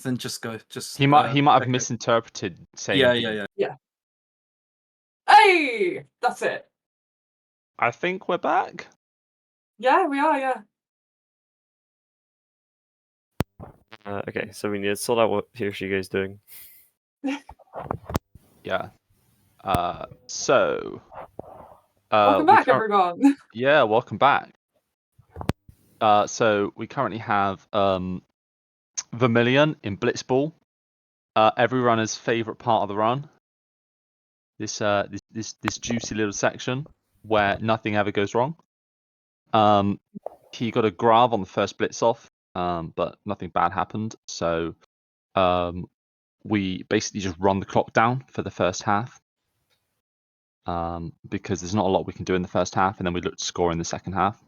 then just go. He might have okay. misinterpreted saying. Yeah. Hey, that's it. I think we're back. Yeah, we are. Yeah. Okay, so we need to sort out what Hiroshige is doing. Yeah. So. Welcome back, everyone. Yeah, welcome back. So we currently have Vermillion in Blitzball. Every runner's favorite part of the run. This juicy little section where nothing ever goes wrong. He got a grav on the first blitz off, but nothing bad happened. So we basically just run the clock down for the first half. Because there's not a lot we can do in the first half, and then we look to score in the second half.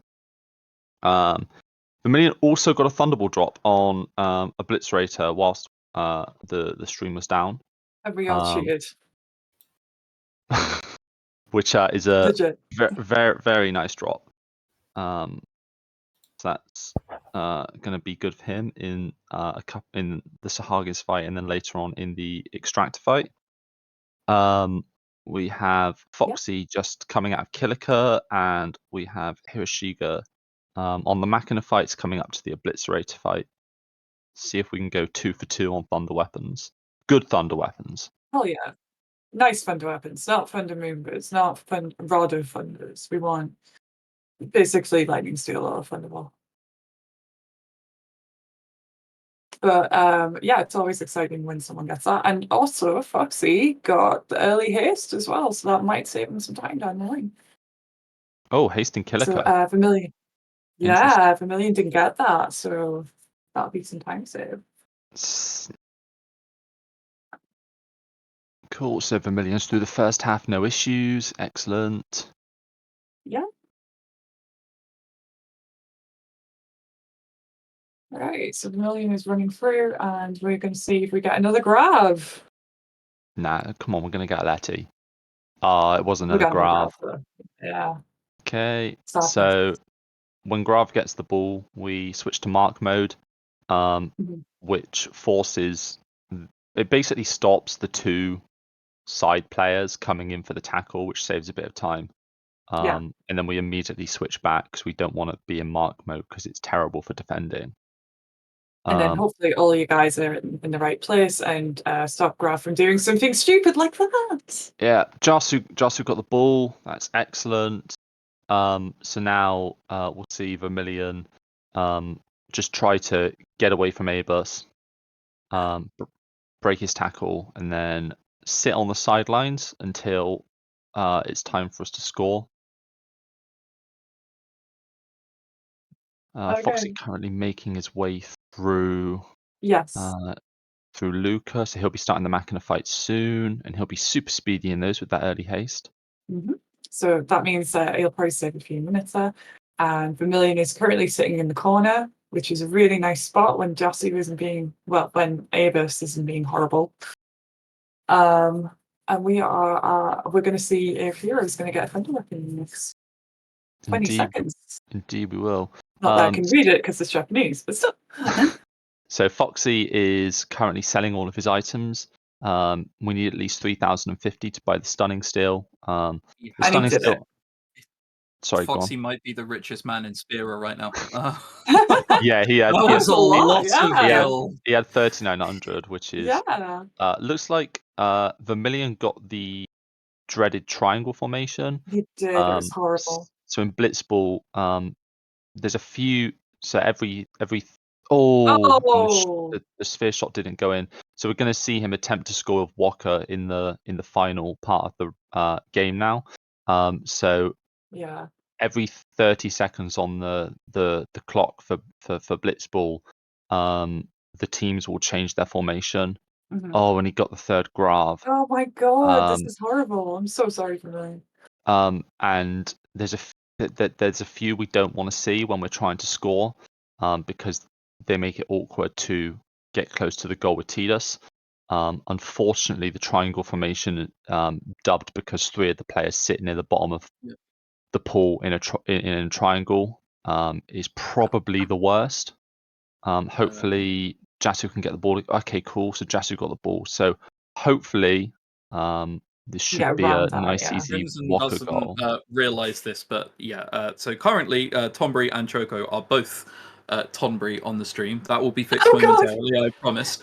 Vermillion also got a Thunderbolt drop on a Blitz Rater whilst the stream was down. And we all cheated. Which is a Legit. very nice drop. So that's going to be good for him in in the Sahagas fight, and then later on in the Extractor fight. We have Foxy just coming out of Killiker, and we have Hiroshige on the Machina fights coming up to the Obliterator fight. See if we can go 2 for 2 on Thunder Weapons. Good Thunder Weapons. Oh yeah. Nice Thunder Weapons. Not Thunder Moonbirds, not Rado Thunders. We want basically Lightning Steel or Thunderball. But yeah, it's always exciting when someone gets that. And also, Foxy got the early haste as well, so that might save him some time down the line. Oh, haste in Killiker. So Vermillion. Yeah, Vermillion didn't get that, so that'll be some time save. Cool, so Vermillion's through the first half, no issues. Excellent. Yeah. Right, so Vermillion is running through, and we're going to see if we get another grav. Nah, come on, we're going to get a Letty. It was another grav. Yeah. Okay, so when grav gets the ball, we switch to mark mode, which forces... It basically stops the 2 side players coming in for the tackle, which saves a bit of time. And then we immediately switch back because we don't want to be in mark mode because it's terrible for defending. And then hopefully all you guys are in the right place and stop Grav from doing something stupid like that. Yeah, Jasu got the ball. That's excellent. So now we'll see Vermillion just try to get away from eLmaGus, break his tackle, and then sit on the sidelines until it's time for us to score. Foxy currently making his way through. Yes. Through Luca, so he'll be starting the Machina fight soon, and he'll be super speedy in those with that early haste. So that means he'll probably save a few minutes there. And Vermillion is currently sitting in the corner, which is a really nice spot when Jasu isn't being, well, when eLmaGus isn't being horrible. And we're going to see if Hero's going to get a Thunder Weapon in the next 20 seconds. Indeed, we will. Not that I can read it because it's Japanese, but still. So Foxy is currently selling all of his items. We need at least 3,050 to buy the Stunning Steel. The Stunning Steel. Sorry, Foxy might be the richest man in Spira right now. Yeah, he had. That was a lot of heal. He had 3,900, which is. Looks like Vermillion got the dreaded triangle formation. He did. It was horrible. So in Blitzball, there's a few. So every the sphere shot didn't go in. So we're going to see him attempt to score with Walker in the final part of the game now. So every 30 seconds on the clock for Blitzball, the teams will change their formation. Oh, and he got the third grav. Oh my god, this is horrible. I'm so sorry for that. And there's a few we don't want to see when we're trying to score, because they make it awkward to get close to the goal with Tidus. Unfortunately, the triangle formation, dubbed because 3 of the players sit near the bottom of the pool in a triangle, is probably the worst. Hopefully Jasu can get the ball. Okay, cool. So Jasu got the ball. So hopefully, this should be a round out, nice, yeah. easy Crimson Walker doesn't goal. realise this, but yeah. So currently, Tonberry and Choco are both Tonberry on the stream. That will be fixed momentarily, I promise.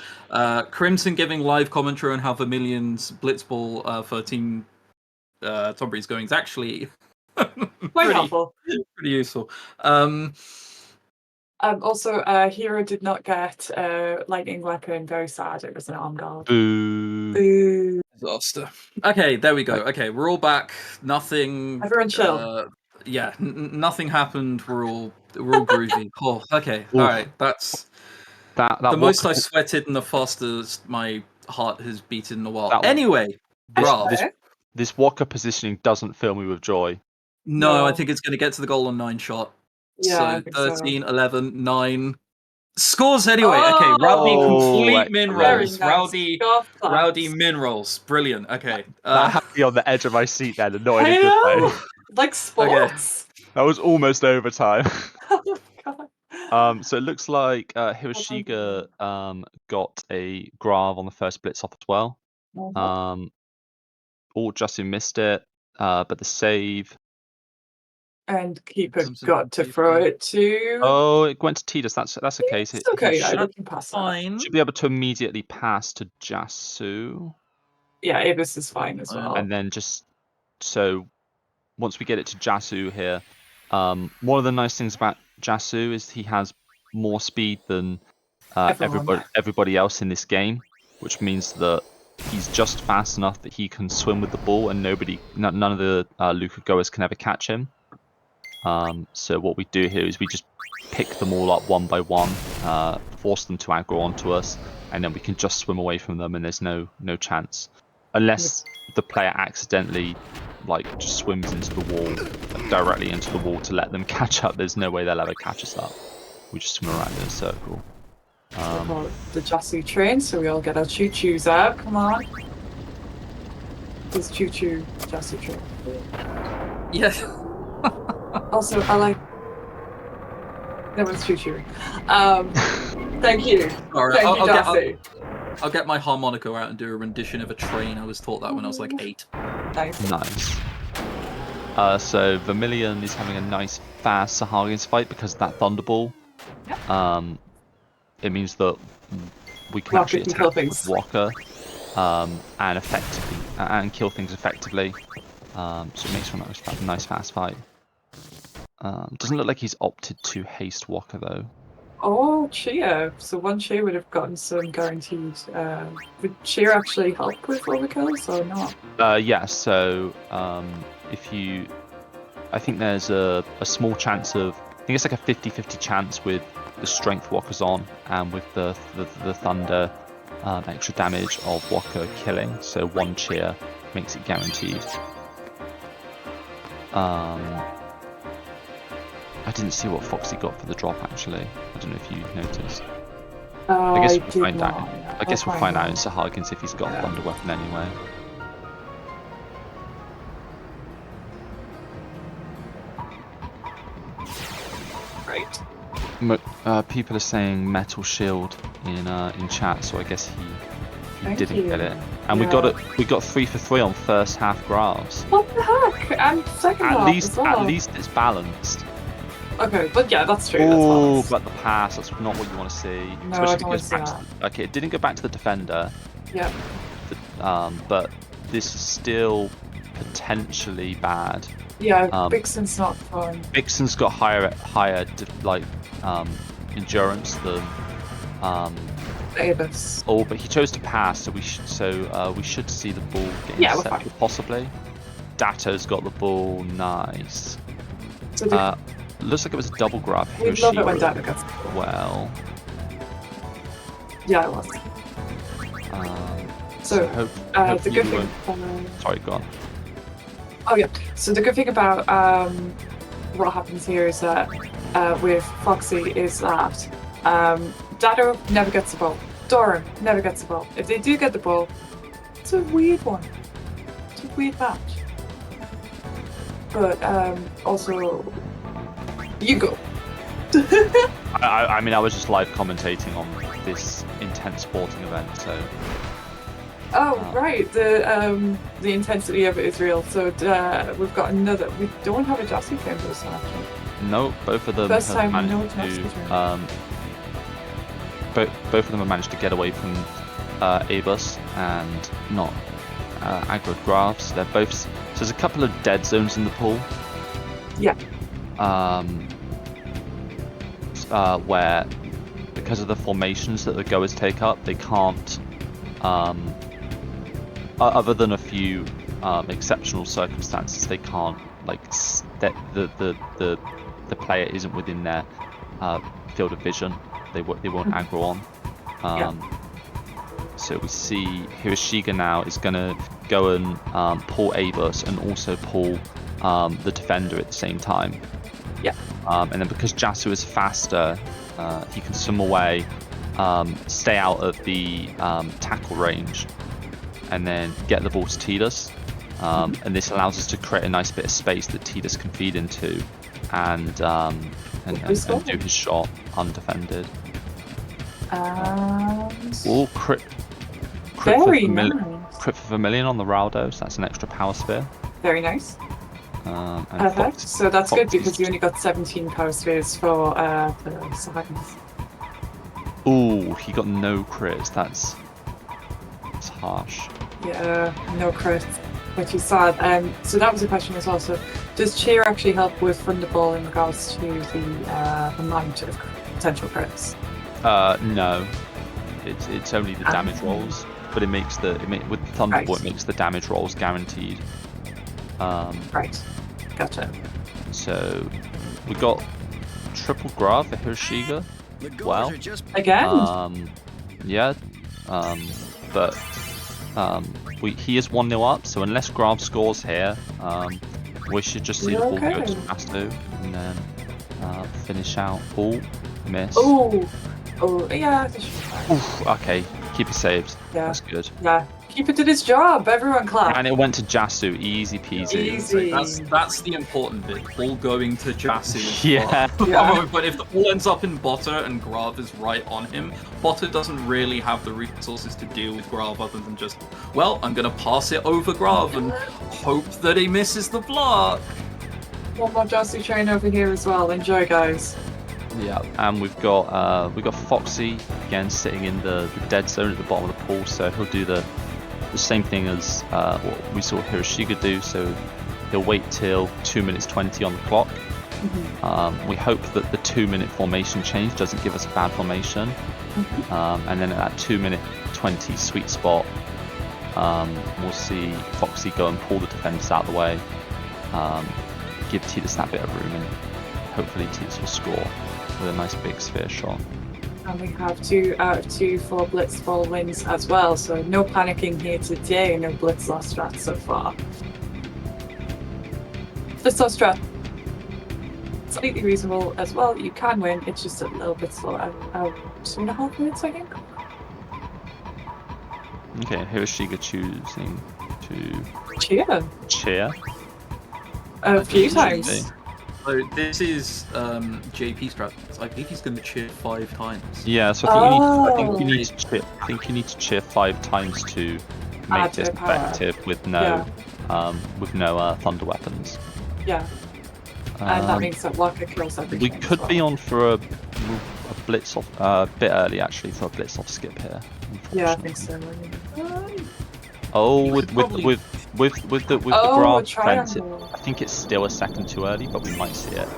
Crimson giving live commentary on how Vermillion's Blitzball for Team Tonberry's going is actually Quite helpful. pretty useful. Also, Hero did not get lightning weapon. Very sad. It was an arm guard. Boo. Boo. Disaster. Okay, there we go. Okay, we're all back. Nothing. Everyone chill. Yeah, nothing happened. We're all groovy. Cool. Okay. All right. That's that the most Walker, I've sweated and the fastest my heart has beaten in a while. That- Anyway, this Walker positioning doesn't fill me with joy. No, I think it's going to get to the goal on 9 shot. Yeah, So 13, 11, 9. Scores anyway. Oh! Okay, Rowdy complete excellent. min Very rolls. nice. Rowdy min rolls. Brilliant. Okay. That had me on the edge of my seat then, and not in a I good know. way. Like sports. That was almost overtime. Oh my God. So it looks like Hiroshige got a Grav on the first blitz off as well. Justin missed it, but the save. And keeper got to throw it to. Oh, it went to Tidus. That's okay. It's okay. I can pass that. Fine. Should be able to immediately pass to Jasu. Yeah, Avis is fine as well. And then so once we get it to Jasu here, one of the nice things about Jasu is he has more speed than everybody else in this game, which means that he's just fast enough that he can swim with the ball, and none of the Luca goers can ever catch him. So what we do here is we just pick them all up one by one, force them to aggro onto us, and then we can just swim away from them, and there's no chance. Unless the player accidentally just swims into the wall, directly into the wall to let them catch up. There's no way they'll ever catch us up. We just swim around in a circle. The Jasu train, so we all get our choo-choos out. Come on. This choo-choo Jasu train. Yes. Also, I like. No one's choo-chooing. Thank you. All right, Thank you, Jasu. I'll get my harmonica out and do a rendition of a train. I was taught that when I was like 8. Nice. So Vermillion is having a nice fast Saharians fight because of that Thunderball. Yep. It means that we can actually attack with Walker and effectively kill things effectively. So it makes for a nice fast fight. Doesn't look like he's opted to haste Walker though. Oh, Chia. So one Chia would have gotten some guaranteed. Would Chia actually help with overkills or not? Yeah. So I think there's a small chance of. I think it's like a 50-50 chance with the strength Walker's on and with the thunder extra damage of Walker killing. So one Chia makes it guaranteed. I didn't see what Foxy got for the drop actually. I don't know if you noticed. I guess we'll find out. I guess we'll find out in Sahagins if he's got a thunder weapon anyway. Right. People are saying metal shield in chat, so I guess he didn't get it. And we got 3 for 3 on first half graphs. What the heck? And second half as well. At least it's balanced. Okay, but yeah, that's true. Oh, but the pass, that's not what you want to see. No, I don't want to see that. Okay, it didn't go back to the defender. Yep. But this is still potentially bad. Yeah, Vixen's not fun. Vixen's got higher endurance than Avis. Oh, but he chose to pass, so we should see the ball getting set possibly. Dato's got the ball, nice. So looks like it was a double grab. We love it when Dato gets the ball. Well. Yeah, it was. The good thing. Sorry, go on. Oh yeah. So the good thing about what happens here is that with Foxy is that Dato never gets the ball. Doran never gets the ball. If they do get the ball, it's a weird one. It's a weird match. But also, you go. I mean, I was just live commentating on this intense sporting event. So Oh, right. The intensity of it is real. So we've got another. We don't have a Jossie train for this one, actually. no, both of them First have time no managed Jossie to both of them have managed to get away from eLmaGus and not aggro graphs. They're both. So there's a couple of dead zones in the pool. Yeah. Where because of the formations that the goers take up, they can't. Other than a few exceptional circumstances, they can't the player isn't within their field of vision. They won't aggro on. So we see Hiroshige now is going to go and pull eLmaGus and also pull the defender at the same time. Yeah. And then because Jasu is faster, he can swim away, stay out of the tackle range, and then get the ball to Tidus. And this allows us to create a nice bit of space that Tidus can feed into and do his shot undefended. Oh, crit Very for nice. Crit for Vermillion on the Raldo, so that's an extra power sphere. Very nice. And Perfect. So that's good Foxy's- because you only got 17 power spheres for the Sahagans. Ooh, he got no crits. That's harsh. Yeah, no crit, which is sad. So that was a question as well. So does cheer actually help with Thunderball in regards to the amount of potential crits? No, it's only the damage rolls, but with Thunderball Right. it makes the damage rolls guaranteed. Right, gotcha. So we got triple graph for Hiroshige. Well, Again? yeah, but he is 1-0 up, so unless Graf scores here, we should just see the ball go to Jasu and then finish out. Oh, miss. Oh, yeah. This should be fine. Oof, okay, keep it saved. Yeah. That's good. Yeah, keep it to this job. Everyone clap. And it went to Jasu, easy peasy. Easy. That's the important bit. Ball going to Jasu. Yeah. Yeah. But if the ball ends up in Botter and Grav is right on him, Botter doesn't really have the resources to deal with Grav other than just, well, I'm going to pass it over Grav and hope that he misses the block. One more Jossie train over here as well. Enjoy, guys. Yeah, and we've got Foxy again sitting in the dead zone at the bottom of the pool, so he'll do the same thing as what we saw Hiroshige do. So he'll wait till 2 minutes 20 on the clock. Mm-hmm. We hope that the 2-minute formation change doesn't give us a bad formation, and then at that 2 minute 20 sweet spot, we'll see Foxy go and pull the defenders out of the way, give Tidus that bit of room, and hopefully Tidus will score with a nice big sphere shot. And we have 2 out of 2 for Blitzball wins as well, so no panicking here today, no Blitz lost strat so far. Blitz lost strat, completely reasonable as well, you can win, it's just a little bit slower. 2.5 minutes, I think? Okay, Hiroshige choosing to cheer. A few times. Okay. So this is JP strat. I think he's going to cheer 5 times. Yeah, so I think you need to cheer 5 times to make this effective with no thunder weapons. Yeah. And that means that Waka kills everything. We could be on for a blitz off a bit early actually for a blitz off skip here. Yeah, I think so. Oh, with the graph defense, I think it's still a second too early, but we might see it.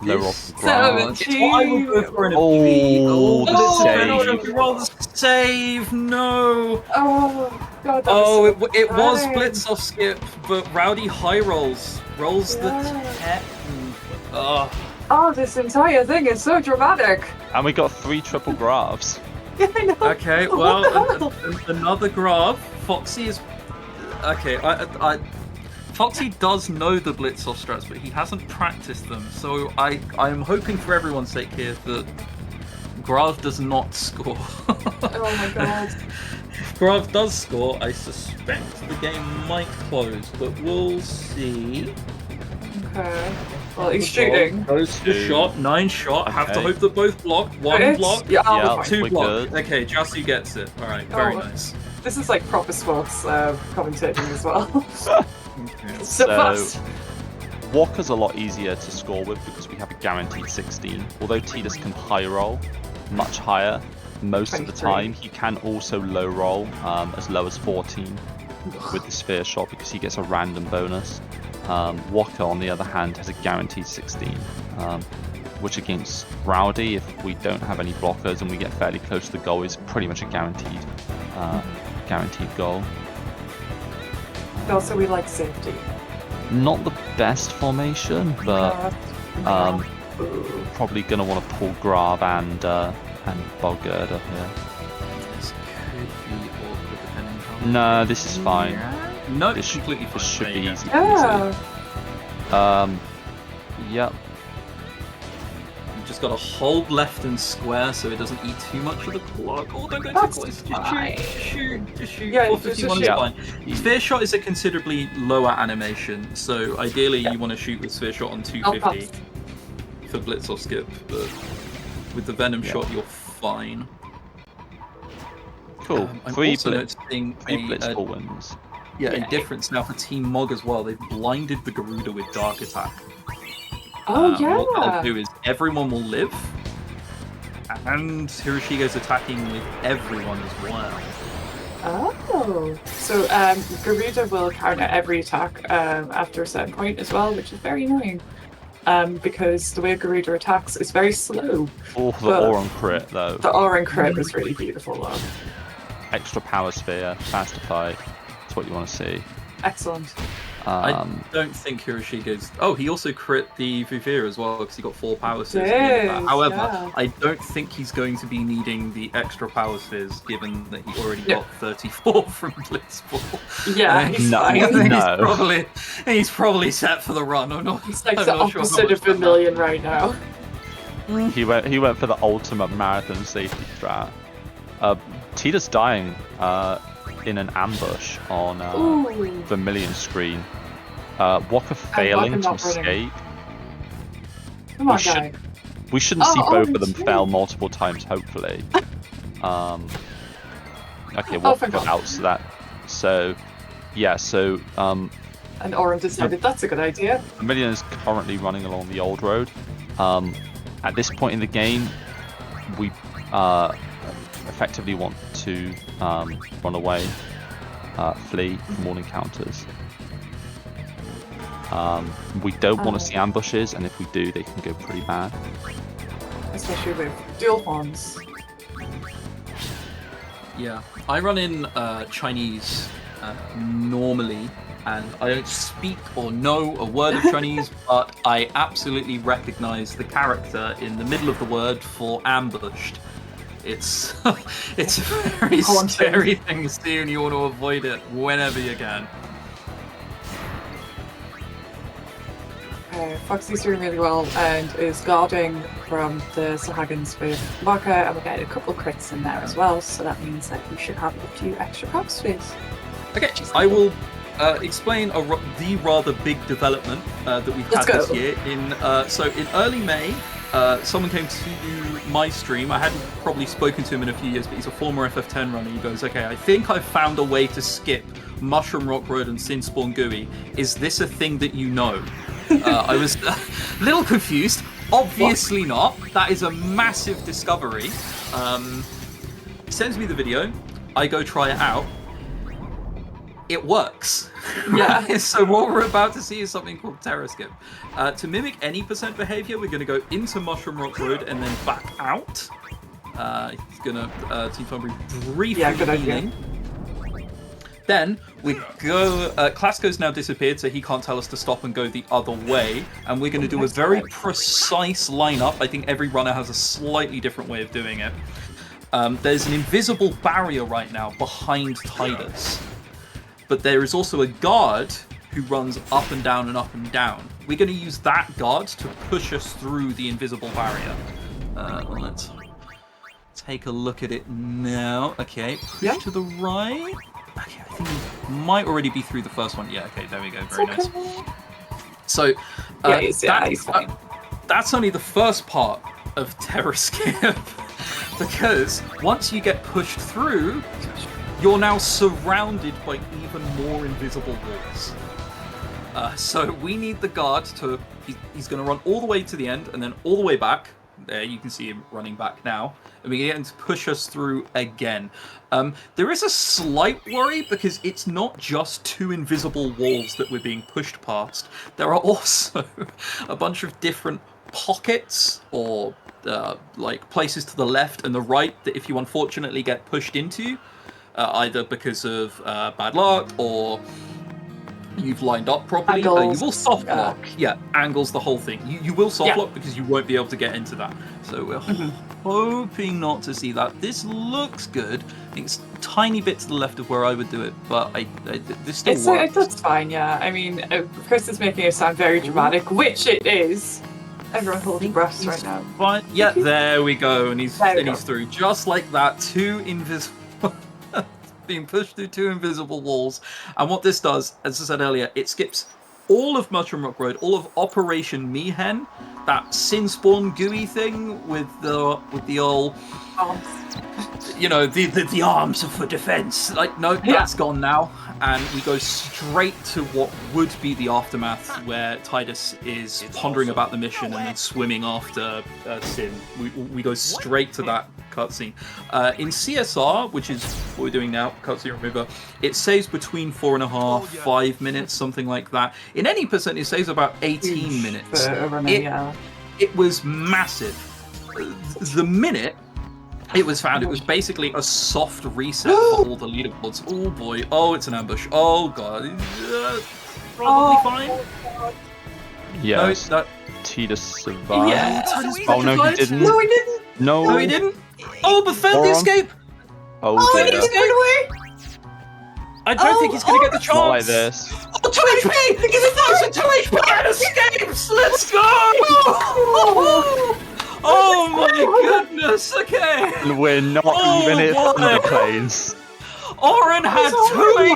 Lower off the graph. It's what I would go for in a Oh, the save. Roll the save, no! Oh, God, it was blitz off skip, but Rowdy high rolls the 10. Oh, this entire thing is so dramatic. And we got 3 triple graphs. Yeah, I know. Okay, well, another graph. Foxy is... Okay, Foxy does know the blitz off strats, but he hasn't practiced them. So I am hoping for everyone's sake here that Grav does not score. Oh my God. If Grav does score, I suspect the game might close, but we'll see. Okay. Well, he's shooting. Goes to shot, 9 shot. Have to Okay. hope that both block. 1 It's- block, Yeah, I'll be Yeah. fine. 2 we're block. good. Okay, Jassy gets it. Alright, very Oh. nice. This is like proper sports commentating as well. Okay. so So- fast. Walker's a lot easier to score with because we have a guaranteed 16. Although Tidus can high roll, much higher, most of the 23. time, he can also low roll as low as 14 with the sphere shot because he gets a random bonus. Walker, on the other hand, has a guaranteed 16, which against Rowdy, if we don't have any blockers and we get fairly close to the goal, is pretty much a guaranteed goal. Also, we like safety. Not the best formation, but probably gonna want to pull Grav and Bulgurda here. This could be awkward depending on how... No, this is fine. Yeah. No, This completely fine. This should There be you go. easy. Yeah. Yep. You just gotta hold left and square so it doesn't eat too much of the clock. Oh, don't go too That's close. fine. Just shoot. Yeah, 451 is just fine. Sphere shot is a considerably lower animation, so ideally you want to shoot with sphere shot on 250 for blitz or skip, but with the venom shot you're fine. Cool. I'm Three also blitz noticing blitzball wins. a difference now for Team Mog as well. They've blinded the Garuda with Dark Attack. Oh, What that'll yeah. do is everyone will live, and Hiroshige's attacking with everyone as well. Oh. So, Garuda will counter every attack after a certain point as well, which is very annoying. Because the way Garuda attacks is very slow. Oh, the But- Auron crit though. The Auron crit was really beautiful, though. Extra power sphere, faster fight. That's what you want to see. Excellent. I don't think Hiroshige's... Oh, he also crit the VIII as well, because he got 4 power spheres. Yes, However, yeah. I don't think he's going to be needing the extra power spheres, given that he already No. got 34 from Blitzball. Yeah, he's No. fine. I think No. he's probably set for the run. I'm not, He's like I'm the not sure how opposite much of Vermillion right now. He went for the ultimate marathon safety strat. Tidus dying in an ambush on Ooh. Vermillion screen. Walker failing to not running. escape. Come on, We should- guy. We shouldn't see Oh, both of them shit. fail multiple times, hopefully. Okay, Oh, Walker thank got God. out to that. So, yeah, so And Auron decided that's a good idea. Vermillion is currently running along the old road. At this point in the game, we effectively want to run away, flee from all encounters. We don't want to see ambushes, and if we do, they can go pretty bad. Especially with dual horns. Yeah, I run in Chinese normally, and I don't speak or know a word of Chinese, but I absolutely recognize the character in the middle of the word for ambushed. It's it's a very Haunting. scary thing to see, and you want to avoid it whenever you can. Foxy's doing really well and is guarding from the Sahagins with Walker, and we're getting a couple of crits in there as well, so that means that we should have a few extra power spheres. Okay, I will explain the rather big development that we've Let's had this go. year. So in early May, someone came to my stream. I hadn't probably spoken to him in a few years, but he's a former FF10 runner. He goes, okay, I think I've found a way to skip Mushroom Rock Road and Sinspawn GUI. Is this a thing that you know? I was a little confused. Obviously not. That is a massive discovery. He sends me the video. I go try it out. It works. Yeah. So what we're about to see is something called Terror Skip. To mimic any percent behavior, we're going to go into Mushroom Rock Road and then back out. He's going to Team Tonberry briefly Yeah, good idea. healing. Then we go. Klasko's now disappeared, so he can't tell us to stop and go the other way. And we're going to do a very precise lineup. I think every runner has a slightly different way of doing it. There's an invisible barrier right now behind Tidus, but there is also a guard who runs up and down and up and down. We're going to use that guard to push us through the invisible barrier. Let's take a look at it now. Okay, push to the right. Okay, I think we might already be through the first one. Yeah, okay, there we go. Very nice. So Yeah, he's fine. That's only the first part of Terror Skip, because once you get pushed through, you're now surrounded by even more invisible walls. So we need the guard to... He's going to run all the way to the end, and then all the way back. There, you can see him running back now. And we're going to push us through again. There is a slight worry, because it's not just 2 invisible walls that we're being pushed past. There are also a bunch of different pockets, or like places to the left and the right, that if you unfortunately get pushed into, either because of bad luck or you've lined up properly, you will soft lock. Yeah, angles, the whole thing. You will soft lock because you won't be able to get into that. So we're hoping not to see that. This looks good. I think it's a tiny bit to the left of where I would do it, but this still works. That's fine, yeah. I mean, Chris is making it sound very dramatic, which it is. Everyone hold your breaths right now. Fine. Yeah, there we go. And he's through. Just like that, 2 invisible... being pushed through 2 invisible walls. And what this does, as I said earlier, it skips all of Mushroom Rock Road, all of Operation Mi'ihen, that sin spawn gooey thing with the old arms. The arms are for defense. Like, no, that's gone now, and we go straight to what would be the aftermath, where Tidus is pondering about the mission and then swimming after Sin. We go straight to that cutscene. In CSR, which is what we're doing now, cutscene remover, it saves between 4.5, 5 minutes, something like that. In any percent, it saves about 18 minutes. It was massive. The minute it was found, it was basically a soft reset for all the leaderboards. Oh boy, it's an ambush. Oh god, probably fine. Yes, no, Tidus survived. Yeah, oh no, he didn't. No, he didn't. No, he didn't. Oh, but found the escape. Oh, he didn't get away. I don't think he's going to get the chance. Not like this. 2 HP! Give it 2 HP! And escapes! Let's go! Oh my goodness, okay! And we're not even at Thunder Plains. Oren had 2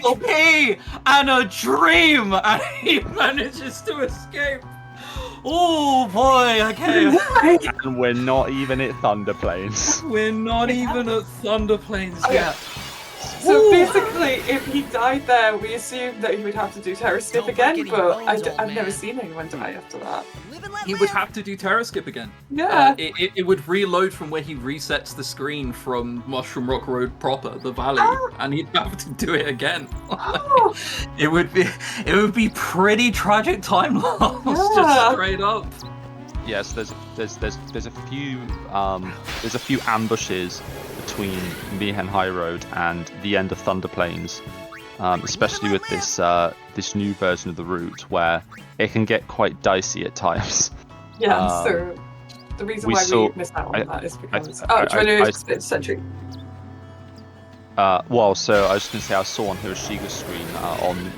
HP and a dream, and he manages to escape. Oh boy, okay. And we're not even at Thunder Plains. We're not even at Thunder Plains yet. So basically, if he died there, we assumed that he would have to do Terror Skip again, but I've never seen anyone die after that. He would have to do Terror Skip again. Yeah. It would reload from where he resets the screen from Mushroom Rock Road proper, the valley, and he'd have to do it again. It would be pretty tragic time loss, just straight up. Yes, there's a few ambushes between Mi'ihen High Road and the end of Thunder Plains, especially with this new version of the route where it can get quite dicey at times. Yeah, so the reason why we missed out on that is because it's Sentry. Well, so I was just going to say, I saw on Hiroshige's screen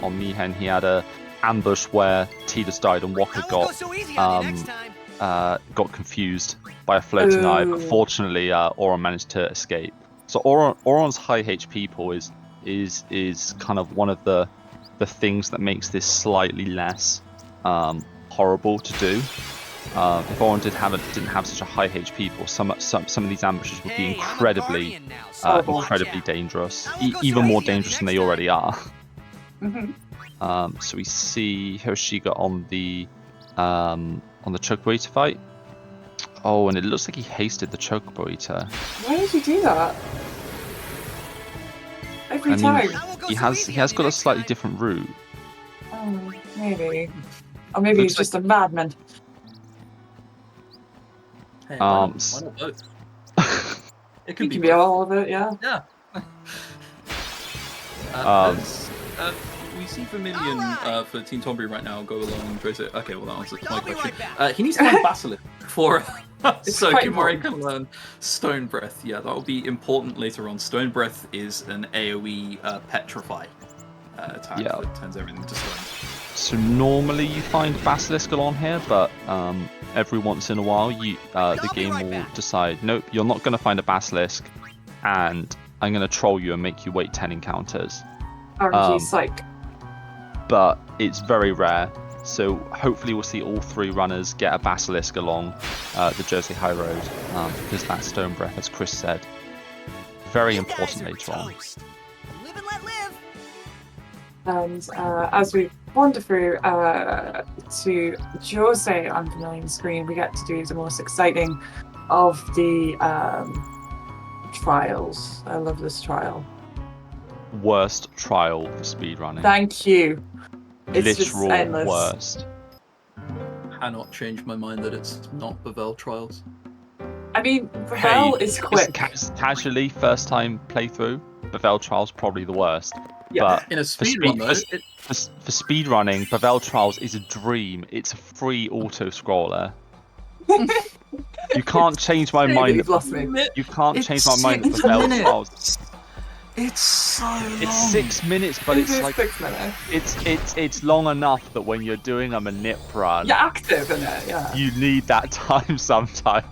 on Mi'ihen, he had a ambush where Tidus died and Waka got confused by a floating eye, but fortunately Oron managed to escape. So Oron's high HP pool is kind of one of the things that makes this slightly less horrible to do. If Oron didn't have such a high HP pool, some of these ambushes would be incredibly dangerous, even more dangerous than they already are. So we see Hiroshige on the Choco Eater fight. Oh, and it looks like he hasted the Choco Eater. Why did he do that? Every time. He has got a slightly different route. Oh, maybe. Or maybe he's just a madman. Hey, why not both? It could be all of it, yeah. Yeah. We see Vermillion for Team Tonberry right now go along and trace it. Okay, well that answers my question. He needs to learn Basilisk for so Kimura can learn Stone Breath. Yeah, that will be important later on. Stone Breath is an AoE Petrify attack that turns everything to stone. So normally you find Basilisk along here, but every once in a while the game will decide, nope, you're not going to find a Basilisk, and I'm going to troll you and make you wait 10 encounters. RNG psych. But it's very rare. So hopefully we'll see all 3 runners get a Basilisk along the Jersey High Road, because that Stone Breath, as Chris said, very important later on. Live and let live. And as we wander through to Jose on Vermillion screen, we get to do the most exciting of the trials. I love this trial. Worst trial for speedrunning. Thank you. It's just Literal endless. worst. Cannot change my mind that it's not VIII Trials. I mean, VIII is quick. Casually, first time playthrough, VIII Trials probably the worst. Yeah. But In a speedrun, though, for speedrunning, VIII Trials is a dream. It's a free auto-scroller. You can't change my mind. You've lost me. You can't It's change my mind that 6 VIII minutes. Trials. it's so long. It's 6 minutes, but it's like 6 minutes. it's long enough that when you're doing a manip run, You're active in it, yeah. you need that time sometimes.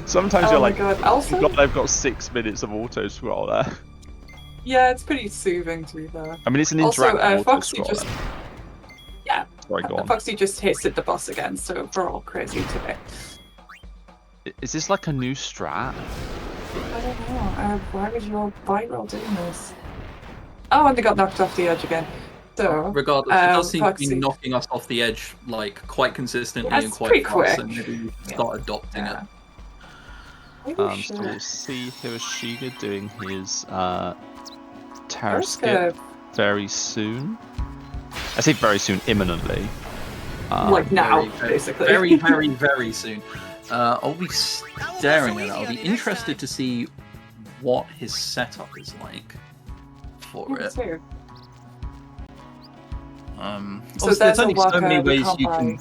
Sometimes Oh you're my like, god. Also, God, I've got 6 minutes of auto scroller. yeah, it's pretty soothing to be fair. I mean, it's an Also, interactive auto Foxy scroller. just Sorry, go on. Foxy just hits the boss again, so we're all crazy today. Is this like a new strat? I don't know. Why would you all viral doing this? Oh, and they got knocked off the edge again. So Regardless, it does seem to Foxy. be knocking us off the edge like quite consistently Yeah, and it's quite pretty fast, quick. and maybe we should start adopting it. Maybe we So we'll should. see Hiroshige doing his terror That's skip good. very soon. I say very soon, imminently. Like now, very, basically. Very, very, very soon. I'll be staring at it. I'll be interested to see what his setup is like for Me it. too. So Obviously, there's there's a only so walker many we ways can't you buy. can.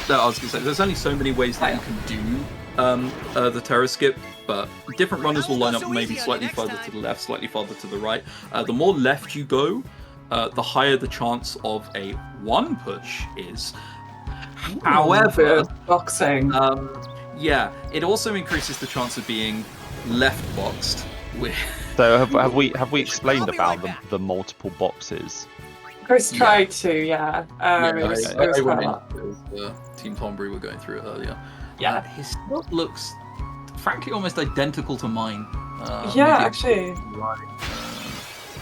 No, I was gonna say there's only so many ways that you can do the terror skip, but different runners will line up maybe slightly further to the left, slightly further to the right. The more left you go, the higher the chance of a one push is. However, boxing. yeah, it also increases the chance of being left boxed. With So have we explained about the multiple boxes? Chris tried to, yeah. It was I quite a went lot. into Team Tonberry were going through it earlier. Yeah. His stuff looks, frankly, almost identical to mine. Yeah, maybe a actually. bit right.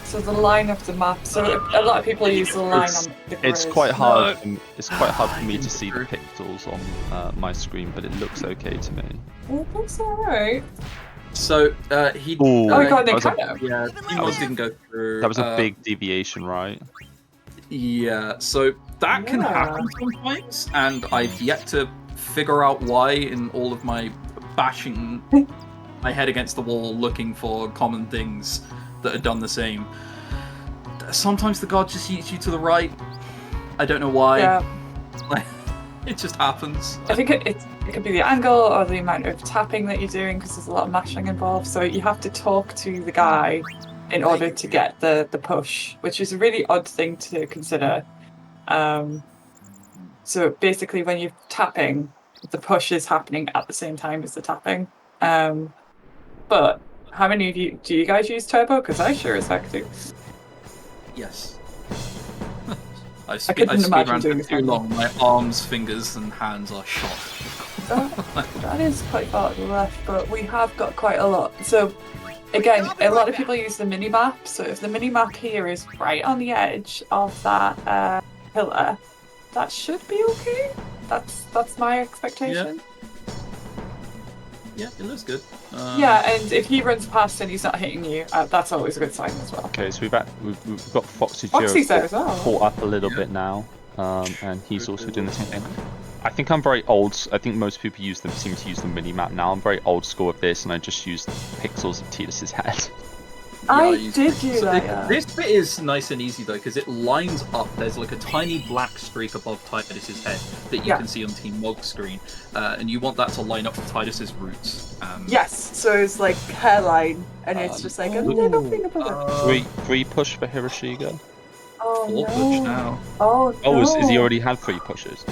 So the line of the map. So a lot of people use the line on the grid. It's quite hard. It's quite hard for me to see the pixels on my screen, but it looks okay to me. It looks alright. So he. Ooh, Oh my god, they that was a- kind of. Yeah, Team Mod didn't go through. That was a big deviation, right? Yeah, so that can happen sometimes, and I've yet to figure out why in all of my bashing my head against the wall looking for common things that are done the same. Sometimes the guard just eats you to the right. I don't know why. Yeah. It just happens. I think it could be the angle or the amount of tapping that you're doing because there's a lot of mashing involved. So you have to talk to the guy in order to get the push, which is a really odd thing to consider. So basically, when you're tapping, the push is happening at the same time as the tapping. But how many of you do you guys use turbo? Because I sure as heck do. Yes. I've couldn't imagine speedrun doing for this too one. long. My arms, fingers, and hands are shot. That is quite far to the left, but we have got quite a lot. So again, a lot of people use the mini map. So if the mini map here is right on the edge of that pillar, that should be okay. That's my expectation. Yeah, it looks good. Yeah, and if he runs past and he's not hitting you, that's always a good sign as well. Okay, so we've got Foxy's FoxyJira there as well. caught up a little bit now, and he's also doing the same thing. I think I'm very old. I think most people seem to use the mini map now. I'm very old school with this, and I just use pixels of Titus's head. I did do So that. Yeah. This bit is nice and easy though, because it lines up. There's like a tiny black streak above Titus's head that you can see on Team Mog's screen, and you want that to line up with Titus's roots. Yes, so it's like hairline, and it's just like a little thing above it. Three push for Hiroshige. Oh 4 no! push now. Oh no! Oh, is he already had 3 pushes?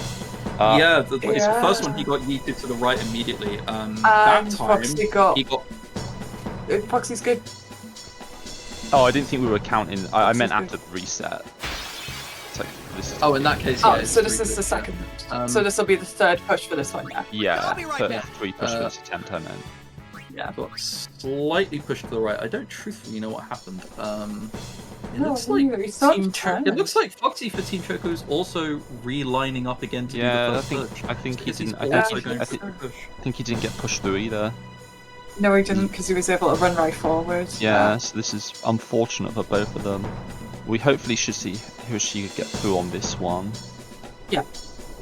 Yeah, it's the Yeah. first one he got yeeted to the right immediately. That And time Foxy got. he got. Foxy's good. Oh, I didn't think we were counting. I meant Foxy's after the reset. It's like This is Oh, in that case, Oh, yeah. it's so this three is the push, second. yeah. So this will be the third push for this one, yeah. yeah, I'll be right back. 3 push for this attempt, I meant. Yeah. Got slightly pushed to the right. I don't truthfully know what happened. It No, looks really, like you saw Team it turn. It looks like Foxy for Team Choco is also relining up again to Yeah, do I the think first push. I think he Because he's didn't. also I going think for the push. I think he didn't get pushed through either. No, he didn't, because he was able to run right forward. Yeah, so this is unfortunate for both of them. We hopefully should see Hiroshige get through on this one.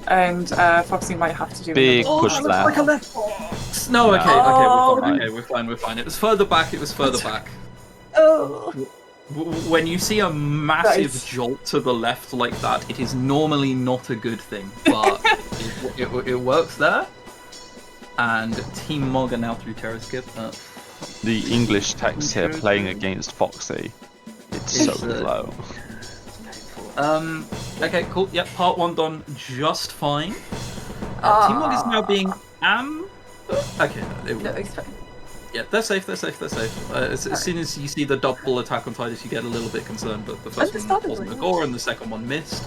And Foxy might have to do Big another push one. left. Like a left box. No, okay, Oh. we're fine. We're fine. It was further back. It was further back. Oh. When you see a massive Nice. jolt to the left like that, it is normally not a good thing, but it works there. And Team Mog are now through Terror Skip. The English text here playing against Foxy. It's so It's, low. Okay, cool. Yep, part 1 done just fine. Team Mog is now being okay, No, it's fine. yeah, they're safe. As soon as you see the double attack on Titus, you get a little bit concerned, but the first one wasn't a Understandably. gore, and the second one missed.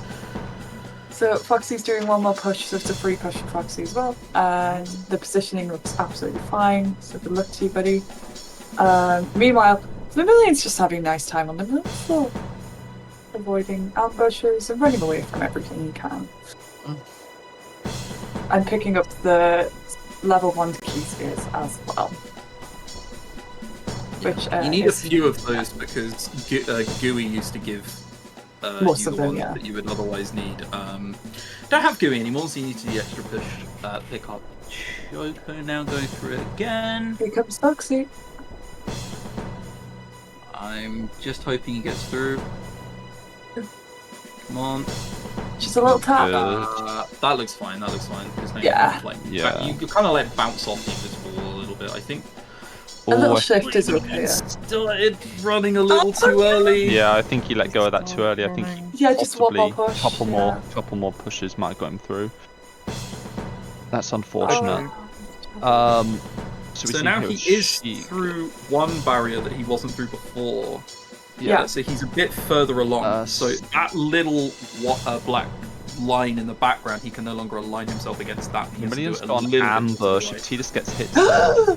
So Foxy's doing one more push, so it's a free push for Foxy as well. And the positioning looks absolutely fine, so good luck to you, buddy. Meanwhile, Vermillion's just having a nice time on the move, so avoiding ambushes and running away from everything you can. And picking up the level 1 key spheres as well. Which, You need a is- few of those because GUI used to give Most you of the them, ones yeah. that you would otherwise need. Don't have GUI anymore, so you need to do the extra push. Pick up Choco now, going through it again. Here comes Foxy. I'm just hoping he gets through. Come on. Just a little tap. That looks fine. Because now Yeah. you kind of like bounce off the invisible wall a little bit. I think. A little Oh, shift is okay. Yeah. Started running a little too early. yeah, I think he let go of that too early. I think Yeah, just one more possibly push. couple more pushes might have got him through. That's unfortunate. Oh. So, we So see now he is Hiroshige. through one barrier that he wasn't through before. Yeah. So he's a bit further along. So that little black line in the background, he can no longer align himself against that. He has to do Vermillion's it a got an little bit to ambush. the right. If Tidus gets hit,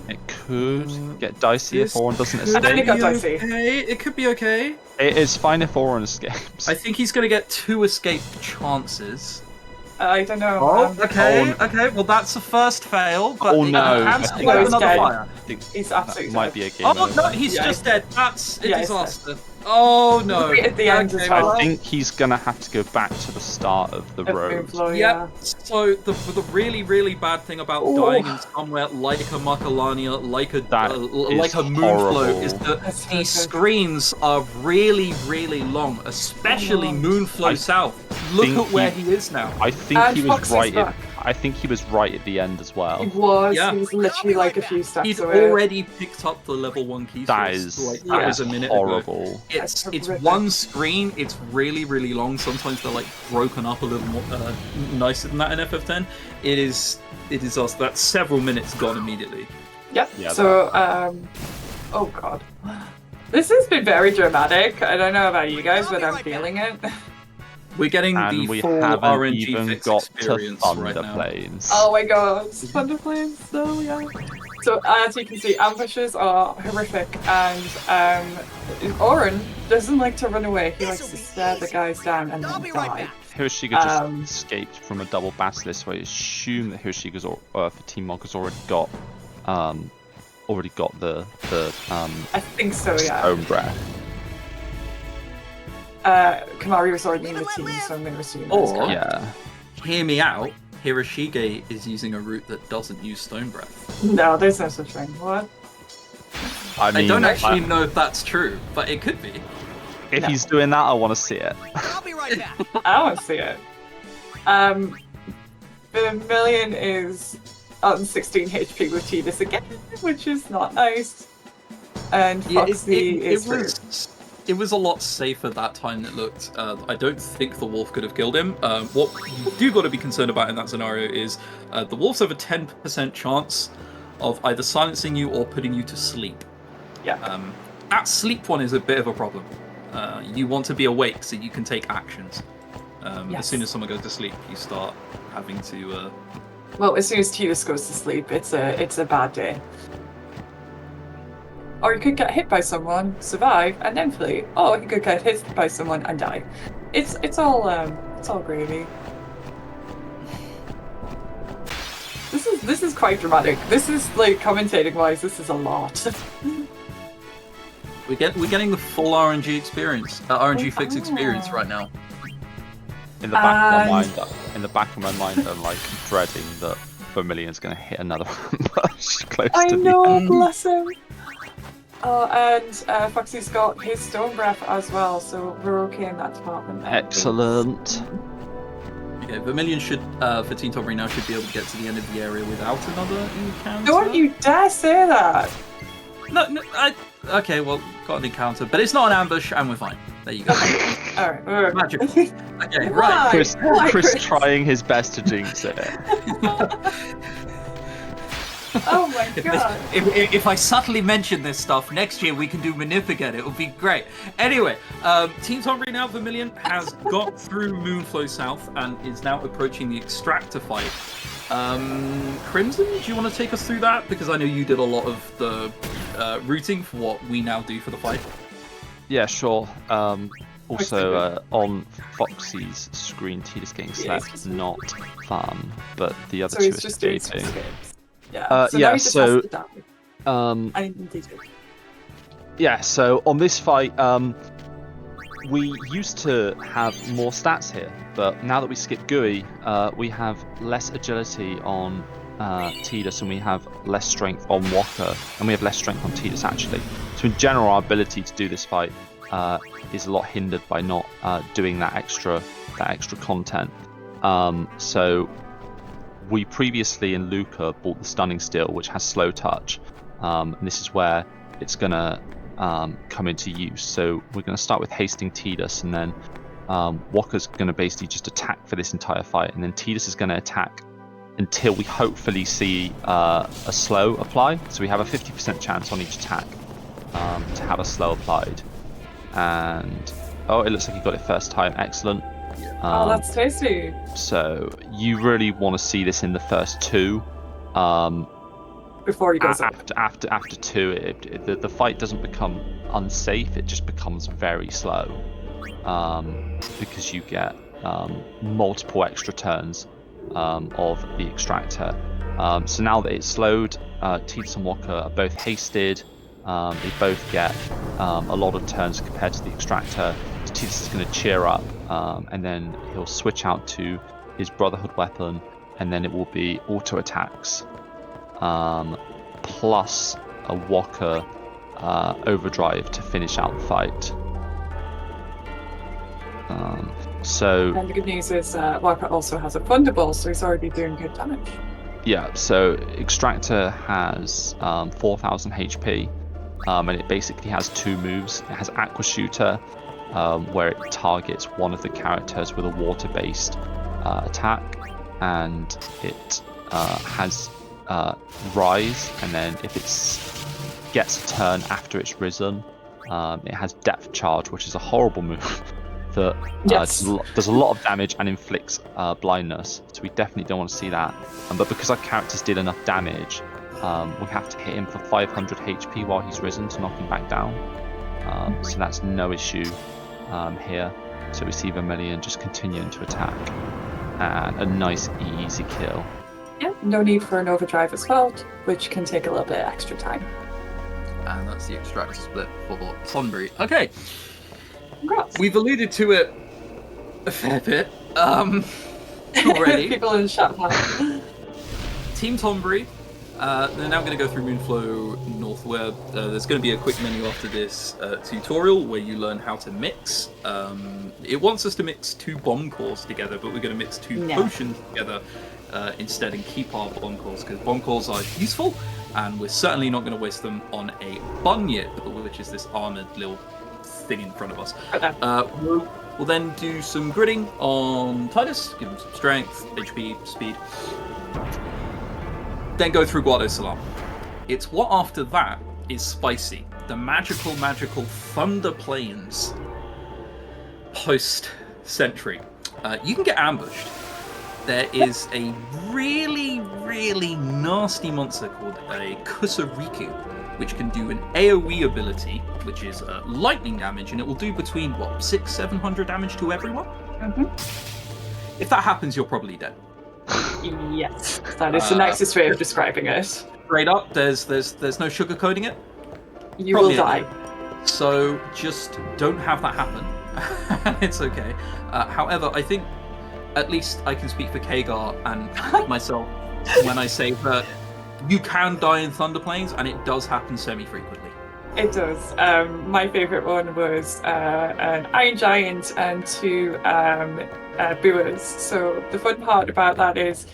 it could get dicey if Oren doesn't I think it escape. got dicey. Okay, it could be okay. It is fine if Oren escapes. I think he's going to get 2 escape chances. I don't know. Okay. Well, that's a first fail, but Oh, he no. can I still think have he's another dead. fire. I think He's that absolutely might dead. be a game Oh over. no, he's Yeah, just dead. That's a yeah, he's dead. disaster. Oh no. Right at the end as well. I think he's gonna have to go back to the start of the road. Yep. So the really really bad thing about Ooh. dying in somewhere like a Macalania, like a That like is a Moonflow, horrible. is that That's so these good. screens are really really long, especially Oh. Moonflow South. Look think at where he- he is now. I think And he was Foxy's right. back. I think he was right at the end as well. He was. Yeah. He was literally like a few steps He'd away. already picked up the level 1 key That source, is like that that is was a minute ago. horrible. It's That's it's horrific. one screen. It's really really long. Sometimes they're like broken up a little more nicer than that in FF10. It is us. That's several minutes gone immediately. Yep. Yeah, So, oh god, this has been very dramatic. I don't know about you guys, but I'm feeling it. We're getting And the we full haven't RNG even fix got to experience Thunder right now. Plains. Oh my god, Thunder Flames, so yeah. So as you can see, ambushes are horrific, and Oren doesn't like to run away. He likes to stare the guys down and I'll then be right die. back. Hiroshige just escaped from a double basilisk, so I assume that Hiroshige's for Team Mog has already got the I think so, yeah. stone breath. Kamari was already in the team, so I'm going to assume that's Or- correct. Yeah. Hear me out. Hiroshige is using a route that doesn't use Stone Breath. No, there's no such thing. What? I mean, I don't actually know if that's true, but it could be. if No. he's doing that, I want to see it. I'll be right back. I want to see it. Vermillion is on 16 HP with Tidus again, which is not nice. And Foxy is it was a lot safer that time than it looked. I don't think the wolf could have killed him. What you do got to be concerned about in that scenario is the wolves have a 10% chance of either silencing you or putting you to sleep. Yeah. That sleep one is a bit of a problem. You want to be awake so you can take actions. Yes. As soon as someone goes to sleep, you start having to. Well, as soon as Tidus goes to sleep, it's a bad day. Or you could get hit by someone, survive, and then flee. Or you could get hit by someone and die. It's all gravy. This is quite dramatic. This is like commentating wise. This is a lot. We're getting the full RNG experience, RNG fix experience right now. In the back of my mind, I'm like dreading that Vermillion's going to hit another ambush close I to know, me. bless him. And Foxy's got his stone breath as well, so we're okay in that department. Excellent. Okay, Vermillion should, for Team Tonberry now, should be able to get to the end of the area without another encounter. Don't you dare say that! No, okay, well, got an encounter, but it's not an ambush, and we're fine. There you go. Alright, Magic. Okay, right. Chris trying his best to jinx it. Oh my god. If I subtly mention this stuff, next year we can do Manip again. It would be great. Anyway, Team Tonberry now, Vermillion, has got through Moonflow South and is now approaching the Extractor fight. Crimson, do you want to take us through that? Because I know you did a lot of the routing for what we now do for the fight. Yeah, sure. Also, on Foxy's screen, Tidus getting slapped is not fun, but the other two So are he's just doing escaping. some escapes. Yeah, so now he just has to die. I need to. Yeah, so on this fight, we used to have more stats here, but now that we skip GUI, we have less agility on Tidus, and we have less strength on Walker, and we have less strength on Tidus actually. So in general, our ability to do this fight is a lot hindered by not doing that extra content. So we previously in Luca bought the Stunning Steel, which has slow touch, and this is where it's gonna come into use. So we're going to start with hasting Tidus, and then Walker's going to basically just attack for this entire fight, and then Tidus is going to attack until we hopefully see a slow apply. So we have a 50% chance on each attack to have a slow applied. And oh, it looks like he got it first time. Excellent. Oh, that's tasty. So you really want to see this in the first two. Before he goes up. After two, the fight doesn't become unsafe. It just becomes very slow, because you get multiple extra turns of the Extractor. So now that it's slowed, Tidus and Walker are both hasted. They both get a lot of turns compared to the Extractor. So Tidus is going to cheer up, and then he'll switch out to his Brotherhood weapon, and then it will be auto attacks. Plus a Walker overdrive to finish out the fight. And the good news is Walker also has a Thunderbolt, so he's already doing good damage. Yeah, so Extractor has 4,000 HP, and it basically has two moves. It has Aqua Shooter, where it targets one of the characters with a water-based attack, and it has Rise, and then if it gets a turn after it's risen, it has Depth Charge, which is a horrible move that does a lot of damage and inflicts blindness. So we definitely don't want to see that. But because our characters did enough damage, we have to hit him for 500 HP while he's risen to knock him back down. So that's no issue here. So we see Vermillion just continuing to attack, and a nice easy kill. Yeah, no need for an overdrive as well, which can take a little bit extra time. And that's the Extractor split for Tonberry. Okay, Congrats. we've alluded to it a fair bit already. People in the chat now. Team Tonberry, they're now going to go through Moonflow North, where there's going to be a quick menu after this tutorial where you learn how to mix. It wants us to mix 2 bomb cores together, but we're going to mix 2 potions together instead and keep our bomb cores, because bomb cores are useful, and we're certainly not going to waste them on a bunyip, which is this armored little thing in front of us. We'll then do some gridding on Tidus, give him some strength, HP, speed. Then go through Guado Salam. It's what after that is spicy. The magical Thunder Plains post-Sentry. you can get ambushed. There is a really, really nasty monster called a Kusariku, which can do an AoE ability, which is lightning damage, and it will do between, what, 600-700 damage to everyone? If that happens, you're probably dead. Yes, that is the nicest way of describing it. Straight up, there's no sugarcoating it. You Probably will die. So just don't have that happen. It's okay. However, I think at least I can speak for Khaegar and myself when I say that you can die in Thunderplanes, and it does happen semi-frequently. It does. My favourite one was an Iron Giant and 2 Boers. So the fun part about that is,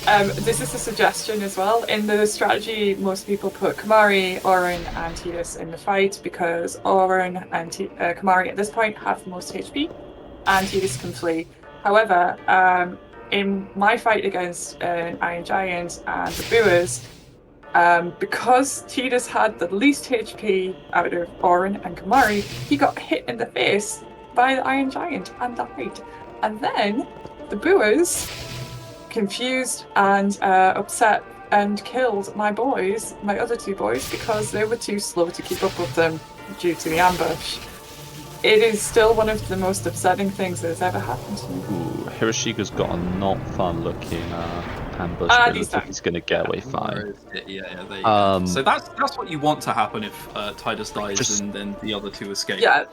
this is a suggestion as well. In the strategy, most people put Kimahri, Auron, and Tidus in the fight because Auron and Kimahri at this point have the most HP, and Tidus can flee. However, in my fight against an Iron Giant and the Boers, because Tidus had the least HP out of Auron and Kimahri, he got hit in the face by the Iron Giant and died. And then the Boers, confused and upset, and killed my other 2 boys, because they were too slow to keep up with them due to the ambush. It is still one of the most upsetting things that has ever happened to me. Ooh, Hiroshige's got a not fun looking ambush. He's going to get away fine. Yeah, there you go. So that's what you want to happen if Tidus dies and then the other 2 escape. Yeah,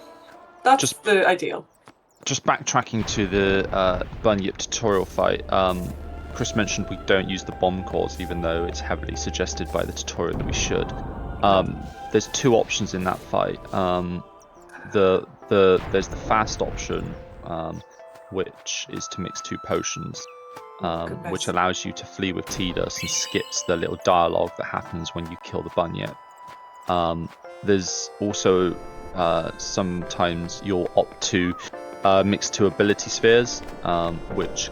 that's the ideal. Just backtracking to the Bunyip tutorial fight, Chris mentioned we don't use the bomb cores, even though it's heavily suggested by the tutorial that we should. There's 2 options in that fight. There's the fast option, which is to mix 2 potions, which allows you to flee with Tidus and skips the little dialogue that happens when you kill the Bunyip. There's also sometimes you'll opt to mix 2 ability spheres, which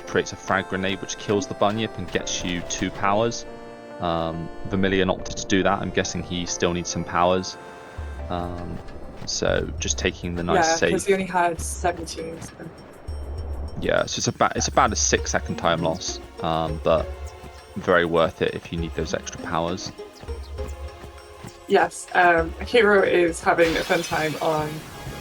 creates a frag grenade which kills the Bunyip and gets you 2 powers. Vermillion opted to do that. I'm guessing he still needs some powers. So just taking the nice save. Yeah, because he only had 17. So. Yeah, so it's about a 6-second time loss, but very worth it if you need those extra powers. Yes, Hero is having a fun time on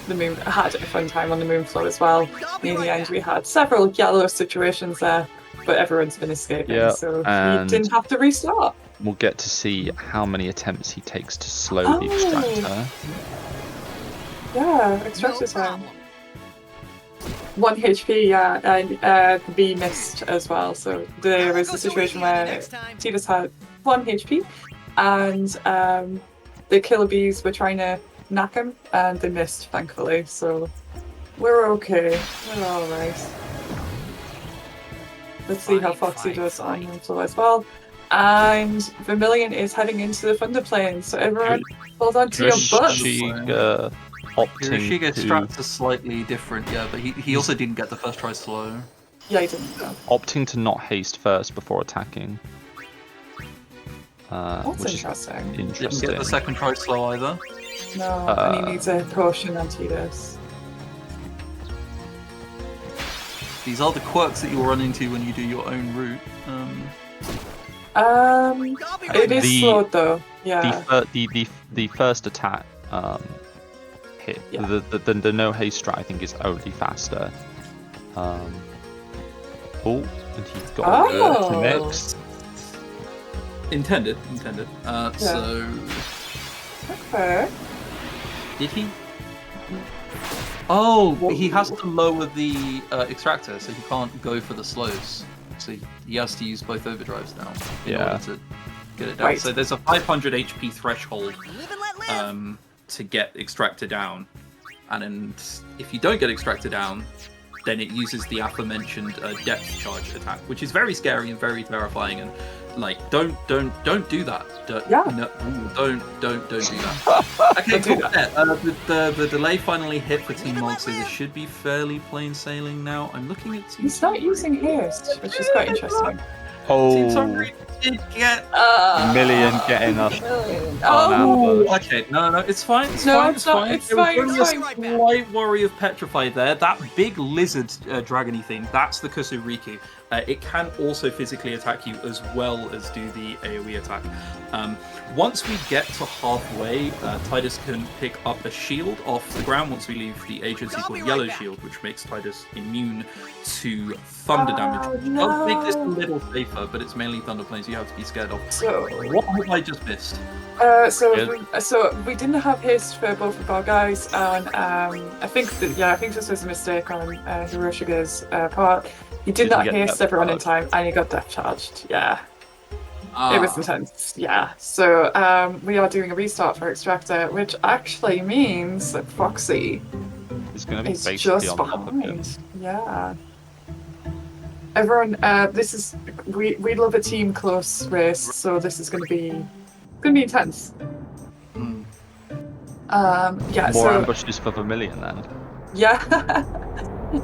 the moon. Had a fun time on the Moonflow as well. Near the end, we had several yellow situations there, but everyone's been escaping, so he didn't have to restart. We'll get to see how many attempts he takes to slow the extractor. Yeah, extractor time. 1 HP, yeah, and B missed as well. So there was a situation where Tidus had 1 HP, and the killer bees were trying to knock him, and they missed, thankfully. So we're okay. We're all right. Let's see how Foxy does on Moonflow as well. And Vermillion is heading into the Thunder Plane, so everyone hold on to your butts. Hiroshige strats are slightly different, yeah, but he also didn't get the first try slow. Yeah, he didn't. No. Opting to not haste first before attacking. That's which interesting. Is interesting. Didn't get the second try slow either. No, and he needs a potion on Tidus. These are the quirks that you'll run into when you do your own route. It is slowed though. Yeah. The first attack hit. Yeah. The no haste strat I think is only faster. And he's got the next. Intended. Yeah. So. Okay. Did he? Oh, he has to lower the extractor, so he can't go for the slows. So he has to use both overdrives now in order to get it down. Right. So there's a 500 HP threshold to get extractor down, and if you don't get extractor down, then it uses the aforementioned depth charge attack, which is very scary and very terrifying. And like, don't do that. Don't do that. Okay, cool. The delay finally hit for Team Mog, so this should be fairly plain sailing now. I'm looking at. He's not using haste, which is quite interesting. Team Oh, Tonberry did get. Vermillion getting us Oh, ambush. Okay, no, it's fine. It's No, fine. it's It's not, fine. it's There was fine, only it's a fine. slight worry of petrified there. That big lizard dragony thing, that's the Kusuriki. It can also physically attack you as well as do the AoE attack. Once we get to halfway, Titus can pick up a shield off the ground once we leave the agency I'll called be right Yellow back. Shield, which makes Titus immune to thunder damage. Oh, Which does make this a no. little safer, but it's mainly thunder planes you have to be scared of. So, What have I just missed? so we didn't have haste for both of our guys, and I think this was a mistake on Hiroshige's part. He did Did he not get haste death everyone in charged? time, and he got death charged. Yeah, Ah. it was intense. Yeah, so we are doing a restart for Extractor, which actually means that Foxy It's going to be is basically just on top of him. behind. Yeah. Everyone, we love a team close race, so this is going to be intense. Hmm. Yeah. More so ambushes for Vermillion then. yeah,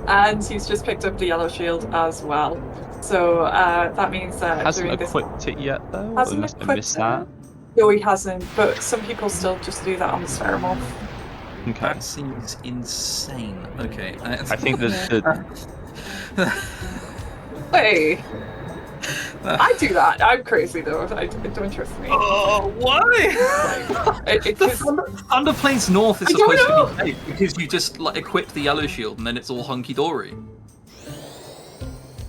and he's just picked up the yellow shield as well. So that means that Hasn't doing this equipped it yet though, hasn't unless I equipped missed it. that. No, he hasn't. But some people still just do that on the Spheromorph. Okay. That seems insane. Okay. I think the Hey, I do that. I'm crazy though. Don't trust me. Oh, why? Because Thunder Plains North is I don't supposed to be safe because you just like equip the yellow shield and then it's all hunky dory.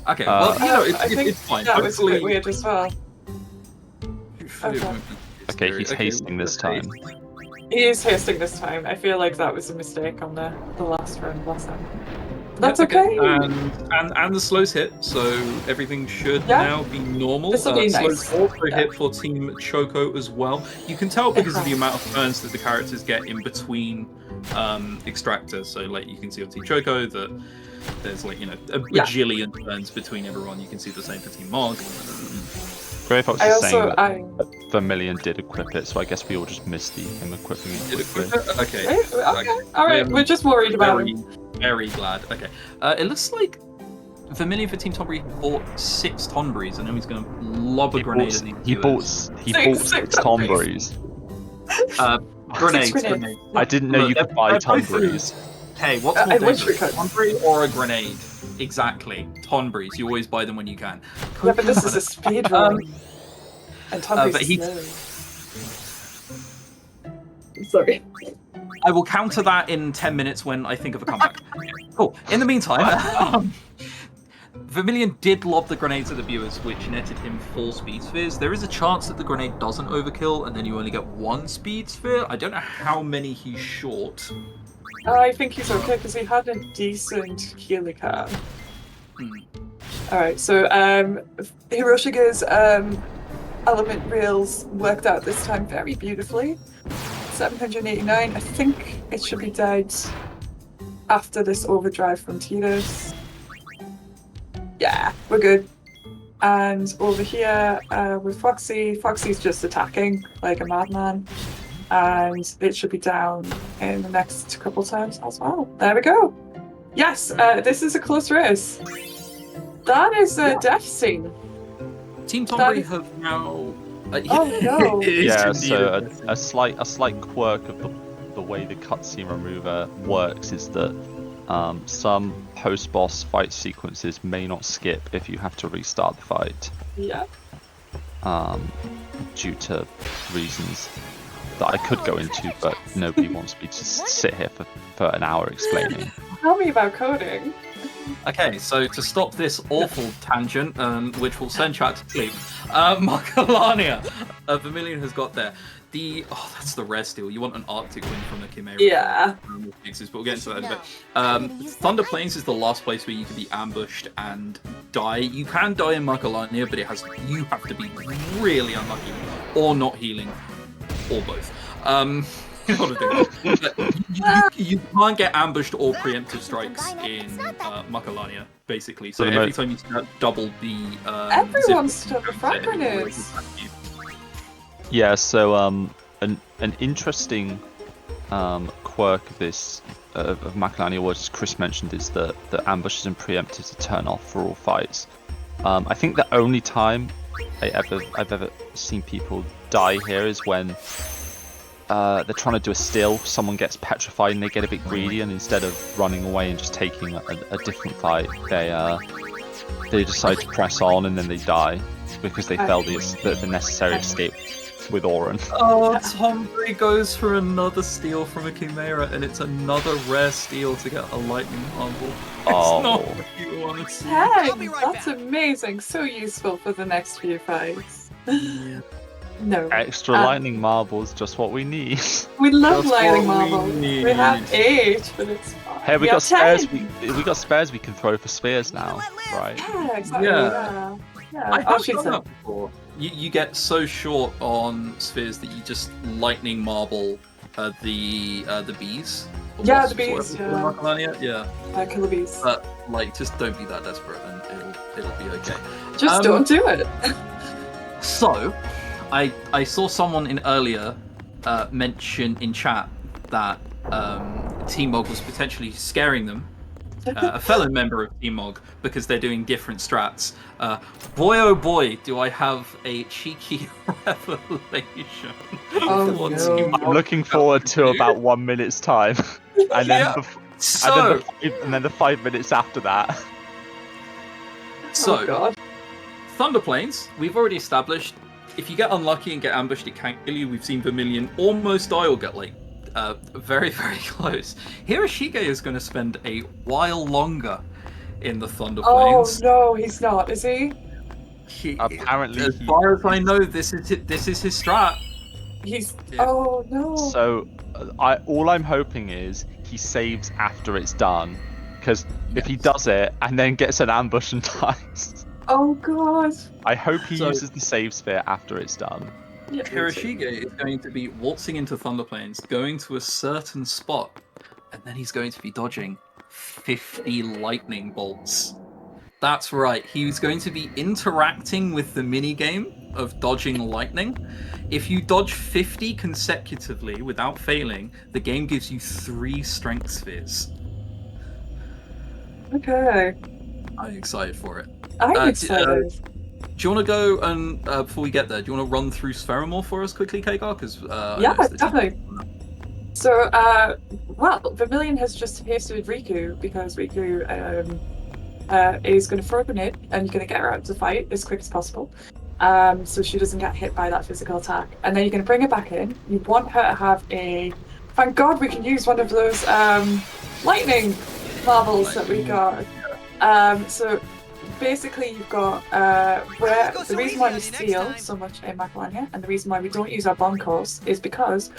Okay, well, you know, I think it's fine. that was a bit Hopefully- weird as well. hopefully it Okay. won't be okay, scary. he's hasting this time. He is hasting this time. I feel like that was a mistake on the last round last time. That's okay. And the slows hit, so everything should Yeah. now be normal. This'll be Slows nice. also Yeah. hit for Team Choco as well. You can tell because of the amount of turns that the characters get in between extractors. So like you can see on Team Choco that there's like, you know, a bajillion turns between everyone. You can see the same for Team Mog. Grey Fox I is also saying that Vermillion did equip it, so I guess we all just missed him equipping it Did it quickly. quicker? Okay. Okay. All right. We're just worried about him. Very glad. Okay. It looks like Vermillion for Team Tonberry bought 6 Tonberries, and now he's going to lob a grenade at these He bought viewers. six Tonberries. Grenades. grenades. I didn't know you could buy They're both Tonberries. Hey, what's I more wish we dangerous, could. Tonberry or a grenade? Exactly. Tonberries. You always buy them when you can. Yeah, but this is a speed run. And Tonberry's but he- slow. Sorry. I will counter that in 10 minutes when I think of a comeback. Cool. In the meantime, Vermillion did lob the grenades at the viewers, which netted him 4 speed spheres. There is a chance that the grenade doesn't overkill, and then you only get 1 speed sphere. I don't know how many he's short. I think he's okay because he had a decent healer card. Alright, so Hiroshige's element rails worked out this time very beautifully. 789. I think it should be dead after this overdrive from Titus. Yeah, we're good. And over here with Foxy's just attacking like a madman. And it should be down in the next couple turns as well. There we go. Yes, this is a close race. That is a death scene. Team Tonberry have now. Oh, no. It is Yeah, indeed so a death scene. a slight quirk of the way the cutscene remover works is that some post-boss fight sequences may not skip if you have to restart the fight. Yeah. Due to reasons that I could go into, but nobody wants me to sit here for an hour explaining. Tell me about coding. Okay, so to stop this awful tangent, which will send chat to sleep, Macalania, Vermillion has got there. That's the rare steal. You want an Arctic Wind from the Chimera. Yeah. But we'll get into that in a bit. Thunder Plains is the last place where you can be ambushed and die. You can die in Macalania, but you have to be really unlucky, or not healing, or both. In order to do that. You can't get ambushed or preemptive strikes in Macalania, basically. So every time you double the Everyone's zip, stuck with frag grenades. Yeah, so an interesting quirk of this of Macalania, what Chris mentioned, is that the ambushes and preemptives are turn off for all fights. I think the only time I've ever seen people die here is when they're trying to do a steal. Someone gets petrified and they get a bit greedy, and instead of running away and just taking a different fight, they decide to press on and then they die because they failed the necessary escape with Orin. Oh, Tonberry goes for another steal from a Chimera, and it's another rare steal to get a lightning marble. Oh. It's not what you want to see. Hey, be right that's back. amazing. So useful for the next few fights. Yeah. No. Extra lightning marbles, just what we need. We love That's lightning what we marbles. We need. have 8, but it's fine. Hey, we have got spares. 10. We got spares we can throw for spheres now, right? Yeah, exactly. Yeah. Yeah. I Oh, have she's done that before. You get so short on spheres that you just lightning marble the bees. Or Yeah, wasps, the bees, whatever you yeah. call them, Marcolania. Yeah. Killer bees. But like, just don't be that desperate, and it'll be okay. Just don't do it. So, I saw someone in earlier mention in chat that T-Mog was potentially scaring them, a fellow member of T-Mog, because they're doing different strats. Boy oh boy, do I have a cheeky revelation. Oh, for what no. T-Mog I'm looking forward to do. about 1 minute's time, and then Yeah. and then the 5 minutes after that. So, Oh, God. Thunderplanes, we've already established, if you get unlucky and get ambushed, it can't kill you. We've seen Vermillion almost die or get like very, very close. Hiroshige is going to spend a while longer in the Oh, Thunderplanes. no, he's not, is he? Apparently, as far as I know, this is his strat. He's. Yeah. Oh, no. So, all I'm hoping is he saves after it's done, because if he Yes. does it and then gets an ambush and dies, Oh, God. I hope he So- uses the save sphere after it's done. Yeah, Hiroshige is going to be waltzing into Thunderplanes, going to a certain spot, and then he's going to be dodging 50 lightning bolts. That's right, he's going to be interacting with the minigame of dodging lightning. If you dodge 50 consecutively without failing, the game gives you 3 strength spheres. Okay. I'm excited for it. I'm d- excited. Do you want to go and, before we get there, do you want to run through Spheramore for us quickly, Khaegar? Because Yeah, definitely. So, well, Vermillion has just hasted Riku because Riku is going to throw a grenade and you're going to get her out to fight as quick as possible, so she doesn't get hit by that physical attack. And then you're going to bring her back in. You want her to have a. Thank God we can use one of those lightning marbles that we got. So basically, you've got where the reason why we steal so much in Macalania and the reason why we don't use our bomb cores is because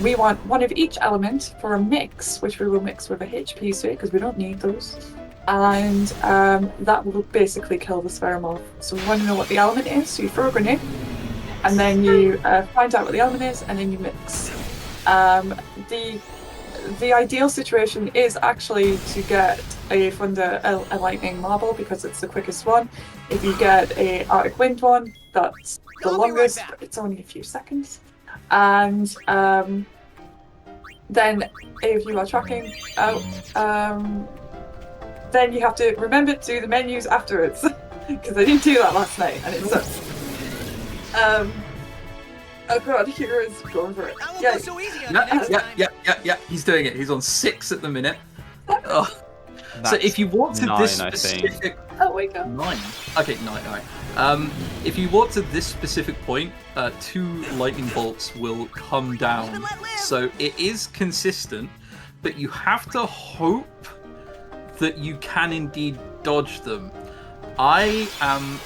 we want one of each element for a mix, which we will mix with a HP sphere because we don't need those. And that will basically kill the Spheramorph. So we want to know what the element is, so you throw a grenade, and then you find out what the element is, and then you mix. The ideal situation is actually to get a lightning marble because it's the quickest one. If you get a Arctic Wind one, that's the I'll be right longest, back. but it's only a few seconds. And then if you are tracking out, then you have to remember to do the menus afterwards because I didn't do that last night and it sucks. Oh god, Hero's going for it. That won't Yeah. go so easy on you next time. Yeah. He's doing it. He's on 6 at the minute. Oh. So That's if you walk to 9, this I think. specific Oh my god. 9. Okay, 9. All right. If you walk to this specific point, 2 lightning bolts will come down. So it is consistent, but you have to hope that you can indeed dodge them. I am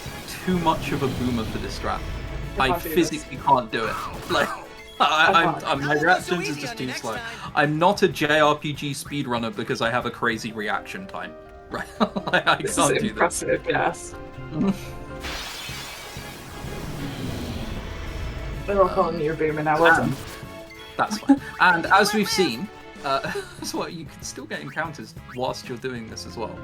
too much of a boomer for this strat. I can't do physically can't do it. Like, my reactions is just too slow. I'm not a JRPG speedrunner because I have a crazy reaction time. Right? I This can't is do impressive, yes. They're all calling you a boomer now, well done. That's fine. And as we've seen, so you can still get encounters whilst you're doing this as well.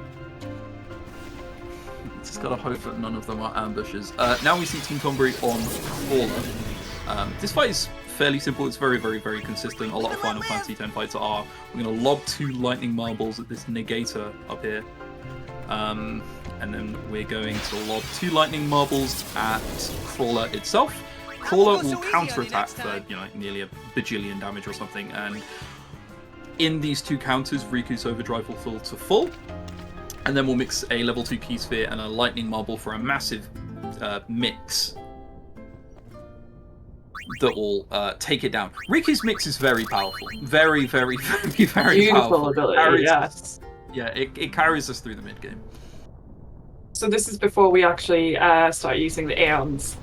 Just gotta hope that none of them are ambushes. Now we see Team Tonberry on Crawler. This fight is fairly simple. It's very, very, very consistent. A lot of Final Fantasy X fights are. We're gonna lob 2 lightning marbles at this negator up here. and then we're going to lob 2 lightning marbles at Crawler itself. Crawler will counterattack for nearly a bajillion damage or something, and in these 2 counters, Riku's Overdrive will fill to full, and then we'll mix a level 2 Key Sphere and a lightning marble for a massive mix that will take it down. Riku's mix is very powerful. Very, very, very, very Beautiful powerful. ability, yes. Yeah, it carries us through the mid game. So this is before we actually start using the Aeons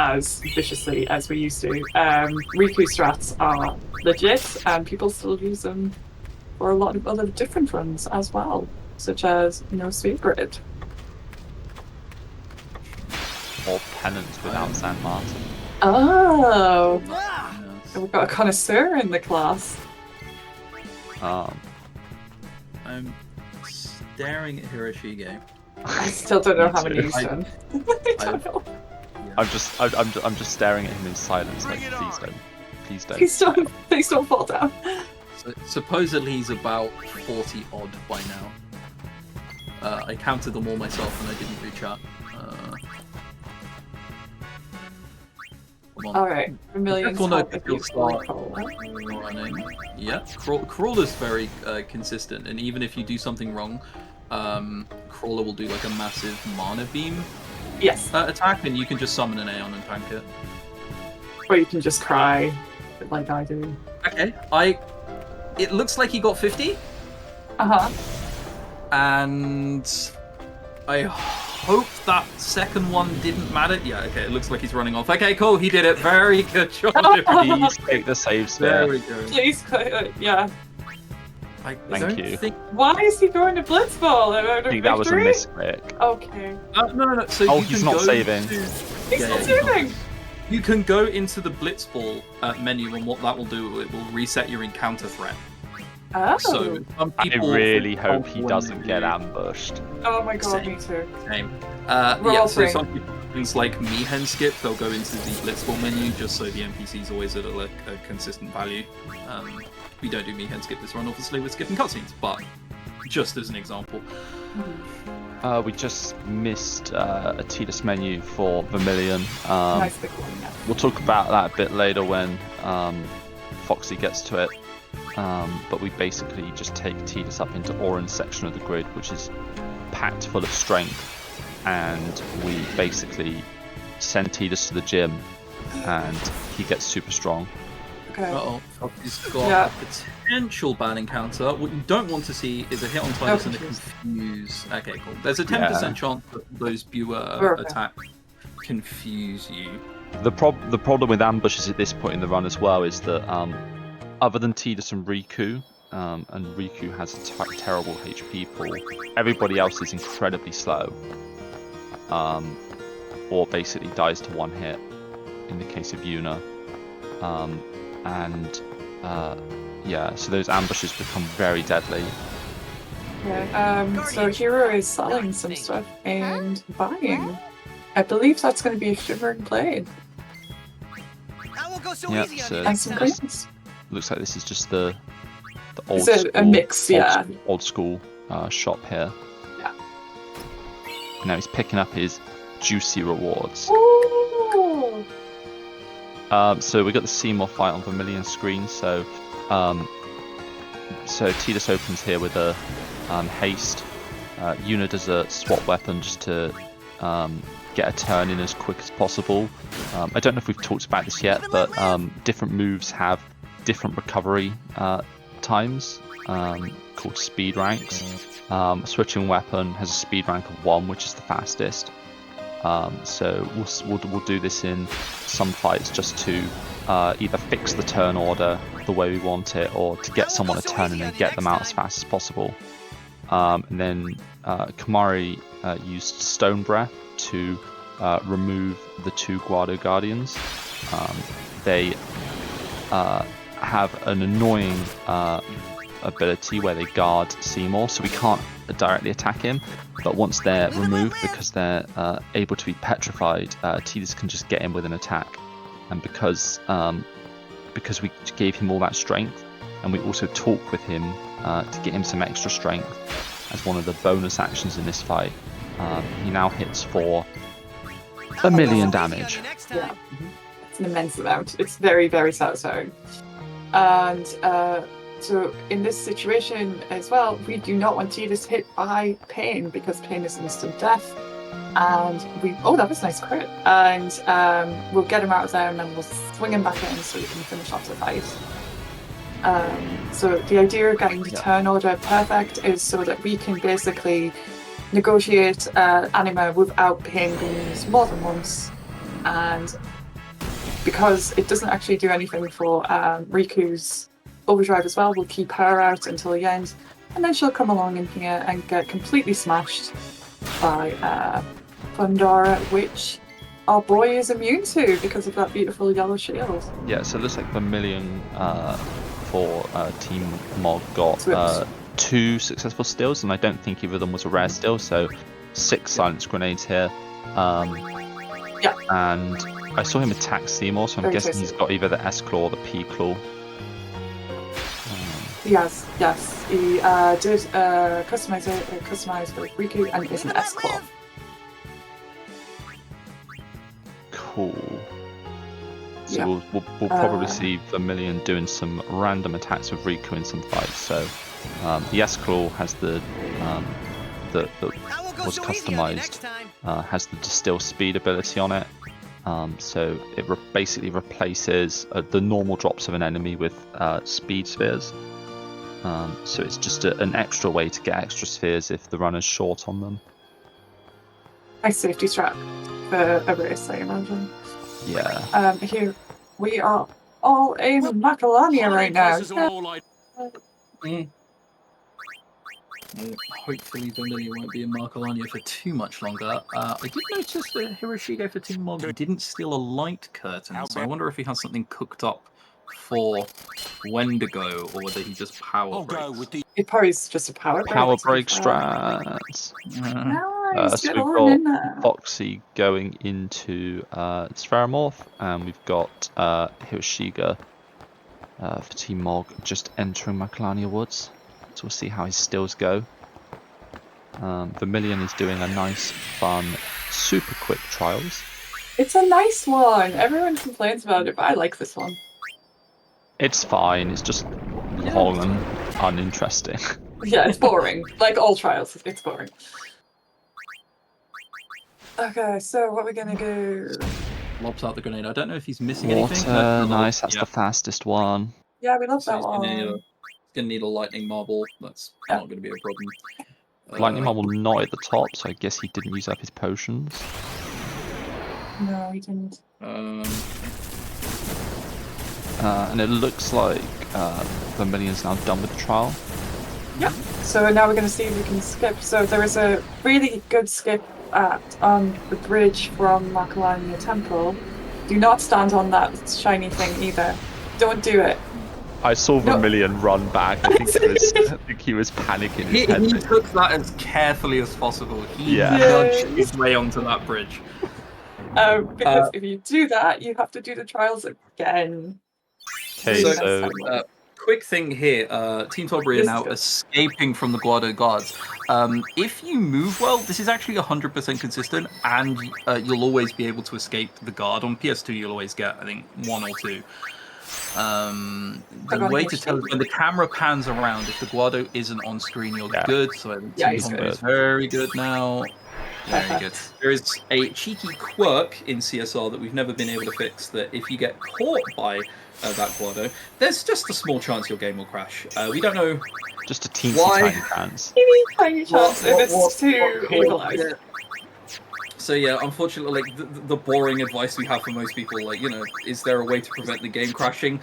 as viciously as we used to. Riku strats are legit, and people still use them for a lot of other different runs as well, such as, Speed Grid. Or Penance without San Martin. Oh! Ah! Yes. We've got a connoisseur in the class. I'm staring at Hiroshige. I still don't know Me how many too. he's done. I don't know. I'm just staring at him in silence, like please don't. Please don't fall down. So, supposedly he's about 40 odd by now. I counted them all myself and I didn't reach out. Come on. Alright, Vermillion's Careful, no, help if you'll you start call. running. Yeah, Crawler's very consistent, and even if you do something wrong, Crawler will do like a massive mana beam Yes, attack, and you can just summon an Aeon and tank it. or you can just cry, like I do. Okay, it looks like he got 50, Uh-huh. and I hope that second one didn't matter. Yeah, okay, it looks like he's running off. Okay, cool, he did it. Very good job. Please take the saves there. Very good. Please, yeah. I Thank don't you. think... Why is he going to Blitzball? I think that was a misclick. Okay. No. So Oh, you he's can not go saving. to- He's Yeah, not he's not. saving! You can go into the Blitzball menu, and what that will do, it will reset your encounter threat. Oh. So some I people... really hope he when doesn't they get do- ambushed. Oh my god, Same. me too. Same. We're Yeah, all so three. some people, things like Mihen Skip, they'll go into the Blitzball menu just so the NPC's always at a consistent value. We don't do Mihen Skip this run, obviously, with skipping cutscenes, but just as an example. We just missed a Tidus menu for Vermillion. Nice big one, yeah. We'll talk about that a bit later when Foxy gets to it. But we basically just take Tidus up into Orin's section of the grid, which is packed full of strength, and we basically send Tidus to the gym, and he gets super strong. Okay. Uh-oh, Foxy's got Yeah. a potential ban encounter. What you don't want to see is a hit on Tidus and a confused. confuse. Okay, cool. There's a 10% chance that those Buer Okay. attacks confuse you. The problem with ambushes at this point in the run as well is that other than Tidus and Riku has a terrible HP pool, everybody else is incredibly slow, or basically dies to one hit in the case of Yuna. So those ambushes become very deadly. Yeah. So Hero is selling some stuff and buying. I believe that's going to be a Shivering Blade That won't go so Yeah, easy on so- you and next some time. greens. Looks like this is just the old It's a school, mix, yeah. old school shop here. Yeah. Now he's picking up his juicy rewards. Ooh. So we got the Seymour fight on Vermillion screen. So Tidus opens here with a haste. Yuna does a swap weapon just to get a turn in as quick as possible. I don't know if we've talked about this yet, but different moves have different recovery times called speed ranks. Switching weapon has a speed rank of 1, which is the fastest. So we'll do this in some fights just to either fix the turn order the way we want it, or to get someone a turn and then get them out as fast as possible. And then Kamari used Stone Breath to remove the 2 Guado Guardians. They have an annoying ability where they guard Seymour, so we can't directly attack him, but once they're removed, because they're able to be petrified, Tidus can just get in with an attack. And because we gave him all that strength, and we also talk with him to get him some extra strength as one of the bonus actions in this fight, He now hits for a million damage. Yeah. It's an immense amount. It's very, very satisfying. And so in this situation as well, we do not want Tidus hit by pain because pain is instant death. And that was a nice crit. And we'll get him out of there and then we'll swing him back in so we can finish off the fight. So the idea of getting the turn order perfect is so that we can basically negotiate anima without pain being used more than once. And because it doesn't actually do anything for Riku's overdrive as well, we'll keep her out until the end. And then she'll come along in here and get completely smashed by Thundara, which our boy is immune to because of that beautiful yellow shield. Yeah, so it looks like Vermillion for Team Mog got 2 successful stills, and I don't think either of them was a rare still, so 6 silence grenades here. And I saw him attack Seymour, so I'm guessing he's got either the S claw or the P claw. Yes. He did customize for Riku, and it's an S claw. Cool. So we'll probably see Vermillion doing some random attacks with Riku in some fights. So the S claw has the was customized, has the distill speed ability on it. So it basically replaces the normal drops of an enemy with speed spheres. So it's just an extra way to get extra spheres if the runner's short on them. Nice safety strap for a race, I imagine. Yeah. Here we are all in Macalania right now. Hopefully Vermillion won't be in Marcolania for too much longer. I did notice that Hiroshige for Team Mog didn't steal a light curtain, so I wonder if he has something cooked up for Wendigo, or whether he just power breaks. It probably is just a power break strats. Nice, So get we've on in got there. Foxy going into Spheramorph, and we've got Hiroshige for Team Mog just entering Macalania Woods. So we'll see how his stills go. Vermillion is doing a nice, fun, super quick trials. It's a nice one. Everyone complains about it, but I like this one. It's fine. It's just long and uninteresting. Yeah, it's boring. Like all trials, it's boring. Okay, so what we're gonna do? Lobs out the grenade. I don't know if he's missing Water, anything. nice. That's the fastest one. Yeah, we love So that he's one. gonna need a lightning marble. That's not gonna be a problem. Lightning marble not at the top, so I guess he didn't use up his potions. No, he didn't. And it looks like Vermillion's now done with the trial. Yeah. So now we're going to see if we can skip. So there is a really good skip on the bridge from Macalania Temple. Do not stand on that shiny thing either. Don't do it. I saw Vermillion run back. I think he was panicking. He took that as carefully as possible. He nudged his way onto that bridge. Because if you do that, you have to do the trials again. Okay, so quick thing here. Team Tonberry are now escaping from the Guado guards. If you move well, this is actually 100% consistent, and you'll always be able to escape the guard. On PS2, you'll always get, I think, 1 or 2. The way to tell is when the camera pans around, if the Guado isn't on screen, you're good. So I think Team Tonberry is very good now. Very good. There is a cheeky quirk in CSR that we've never been able to fix, that if you get caught by that Guado, there's just a small chance your game will crash. We don't know. Just a tiny chance. Tiny chance if it's too evilized. So yeah, unfortunately, like the boring advice we have for most people, like, you know, is there a way to prevent the game crashing?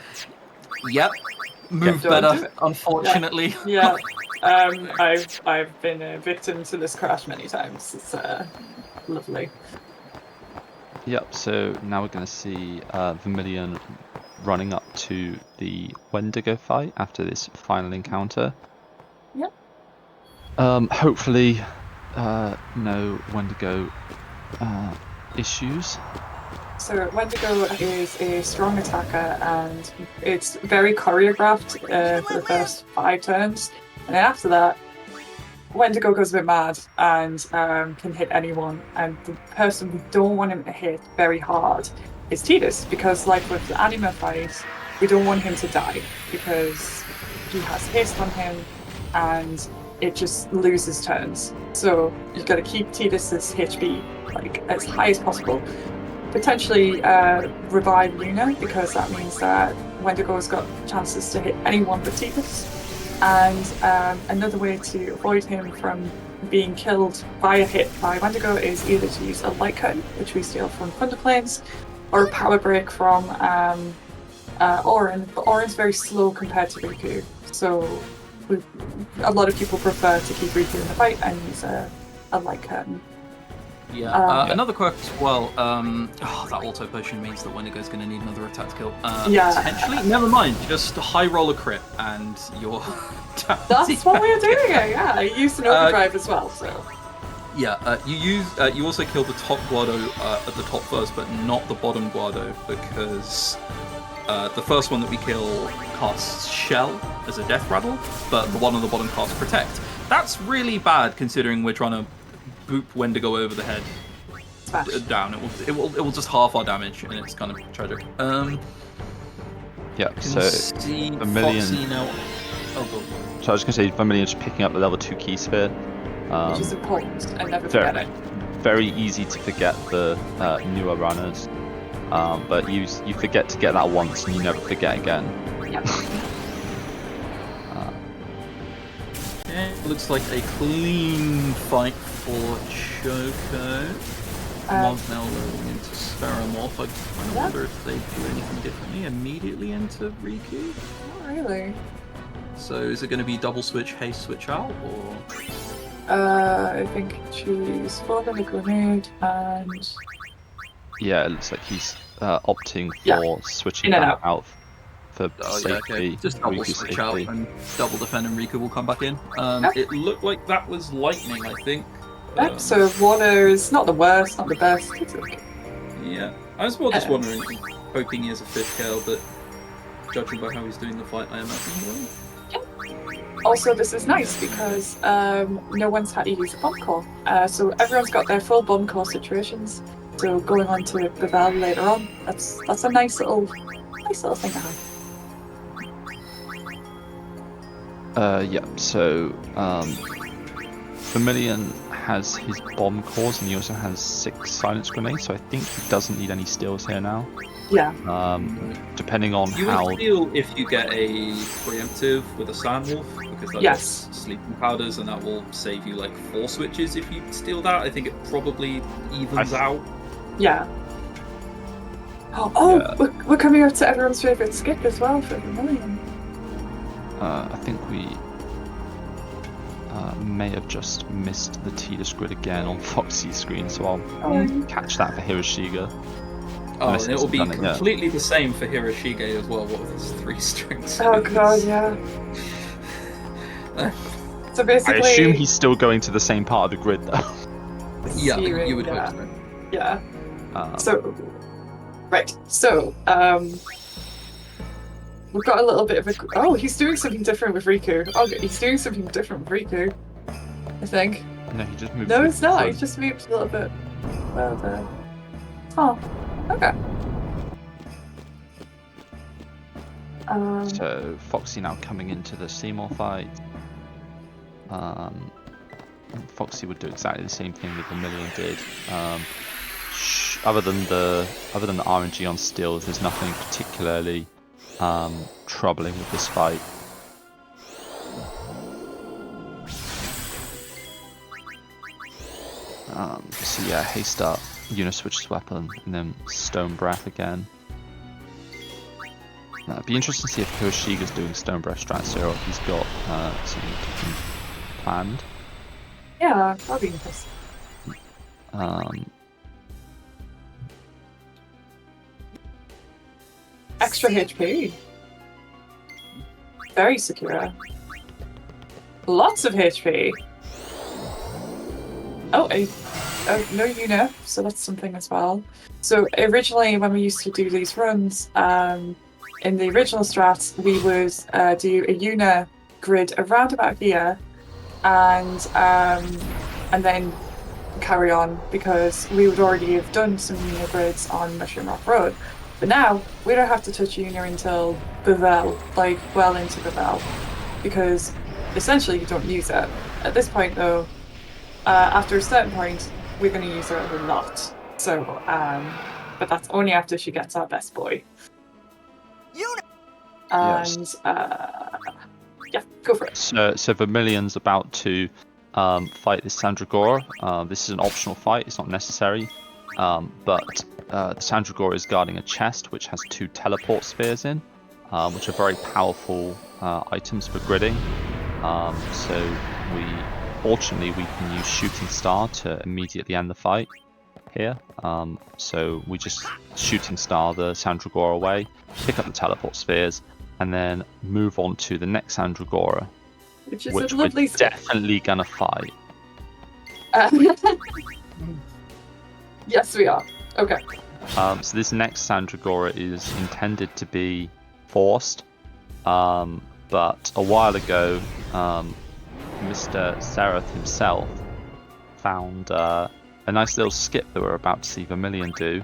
Yep. Move better, unfortunately. Yeah. I've been a victim to this crash many times. It's lovely. Yep, so now we're going to see Vermillion running up to the Wendigo fight after this final encounter. Yep. Hopefully, no Wendigo issues. So Wendigo is a strong attacker, and it's very choreographed for the first 5 turns, and then after that, Wendigo goes a bit mad and can hit anyone, and the person we don't want him to hit very hard is Tidus, because like with the anima fight, we don't want him to die because he has haste on him and it just loses turns. So you've got to keep Tidus's HP like as high as possible. Potentially revive Luna, because that means that Wendigo's got chances to hit anyone but Tidus. And another way to avoid him from being killed by a hit by Wendigo is either to use a light curtain, which we steal from Thunderplanes, or a power break from Orin. But Orin's very slow compared to Riku, so a lot of people prefer to keep Riku in the fight and use a light curtain. Yeah, another quirk as well. That auto potion means that Wendigo's going to need another attack to kill. Yeah. Potentially, never mind. Just high roll a crit, and you're. That's what we're doing. Yeah, I used an overdrive as well. So. Yeah, you also kill the top Guado at the top first, but not the bottom Guado, because the first one that we kill casts Shell as a death rattle, but the one on the bottom casts Protect. That's really bad considering we're trying to boop Wendigo over the head down. It will just half our damage, and it's kind of tragic. Yeah. So Vermillion. Now. Oh, go. So I was going to say Vermillion just picking up the level 2 key sphere. Which is important, and never forget it. Very easy to forget the newer runners, but you forget to get that once, and you never forget again. Yep. Looks like a clean fight for Choco. Mom's now loading into Spheromorph. I kind of wonder if they do anything differently immediately into Riku. Not really. So is it going to be double switch, haste switch out, or? I think choose Fallen a Grenade and. Yeah, it looks like he's opting for switching out for safety. Okay. Just double Riku's switch safety. out and double defend, and Riku will come back in. It looked like that was lightning, I think. So water is not the worst, not the best. It's okay. Yeah, I was more just wondering, hoping he has a fifth scale, but judging by how he's doing the fight, I imagine he will. Also, this is nice because no one's had to use a bomb core, so everyone's got their full bomb core situations. So going on to the value later on, that's a nice little thing to have. Yeah. So Vermillion has his bomb cores, and he also has 6 silence grenades. So I think he doesn't need any steals here now. Yeah. Depending on you how. You would steal if you get a preemptive with a Sandwolf, because that Yes. does sleeping powders, and that will save you like 4 switches if you steal that. I think it probably evens out. Yeah. Yeah. We're coming up to everyone's favourite skip as well for Vermillion. I think we may have just missed the Tidus grid again on Foxy's screen, so I'll catch that for Hiroshige. Oh, and it will be completely the same for Hiroshige as well. What with his 3 strings? Oh god, yeah. So basically, I assume he's still going to the same part of the grid, though. Yeah, you would hope so. Yeah. So we've got a little bit of a. Oh, he's doing something different with Riku. Oh, he's doing something different with Riku, I think. No, he just moved. No, it's not. He just moved a little bit further. Oh, okay. So Foxy now coming into the Seymour fight. Foxy would do exactly the same thing that Vermillion did. Other than the RNG on stills, there's nothing particularly troubling with this fight. So yeah, haste up, switch his weapon, and then Stone Breath again. It'd be interesting to see if Hiroshige's doing Stone Breath strats here, or if he's got something different planned. Yeah, that'd be interesting. Extra HP. Very secure. Lots of HP. Oh, no Una, so that's something as well. So originally, when we used to do these runs, in the original strats, we would do a Una grid around about here, and then carry on, because we would already have done some Una grids on Mushroom Rock Road. But now we don't have to touch Una until VIII, like well into VIII, because essentially you don't use it. At this point though, after a certain point, we're going to use her a lot. So, but that's only after she gets our best boy. Una! And yeah, go for it. So Vermillion's about to fight this Sandragora. This is an optional fight; it's not necessary. But the Sandragora is guarding a chest which has 2 teleport spheres in, which are very powerful items for gridding. So fortunately, we can use Shooting Star to immediately end the fight here. So we just Shooting Star the Sandragora away, pick up the teleport spheres, and then move on to the next Sandragora, Which is which a we're lovely definitely gonna fight. Yes, we are. Okay. So this next Sandragora is intended to be forced, but a while ago, Mr. Seraph himself found a nice little skip that we're about to see Vermillion do,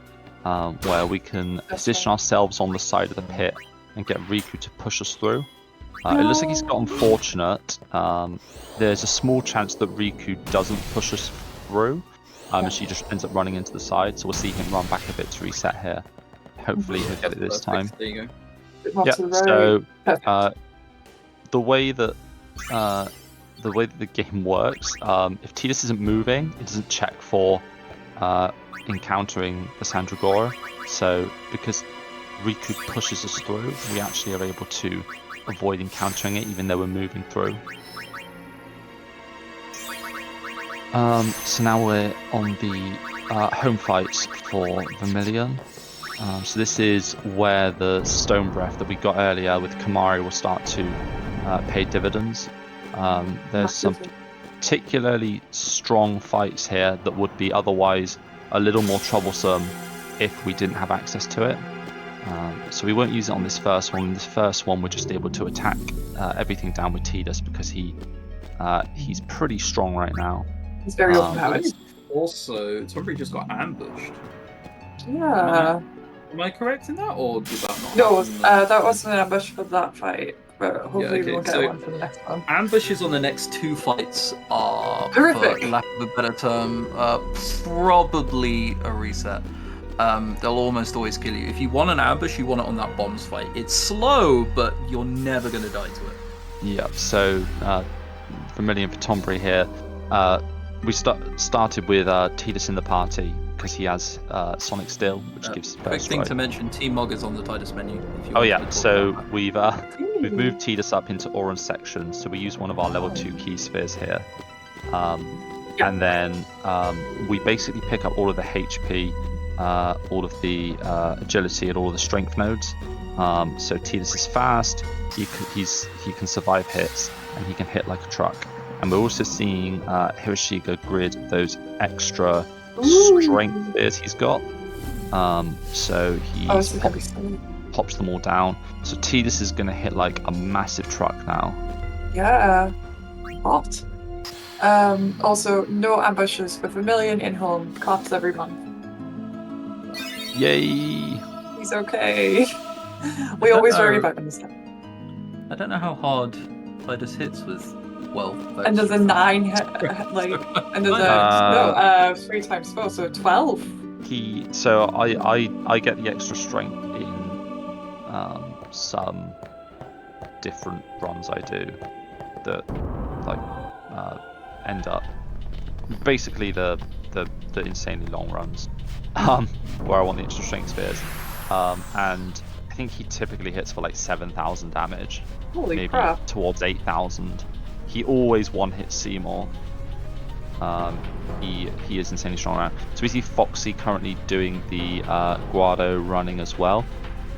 where we can position ourselves on the side of the pit and get Riku to push us through. It looks like he's got unfortunate. There's a small chance that Riku doesn't push us through, and she just ends up running into the side, so we'll see him run back a bit to reset here. Hopefully he'll get it this time. There you More Yeah, to the road. so the way that the game works, if Tidus isn't moving, it doesn't check for encountering the Sandragora. So because Riku pushes us through, we actually are able to avoid encountering it, even though we're moving through. So now we're on the home fights for Vermillion. So this is where the Stone Breath that we got earlier with Kamari will start to pay dividends. There's some particularly strong fights here that would be otherwise a little more troublesome if we didn't have access to it. So we won't use it on this first one. This first one we're just able to attack everything down with Tidus because he's pretty strong right now. He's very overpowered. Also, Tonberry just got ambushed. Yeah. Am I correct in that, or did that not No, happen? that wasn't an ambush for that fight, but hopefully okay, we'll get so- one for the next one. Ambushes on the next 2 fights are, Horrific. for lack of a better term, probably a reset. They'll almost always kill you. If you want an ambush, you want it on that bombs fight. It's slow, but you're never going to die to it. Yep, so Vermillion for Tonberry here. We started with Tidus in the party because he has Sonic Steel, which gives Quick burst thing right. to mention, Team Mog is on the Tidus menu. If you Oh want yeah, to talk so about that. we've moved Tidus up into Orange section, so we use one of our level 2 key spheres here. And then we basically pick up all of the HP, all of the agility, and all of the strength nodes. So Tidus is fast, he can survive hits, and he can hit like a truck. And we're also seeing Hiroshige grid those extra strength spheres he's got. So he pops them all down. So Tidus is going to hit like a massive truck now. Yeah. Hot. Also, no ambushes for Vermillion in home. Cops every month. Yay! He's okay. We always worry about him. I don't know how hard Tidus hits with 12. And there's a 9, like, and there's a 3 times 4, so 12. So I get the extra strength in some different runs I do that like end up basically the insanely long runs where I want the extra strength spheres, and I think he typically hits for like 7,000 damage, Holy maybe crap. towards 8,000. He always one hits Seymour. He is insanely strong around. So we see Foxy currently doing the Guado running as well.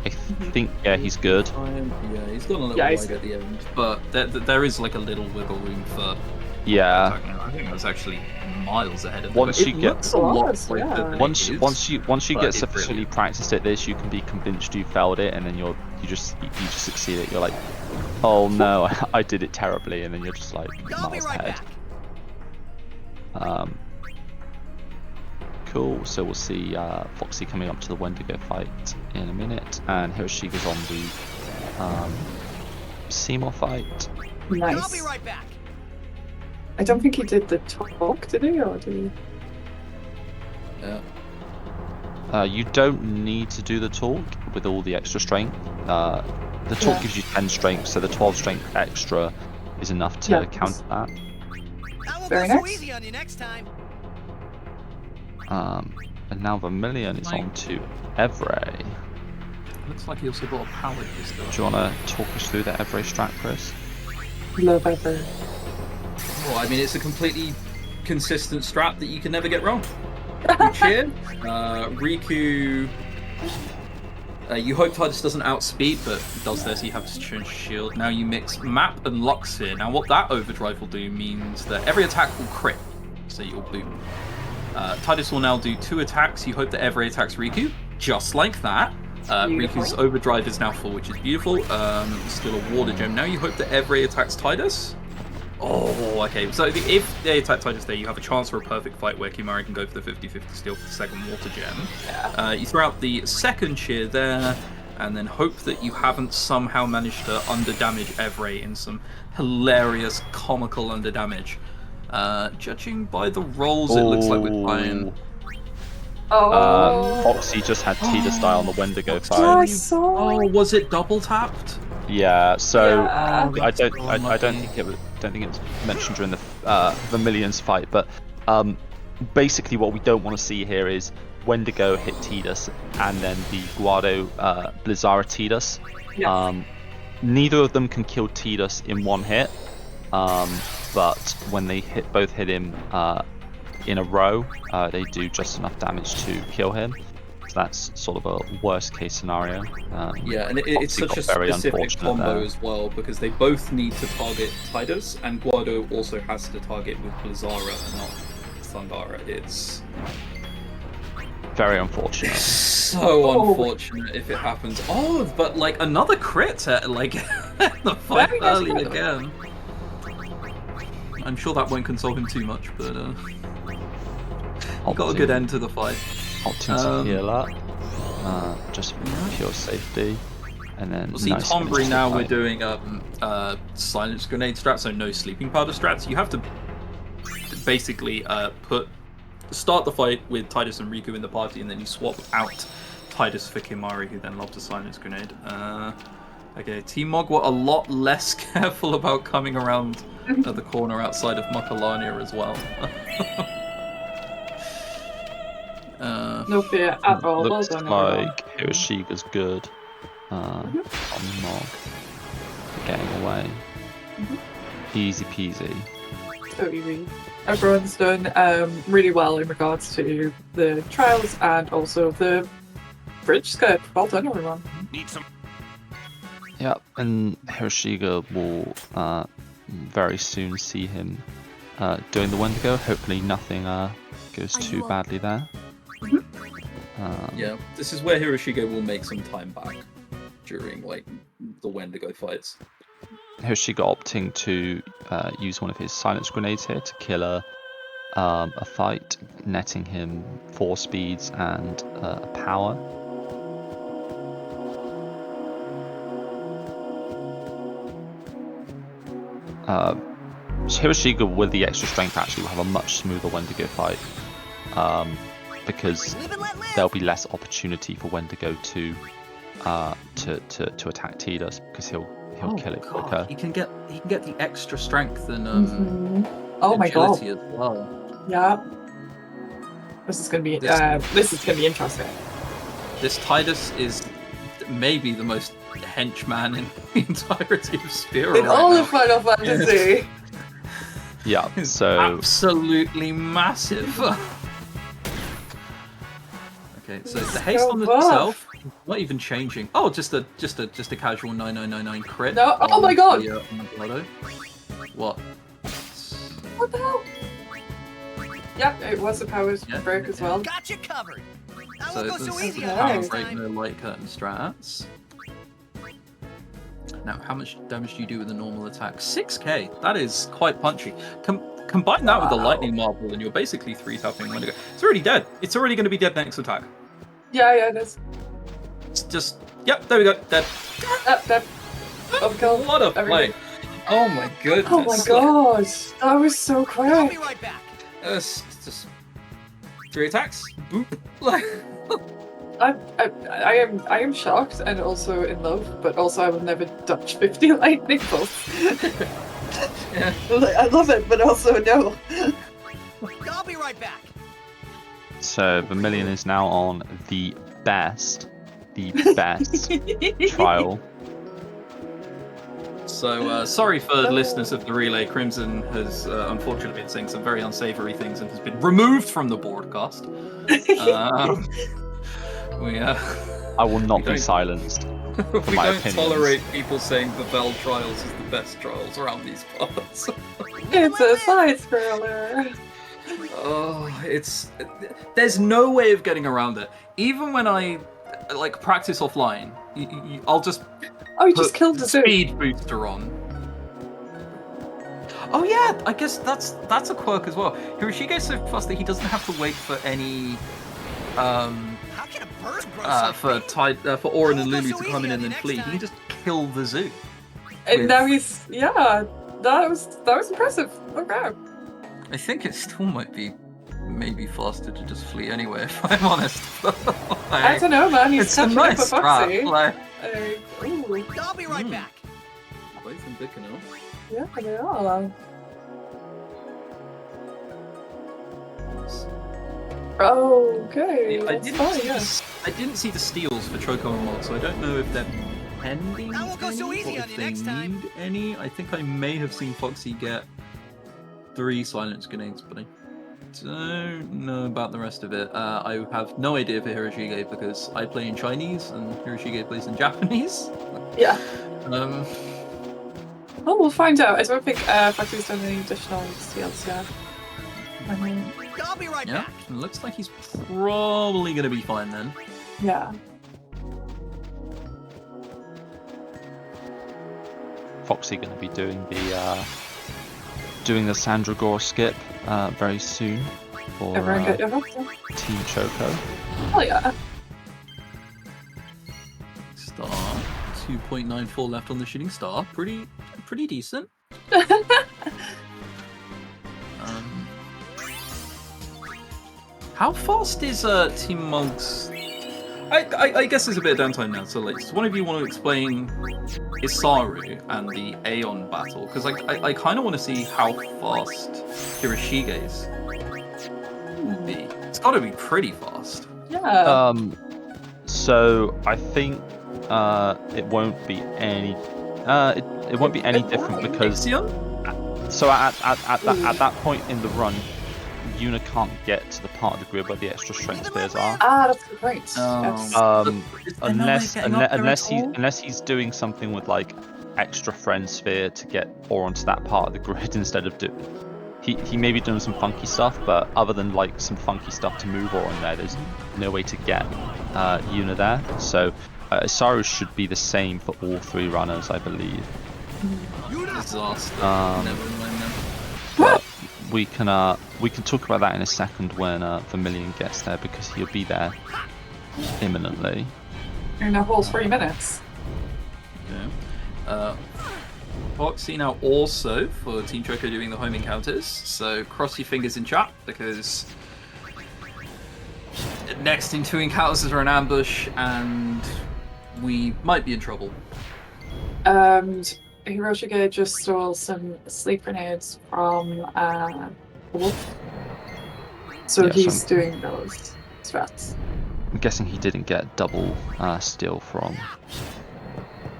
I think he's good. Yeah, he's got a little Yeah, lag at the end, but there is like a little wiggle room for. Yeah. I think that's actually miles ahead of Once him. you It get- looks a lot Once, quicker yeah. than it Once is, you but get it's sufficiently brilliant. practiced at this, you can be convinced you failed it, and then you just succeed it. You're like, Oh no, I did it terribly, and then you're just like I'll be miles right ahead. back. Cool. So we'll see Foxy coming up to the Wendigo fight in a minute, and Hiroshige's on the Seymour fight. I'll be Nice. right back. I don't think he did the talk, did he? Or did he? Yeah. You don't need to do the talk with all the extra strength. The talk gives you 10 strength, so the 12 strength extra is enough to counter that. I won't Very go so nice. easy on you next time. And now Vermillion is on to Evray. Looks like he also got a power pistol. Do you want to talk us through the Evray strat, Chris? Love ever. Well, I mean, it's a completely consistent strat that you can never get wrong. You cheer. Riku. You hope Tidus doesn't outspeed, but it does this. You have to change shield. Now you mix map and lock sphere. Now what that overdrive will do means that every attack will crit, so you'll boom. Tidus will now do 2 attacks. You hope that every attacks Riku, just like that. Riku's overdrive is now full, which is beautiful. Still a water gem. Now you hope that every attacks Tidus. Oh, okay. So if they attack Tidus there, you have a chance for a perfect fight where Kimari can go for the 50-50 steal for the second water gem. You throw out the second cheer there, and then hope that you haven't somehow managed to underdamage Evray in some hilarious, comical underdamage. Judging by the rolls, it looks like we're fine. Foxy just had Tidus die on the Wendigo I fight. saw. Oh, was it double tapped? Yeah, so Yeah. I don't think it was mentioned during the Vermillion's fight, but basically what we don't want to see here is Wendigo hit Tidus and then the Guado Blizzara Tidus. Yeah. Neither of them can kill Tidus in one hit, but when they both hit him in a row, they do just enough damage to kill him. So that's sort of a worst case scenario. Yeah, and it's such a very specific unfortunate combo there. as well, because they both need to target Tidus, and Guado also has to target with Blizzara, not Thundara. It's very unfortunate. so unfortunate if it happens. Oh, but like another crit at like the fight Very nice early crit. again. I'm sure that won't console him too much, but he got a good end to the fight. Opting to heal up, just for pure safety, and then We'll see nice Tonberry finish to now. the We're fight. doing silence grenade strats, so no sleeping powder strats. You have to basically start the fight with Tidus and Riku in the party, and then you swap out Tidus for Kimari, who then lobbed a silence grenade. Okay, Team Mog were a lot less careful about coming around at the corner outside of Makalania as well. No fear at all. Well Looks done, everyone. like Hiroshige's good. On Mog getting away. Easy peasy. So easy. Everyone's done really well in regards to the trials and also the bridge skirt. Well done, everyone. Yep, and Hiroshige will very soon see him doing the Wendigo. Hopefully nothing goes too badly there. Yeah, this is where Hiroshige will make some time back during like the Wendigo fights. Hiroshige opting to use one of his silence grenades here to kill a fight, netting him 4 speeds and a power. Hiroshige with the extra strength actually will have a much smoother Wendigo fight, because there'll be less opportunity for Wendigo to attack Tidus, because he'll kill it quicker. He can get the extra strength and Oh my god. agility as well. Yeah. This is gonna be interesting. This Tidus is maybe the most henchman in the entirety of Spira In right all now. of Final Fantasy. Yeah, It's so absolutely massive. Okay, so the haste So on buff. itself, not even changing. Oh, just a casual 9999 crit. No, oh on my god! the, on the Grotto. What? What the hell? Yep, it was a power break as well. Got you covered. I So won't go this so is easy the on power you next break, time. no light curtain strats. Now, how much damage do you do with a normal attack? 6k. That is quite punchy. Combine that with the lightning marble, and you're basically 3-tapping Wendigo. It's already dead. It's already going to be dead next attack. Yeah, it is. It's just, yep, there we go, dead. Dead. Overkill. What a play. Oh my goodness. Oh my god, that was so I'll quick. be right back. Just 3 attacks. Boop. I am shocked and also in love, but also I will never dodge 50 lightning bolts. Yeah. I love it, but also no. I'll be right back. So Vermillion is now on the best trial. So, sorry for the listeners of the relay. Crimson has unfortunately been saying some very unsavory things and has been removed from the broadcast. I will not be silenced. We my don't opinions. tolerate people saying the VIII trials is the best trials around these parts. It's a side scroller. Oh, there's no way of getting around it. Even when I like practice offline, I'll just You just killed the zoo. speed booster on. Oh yeah, I guess that's a quirk as well. Hiroshige is so fast that he doesn't have to wait for any How can a bird grow so for Orin and Lulu to come in and then flee. He can just kill the zoo. And now he's that was impressive. Okay. I think it still might be maybe faster to just flee anyway, if I'm honest. I don't know, man. He's It's a catching nice up with Foxy. strat. Like, Ooh. I'll be right back. both in big enough. Yeah, they are. Okay. I That's fine, yeah. didn't see the steals for Choco and Mod, so I don't know if they're pending I won't go so any, easy or on if you they next time. need any. I think I may have seen Foxy get 3 silence grenades, but I don't know about the rest of it. I have no idea for Hiroshige because I play in Chinese and Hiroshige plays in Japanese. Yeah. Um, We'll find out. I don't think Foxy's done any additional steals yet. I'll be right yeah, back. it looks like he's probably going to be fine then. Yeah. Foxy going to be doing the Sandragore skip very soon for Everyone get your hopes up. Team Choco. Oh yeah. Star 2.94 left on the shooting star. Pretty decent. How fast is Team Monks? I guess there's a bit of downtime now, so like, does one of you want to explain Isaru and the Aeon battle? Because I kind of want to see how fast Hiroshige's will be. It's got to be pretty fast. Yeah. So I think it won't be any it won't be any different because so at that point in the run, Yuna can't get to the part of the grid where the extra strength spears are. That's a good point. Unless he's doing something with like extra friend sphere to get ore onto that part of the grid instead of he may be doing some funky stuff, but other than like some funky stuff to move ore on there, there's no way to get Yuna there. So Isaru should be the same for all 3 runners, I believe. Disaster. Never mind then. But we can talk about that in a second when Vermillion gets there, because he'll be there imminently. In a whole 3 minutes. Yeah. Foxy now also for Team Choco doing the home encounters, so cross your fingers in chat because next in 2 encounters are an ambush and we might be in trouble. Hiroshige just stole some sleep grenades from Wolf. So Yeah, he's doing those strats. I'm guessing he didn't get double steal from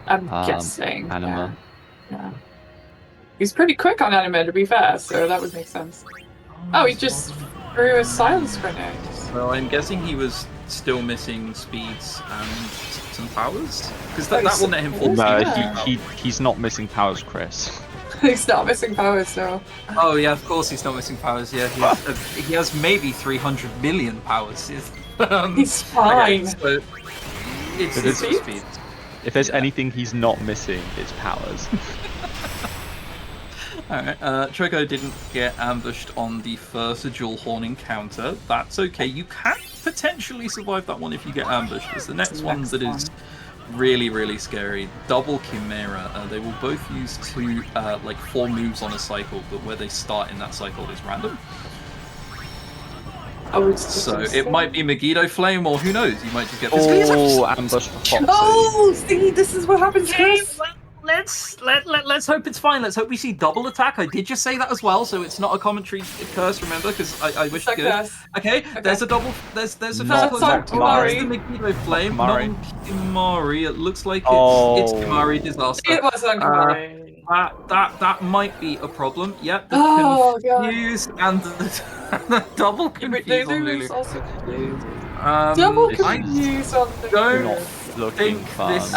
I'm guessing. Anima. Yeah. He's pretty quick on Anima, to be fair, so that would make sense. Oh, he just threw a silence grenade. So I'm guessing he was still missing speeds and some powers? Because that will net him full No, speed. he's not missing powers, Chris. He's not missing powers, so. Oh yeah, of course he's not missing powers. Yeah, he has maybe 300 million powers. He's fine. Okay, so it's Is it speed. If there's anything he's not missing, it's powers. Alright, Choco didn't get ambushed on the first dual horn encounter. That's okay. You can potentially survive that one if you get ambushed. There's the next one that is really, really scary. Double Chimera. They will both use 4 moves on a cycle, but where they start in that cycle is random. So it might be Megiddo Flame, or who knows? You might just get Oh, ambush for Foxy. Oh, see, this is what happens, Chris. Let's hope it's fine. Let's hope we see double attack. I did just say that as well, so it's not a commentary curse. Remember, because I wish it could. Okay, there's a double. There's a physical attack. There's the Megiddo Flame. Not on Kimari. It looks like it's Kimari disaster. It was on Kimari. That might be a problem. Yep. The confuse and the double confuse on Lulu. Double confuse on the don't think this is.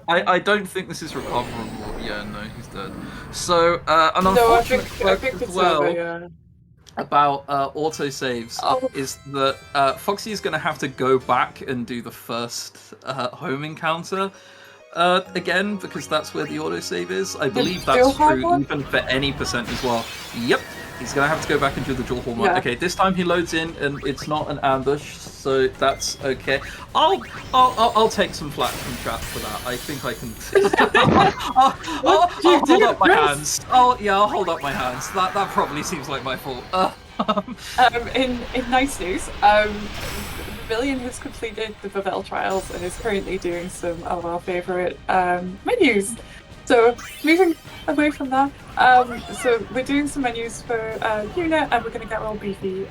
I don't think this is recoverable. Yeah, no, he's dead. So, an unfortunate fact as well about autosaves is that Foxy is going to have to go back and do the first home encounter again, because that's where the autosave is. I believe that's true even for any percent as well. Yep. He's gonna have to go back and do the dual horn. Yeah. Okay, this time he loads in and it's not an ambush, so that's okay. I'll take some flack from chat for that. I think I can. I'll hold up my hands. I'll hold up my hands. That probably seems like my fault. In nice news, Vermillion has completed the VIII trials and is currently doing some of our favourite menus. So moving away from that, so we're doing some menus for Quina, and we're going to get real beefy.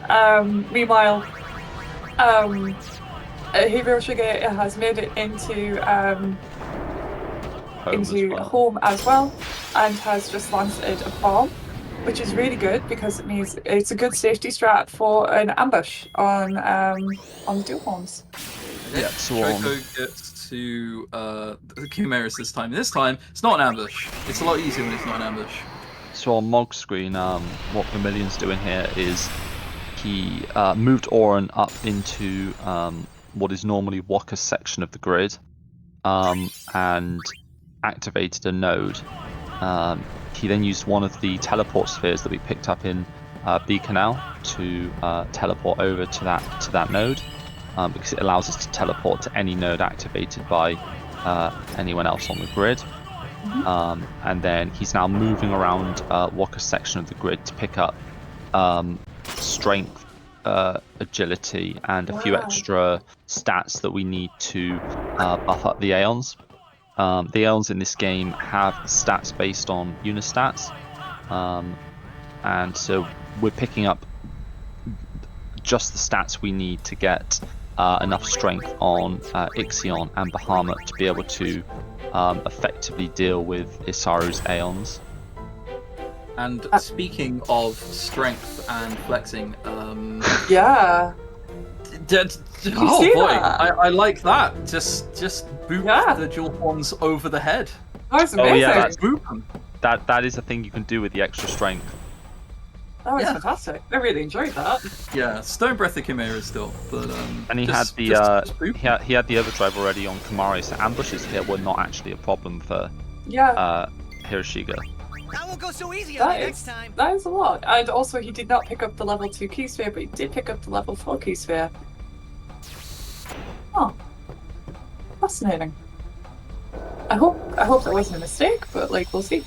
Meanwhile, Hiroshige has made it into home as well, and has just launched a bomb, which is really good because it means it's a good safety strat for an ambush on dual horns. Yeah, Choco gets to the Chimeras this time. This time, it's not an ambush. It's a lot easier when it's not an ambush. So on Mog screen, what Vermillion's doing here is he moved Oren up into what is normally Waka's section of the grid, and activated a node. He then used one of the teleport spheres that we picked up in B-Canal to teleport over to that node. Because it allows us to teleport to any node activated by anyone else on the grid. And then he's now moving around Waka's section of the grid to pick up strength, agility, and a few extra stats that we need to buff up the Aeons. The Aeons in this game have stats based on unistats, and so we're picking up just the stats we need to get enough strength on Ixion and Bahamut to be able to effectively deal with Isaru's Aeons. And speaking of strength and flexing, yeah. Oh boy, I like that. Just boot the dual horns over the head. That's amazing. Oh yeah, that is a thing you can do with the extra strength. Oh, it's fantastic. I really enjoyed that. Yeah, Stone Breath of Chimera still, but and he had the he had the overdrive already on Kimari, so ambushes here were not actually a problem for Hiroshige. That won't go so easy on you next time. That is a lot. And also he did not pick up the level 2 key sphere, but he did pick up the level 4 key sphere. Oh. Fascinating. I hope that wasn't a mistake, but we'll see.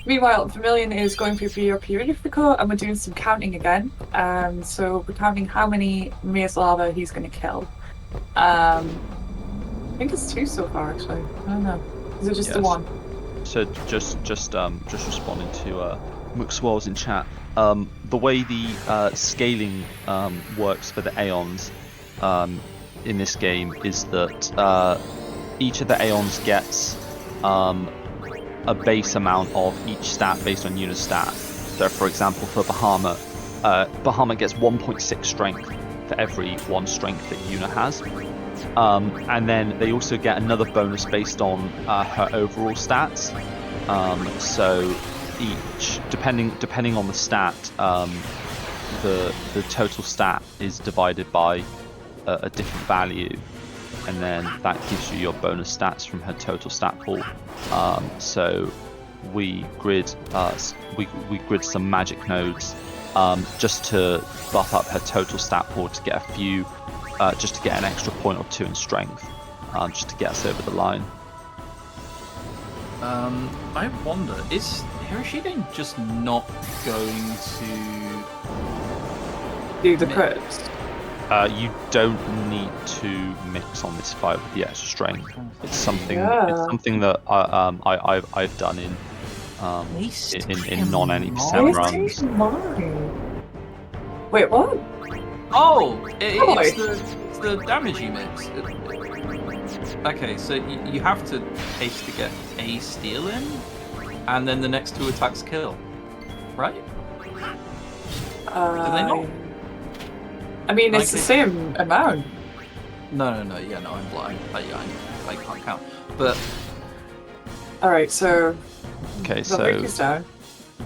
Meanwhile, Vermillion is going for your Purifico, and we're doing some counting again. So we're counting how many Maze Lava he's going to kill. I think it's 2 so far, actually. I don't know. Is it just the 1? So just responding to McSwells in chat. The way the scaling works for the Aeons in this game is that each of the Aeons gets a base amount of each stat based on unistat. So for example, for Bahamut, Bahamut gets 1.6 strength for every 1 strength that Yuna has. And then they also get another bonus based on her overall stats. So each, depending on the stat, the total stat is divided by a different value. and then that gives you your bonus stats from her total stat pool. So we grid some magic nodes just to buff up her total stat pool to get a few, just to get an extra point or 2 in strength, just to get us over the line. I wonder, is Hiroshige just not going to Do the crits. You don't need to mix on this fight with the extra strength. It's something. Yeah. It's something that I've done in non-NEPSM runs. Wait, what? Oh, it's the damage you mix. Okay, so you have to haste to get a steal in, and then the next 2 attacks kill, right? Do they not? I mean, it's the same amount. No, yeah, no, I'm blind. I can't count. But Alright, so Okay, the Rick is down.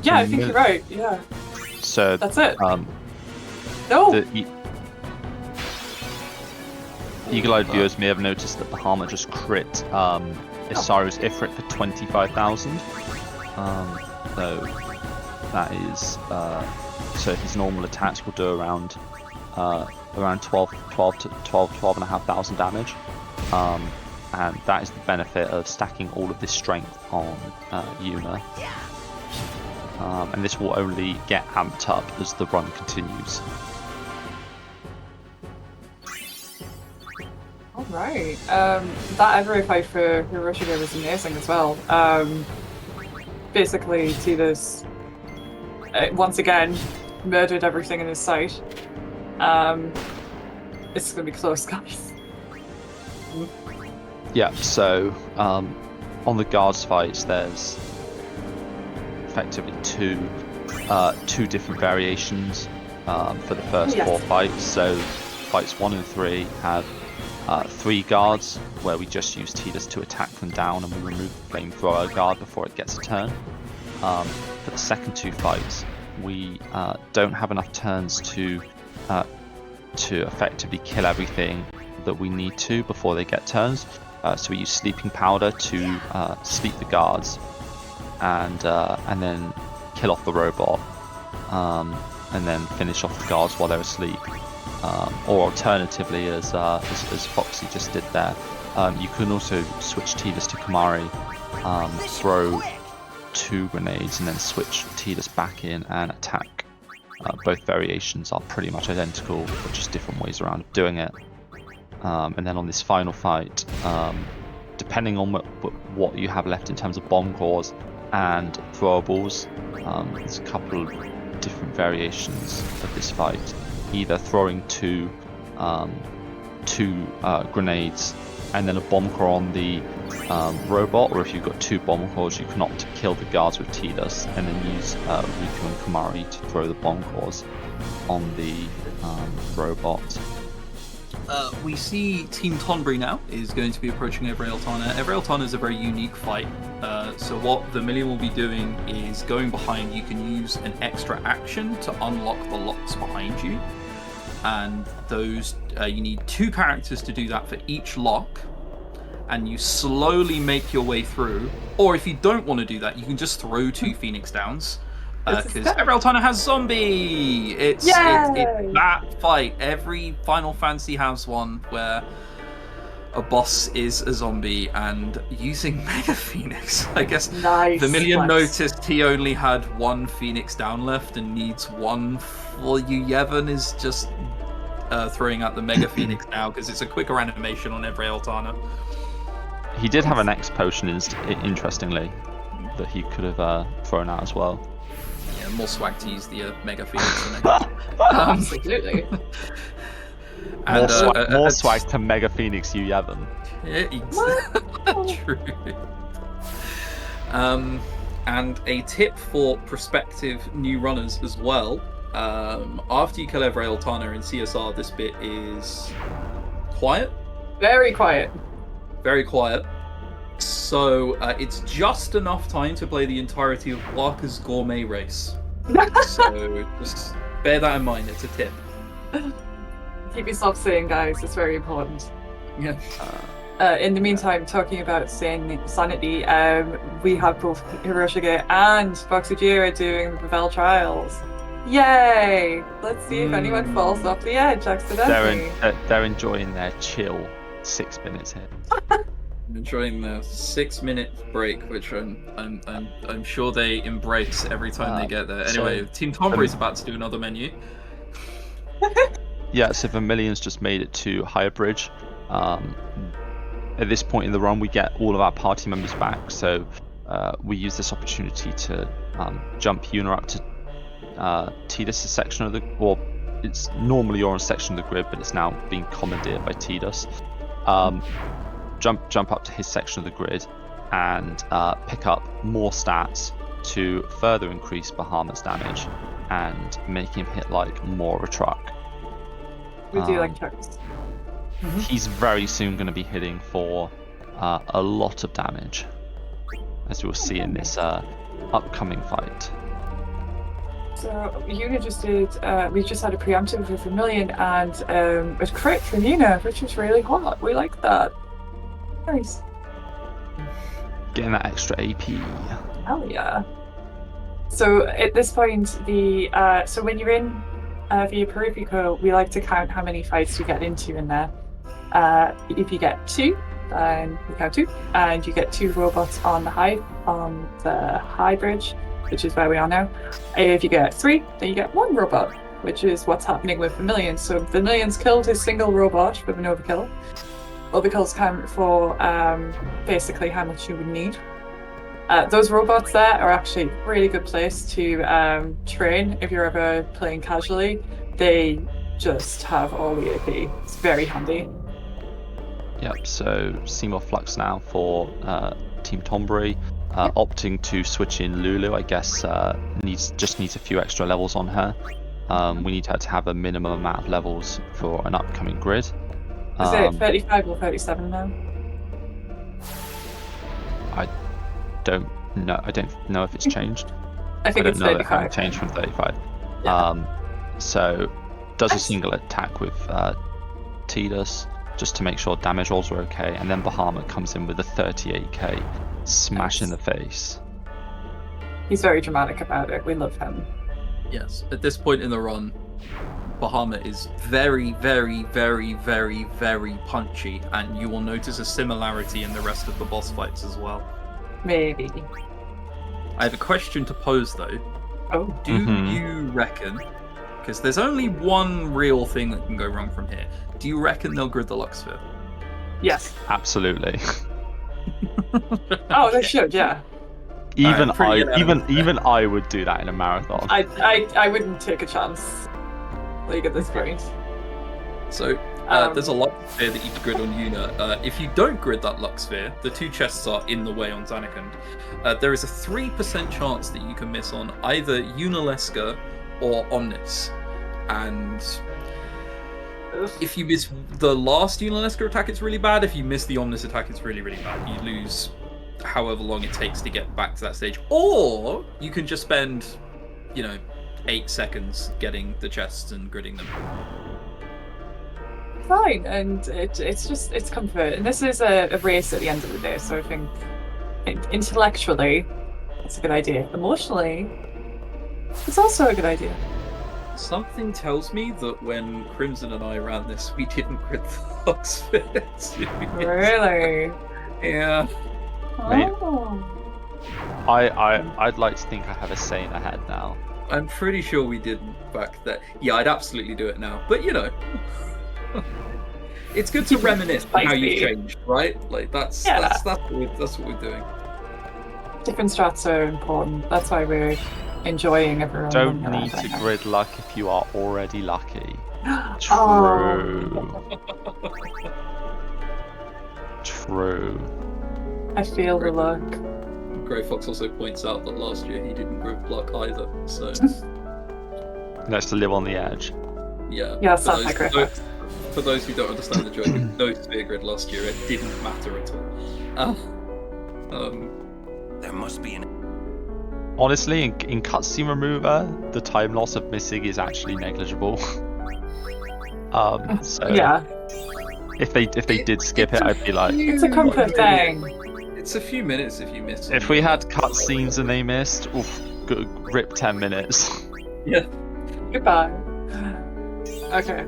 Yeah, I think you're right, yeah. So That's it. No. The eagle-eyed viewers may have noticed that Bahama just crit Isaru's Ifrit for 25,000. So that is so his normal attacks will do around 12,500 damage. And that is the benefit of stacking all of this strength on Yuna. And this will only get amped up as the run continues. Alright. That every fight for Hiroshige was amazing as well. Basically, Tida's once again murdered everything in his sight. It's gonna be close, guys. Yeah, so on the guards fights, there's effectively two different variations for the first 4 fights. So fights 1 and 3 have 3 guards, where we just use Tidus to attack them down, and we remove the flamethrower guard before it gets a turn. For the second 2 fights, we don't have enough turns to effectively kill everything that we need to before they get turns. So we use sleeping powder to sleep the guards, and then kill off the robot, and then finish off the guards while they're asleep. Or alternatively, as Foxy just did there, you can also switch Tidus to Kamari, throw 2 grenades, and then switch Tidus back in and attack. Both variations are pretty much identical, but just different ways around of doing it. And then on this final fight, depending on what you have left in terms of bomb cores and throwables, there's a couple of different variations of this fight. Either throwing 2 grenades and then a bomb core on the robot, or if you've got 2 bomb cores, you can opt to kill the guards with Tidus and then use Riku and Kamari to throw the bomb cores on the robot. We see Team Tonberry now is going to be approaching Evrael Tana. Evrael Tana is a very unique fight. So what Vermillion will be doing is going behind. You can use an extra action to unlock the locks behind you. And those you need 2 characters to do that for each lock. And you slowly make your way through. Or if you don't want to do that, you can just throw 2 Phoenix Downs. Because Evrael Tana has zombie! It's that fight. Every Final Fantasy has one where a boss is a zombie, and using Mega Phoenix, I guess Vermillion noticed he only had 1 Phoenix down left and needs 1 for you. Yevon is just throwing out the Mega Phoenix now because it's a quicker animation on Evrael Tana. He did have an X potion, interestingly, that he could have thrown out as well. Yeah, more swag to use the Mega Phoenix. Absolutely. And, more swag to Mega Phoenix, you Yevon. Yeah, true. And a tip for prospective new runners as well. After you kill Evrael Tana in CSR, this bit is quiet. Very quiet. Very quiet. So it's just enough time to play the entirety of Waka's Gourmet Race. So just bear that in mind, it's a tip. Keep yourself sane, guys, it's very important. Yeah. In the meantime, talking about sanity, we have both Hiroshige and FoxyJira doing the VIII trials. Yay! Let's see if anyone falls off the edge accidentally. They're enjoying their chill 6 minutes here. Enjoying the 6-minute break, which I'm sure they embrace every time they get there. Anyway, Team Tonberry's about to do another menu. Yeah, so Vermillion's just made it to Higher Bridge. At this point in the run, we get all of our party members back, so we use this opportunity to jump Una up to Tidus' section of the... Well, it's normally you're on a section of the grid, but it's now being commandeered by Tidus. Jump up to his section of the grid and pick up more stats to further increase Bahamut's damage and make him hit like more of a truck. We do like trucks. He's very soon going to be hitting for a lot of damage, as you'll see in this upcoming fight. So Una just did, we just had a preemptive with Vermillion and a crit for Una, which was really hot. We like that. Nice. Getting that extra AP. Hell yeah. So at this point, so when you're in via Perifico, we like to count how many fights you get into in there. If you get 2, then we count 2, and you get 2 robots on the high bridge, which is where we are now. If you get 3, then you get 1 robot, which is what's happening with Vermillion. So Vermillion's killed his single robot with an overkill. Overkills count for basically how much you would need. Those robots there are actually a really good place to train if you're ever playing casually. They just have all the AP. It's very handy. Yep, so Seymour Flux now for Team Tonberry. Opting to switch in Lulu, I guess, just needs a few extra levels on her. We need her to have a minimum amount of levels for an upcoming grid. Is it 35 or 37 now? I don't know if it's changed. I think I it's don't know 35. it hasn't changed from 35. Yeah. So does a single attack with Tidus just to make sure damage rolls are okay, and then Bahamut comes in with a 38k smash in the face. He's very dramatic about it. We love him. Yes. At this point in the run, Bahamut is very, very, very, very, very punchy, and you will notice a similarity in the rest of the boss fights as well. Maybe. I have a question to pose though. Oh. Do you reckon, because there's only one real thing that can go wrong from here, do you reckon they'll grid the Lux Sphere? Yes. Absolutely. Oh, they should, yeah. Even I would do that in a marathon. I wouldn't take a chance. Like at this point. So there's a Lux Sphere that you can grid on Una. If you don't grid that Lux Sphere, the 2 chests are in the way on Zanarkand. There is a 3% chance that you can miss on either Unalesca or Omnis. And if you miss the last Unalesca attack, it's really bad. If you miss the Omnis attack, it's really, really bad. You lose however long it takes to get back to that stage. Or you can just spend, 8 seconds getting the chests and gridding them. Fine, and it's comfort. And this is a race at the end of the day, so I think intellectually it's a good idea. Emotionally, it's also a good idea. Something tells me that when Crimson and I ran this, we didn't grid the Lux Sphere. Really? Yeah. Oh. I'd like to think I have a say in the head now. I'm pretty sure we didn't back then. Yeah, I'd absolutely do it now. But it's good to reminisce on how you've changed, right? Like that's what we're doing. Different strats are important. That's why we're enjoying everyone. Don't need to grid luck if you are already lucky. True. Oh. True. I feel the luck. Grey Fox also points out that last year he didn't grid luck either, so Nice to live on the edge. yeah. Yeah, sounds like Grey Fox. For those who don't understand the joke, no Sphere Grid last year, it didn't matter at all. There must be an... Honestly, in cutscene remover, the time loss of missing is actually negligible. So Yeah. if they did skip it, I'd be like, It's a comfort thing. It's a few minutes if you miss. if we had cutscenes and they missed, oof, rip 10 minutes. Yeah. Goodbye. Okay.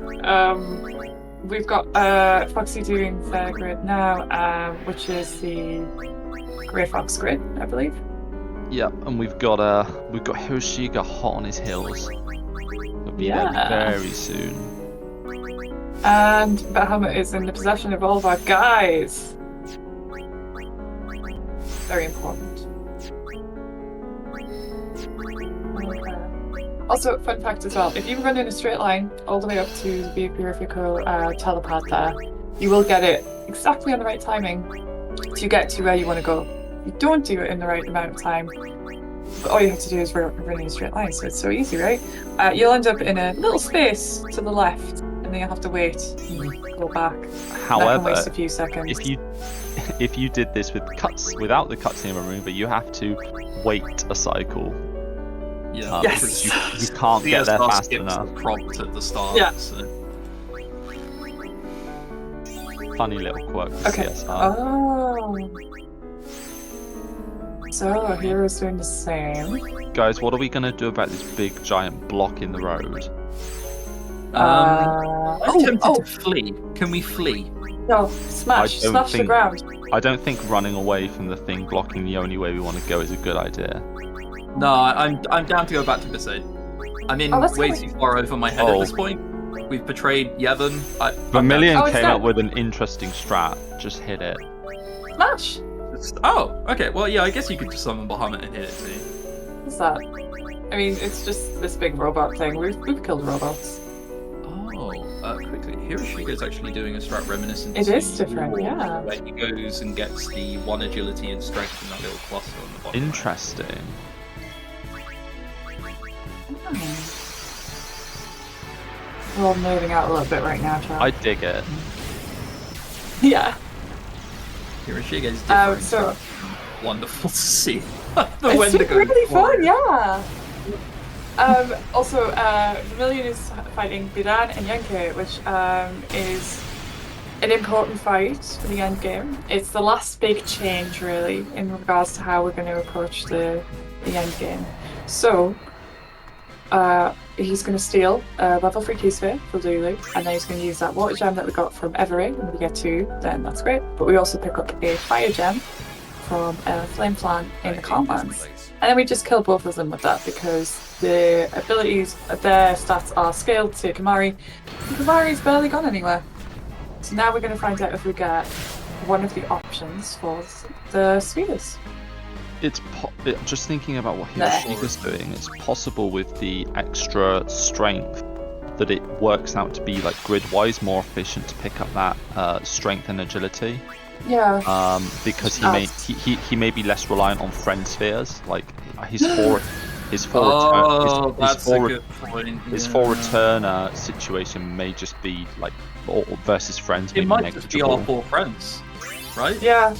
We've got Foxy doing the grid now, which is the Grey Fox grid, I believe. Yep, and we've got Hiroshige hot on his heels. He'll be there very soon. And Bahamut is in the possession of all of our guys. Very important. Okay. Also, fun fact as well, if you run in a straight line all the way up to the Purifico telepad there, you will get it exactly on the right timing to get to where you want to go. You don't do it in the right amount of time, but all you have to do is run in a straight line, so it's so easy, right? You'll end up in a little space to the left, and then you'll have to wait and go back. However, that can waste a few seconds. if you did this without the cutscene remover, you have to wait a cycle. Yeah. Yes. You can't get there CSR fast skips enough. the prompt at the start. Yeah. So. Funny little quirk with Okay. CSR. Oh. So Hero's doing the same. Guys, what are we gonna do about this big giant block in the road? I'm tempted to flee. Can we flee? No, smash the ground. I don't think running away from the thing blocking the only way we want to go is a good idea. No, I'm down to go back to VIII. I'm in way too far over my head at this point. We've betrayed Yevon. Vermillion came up with an interesting strat. Just hit it. Smash! Oh, okay. Well, yeah, I guess you could just summon Bahamut and hit it too. What's that? I mean, it's just this big robot thing. We've killed robots. Oh, quickly. Hiroshige is actually doing a strat reminiscent. It is different, yeah. Where he goes and gets the 1 agility and strength in that little cluster on the bottom. Interesting. We're all moving out a little bit right now, Charles. I dig it. Yeah. Hiroshige is different. So wonderful to see. It's really fun, yeah. Also, Vermillion is fighting Biran and Yenke, which is an important fight for the end game. It's the last big change, really, in regards to how we're going to approach the end game. So, he's going to steal a level 3 Q-Sphere for Lulu, and then he's going to use that water gem that we got from Every. When we get 2, then that's great. But we also pick up a fire gem from Flame Plant in the Calmlands. And then we just kill both of them with that because the abilities, their stats are scaled to Kimahri. Kimahri's barely gone anywhere. So now we're going to find out if we get one of the options for the speeders. Just thinking about what Hiroshige's doing, it's possible with the extra strength that it works out to be like grid-wise more efficient to pick up that strength and agility. Yeah. Because he may be less reliant on friend spheres. Like his four return situation may just be like versus friends. It might just be our 4 friends, right? Yeah.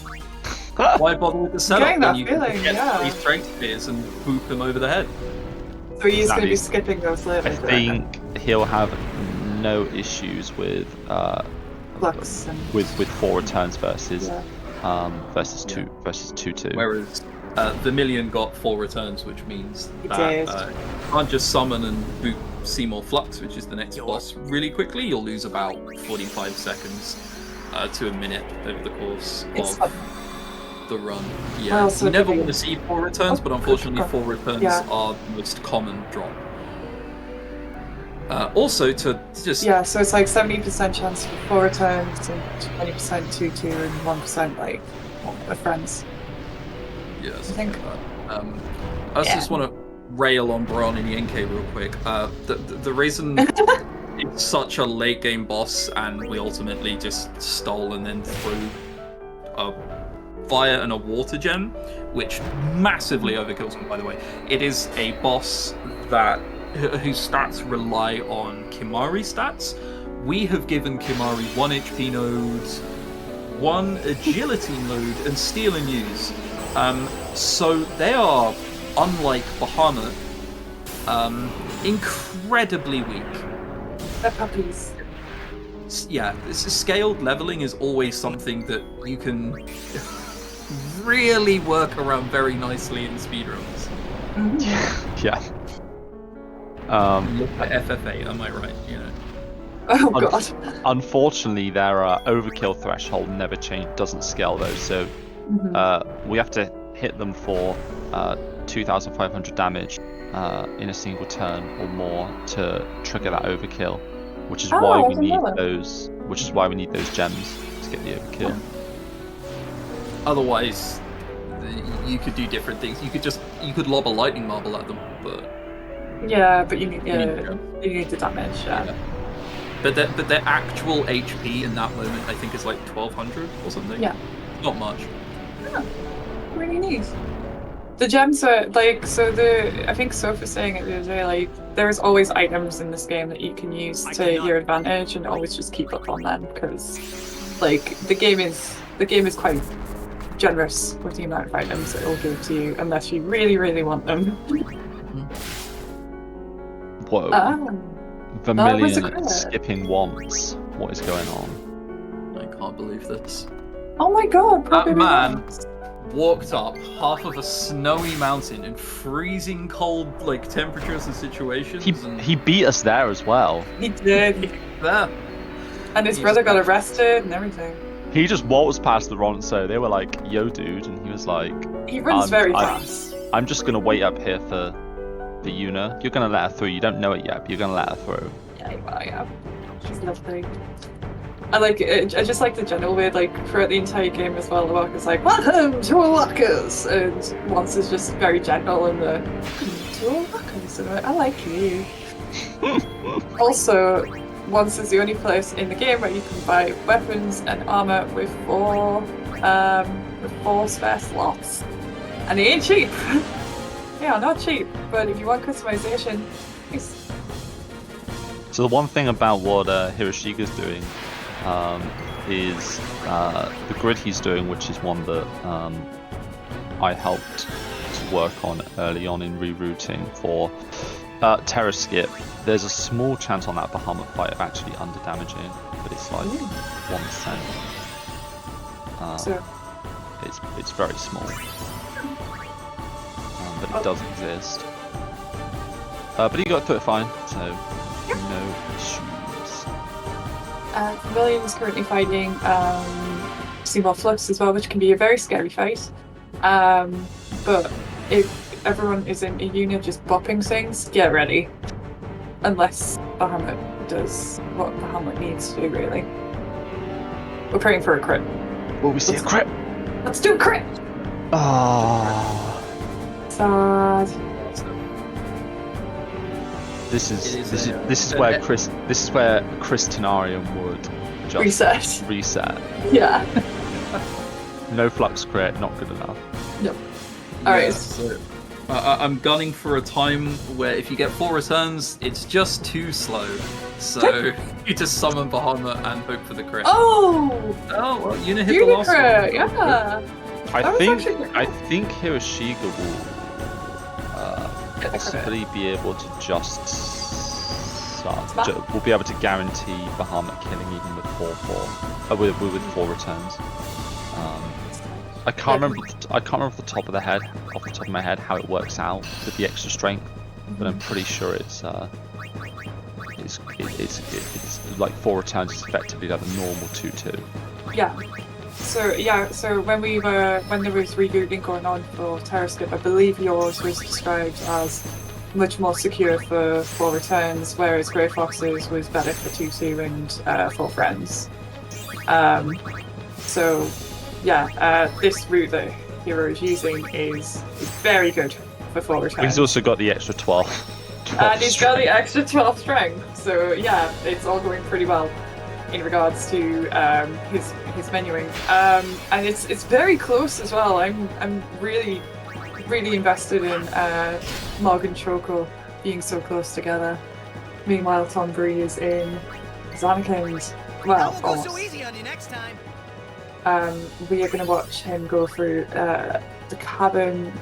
Why bother with the setup when you can get 3 strength spheres and boop them over the head? So he's going to be skipping those later. I think he'll have no issues with Flux and... with 4 returns versus 2-2. Whereas Vermillion got 4 returns, which means that you can't just summon and boot Seymour Flux, which is the next boss, really quickly. You'll lose about 45 seconds to a minute over the course of the run. Yeah, you never want to see 4 returns, but unfortunately 4 returns are the most common drop. Also, to just... Yeah, so it's like 70% chance for 4 returns and 20% 2-2 and 1% like with friends. Yes, I think. I just want to rail on Baron and Yenke real quick. The reason it's such a late game boss and we ultimately just stole and then threw a fire and a water gem, which massively overkills him, by the way. It is a boss whose stats rely on Kimahri stats. We have given Kimahri 1 HP nodes, 1 agility node, and steal and use. So they are, unlike Bahamut, incredibly weak. They're puppies. scaled leveling is always something that you can really work around very nicely in speedruns. Yeah. Look at FF8, am I right? You know. Oh god. Unfortunately, their overkill threshold never doesn't scale though, so we have to hit them for 2,500 damage in a single turn or more to trigger that overkill, which is why we need those. Which is why we need those gems to get the overkill. Otherwise, you could do different things. You could lob a lightning marble at them, but yeah, but you need the damage. Yeah. But their actual HP in that moment, I think, is like 1,200 or something. Yeah. Not much. Yeah. Really neat. The gems are like I think Soph was saying it the other day, like there's always items in this game that you can use to your advantage and always just keep up on them because like the game is quite generous with the amount of items it will give to you unless you really, really want them. Whoa. Vermillion skipping once. What is going on? I can't believe this. Oh my god! That man walked up half of a snowy mountain in freezing cold like temperatures and situations. He beat us there as well. He did. There. And his brother got arrested and everything. He just waltzed past the Ronso. They were like, "Yo, dude," and he was like, "He runs very fast." I'm just gonna wait up here for the Yuna. You're gonna let her through. You don't know it yet, but you're gonna let her through. Yeah, I am. She's lovely. I like it. I just like the general way, like throughout the entire game as well. The walk is like, "Welcome to eLmaGus," and once is just very gentle and the "Welcome to eLmaGus," and I like you. Also, once is the only place in the game where you can buy weapons and armor with four spare slots, and they ain't cheap. Yeah, not cheap, but if you want customization, it's... So the one thing about what Hiroshige's doing is the grid he's doing, which is one that I helped to work on early on in rerouting for Terra Skip. There's a small chance on that Bahamut fight of actually underdamaging, but it's like 1%. So it's very small. But it does exist. But he got through it fine, so no issues. Vermillion is currently fighting Seymour Flux as well, which can be a very scary fight. But if everyone is in a unit just bopping things, get ready. Unless Bahamut does what Bahamut needs to do, really. We're praying for a crit. Will we see a crit? Let's do a crit! Oh. Sad. This is where ChrisTenarium would just reset. Yeah. No flux crit, not good enough. Nope. Alright. So, I'm gunning for a time where if you get 4 returns, it's just too slow. So you just summon Bahamut and hope for the crit. Oh! Oh, well, Yuna hit the last crit, one. yeah. I think Hiroshige will possibly be able to just we'll be able to guarantee Bahamut killing even with 4 returns. I can't remember off the top of my head how it works out with the extra strength, but I'm pretty sure it's like 4 returns is effectively like the normal 2-2. Yeah. So when there was rebooting going on for Terra Skip, I believe yours was described as much more secure for 4 returns, whereas Grey Fox's was better for 2-2 and 4 friends. So yeah, this route that Hero is using is very good for 4 returns. He's also got the extra 12. And he's got the extra 12 strength, so yeah, it's all going pretty well in regards to his menuing, and it's very close as well. I'm really invested in Mog and Choco being so close together. Meanwhile, Tonberry is in Zanarkand. Well, almost. So easy on you next time. We are going to watch him go through the cabin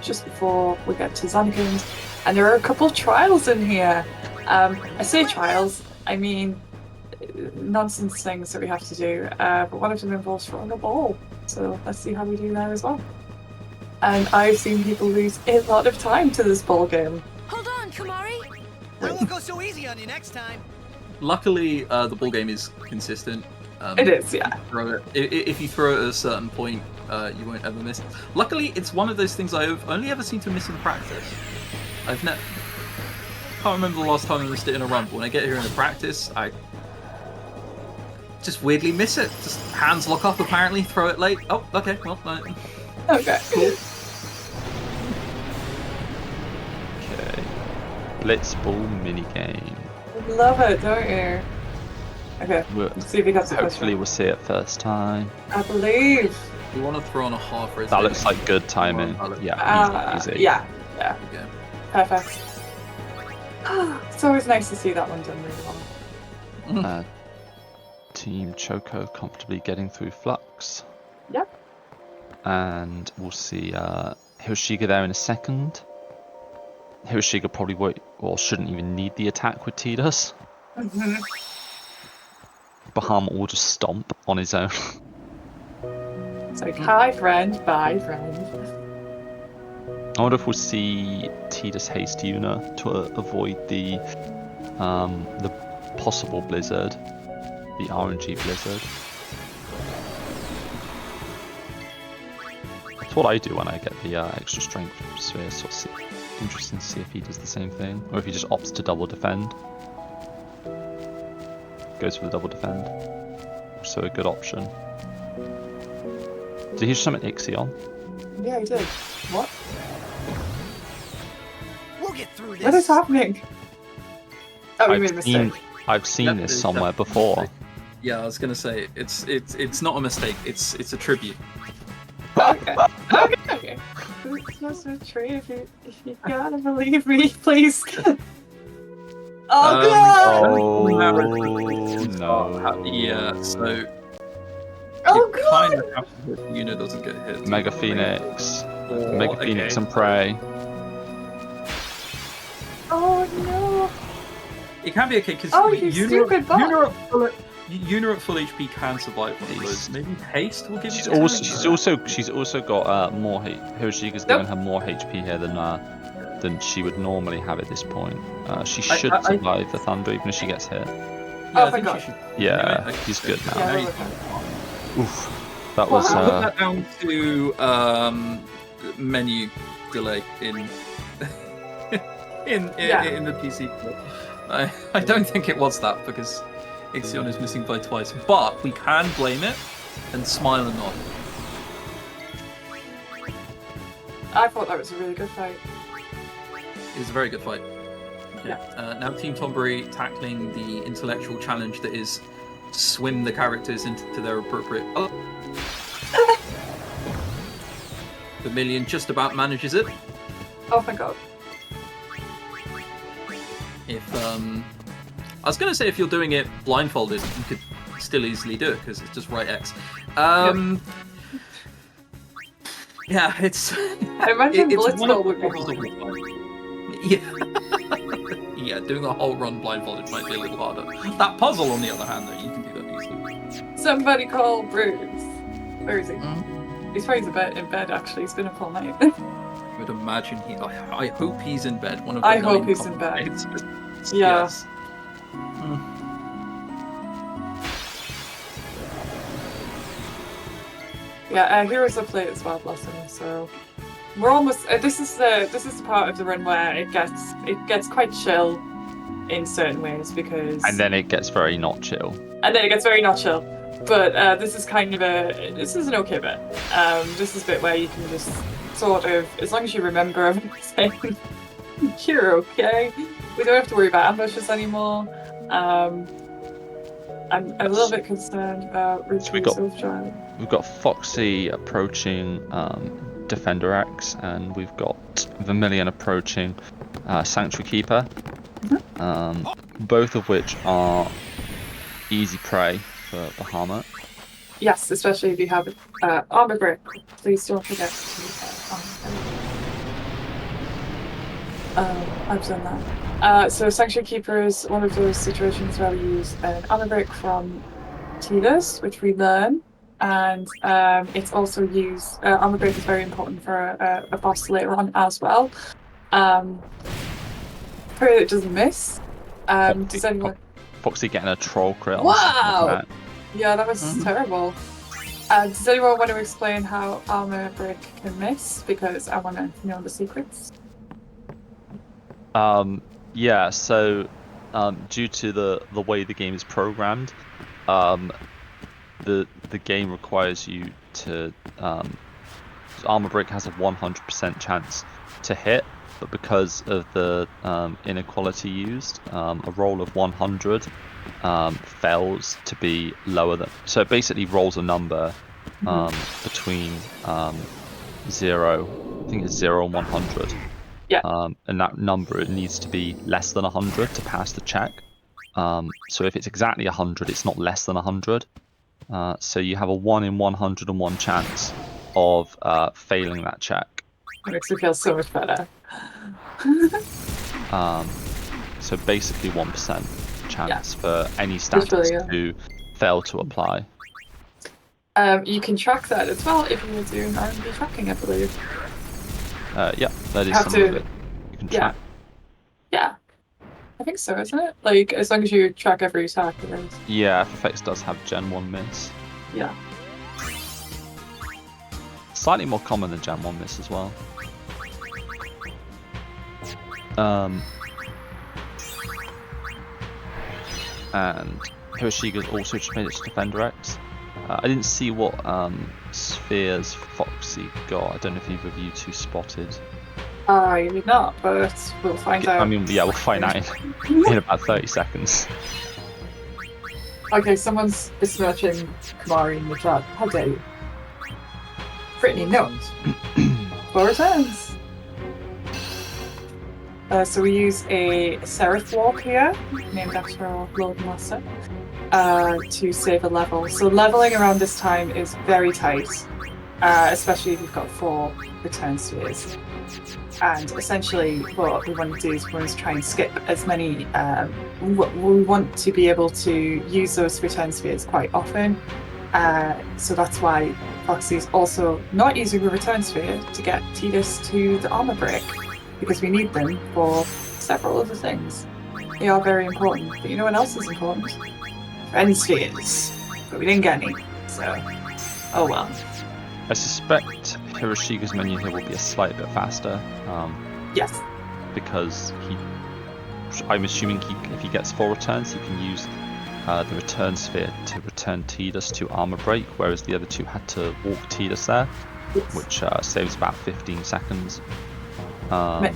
just before we get to Zanarkand, and there are a couple of trials in here. I say trials, I mean nonsense things that we have to do, but one of them involves throwing a ball. So let's see how we do there as well. And I've seen people lose a lot of time to this ball game. Hold on, Kamari. I won't go so easy on you next time. Luckily, the ball game is consistent. It is, yeah. If you throw it at a certain point, you won't ever miss. Luckily, it's one of those things I've only ever seemed to miss in practice. Can't remember the last time I missed it in a run, but when I get here in a practice, I just weirdly miss it. Just hands lock up, apparently, throw it late. Oh, okay, well, no. Okay. Cool. Okay. Blitzball minigame. Love it, don't you? Okay, We'll, let's see if we got the hopefully question. we'll see it first time. I believe. You want to throw on a half rotation. That looks like good timing. Yeah, easy. Yeah, Okay. perfect. It's always nice to see that one done really well. Team Choco comfortably getting through Flux. Yep. And we'll see Hiroshige there in a second. Hiroshige probably won't, or shouldn't even need the attack with Tidus. Bahama will just stomp on his own. It's like, hi friend, bye friend. I wonder if we'll see Tidus haste Yuna to avoid the possible blizzard, the RNG blizzard. That's what I do when I get the extra strength sphere, so it's interesting to see if he does the same thing, or if he just opts to double defend. Goes for the double defend. Also a good option. Did he summon Ixion? Yeah, he did. What? We'll get through this. What is happening? Oh, we made a mistake. I've seen this somewhere before. Yeah, I was gonna say it's not a mistake. It's a tribute. Okay. Okay. It's not so true. If you gotta believe me, please. Oh god! Oh no! Yeah, so Oh it god! kind of happens if the unit doesn't get hit. Mega Phoenix, Or- Mega Phoenix okay. and Prey. Oh no! It can be okay because Oh, you stupid bot. Yuna at full HP can survive one of those. Maybe haste will give She's you. also got more. Hiroshige's given her more HP here than she would normally have at this point. She should survive the thunder even if she gets hit. Yeah, Oh I my think God. she should. Yeah, Anyway, he's good now. Yeah, Now you- Oof, that Wow. was. I'll put that down to menu delay in in the PC. I don't think it was that because Ixion is missing by twice, but we can blame it and smile and nod. I thought that was a really good fight. It was a very good fight. Okay. Now Team Tonberry tackling the intellectual challenge that is swim the characters into their appropriate. Oh. Vermillion just about manages it. Oh my god. If I was going to say if you're doing it blindfolded, you could still easily do it because it's just right X. Yeah, it's. I imagine it's one of Blitzball would the be puzzles hard. of the Yeah. Yeah, doing a whole run blindfolded might be a little harder. That puzzle, on the other hand, though, you can do that easily. Somebody call Bruce. Where is he? Mm. He's probably in bed actually. He's been up all night. I would imagine I hope he's in bed. One of the I hope 9 he's in bed. complicates. Yeah. Yes. Mm. Yeah, Heroes up late as well, bless him. So we're almost. This is the part of the run where it gets quite chill in certain ways because. And then it gets very not chill. And then it gets very not chill. But this is kind of this is an okay bit. This is a bit where you can just sort of, as long as you remember everything, you're okay. We don't have to worry about ambushes anymore. I'm a little bit concerned about So we Ruby's got- Self-Drive. We've got Foxy approaching Defender X, and we've got Vermillion approaching Sanctuary Keeper. Both of which are easy prey for Bahamut. Yes, especially if you have armor break. Please don't forget to armor break. I've done that. So Sanctuary Keeper is one of those situations where we use an armor break from Tidus, which we learn, and it's also used. Armor break is very important for a boss later on as well. Pray it doesn't miss. Does anyone? Foxy getting a troll crit on Wow! that. Yeah, that was terrible. Does anyone want to explain how armor break can miss? Because I want to know the secrets. Yeah, so due to the way the game is programmed, the game requires you to armor break has a 100% chance to hit, but because of the inequality used, a roll of 100 fails to be lower than. So it basically rolls a number between 0, I think it's 0 and 100. Yeah. And that number, it needs to be less than 100 to pass the check. So if it's exactly 100, it's not less than 100. So you have a 1 in 101 chance of failing that check. That makes me feel so much better. So basically 1% chance for any status to fail to apply. You can track that as well if you were doing R&D tracking, I believe. Yeah, that is something that you can track. Yeah, I think so, isn't it? Like, as long as you track every attack, it is. Yeah, FFX does have Gen 1 miss. Yeah. Slightly more common than Gen 1 miss as well. And Hiroshige's also just made it to Defender X. I didn't see what spheres Foxy got. I don't know if either of you two spotted. I did not, but we'll find out. I mean, yeah, we'll find out in about 30 seconds. Okay, someone's besmirching Kamari in the chat. How dare you? Brittany, no. 4 returns. So we use a Seraph Walk here, named after our Lord Master, to save a level. So leveling around this time is very tight, especially if you've got 4 return spheres. And essentially what we want to do is we want to try and skip as many, we want to be able to use those return spheres quite often. So that's why Foxy's also not using the return sphere to get Tidus to the armor break, because we need them for several other things. They are very important, but you know what else is important? Friend spheres. But we didn't get any, so oh well. I suspect Hiroshige's menu here will be a slight bit faster. Yes. Because I'm assuming if he gets 4 returns, he can use the return sphere to return Tidus to armor break, whereas the other 2 had to walk Tidus there, which saves about 15 seconds. Yeah.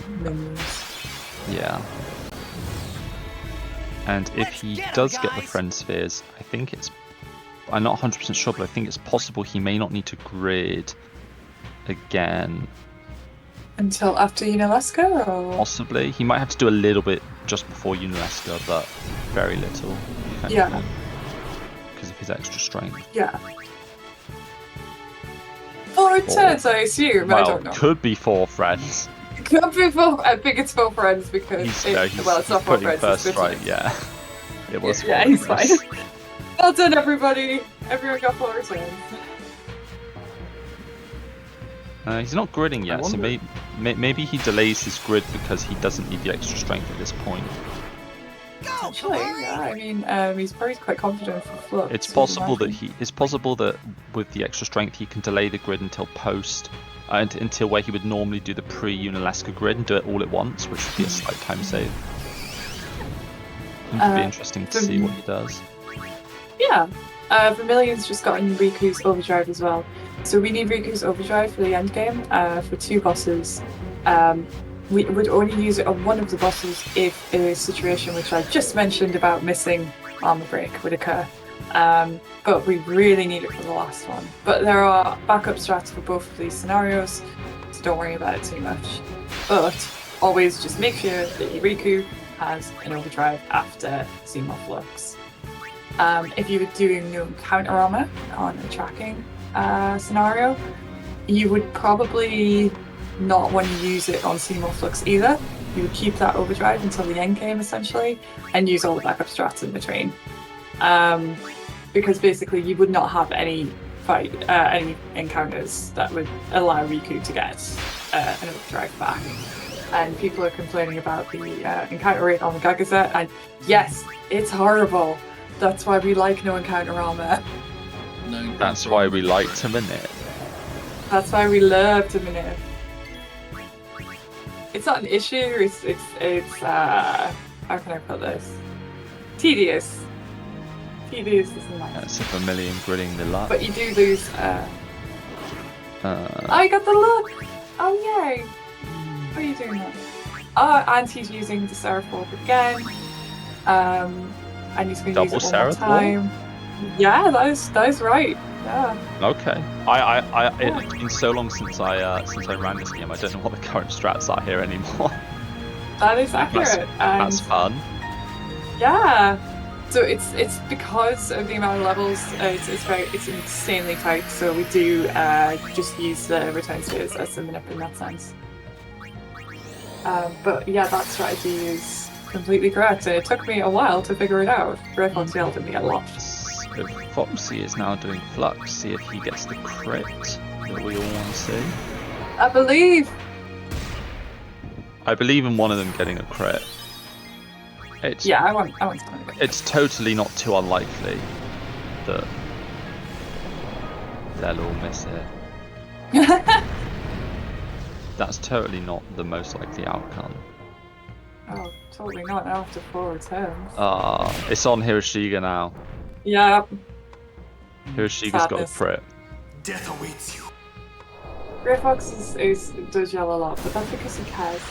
And if he does get the friend spheres, I think it's, I'm not 100% sure, but I think it's possible he may not need to grid again. Until after Unalesca? Or? Possibly. He might have to do a little bit just before Unalesca, but very little. Yeah. Because of his extra strength. Yeah. 4 returns, I assume. Well, I don't know. Could be 4 friends. Could be 4. I think it's 4 friends because he's it's not 4 friends. First right, yeah. It was 4. Yeah, he's fine. Well done, everybody. Everyone got 4 returns. He's not gridding yet, so maybe he delays his grid because he doesn't need the extra strength at this point. Actually, yeah, I mean, he's probably quite confident for Flux. It's possible that with the extra strength he can delay the grid until post, until where he would normally do the pre-Unalesca grid and do it all at once, which would be a slight time save. It would be interesting to see what he does. Yeah, Vermillion's just gotten Riku's Overdrive as well. So we need Riku's Overdrive for the end game for 2 bosses. We would only use it on one of the bosses if a situation which I just mentioned about missing armor break would occur. But we really need it for the last one. But there are backup strats for both of these scenarios, so don't worry about it too much. But always just make sure that your Riku has an overdrive after Xenoflux. If you were doing no counter armor on a tracking scenario, you would probably not when you use it on Seymour Flux either. You would keep that overdrive until the end game, essentially, and use all the backup strats in between. Because basically you would not have any any encounters that would allow Riku to get an overdrive back. And people are complaining about the encounter rate on the Gagazet, and yes, it's horrible. That's why we like no encounter armor. No, That's why we like to minute. That's why we love to minute. It's not an issue. It's how can I put this? Tedious. Tedious isn't nice. That's a Vermillion grilling the luck. But you do lose. I got the look. Oh yay! What are you doing now? Oh, and he's using the Seraph Orb again. And he's going to use it one more time. Yeah, that is right. Yeah. Okay. It's been so long since I ran this game. I don't know what the current strats are here anymore. That is accurate. That's fun. Yeah. So it's because of the amount of levels. It's insanely tight. So we do just use the return spheres as a manip in that sense. But yeah, that strategy is completely correct, and it took me a while to figure it out. Grey Fox yelled at me a lot. So Foxy is now doing Flux, see if he gets the crit that we all want to see. I believe in one of them getting a crit. I want something. It's totally not too unlikely that they'll all miss it. That's totally not the most likely outcome. Oh, totally not after 4 returns. It's on Hiroshige now. Yeah. Hiroshige's got a crit. Death awaits you. Grey Fox does yell a lot, but that's because he cares.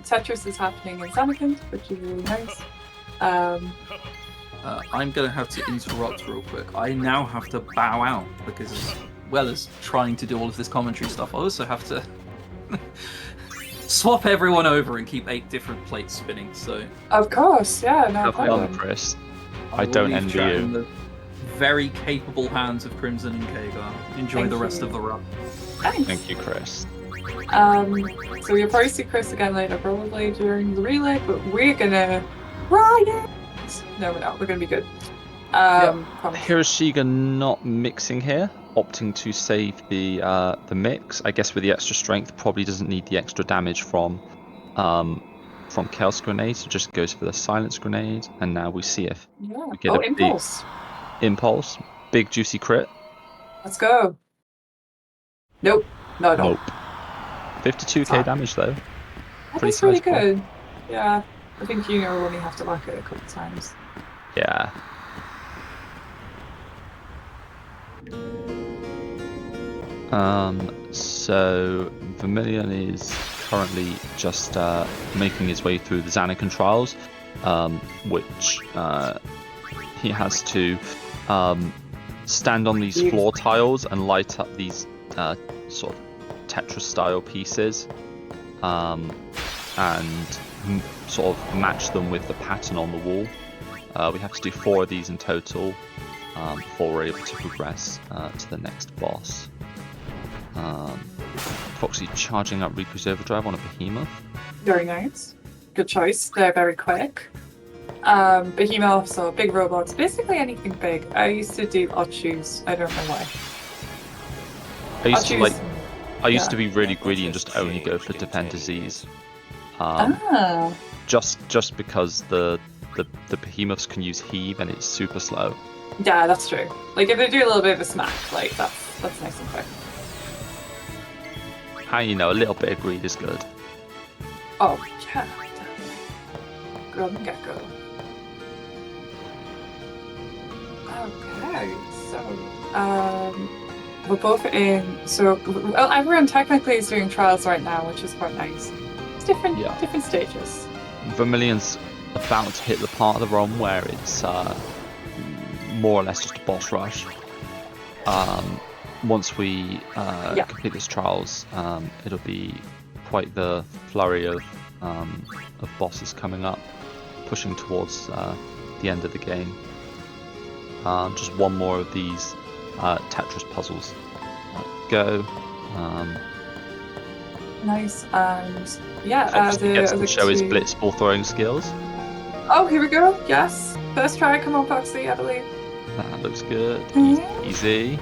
Tetris is happening in Sanakin, which is really nice. I'm going to have to interrupt real quick. I now have to bow out because, as well as trying to do all of this commentary stuff, I also have to swap everyone over and keep 8 different plates spinning. So, of course, yeah, no Have problem. fun, Chris. I I don't will leave envy chat you. in the very capable hands of Crimson and Khaegar. Enjoy Thank the rest you. of the run. Thanks. Thank you, Chris. So you'll probably see Chris again later, probably during the relay, but we're gonna riot! No, we're not. We're gonna be good. Promise. Hiroshige not mixing here, opting to save the mix. I guess with the extra strength, probably doesn't need the extra damage from Chaos Grenade, so just goes for the Silence Grenade. And now we see if Yeah. we get a Impulse. big Impulse, big juicy crit. Let's go. Nope. No. Nope. 52k damage though. That's really good. Yeah. I think you will only have to whack it a couple times. Yeah. So Vermillion is currently just making his way through the Xanacan trials, which he has to stand on these floor tiles and light up these sort of Tetris-style pieces, and sort of match them with the pattern on the wall. We have to do 4 of these in total before we're able to progress to the next boss. Foxy charging up Riku's Overdrive on a Behemoth. Very nice. Good choice. They're very quick. Behemoths or big robots, basically anything big. I used to do odd shoes. I don't know why. I used to be really greedy and just only go for Defend Disease. Just because the Behemoths can use Heave and it's super slow. Yeah, that's true. Like if they do a little bit of a smack, like that's nice and quick. How you know, a little bit of greed is good. Oh yeah, girl and gecko. Okay, so we're both in. So well, everyone technically is doing trials right now, which is quite nice. It's different stages. Vermillion's about to hit the part of the ROM where it's more or less just a boss rush. Once we complete these trials, it'll be quite the flurry of bosses coming up, pushing towards the end of the game. Just one more of these Tetris puzzles. Go. Nice. And yeah, Foxy gets to show his two... blitzball throwing skills. Oh, here we go. Yes. First try. Come on, Foxy, I believe. That looks good. Mhm. Easy.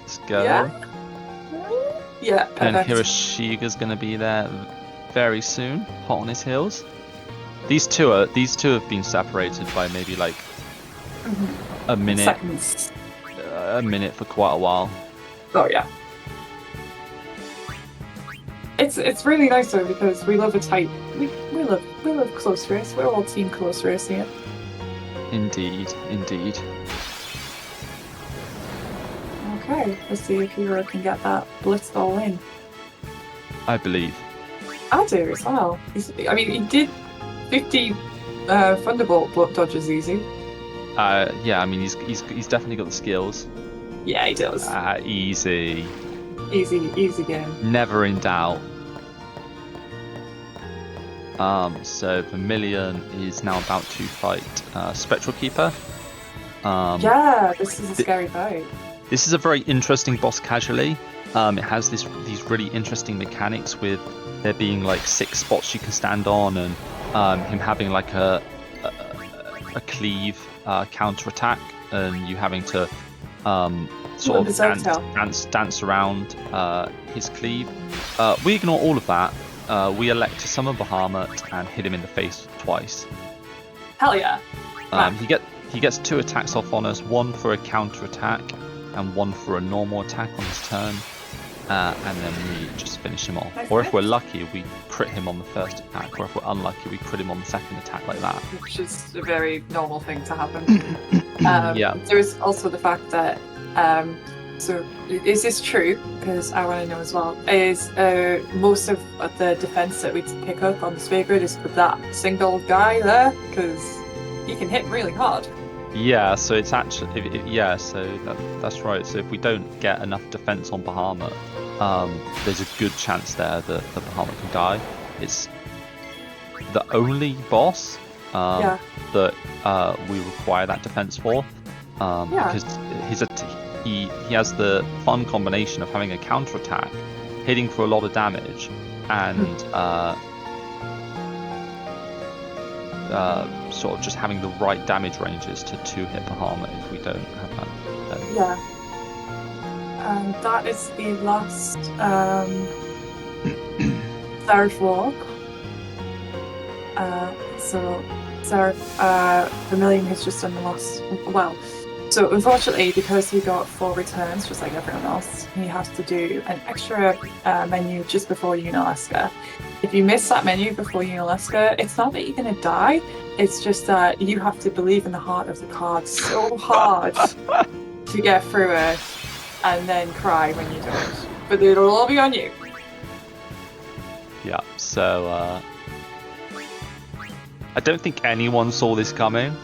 Let's go. Yeah. Yeah, And perfect. Hiroshige's going to be there very soon, hot on his heels. These two have been separated by maybe like a minute, Seconds. a minute for quite a while. Oh yeah. It's really nice though because we love a tight. We love close race. We're all team close race here. Indeed. Okay, let's see if Hero can get that blitzball in. I believe. I do as well. He did 50 Thunderbolt dodges easy. Yeah, I mean he's definitely got the skills. Yeah, he does. Easy. Easy game. Never in doubt. So Vermillion is now about to fight Spectral Keeper. Yeah, this is a scary fight. This is a very interesting boss casually. It has these really interesting mechanics with there being like 6 spots you can stand on, and him having like a cleave counter attack, and you having to sort of dance around his cleave. We ignore all of that. We elect to summon Bahamut and hit him in the face twice. Hell yeah! He gets 2 attacks off on us, 1 for a counter attack and 1 for a normal attack on his turn, and then we just finish him off. Nice. Or if we're lucky, we crit him on the first attack, or if we're unlucky, we crit him on the second attack, like that. Which is a very normal thing to happen. Yeah. There is also the fact that, so is this true? Because I want to know as well. Is most of the defense that we pick up on the sphere grid is with that single guy there? Because he can hit really hard. Yeah, so it's actually that's right. So if we don't get enough defense on Bahamut, there's a good chance there that the Bahamut can die. It's the only boss that we require that defense for, because he has the fun combination of having a counter attack, hitting for a lot of damage, and sort of just having the right damage ranges to 2-hit Bahamut. If we don't have that, then... Yeah. And that is the last Seraph Walk. So Vermillion has just done the last. Well, so unfortunately, because he got 4 returns, just like everyone else, he has to do an extra menu just before Unalaska. If you miss that menu before Unalaska, it's not that you're going to die, it's just that you have to believe in the heart of the card so hard to get through it, and then cry when you don't. But it'll all be on you. Yeah, so I don't think anyone saw this coming,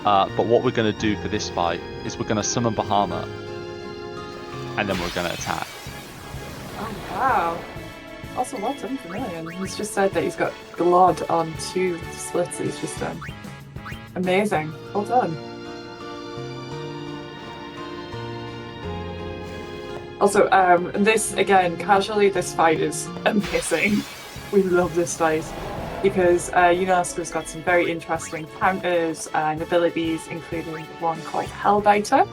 but what we're going to do for this fight is we're going to summon Bahamut, and then we're going to attack. Oh wow. Also, well done, Vermillion. He's just said that he's got Glod on 2 splits that he's just done. Amazing. Well done. Also, this, again, casually, this fight is amazing. We love this fight. Because Unalaska's got some very interesting counters and abilities, including one called Hellbiter.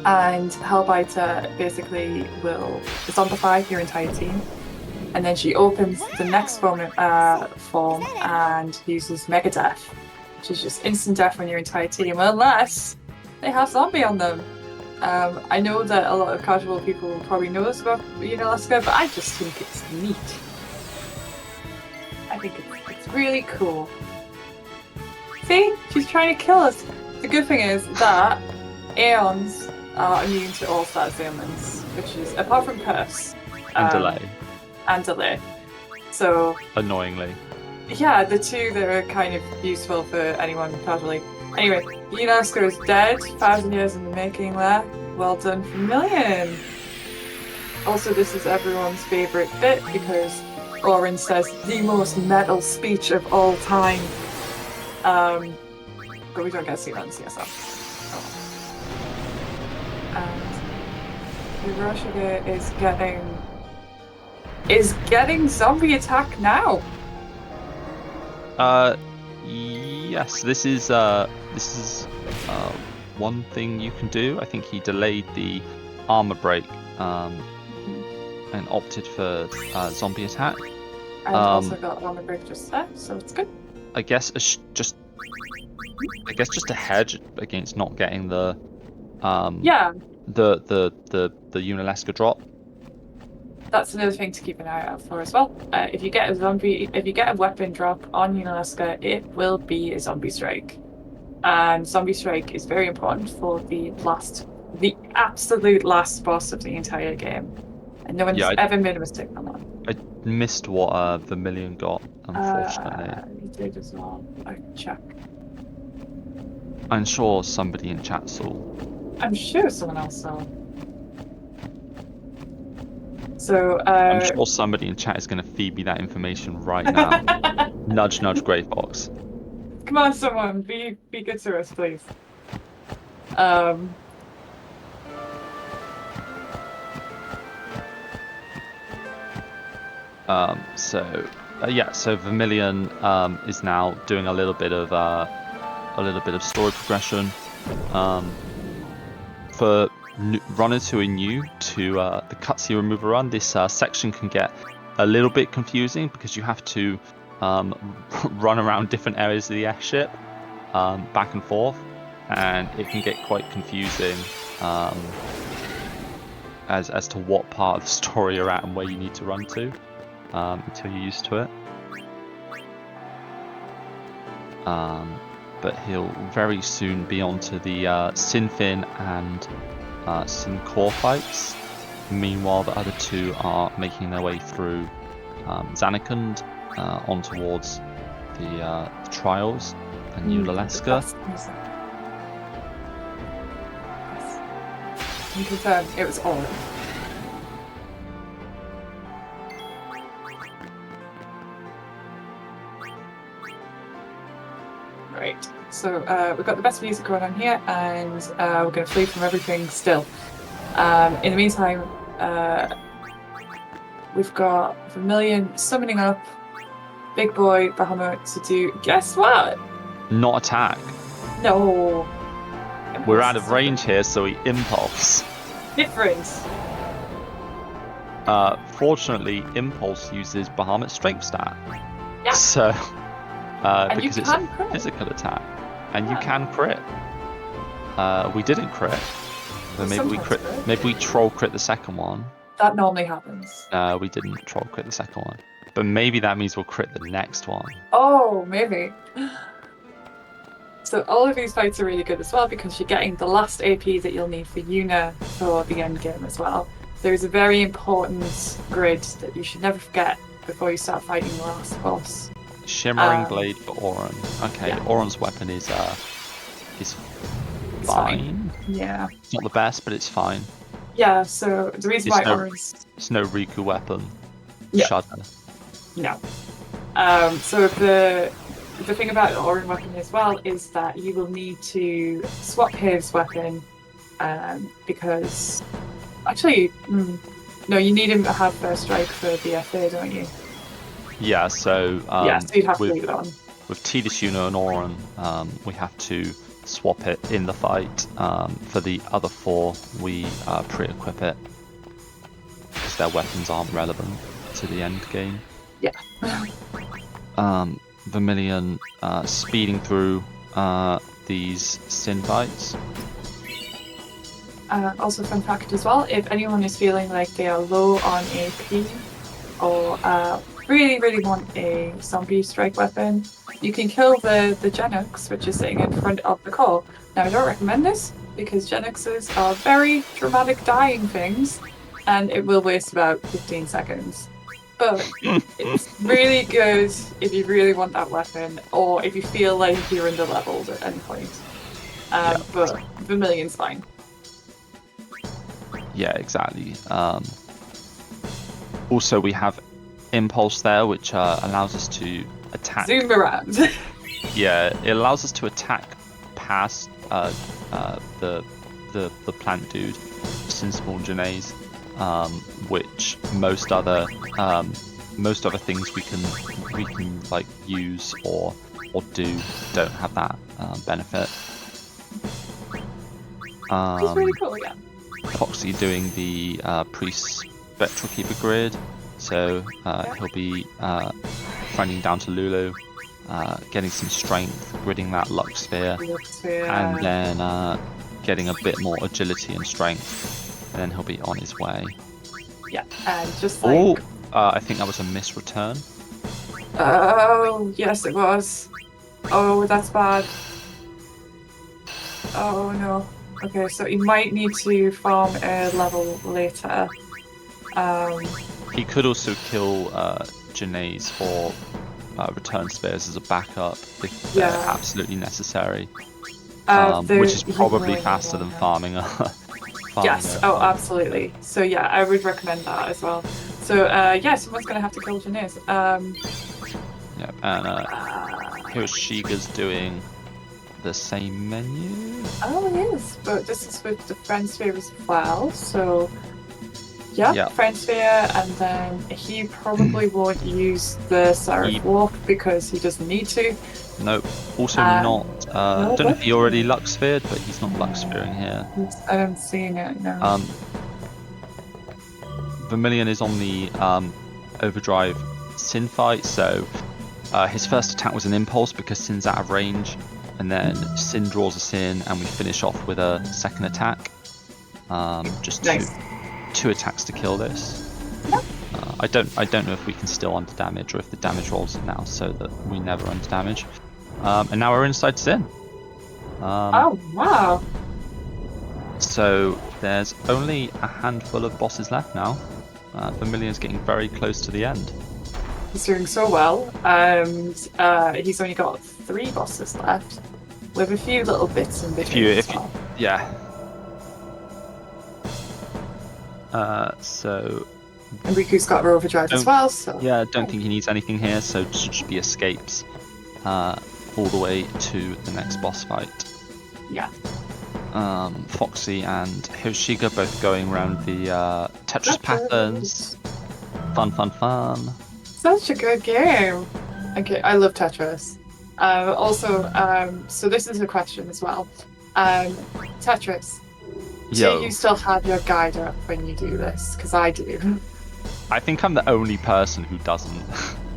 And Hellbiter basically will zombify your entire team. And then she opens the next form and uses Mega Death, which is just instant death on your entire team, unless they have zombie on them. I know that a lot of casual people probably know this about Unalaska, but I just think it's neat. I think it's really cool. See? She's trying to kill us. The good thing is that Aeons are immune to all status ailments, which is, apart from Curse. And Delay. And Delay. So... Annoyingly. Yeah, the 2 that are kind of useful for anyone casually. Anyway, Unalaska is dead. 1,000 years in the making there. Well done, Vermillion. Also, this is everyone's favourite bit because Orin says the most metal speech of all time. But we don't get to see that in CSL. And Hiroshige is getting zombie attack now. Yes, this is one thing you can do. I think he delayed the armor break and opted for zombie attack. And also got armor break just there, so it's good. I guess just a hedge against not getting the the Unalesca drop. That's another thing to keep an eye out for as well. If you get a weapon drop on Unalesca, it will be a zombie strike. And zombie strike is very important for the absolute last boss of the entire game. And no one's ever made a mistake on that. I missed what Vermillion got, unfortunately. You did as well. I can check. I'm sure somebody in chat saw. I'm sure someone else saw. So I'm sure somebody in chat is going to feed me that information right now. Nudge, nudge, Grey Fox. Come on, someone, be good to us, please. So Vermillion is now doing a little bit of story progression. For runners who are new to the cutscene remover run, this section can get a little bit confusing because you have to run around different areas of the airship back and forth, and it can get quite confusing as to what part of the story you're at and where you need to run to until you're used to it. But he'll very soon be onto the Sinfin and Sin-Core fights. Meanwhile, the other two are making their way through Zanarkand on towards the trials and Unalesca. Yes. You confirm it was Orin. Right, so we've got the best music going on here, and we're going to flee from everything still. In the meantime, we've got Vermillion summoning up Big Boy Bahamut to do, guess what? Not attack. No. We're out of range here, so we impulse. Different. Fortunately, impulse uses Bahamut's strength stat. Yeah. So, And because you it's can a crit. physical attack, and you can crit. We didn't crit, but maybe we Sometimes crit. Maybe we troll crit the second one. That normally happens. We didn't troll crit the second one, but maybe that means we'll crit the next one. Oh, maybe. So all of these fights are really good as well because you're getting the last AP that you'll need for Una for the end game as well. There's a very important grid that you should never forget before you start fighting the last boss. Shimmering blade for Auron. Okay, yeah. Auron's weapon is fine. Yeah. It's not the best, but it's fine. Yeah. So the reason why Auron's it's no Riku weapon. Yeah. Shudder. No. So the thing about the Auron weapon as well is that you will need to swap his weapon because actually no, you need him to have first strike for the FA, don't you? Yeah, so so you'd have to leave it on. With Tidus, Una, and Auron, we have to swap it in the fight. For the other four, we pre-equip it because their weapons aren't relevant to the end game. Yeah. Vermillion speeding through these Sin fights. Also, fun fact as well, if anyone is feeling like they are low on AP or really want a zombie strike weapon, you can kill the Genux, which is sitting in front of the core. Now, I don't recommend this because Genuxes are very dramatic dying things, and it will waste about 15 seconds. But it's really good if you really want that weapon, or if you feel like you're under-leveled at any point. But Vermillion's fine. Yeah, exactly. Also, we have Impulse there, which allows us to attack. Zoom around. Yeah, it allows us to attack past the the plant dude, Sinspore Janae's, which most other things we can like use or do don't have that benefit. He's really cool again. Foxy doing the priest spectral keeper grid, so he'll be grinding down to Lulu, getting some strength, gridding that luck sphere, and then getting a bit more agility and strength, and then he'll be on his way. Yeah, and just like... I think that was a misreturn. Oh, yes it was. Oh, that's bad. Oh no. Okay, so he might need to farm a level later. He could also kill Janae's for return spears as a backup if they're absolutely necessary. Which is probably faster than farming a... Yes, oh absolutely. So yeah, I would recommend that as well. So yeah, someone's going to have to kill Janae's. Yep, and Hiroshige's doing the same menu. Oh, it is, but this is with the Friend Sphere as well. So yeah, Friend Sphere, and then he probably won't use the Seraph Walk because he doesn't need to. Nope. Also not. I don't know if he already Lux Sphered, but he's not Lux Sphering here. I don't see it now. Vermillion is on the overdrive Sin fight, so his first attack was an impulse because Sin's out of range, and then Sin draws us in, and we finish off with a second attack. Just two attacks to kill this. I don't know if we can still under damage or if the damage rolls now so that we never under damage. And now we're inside Sin. Oh wow! So there's only a handful of bosses left now. Vermillion's getting very close to the end. He's doing so well, and he's only got 3 bosses left, with a few little bits in between. So Enriku's got overdrive as well, so... Yeah, I don't think he needs anything here, so it should just be escapes all the way to the next boss fight. Yeah. Foxy and Hiroshige both going around the Tetris patterns. Fun. Such a good game! Okay, I love Tetris. So this is a question as well. Tetris. Do you still have your guide up when you do this? Because I do. I think I'm the only person who doesn't.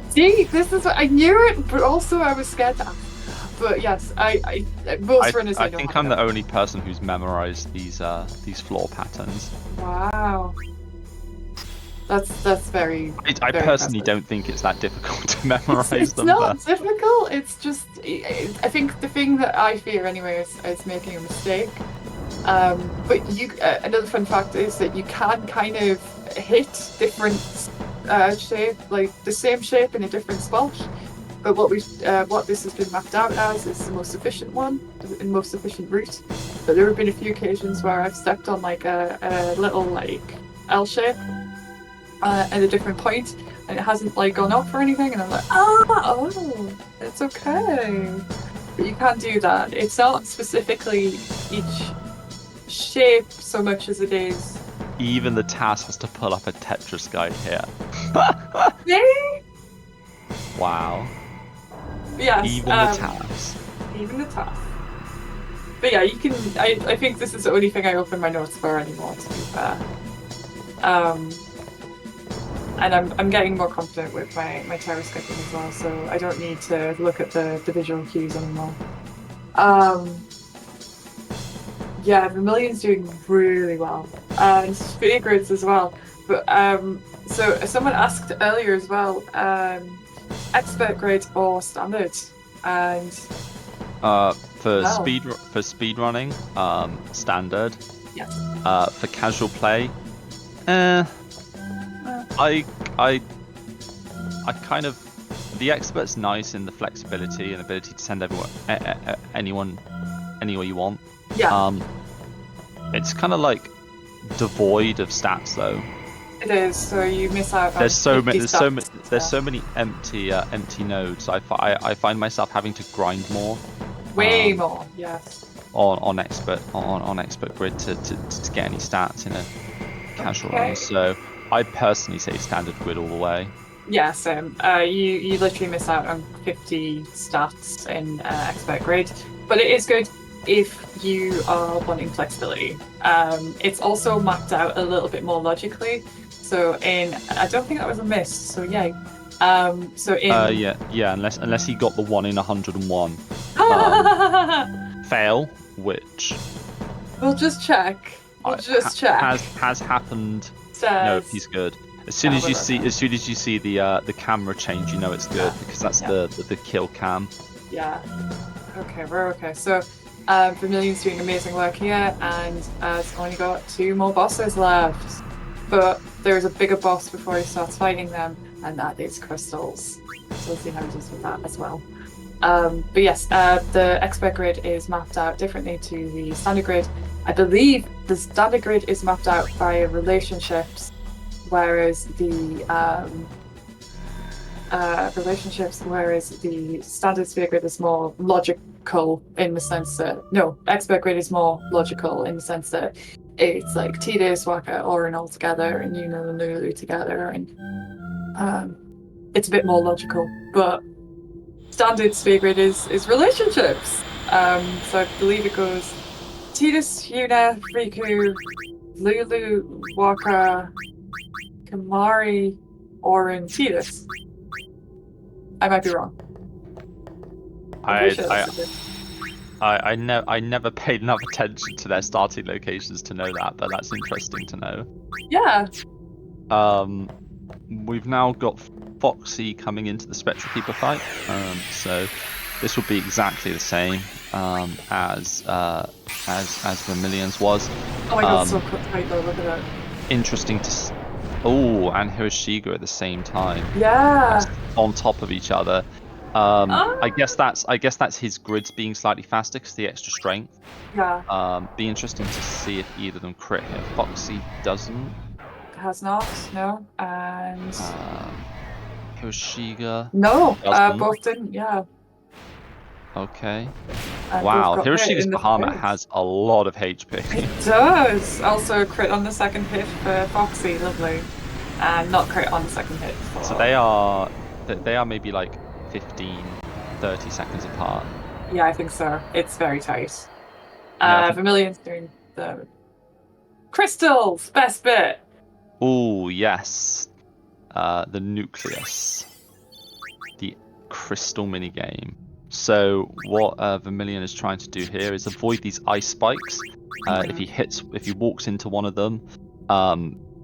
See, this is what I knew it, but also I was scared to ask. But yes, most runners I think I'm the only person who's memorized these floor patterns. Wow. That's very. I personally don't think it's that difficult to memorize them. It's not difficult. It's just I think the thing that I fear anyway is making a mistake. But another fun fact is that you can kind of hit different shape, like the same shape in a different spot. But what this has been mapped out as is the most efficient one, the most efficient route. But there have been a few occasions where I've stepped on like a little like L shape at a different point, and it hasn't like gone up or anything, and I'm like, oh, it's okay. But you can't do that. It's not specifically each shape so much as it is. Even the TAS has to pull up a Tetris guide here. See? Wow. Yes. Even the TAS. Even the TAS. But yeah, you can. I think this is the only thing I open my notes for anymore, to be fair. And I'm getting more confident with my terror skipping as well, so I don't need to look at the visual cues anymore. Yeah, Vermillion's doing really well, and sphere grids as well. But so someone asked earlier as well, expert grade or standard, and for speed running, standard. Yes. For casual play, I kind of, the expert's nice in the flexibility and ability to send anyone anywhere you want. Yeah. It's kind of like devoid of stats though. It is. So you miss out on. There's so many empty nodes. I find myself having to grind more. Way more. Yes. on expert grid to get any stats in a casual run. So I personally say standard grid all the way. Yeah, same. You literally miss out on 50 stats in expert grid, but it is good if you are wanting flexibility. It's also mapped out a little bit more logically. So I don't think that was a miss. So yay. Yeah, unless he got the 1 in 101 fail, which we'll just check. has happened. No, he's good. As soon as you see the camera change, you know it's good because that's the kill cam. Yeah. Okay, we're okay. So Vermillion's doing amazing work here, and has only got 2 more bosses left. But there's a bigger boss before he starts fighting them, and that is crystals. So we'll see how he does with that as well. But yes, the expert grid is mapped out differently to the standard grid. I believe the standard grid is mapped out by relationships, whereas the standard sphere grid is more logical in the sense that expert grid is more logical in the sense that it's like Tidus, Waka, Orin all together, and Yuna and Lulu together, and it's a bit more logical. But standard sphere grid is relationships. So I believe it goes Tidus, Yuna, Riku, Lulu, Waka, Kamari, Orin, Tidus. I might be wrong. I never paid enough attention to their starting locations to know that, but that's interesting to know. Yeah. We've now got Foxy coming into the Spectral Keeper fight, so this will be exactly the same as Vermillion's was. Oh my god, so tight though, look at that. Interesting to and Hiroshige at the same time. Yeah. On top of each other. I guess that's his grids being slightly faster because the extra strength. Yeah. Be interesting to see if either of them crit hit. Foxy doesn't. Has not, no. And Hiroshige. No, both didn't, yeah. Okay. And wow, both got hit Hiroshige's in the Bahamut face. has a lot of HP. It does! Also crit on the second hit for Foxy, lovely. And not crit on the second hit for... So they are maybe like 15, 30 seconds apart. Yeah, I think so. It's very tight. Yeah, Vermillion's doing the crystals, best bit. Oh yes, the nucleus, the crystal minigame. So what Vermillion is trying to do here is avoid these ice spikes. If he walks into one of them,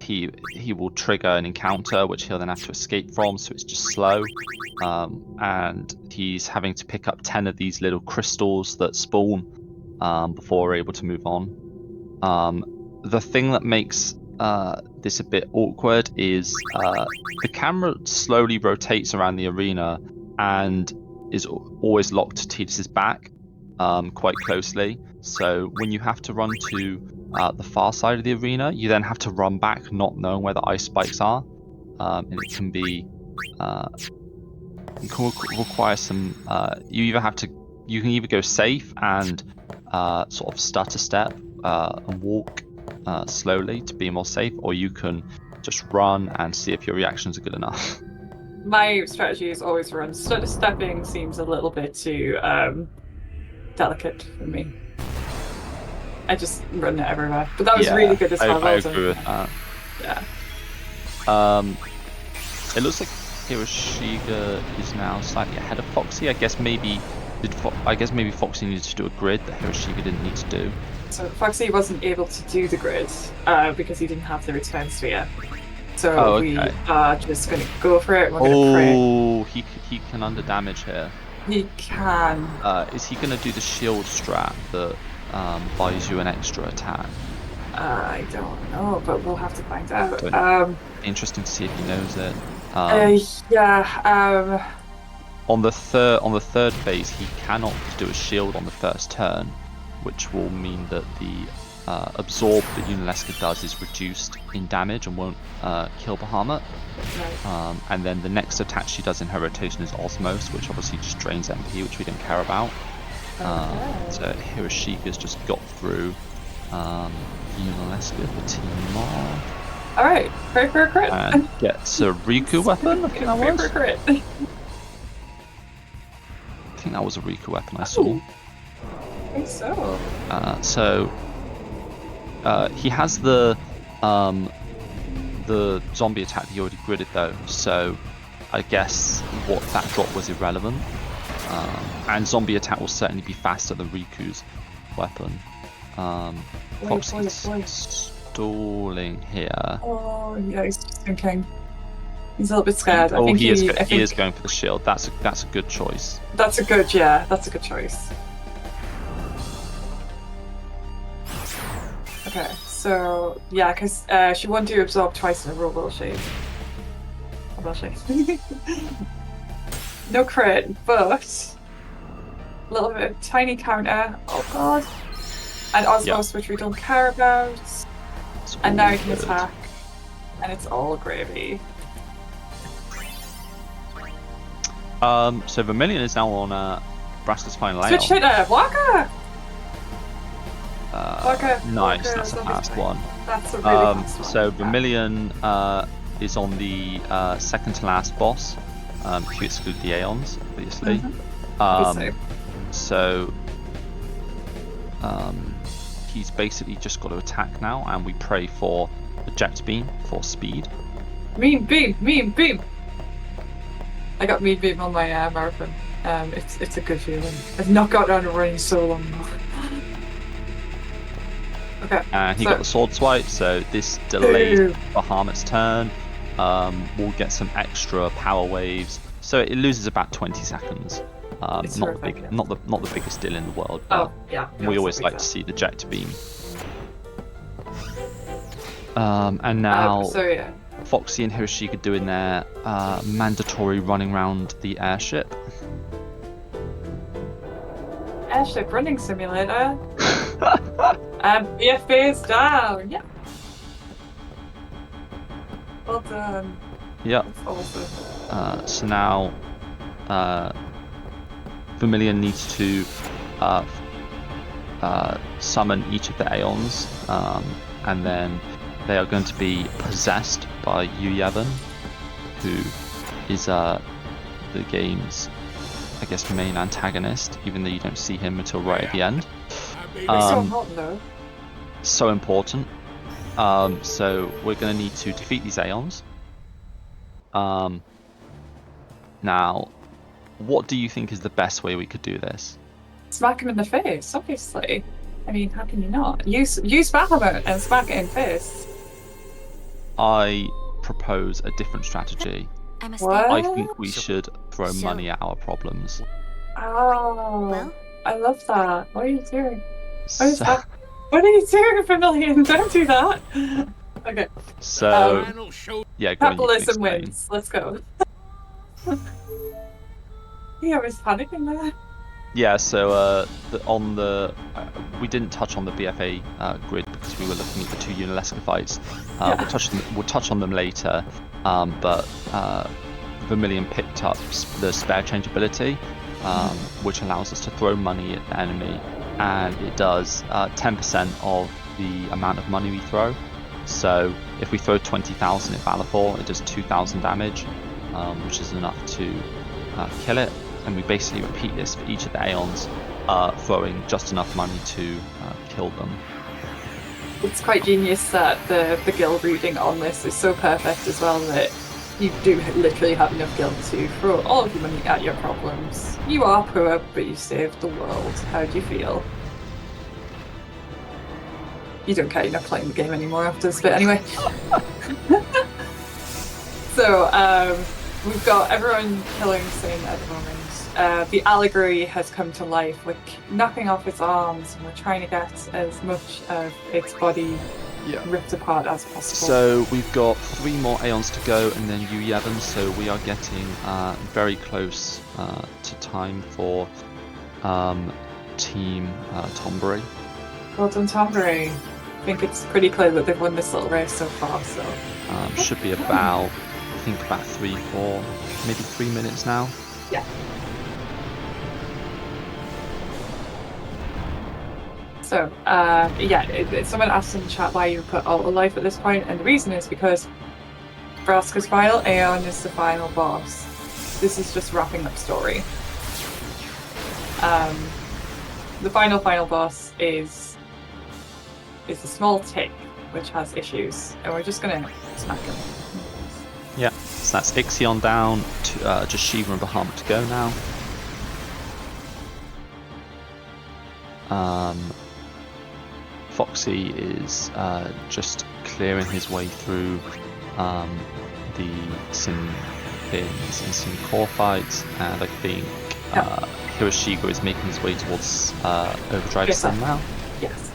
he will trigger an encounter which he'll then have to escape from, so it's just slow. And he's having to pick up 10 of these little crystals that spawn before we're able to move on. The thing that makes this a bit awkward is the camera slowly rotates around the arena and is always locked to Tidus's back quite closely. So when you have to run to the far side of the arena, you then have to run back not knowing where the ice spikes are, and it can be require some you can either go safe and sort of stutter step and walk slowly to be more safe, or you can just run and see if your reactions are good enough. My strategy is always run. Stutter stepping seems a little bit too delicate for me. I just run it everywhere. But that was really good as well. I agree with that. Yeah. It looks like Hiroshige is now slightly ahead of Foxy. I guess maybe Foxy needed to do a grid that Hiroshige didn't need to do. So Foxy wasn't able to do the grid because he didn't have the return sphere. So okay. We are just going to go for it. We're going to pray. He can under damage here. He can. Is he going to do the shield strat that buys you an extra attack? I don't know, but we'll have to find out. Interesting to see if he knows it. On the third phase, he cannot do a shield on the first turn, which will mean that the absorb that eLmaGus does is reduced in damage and won't kill Bahamut. Right. And then the next attack she does in her rotation is Osmose, which obviously just drains MP, which we don't care about. So Hiroshige's just got through. Let's go for Team Mark. Alright, pray for a crit. And gets a Riku weapon, I think that Pray was. for a crit. I think that was a Riku weapon I saw. I think so. He has the zombie attack that he already gridded though, so I guess what that drop was irrelevant. And zombie attack will certainly be faster than Riku's weapon. Foxy's stalling here. Oh yeah, he's just thinking. He's a little bit scared. He is going for the shield. That's a good choice. That's a good choice. Okay, so yeah, because she won't do absorb twice in a row, will she? Or will she? No crit, but a little bit of tiny counter. Oh god. And Osmos, which we don't care about. And now he can attack. And it's all gravy. So Vermillion is now on Braska's final layout. Switch hitter! Waka! Nice, Waka that's is a on fast his one. That's a really fast one. So Vermillion is on the second to last boss, if you exclude the Aeons, obviously. So he's basically just got to attack now, and we pray for eject beam for speed. Mean beam! I got mean beam on my marathon. It's a good feeling. I've not got down to running so long now. Okay. And he got the sword swipe, so this delays Bahamut's turn. We'll get some extra power waves, so it loses about 20 seconds. Not the biggest deal in the world. But we always like to see the eject beam. And now Foxy and Hiroshige doing their mandatory running around the airship. Airship running simulator. BFA is down. Yeah. Well done. Yep. That's awesome. So now Vermillion needs to summon each of the Aeons, and then they are going to be possessed by VIII, who is the game's, I guess, main antagonist, even though you don't see him until right at the end. So important though. So important. So we're going to need to defeat these Aeons. Now, what do you think is the best way we could do this? Smack him in the face, obviously. I mean, how can you not? Use Bahamut and smack it in face. I propose a different strategy. What? I think we should throw money at our problems. Oh, Well? I love that. What are you doing? What are you doing, Vermillion? Don't do that. Okay. So, yeah, go on, you can Capitalism explain. wins. Let's go. Yeah, I was panicking there. Yeah, so we didn't touch on the BFA grid because we were looking at the two Unalesca fights. We'll touch on them later, but Vermillion picked up the spare change ability, which allows us to throw money at the enemy, and it does 10% of the amount of money we throw. So if we throw 20,000 at Valor, it does 2,000 damage, which is enough to kill it. And we basically repeat this for each of the Aeons, throwing just enough money to kill them. It's quite genius that the guild reading on this is so perfect as well, that you do literally have enough guild to throw all of your money at your problems. You are poor, but you saved the world. How do you feel? You don't care, you're not playing the game anymore after this bit anyway. So, we've got everyone killing Singh at the moment. The allegory has come to life. We're knocking off its arms and we're trying to get as much of its body ripped apart as possible. So we've got 3 more Aeons to go and then VIII, so we are getting very close to time for Team Tonberry. Well done, Tonberry. I think it's pretty clear that they've won this little race so far, so... Should be about, I think about 3-4, maybe 3 minutes now. Yeah. So, someone asked in the chat why you put Alta Life at this point, and the reason is because Vraska's final Aeon is the final boss. This is just wrapping up story. The final boss is a small tick which has issues, and we're just gonna smack him. Yeah, so that's Ixion down, to, just Shiva and Bahamut to go now. Foxy is just clearing his way through the Sim Pins and Sim Core fights, and I think Hiroshige is making his way towards Overdrive Sim now. Yes.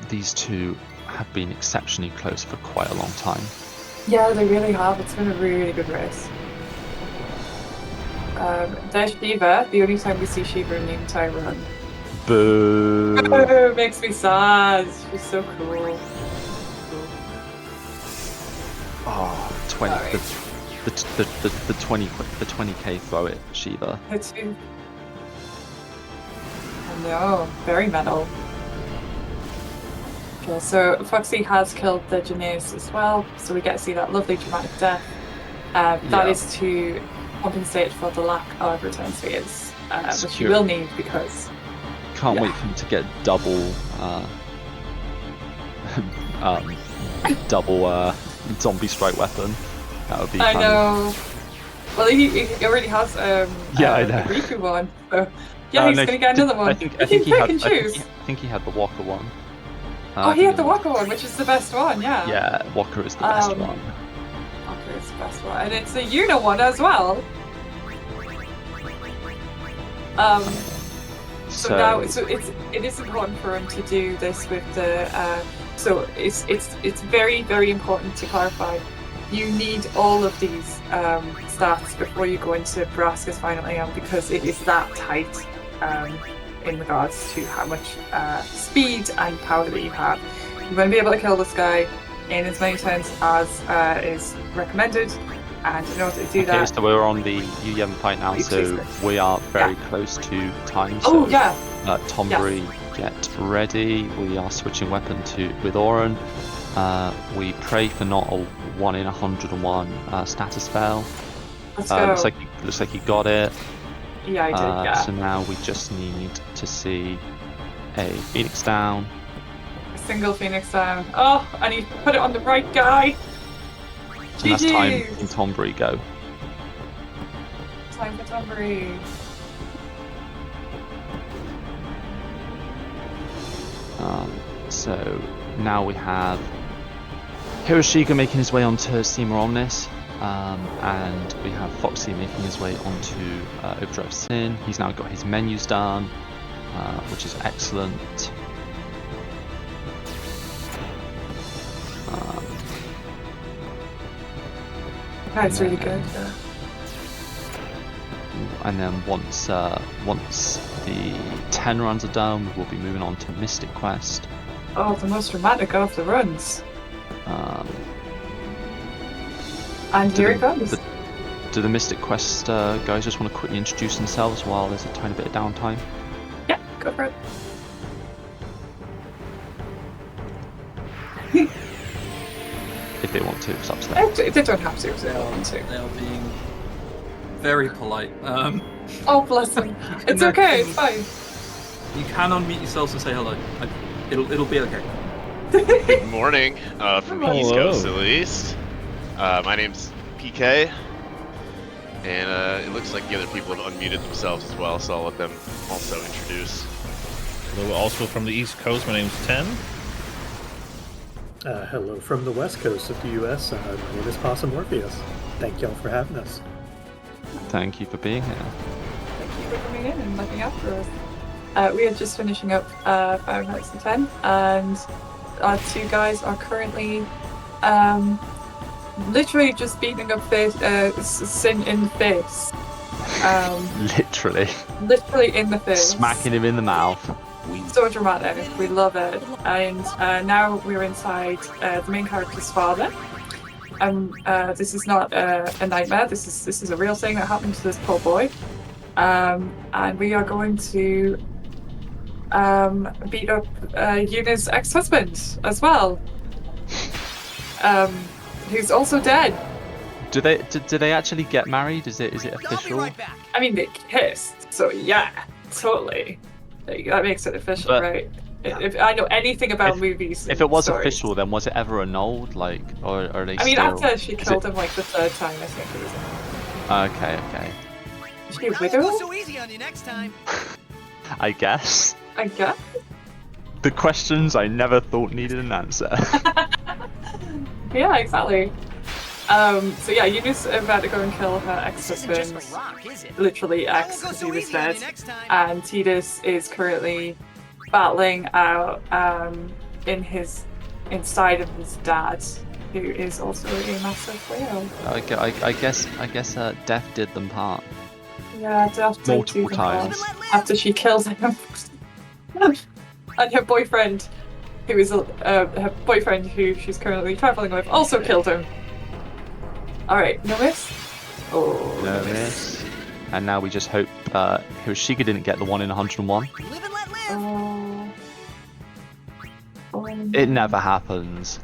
These two have been exceptionally close for quite a long time. Yeah, they really have. It's been a really good race. There's Shiva, the only time we see Shiva in the entire run. Boo! Oh, makes me sad. She's so cool. Oh, 20. The 20k throw it, Shiva. It's I know, very metal. Okay, so Foxy has killed the Janaeus as well, so we get to see that lovely dramatic death. That is to compensate for the lack of return spheres, which you will need because... Can't wait for him to get double zombie strike weapon. That would be fun. I know. Well, he already has I know. the Riku one, so yeah, he's gonna get another one. I think he had the Walker one. He had the Walker one, which is the best one, yeah. Yeah, Walker is the best one. Walker is the best one, and it's a Yuna one as well. So it is important for him to do this with the. So it's very, very important to clarify. You need all of these stats before you go into Vraska's final Aeon because it is that tight in regards to how much speed and power that you have. You want to be able to kill this guy in as many turns as is recommended, and in order to do that... Okay, so we're on the U11 fight now, so we are very close to time. So, Tonberry, get ready. We are switching weapon with Auron. We pray for not a 1 in 101 status spell. Let's go. Looks like you got it. Yeah, I did, yeah. So now we just need to see a Phoenix down. A single Phoenix down. Oh, I need to put it on the right guy. And that's time in Tonberry go. Time for Tonberry. So now we have Hiroshige making his way onto Seymour Omnis, and we have Foxy making his way onto Overdrive Sin. He's now got his menus done, which is excellent. That's really good. And then once the 10 runs are done, we'll be moving on to Mystic Quest. Oh, the most dramatic of the runs. And here it comes. Do the Mystic Quest guys just want to quickly introduce themselves while there's a tiny bit of downtime? Yeah, go for it. If they want to, it's up to them. They don't have to if they don't want to. They are being very polite. Oh, bless them. It's okay, it's fine. You can unmute yourselves and say hello. It'll be okay. Good morning, from the East Coast at least. My name's PK, and it looks like the other people have unmuted themselves as well, so I'll let them also introduce. Hello, also from the East Coast, my name's Ten. Hello from the West Coast of the U.S. My name is Possumorpheus. Thank y'all for having us. Thank you for being here. Thank you for coming in and looking after us. We are just finishing up Five Nights at 10, and our two guys are currently literally just beating up Sin in the face. Literally in the face. Smacking him in the mouth. So dramatic, we love it. And now we're inside the main character's father. This is not a nightmare. This is a real thing that happened to this poor boy. And we are going to beat up Yuna's ex-husband as well, who's also dead. Do they actually get married? Is it official? I mean, they kissed, so yeah, totally. That makes it official, But- right? If I know anything about movies, If it was stories. official, then was it ever annulled? Like, or are they I mean, still... after she killed him like the third time, I think it was. Okay. Is she a widow? so easy on you next time. I guess. I guess. The questions I never thought needed an answer. Yeah, exactly. So yeah, Yuna's about to go and kill her ex-husband, literally ex, because he was dead. And Tidus is currently battling out inside of his dad, who is also a massive whale. I guess death did them part. Yeah, Death did Multiple do them all. times. After she kills him. And her boyfriend, her boyfriend who she's currently traveling with, also killed him. Alright, no miss? Oh, No miss. And now we just hope Hiroshige didn't get the 1 in 101. Live and let live. Oh. It never happens.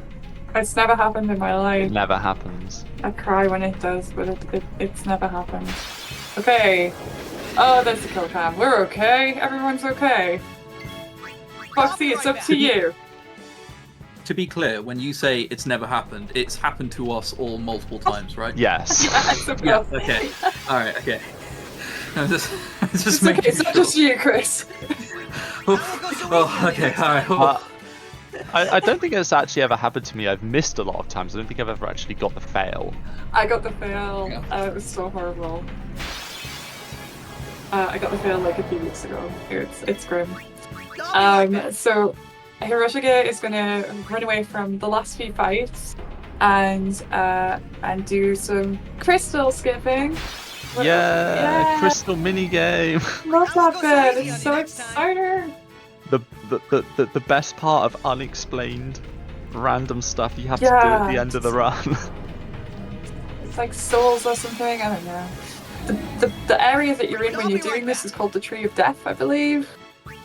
It's never happened in my life. It never happens. I cry when it does, but it's never happened. Okay. Oh, there's the kill cam. We're okay. Everyone's okay. Foxy, it's up to you. To be clear, when you say it's never happened, it's happened to us all multiple times, right? Yes. Yeah, Okay. All right. Okay. No, just It's making okay, it's not just you, Chris. Oh, okay. All right. Oh. I don't think it's actually ever happened to me. I've missed a lot of times. I don't think I've ever actually got the fail. I got the fail. Yeah. It was so horrible. I got the fail like a few weeks ago. It's grim. So Hiroshige is gonna run away from the last few fights and do some crystal skipping. Yeah, crystal minigame. Love that bit. It's so exciting. The best part of unexplained random stuff you have to do Yeah. at the end of the run. It's like souls or something. I don't know. The area that you're in when you're doing this is called the Tree of Death, I believe.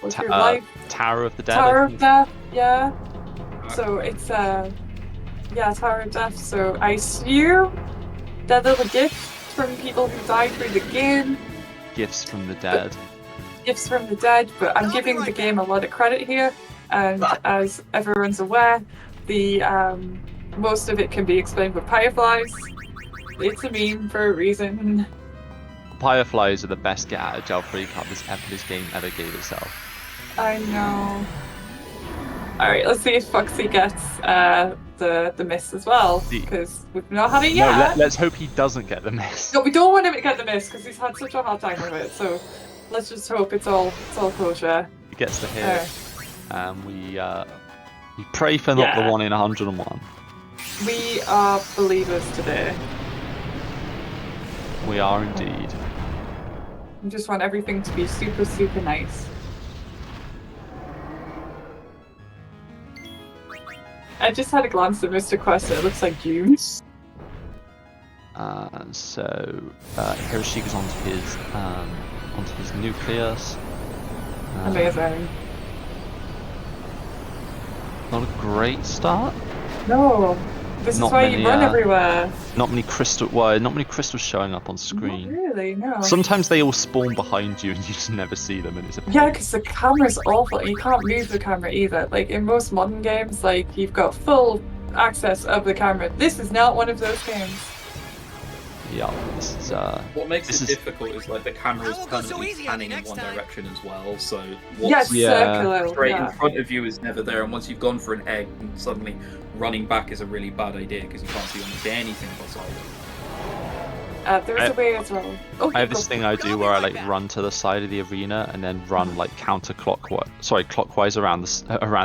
Or Tree of Life. Tower of the Dead. Tower I of think. Death, yeah. So it's Tower of Death. So I assume they're little gifts from people who died through the game, Gifts from the dead. gifts from the dead. But I'm giving the game a lot of credit here, and as everyone's aware, the most of it can be explained with fireflies. It's a meme for a reason. Fireflies are the best get out of jail free card this game ever gave itself. I know. Alright, let's see if Foxy gets the miss as well, because we've not had it yet. No, let's hope he doesn't get the miss. No, we don't want him to get the miss because he's had such a hard time with it. So let's just hope it's all kosher. He gets the hit. And we pray for not the 1 in 101. We are believers today. We are indeed. We just want everything to be super, super nice. I just had a glance at Mr. Quest. It looks like June. So Hiroshige's onto his nucleus. Amazing. Not a great start. No, this is Not why many, you run everywhere. Not many crystals showing up on screen. Not really, no. Sometimes they all spawn behind you and you just never see them, and it's a pain. Yeah, because the camera's awful. You can't move the camera either. Like in most modern games, like you've got full access of the camera. This is not one of those games. Yeah, this is What makes this it is- difficult is like the camera is I will go so permanently easy on you panning in next one time. direction as well. So Yes, what's circular. straight Yeah. in front of you is never there, and once you've gone for an egg, and suddenly running back is a really bad idea because you can't see almost anything beside you. There's a way as well. Oh, I have go. this thing I do where I like run to the side of the arena and then run like clockwise around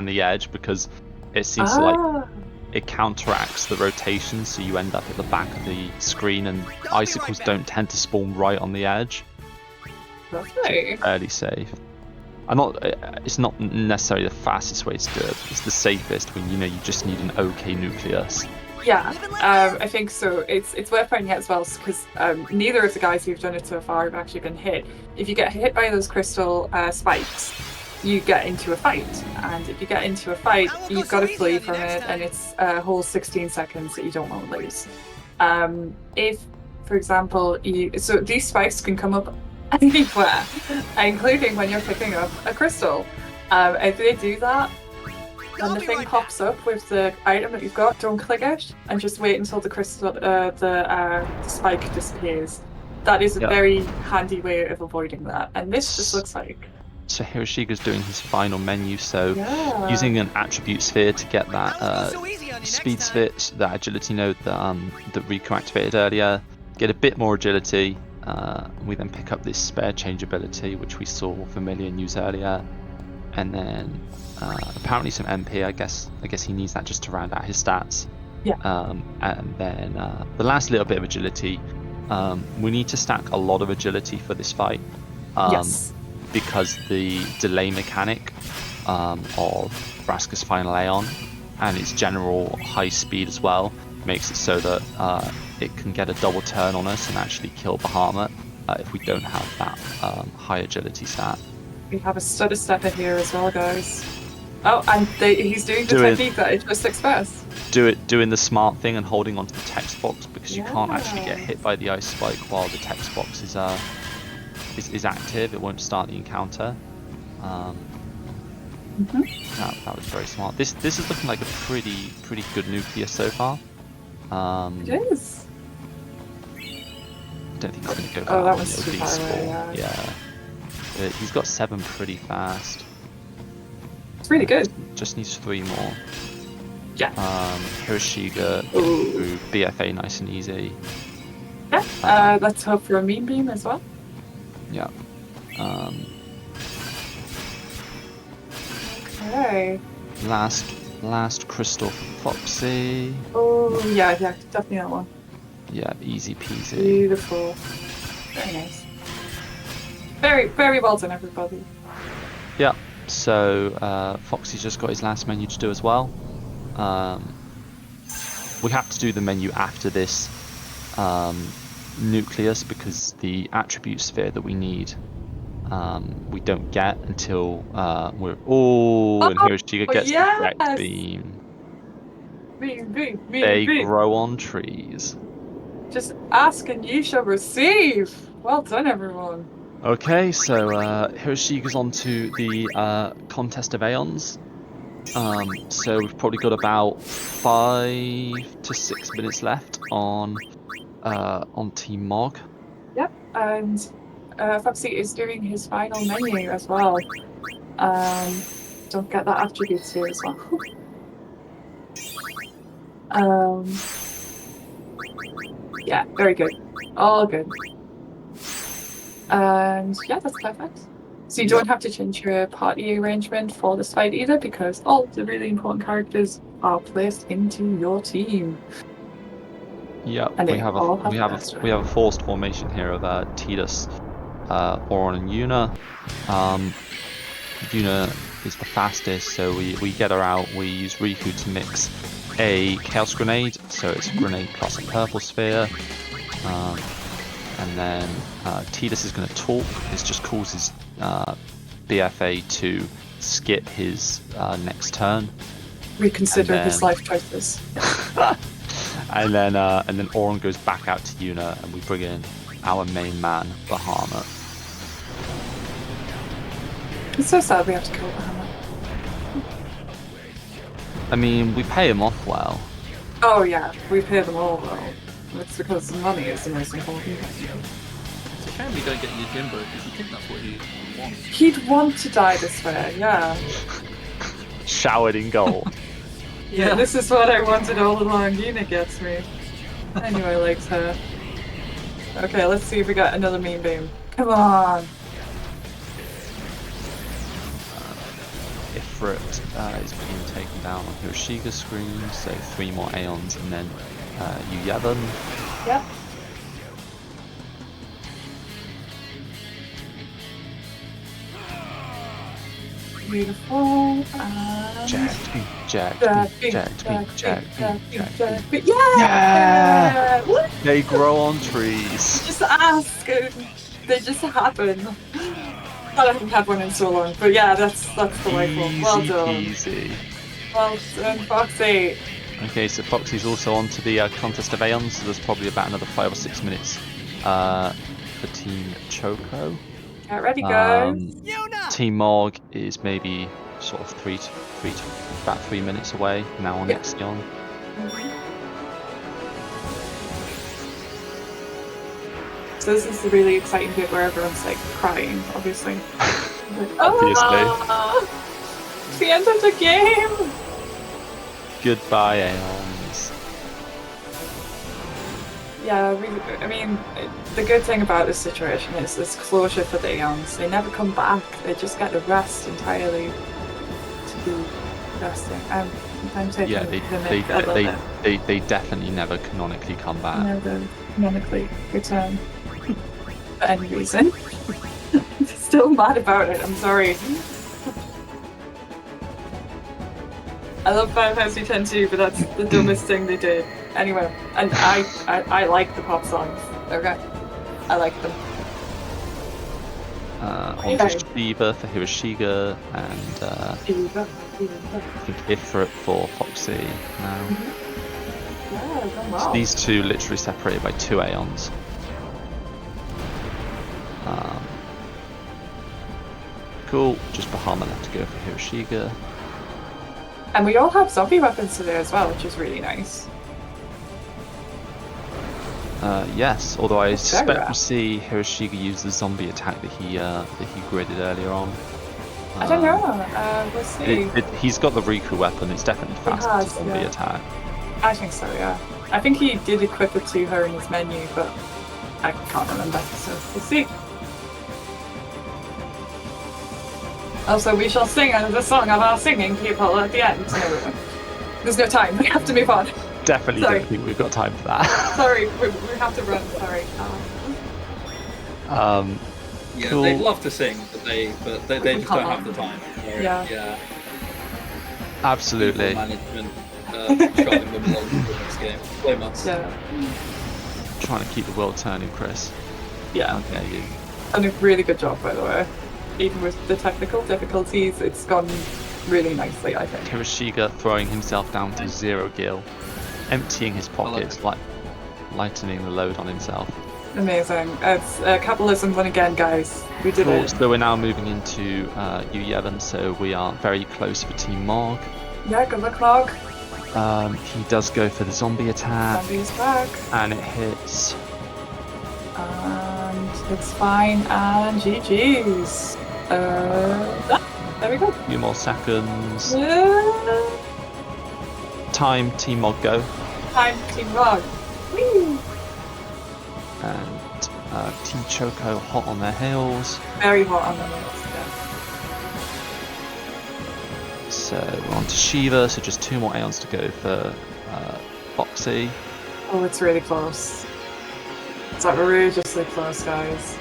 the edge, because it seems to like it counteracts the rotation, so you end up at the back of the screen, and icicles don't tend to spawn right on the edge. Okay. Fairly safe. It's not necessarily the fastest way to do it, but it's the safest when you know you just need an okay nucleus. Yeah, I think so. It's worth pointing out as well because neither of the guys who've done it so far have actually been hit. If you get hit by those crystal spikes, you get into a fight, and if you get into a fight, you've got to flee from it, and it's a whole 16 seconds that you don't want to lose. If, for example, so these spikes can come up anywhere, including when you're picking up a crystal. If they do that, when the thing pops up with the item that you've got, don't click it and just wait until the crystal, the spike disappears. That is a very handy way of avoiding that. And this just looks like. So Hiroshige's doing his final menu, so using an attribute sphere to get that speed sphere, that agility node that Rico activated earlier, get a bit more agility. We then pick up this spare change ability, which we saw Vermillion use earlier, and then apparently some MP. I guess he needs that just to round out his stats. Yeah. And then the last little bit of agility. We need to stack a lot of agility for this fight. Yes. Because the delay mechanic of Vraska's final Aeon and its general high speed as well makes it so that it can get a double turn on us and actually kill Bahamut if we don't have that high agility stat. We have a stutter stepper here as well, guys. Oh, and he's doing the technique that I just expressed. Doing the smart thing and holding onto the text box because you can't actually get hit by the ice spike while the text box is active. It won't start the encounter. That was very smart. This is looking like a pretty good nucleus so far. It is. I don't think he's going to go. Oh, that was too far away. Yeah. He's got 7 pretty fast. It's really good. Just needs 3 more. Yeah. Hiroshige through BFA nice and easy. Yeah. Let's hope for a mean beam as well. Yeah. Okay. Last crystal for Foxy. Oh yeah, definitely that one. Yeah, easy peasy. Beautiful. Very nice. Very, very well done, everybody. Yeah. So Foxy's just got his last menu to do as well. We have to do the menu after this nucleus because the attribute sphere that we need we don't get until we're and Hiroshige gets the direct beam. They grow on trees. Just ask and you shall receive. Well done, everyone. Okay, so Hiroshige's on to the contest of Aeons. So we've probably got about 5 to 6 minutes left on Team Mog. Yep, and Foxy is doing his final menu as well. Don't get that attributes here as well. Yeah, very good. All good. And yeah, that's perfect. So you don't have to change your party arrangement for this fight either, because all the really important characters are placed into your team. Yeah, and we have a forced formation here of Tidus, Auron, and Yuna. Yuna is the fastest, so we get her out. We use Riku to mix a Chaos Grenade, so it's a grenade plus a purple sphere. And then Tidus is going to talk. This just causes BFA to skip his next turn. Reconsider his life choices. and then Auron goes back out to Yuna, and we bring in our main man, Bahamut. It's so sad we have to kill Bahamut. I mean, we pay him off well. Oh yeah, we pay them all well. It's because money is the most important thing. It's a shame we don't get Yojimbo, because I think that's what he wants. He'd want to die this way, yeah. Showered in gold. Yeah, this is what I wanted all along. Yuna gets me. I knew I liked her. Okay, let's see if we got another mean beam. Come on! Ifrit is being taken down on Hiroshige's screen, so 3 more Aeons, and then you Yevon. Yep. Beautiful. Jack, Jack, beat. yeah! Yeah! Woo! They grow on trees. Just ask. They just happen. I haven't had one in so long, but yeah, that's delightful. Well Easy done. peasy. Well done, Foxy. Okay, so Foxy's also on to the contest of Aeons, so there's probably about another 5 or 6 minutes for Team Choco. Get ready, guys. Team Morg is maybe sort of about 3 minutes away now on Ixion. So this is the really exciting bit where everyone's like crying, obviously. Like, Obviously. It's the end of the game! Goodbye, Aeons. Yeah, I mean, the good thing about this situation is this closure for the Aeons. They never come back, they just get the rest entirely to be resting. Sometimes I Yeah, think they definitely never canonically come back. never canonically return for any reason. I'm still mad about it, I'm sorry. I love Final Fantasy X too, but that's the dumbest thing they did. Anyway, and I like the pop songs. Okay, I like them. On to Shiva for Hiroshige and I think Ifrit for Foxy now. Yeah, done well. So these two literally separated by 2 Aeons. Cool, just Bahama left to go for Hiroshige. And we all have zombie weapons today as well, which is really nice. Yes, although I Very suspect rare. we'll see Hiroshige use the zombie attack that he gridded earlier on. I don't know, we'll see. He's got the Riku weapon, it's definitely faster than the zombie attack. I think so, yeah. I think he did equip it to her in his menu, but I can't remember, so we'll see. Also, we shall sing the song of our singing people at the end. No, there's no time, we have to move on. Definitely Sorry. don't think we've got time for that. Sorry, we have to run, sorry. Yeah, Cool. they'd love to sing, but they just don't have the time. Sorry. Yeah. Absolutely. People management driving them along to the next game. Play months. Yeah. Trying to keep the world turning, Chris. Yeah. Yeah, you. Done a really good job, by the way. Even with the technical difficulties, it's gone really nicely, I think. Hiroshige throwing himself down to 0 gil, emptying his pockets, lightening the load on himself. Amazing. It's capitalism won again, guys. We did Cool. it. So we're now moving into U11, so we are very close for Team Morg. Yeah, good luck, Log. He does go for the zombie attack, Zombie's back. and it hits. And it's fine, and GG's. There we go. A few more seconds. Yeah. Time, Team Morg go. Time, Team Log. Whee! And Team Choco hot on their heels. Very hot on the list, yeah. So we're on to Shiva, so just 2 more Aeons to go for Foxy. Oh, it's really close. It's outrageously close, guys.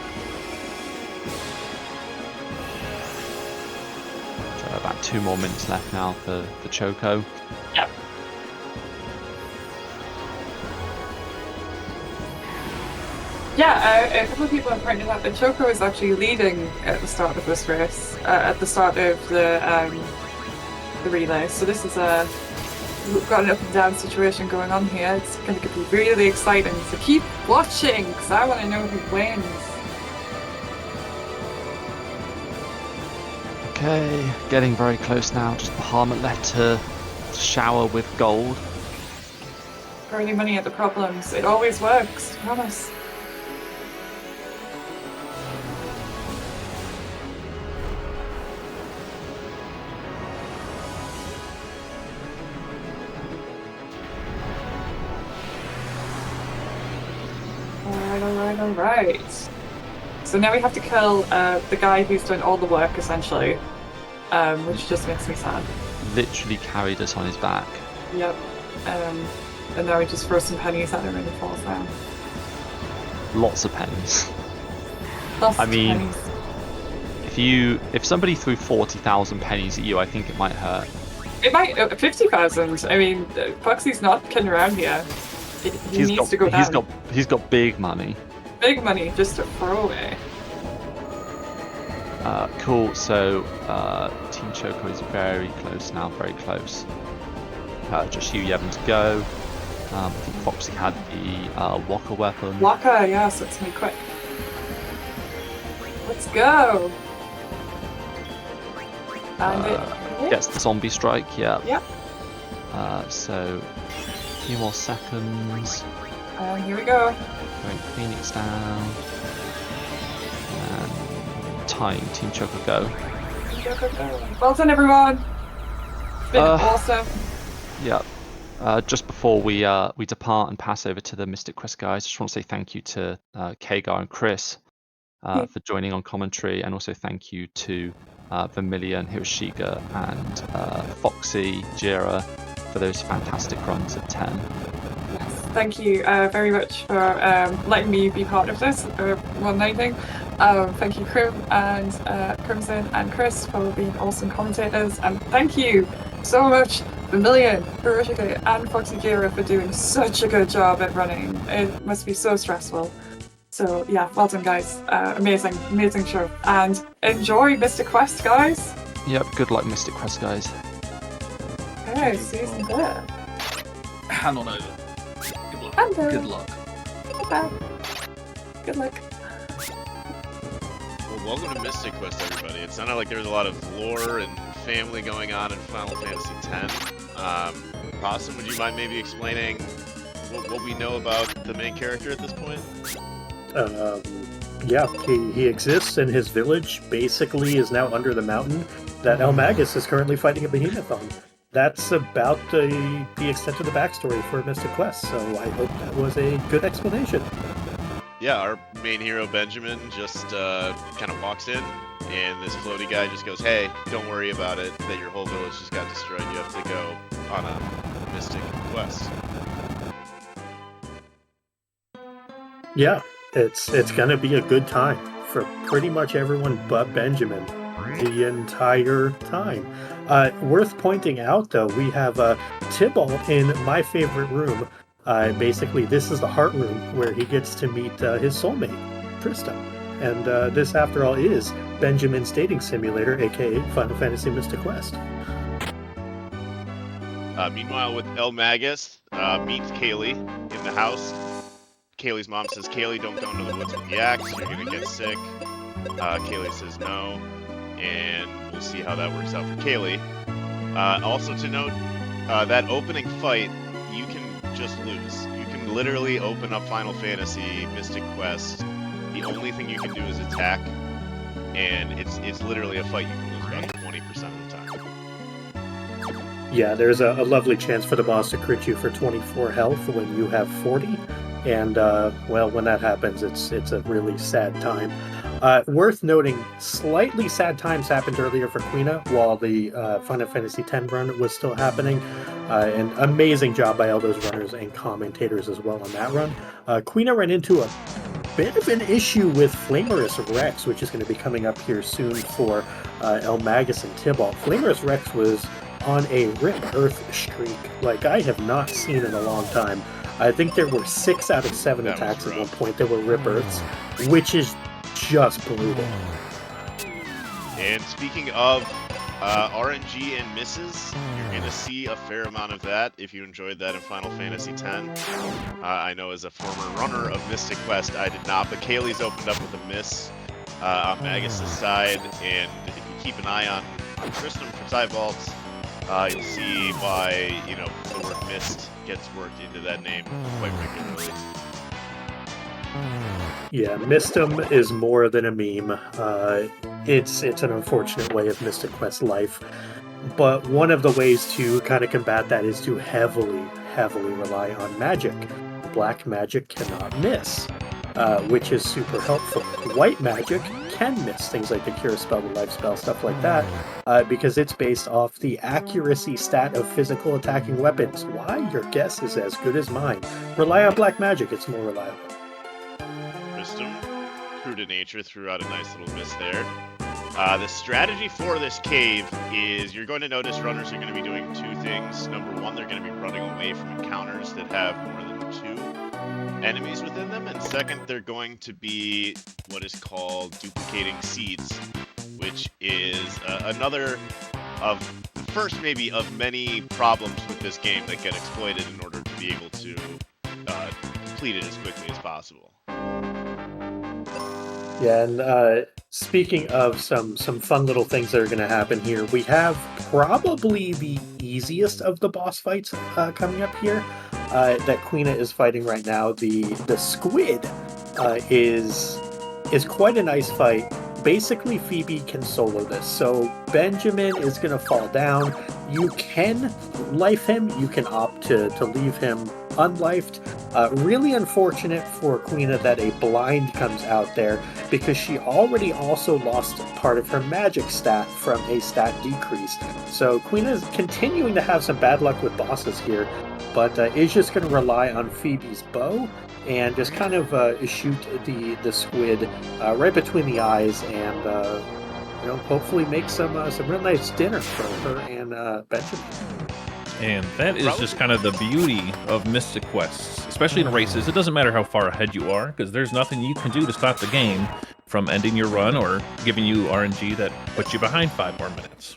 So about 2 more minutes left now for Choco. Yep. Yeah, a couple of people have pointed out that Choco is actually leading at the start of this race, at the start of the relay. So this is we've got an up and down situation going on here. It's going to be really exciting. So keep watching, because I want to know who wins. Okay, getting very close now. Just Bahama left to shower with gold. Throwing money at the problems. It always works, I promise. Alright. So now we have to kill the guy who's done all the work, essentially. Which just makes me sad. Literally carried us on his back. Yep. And now we just throw some pennies at him and he falls down. Lots of pennies. Lots I of mean, pennies. If somebody threw 40,000 pennies at you, I think it might hurt. It might 50,000. I mean, Foxy's not kidding around here. He needs to go down. He's got big money. Big money just to throw away. Cool. So Team Choco is very close now. Very close. Just you having to go. I think Foxy had the Waka weapon. Waka, yes, it's me quick. Let's go. And gets the zombie strike. Yeah. Yep. So a few more seconds. And here we go. Bring Phoenix down. And time. Team Choco go. Well done, everyone. It's been awesome. Yeah. Just before we depart and pass over to the Mystic Quest guys, just want to say thank you to Khaegar and Chris for joining on commentary, and also thank you to Vermillion, Hiroshige, and FoxyJira for those fantastic runs at 10. Yes, thank you very much for letting me be part of this one night thing. Thank you, Crimson and Chris, for being awesome commentators, and thank you so much, Vermillion, Hiroshige, and FoxyJira, for doing such a good job at running. It must be so stressful. So yeah, well done, guys. Amazing show, and enjoy Mystic Quest, guys. Yep. Good luck, Mystic Quest guys. Okay, see you soon there. Hand on over. Good luck. Bye. Good luck. Well, welcome to Mystic Quest, everybody. It sounded like there was a lot of lore and family going on in Final Fantasy X. Possum, would you mind maybe explaining what we know about the main character at this point? Yeah, he exists, and his village basically is now under the mountain that eLmaGus is currently fighting a behemoth on. That's about the extent of the backstory for Mystic Quest, so I hope that was a good explanation. Yeah, our main hero, Benjamin, just kind of walks in, and this floaty guy just goes, hey, don't worry about it, that your whole village just got destroyed. You have to go on a Mystic Quest. Yeah, it's gonna be a good time for pretty much everyone but Benjamin the entire time. Worth pointing out, though, we have Tybalt in my favorite room. Basically, this is the heart room where he gets to meet his soulmate, Trista. And this, after all, is Benjamin's dating simulator, aka Final Fantasy Mystic Quest. Meanwhile, with eLmaGus, meets Kaylee in the house. Kaylee's mom says, Kaylee, don't go into the woods with the axe, you're gonna get sick. Kaylee says no, and we'll see how that works out for Kaylee. Also to note, that opening fight, you can just lose. You can literally open up Final Fantasy Mystic Quest. The only thing you can do is attack, and it's literally a fight you can lose about 20% of the time. Yeah, there's a lovely chance for the boss to crit you for 24 health when you have 40. And, well, when that happens, it's a really sad time. Worth noting, slightly sad times happened earlier for Quina while the Final Fantasy X run was still happening. An amazing job by all those runners and commentators as well on that run. Quina ran into a bit of an issue with Flamerous Rex, which is going to be coming up here soon for eLmaGus and Tybalt. Flamerous Rex was on a Rip Earth streak like I have not seen in a long time. I think there were 6 out of 7 attacks at one point that were Rip Earths, which is just brutal. And speaking of RNG and misses, you're going to see a fair amount of that if you enjoyed that in Final Fantasy X. I know as a former runner of Mystic Quest, I did not, but Kaylee's opened up with a miss on Magus' side, and if you keep an eye on Tristan for Tybalt, you'll see why, the word missed gets worked into that name quite regularly. Yeah, Mistum is more than a meme. It's an unfortunate way of Mystic Quest life. But one of the ways to kind of combat that is to heavily rely on magic. Black magic cannot miss, which is super helpful. White magic can miss, things like the Cure Spell, the Life Spell, stuff like that, because it's based off the accuracy stat of physical attacking weapons. Why? Your guess is as good as mine. Rely on black magic, it's more reliable. Wisdom, true to nature, threw out a nice little miss there. The strategy for this cave is you're going to notice runners are going to be doing two things. Number one, they're going to be running away from encounters that have more than 2 enemies within them. And second, they're going to be what is called duplicating seeds, which is another of the first maybe of many problems with this game that get exploited in order to be able to complete it as quickly as possible. Yeah, and speaking of some fun little things that are going to happen here, we have probably the easiest of the boss fights coming up here that Quina is fighting right now. The squid is quite a nice fight. Basically, Phoebe can solo this. So Benjamin is going to fall down. You can life him. You can opt to leave him unlifed. Really unfortunate for Quina that a blind comes out there because she already also lost part of her magic stat from a stat decrease. So Quina is continuing to have some bad luck with bosses here, but is just going to rely on Phoebe's bow and just kind of shoot the squid right between the eyes and hopefully make some real nice dinner for her and Benjamin. And that is just kind of the beauty of Mystic Quests, especially in races. It doesn't matter how far ahead you are, because there's nothing you can do to stop the game from ending your run or giving you RNG that puts you behind 5 more minutes.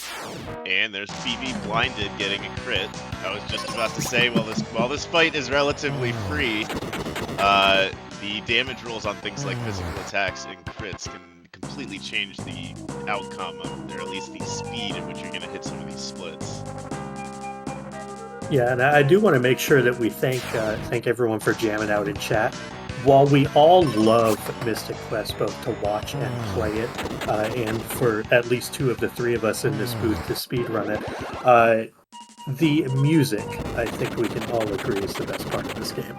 And there's Phoebe blinded getting a crit. I was just about to say, while this fight is relatively free, the damage rules on things like physical attacks and crits can completely change the outcome of, or at least the speed at which you're going to hit some of these splits. Yeah, and I do want to make sure that we thank everyone for jamming out in chat. While we all love Mystic Quest both to watch and play it, and for at least 2 of the 3 of us in this booth to speedrun it, the music, I think we can all agree, is the best part of this game.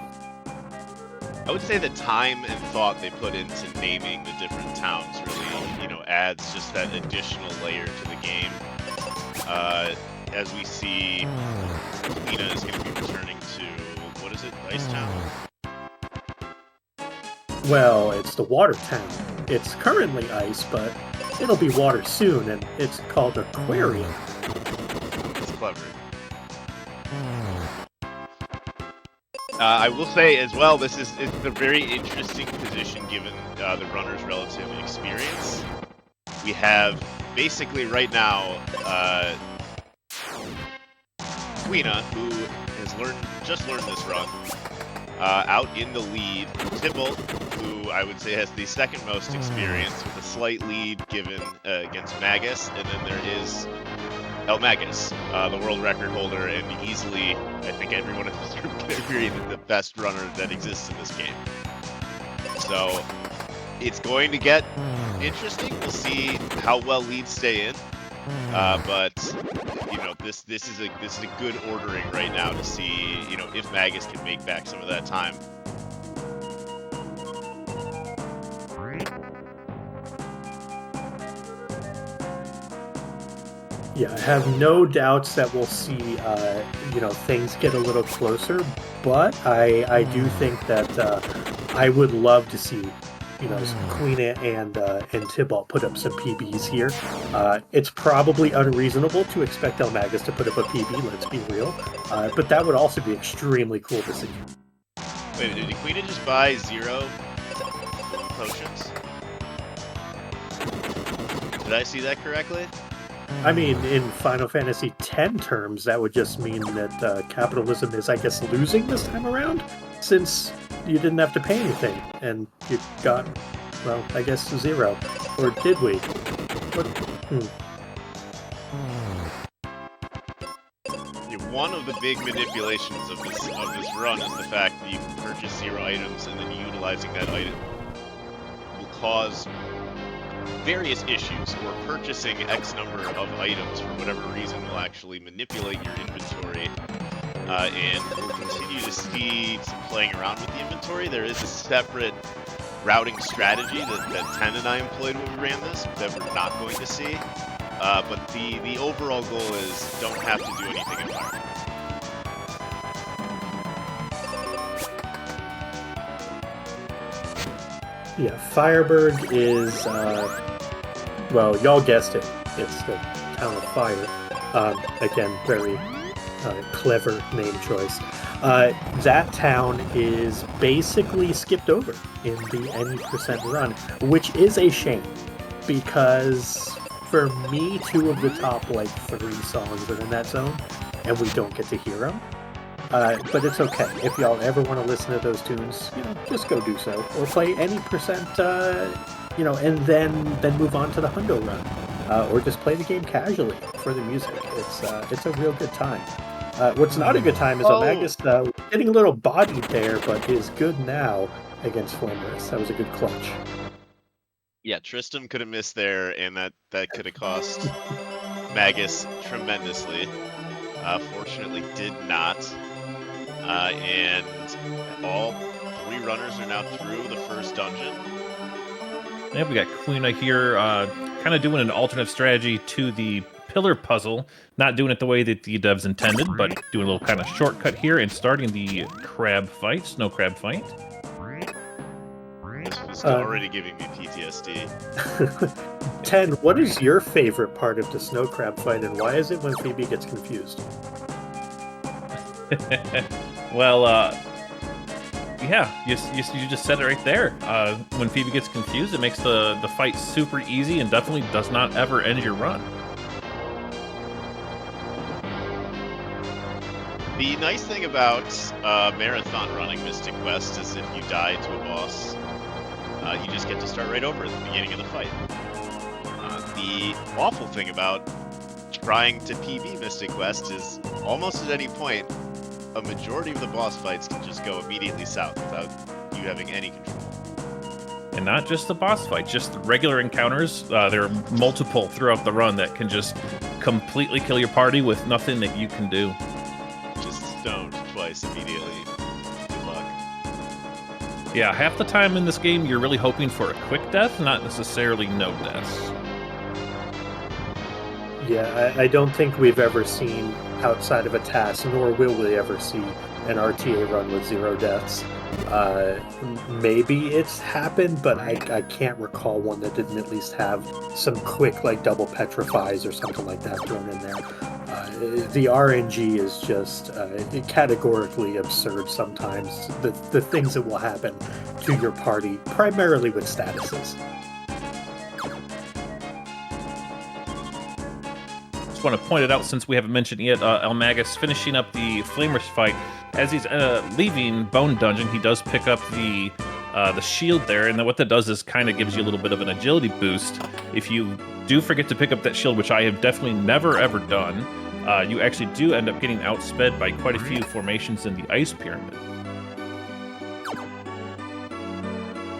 I would say the time and thought they put into naming the different towns really, adds just that additional layer to the game. As we see, Quina is going to be returning to, what is it, Ice Town? Well, it's the Water Town. It's currently ice, but it'll be water soon, and it's called Aquarium. It's clever. I will say as well, it's a very interesting position given the runner's relative experience. We have basically right now Quina, who has just learned this run, out in the lead. Tybalt, who I would say has the second most experience, with a slight lead given against Magus, and then there is eLmaGus, the world record holder, and easily, I think everyone in this room can agree, that the best runner that exists in this game. So it's going to get interesting. We'll see how well leads stay in, but this is a good ordering right now to see if Magus can make back some of that time. Yeah, I have no doubts that we'll see, things get a little closer, but I do think that I would love to see, Quina and Tybalt put up some PBs here. It's probably unreasonable to expect eLmaGus to put up a PB, let's be real, but that would also be extremely cool to see. Wait, did Quina just buy 0 potions? Did I see that correctly? I mean, in Final Fantasy X terms, that would just mean that capitalism is, I guess, losing this time around, since you didn't have to pay anything, and you got, well, I guess 0. Or did we? What? One of the big manipulations of this run is the fact that you can purchase 0 items, and then utilizing that item will cause various issues, or purchasing X number of items for whatever reason will actually manipulate your inventory, and we'll continue to see some playing around with the inventory. There is a separate routing strategy that Ten and I employed when we ran this that we're not going to see, but the overall goal is don't have to do anything in fire. Yeah, Firebird is, well, y'all guessed it. It's the Town of Fire. Again, very clever name choice. That town is basically skipped over in the any percent run, which is a shame, because for me, 2 of the top like 3 songs are in that zone, and we don't get to hear them. But it's okay. If y'all ever want to listen to those tunes, just go do so, or play any percent, and then move on to the Hundo run, or just play the game casually for the music. It's a real good time. What's not a good time is eLmaGus getting a little bodied there, but is good now against Flamerous. That was a good clutch. Yeah, Tristram could have missed there, and that could have cost Magus tremendously. Fortunately, did not. And all 3 runners are now through the first dungeon. Yeah, we got Quina here, kind of doing an alternate strategy to the pillar puzzle. Not doing it the way that the devs intended, but doing a little kind of shortcut here and starting the crab fight, snow crab fight. This was already giving me PTSD. 10, what is your favorite part of the snow crab fight, and why is it when Phoebe gets confused? Well, yeah, you just said it right there. When Phoebe gets confused, it makes the fight super easy and definitely does not ever end your run. The nice thing about marathon running Mystic Quest is if you die to a boss, you just get to start right over at the beginning of the fight. The awful thing about trying to PB Mystic Quest is almost at any point, a majority of the boss fights can just go immediately south without you having any control. And not just the boss fight, just the regular encounters. There are multiple throughout the run that can just completely kill your party with nothing that you can do. Just stoned twice immediately. Good luck. Yeah, half the time in this game, you're really hoping for a quick death, not necessarily no deaths. Yeah, I don't think we've ever seen, outside of a task, nor will we ever see, an RTA run with 0 deaths. Maybe it's happened, but I can't recall one that didn't at least have some quick, like, double petrifies or something like that thrown in there. The RNG is just categorically absurd sometimes, the things that will happen to your party, primarily with statuses. Just want to point it out, since we haven't mentioned yet, eLmaGus finishing up the Flamers fight. As he's leaving Bone Dungeon, he does pick up the shield there, and then what that does is kind of gives you a little bit of an agility boost. If you do forget to pick up that shield, which I have definitely never ever done, you actually do end up getting outsped by quite a few formations in the Ice Pyramid.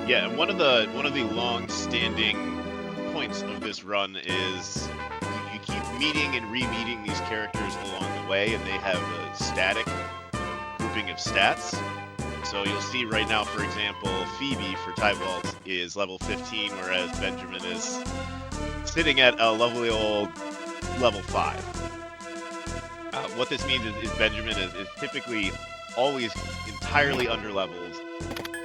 Yeah, and one of the long-standing points of this run is you keep meeting and re-meeting these characters along the way, and they have a static grouping of stats. So you'll see right now, for example, Phoebe for Tybalt is level 15, whereas Benjamin is sitting at a lovely old level 5. What this means is Benjamin is typically always entirely underleveled,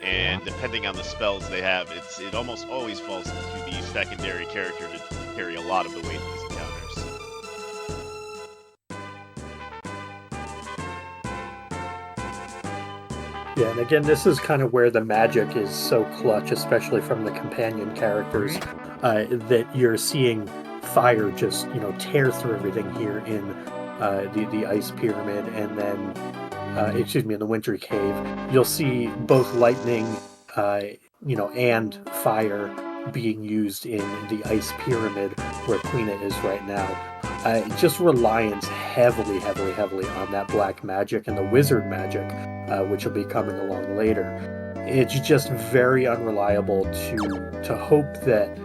and depending on the spells they have, it almost always falls to the secondary character to carry a lot of the weight of these encounters. Yeah, and again, this is kind of where the magic is so clutch, especially from the companion characters, that you're seeing fire just, tear through everything here in the Ice Pyramid, and then, in the Wintry Cave. You'll see both lightning, and fire being used in the Ice Pyramid, where Quina is right now. Just reliance heavily on that black magic and the wizard magic, which will be coming along later. It's just very unreliable to hope that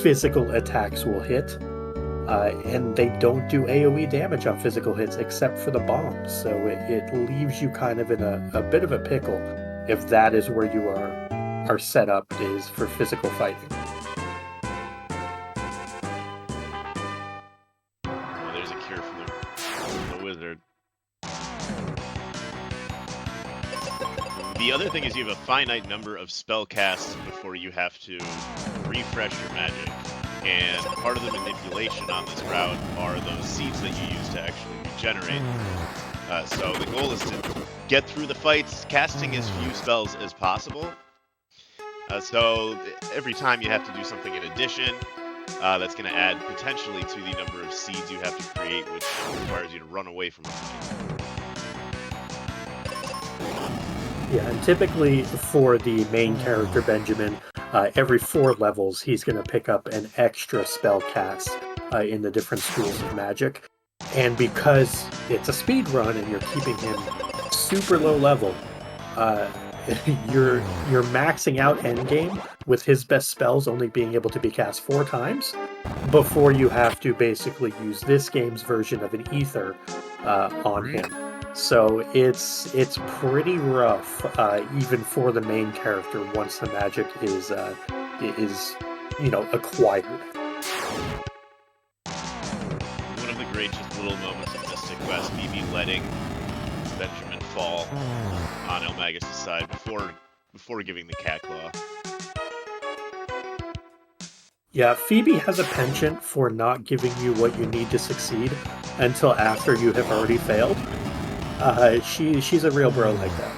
physical attacks will hit, and they don't do AoE damage on physical hits except for the bombs, so it leaves you kind of in a bit of a pickle if that is where you are set up, is for physical fighting. The other thing is you have a finite number of spell casts before you have to refresh your magic. And part of the manipulation on this route are those seeds that you use to actually regenerate. So the goal is to get through the fights, casting as few spells as possible. So every time you have to do something in addition, that's going to add potentially to the number of seeds you have to create, which requires you to run away from the fight. Yeah, and typically for the main character, Benjamin, every 4 levels, he's going to pick up an extra spell cast in the different schools of magic. And because it's a speed run and you're keeping him super low level, you're maxing out endgame with his best spells only being able to be cast 4 times before you have to basically use this game's version of an ether on him. So it's pretty rough, even for the main character once the magic is acquired. One of the great just little moments of Mystic Quest, Phoebe letting Benjamin fall on eLmaGus' side before giving the cat claw. Yeah, Phoebe has a penchant for not giving you what you need to succeed until after you have already failed. She's a real bro like that.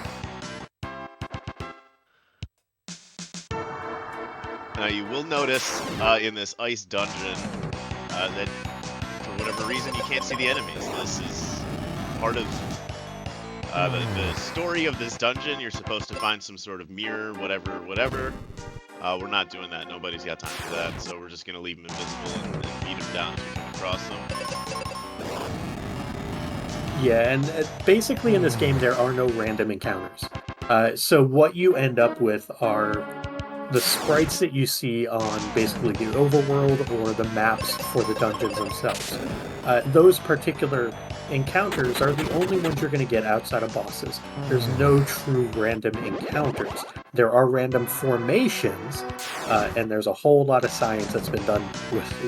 Now you will notice in this ice dungeon that for whatever reason you can't see the enemies. This is part of the story of this dungeon. You're supposed to find some sort of mirror, whatever. We're not doing that. Nobody's got time for that, so we're just going to leave them invisible and beat them down as we come across them. Yeah, and basically in this game there are no random encounters. So what you end up with are the sprites that you see on basically the overworld or the maps for the dungeons themselves. Those particular encounters are the only ones you're going to get outside of bosses. There's no true random encounters. There are random formations, and there's a whole lot of science that's been done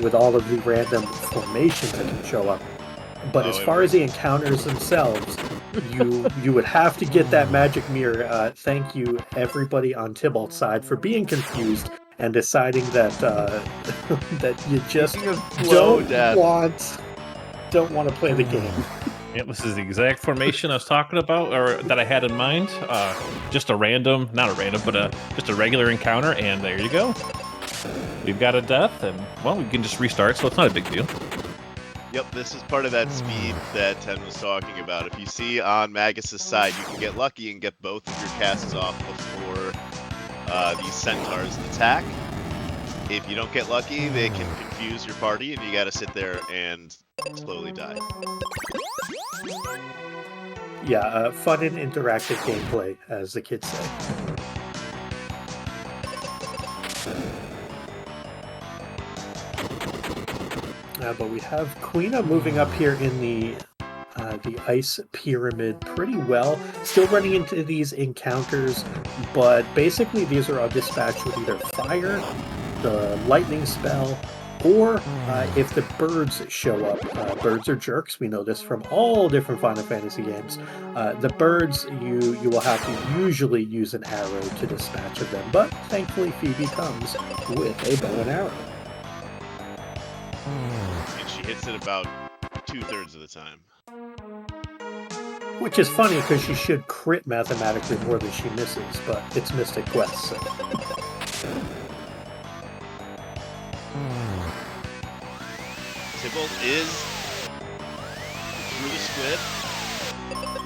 with all of the random formations that can show up. But as far as the encounters themselves, you would have to get that magic mirror. Thank you, everybody on Tybalt's side, for being confused and deciding that that you just don't want to play the game. Yeah, this is the exact formation I was talking about, or that I had in mind. Just a random, not a random, but just a regular encounter, and there you go. We've got a death, and well, we can just restart, so it's not a big deal. Yep, this is part of that speed that Ten was talking about. If you see on Magus' side, you can get lucky and get both of your casts off before these centaurs attack. If you don't get lucky, they can confuse your party, and you gotta sit there and slowly die. Yeah, fun and interactive gameplay, as the kids say. But we have Quina moving up here in the ice pyramid pretty well. Still running into these encounters, but basically these are all dispatched with either fire, the lightning spell, or if the birds show up. Birds are jerks. We know this from all different Final Fantasy games. The birds, you will have to usually use an arrow to dispatch of them, but thankfully Phoebe comes with a bow and arrow. And she hits it about 2/3 of the time. Which is funny because she should crit mathematically more than she misses, but it's Mystic Quest, so. Tybalt is through the squid,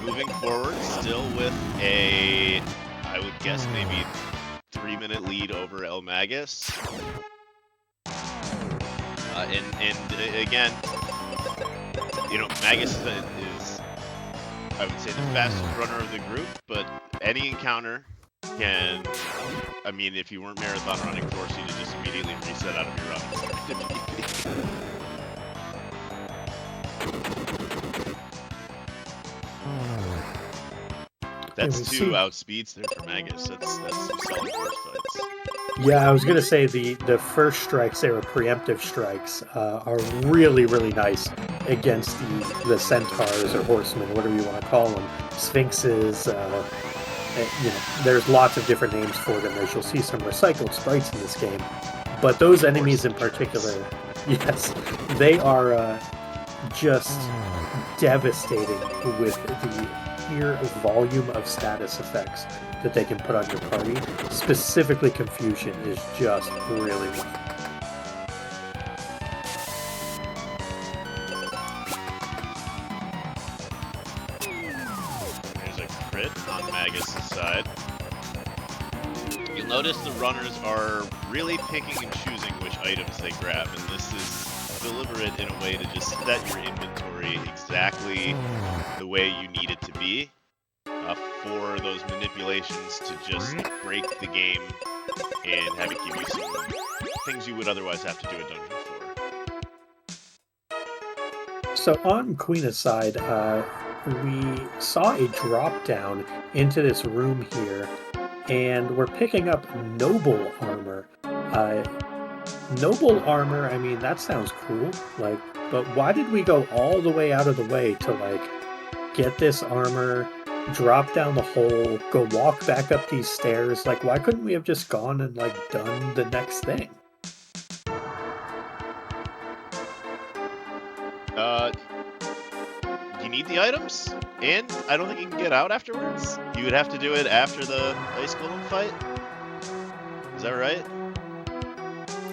moving forward, still with a, I would guess, maybe 3-minute lead over eLmaGus. And again, you know, Magus is, I would say, the fastest runner of the group, but any encounter can, I mean, if you weren't marathon running, force you to just immediately reset out of your run. That's 2 outspeeds there for Magus. That's some solid first fights. Yeah, I was going to say the first strikes there, preemptive strikes, are really, really nice against the centaurs or horsemen, whatever you want to call them, sphinxes. There's lots of different names for them, as you'll see some recycled sprites in this game. But those enemies in particular, yes, they are just devastating with the sheer volume of status effects that they can put on your party. Specifically, Confusion is just really weak. There's a crit on Magus' side. You'll notice the runners are really picking and choosing which items they grab, and this is deliberate in a way to just set your inventory exactly the way you need it to be for those manipulations to just break the game and have it give you some things you would otherwise have to do a dungeon for. So on Quina's side, we saw a drop down into this room here, and we're picking up noble armor. Noble armor, I mean, that sounds cool, like, but why did we go all the way out of the way to, like, get this armor, drop down the hole, go walk back up these stairs? Like, why couldn't we have just gone and, like, done the next thing? You need the items, and I don't think you can get out afterwards. You would have to do it after the Ice Golem fight. Is that right?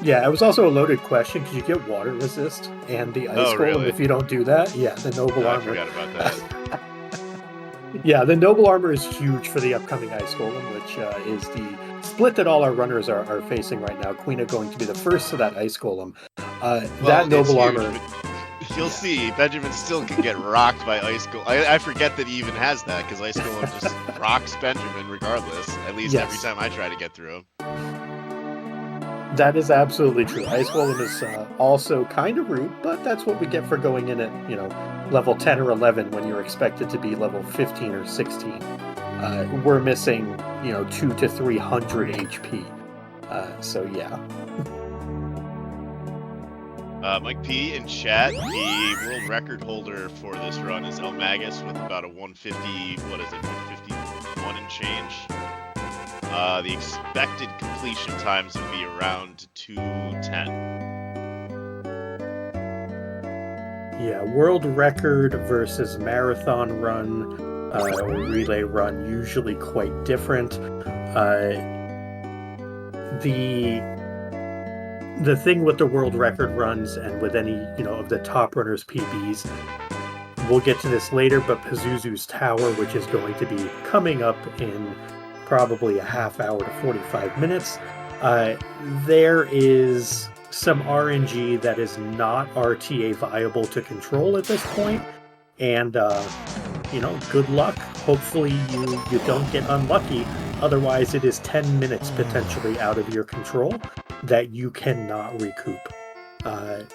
Yeah, it was also a loaded question because you get water resist and the ice golem really? if you don't do that. Yeah, the noble I armor. forgot about that. Yeah, the noble armor is huge for the upcoming ice golem, which is the split that all our runners are facing right now. Quina going to be the first to that ice golem. That noble armor. You'll see, Benjamin still can get rocked by Ice Golem. I forget that he even has that, because Ice Golem just rocks Benjamin regardless, at least every time I try to get through him. That is absolutely true. Ice Golem is also kind of rude, but that's what we get for going in at, you know, level 10 or 11 when you're expected to be level 15 or 16. We're missing, you know, 200 to 300 HP. So yeah. Mike P in chat, the world record holder for this run is eLmaGus with about a 150, what is it, 151 and change. The expected completion times would be around 2:10. Yeah, world record versus marathon run, relay run, usually quite different. The thing with the world record runs and with any, you know, of the top runners' PBs, we'll get to this later, but Pazuzu's Tower, which is going to be coming up in probably a half hour to 45 minutes, there is some RNG that is not RTA viable to control at this point, and you know, good luck. Hopefully you don't get unlucky. Otherwise, it is 10 minutes potentially out of your control that you cannot recoup,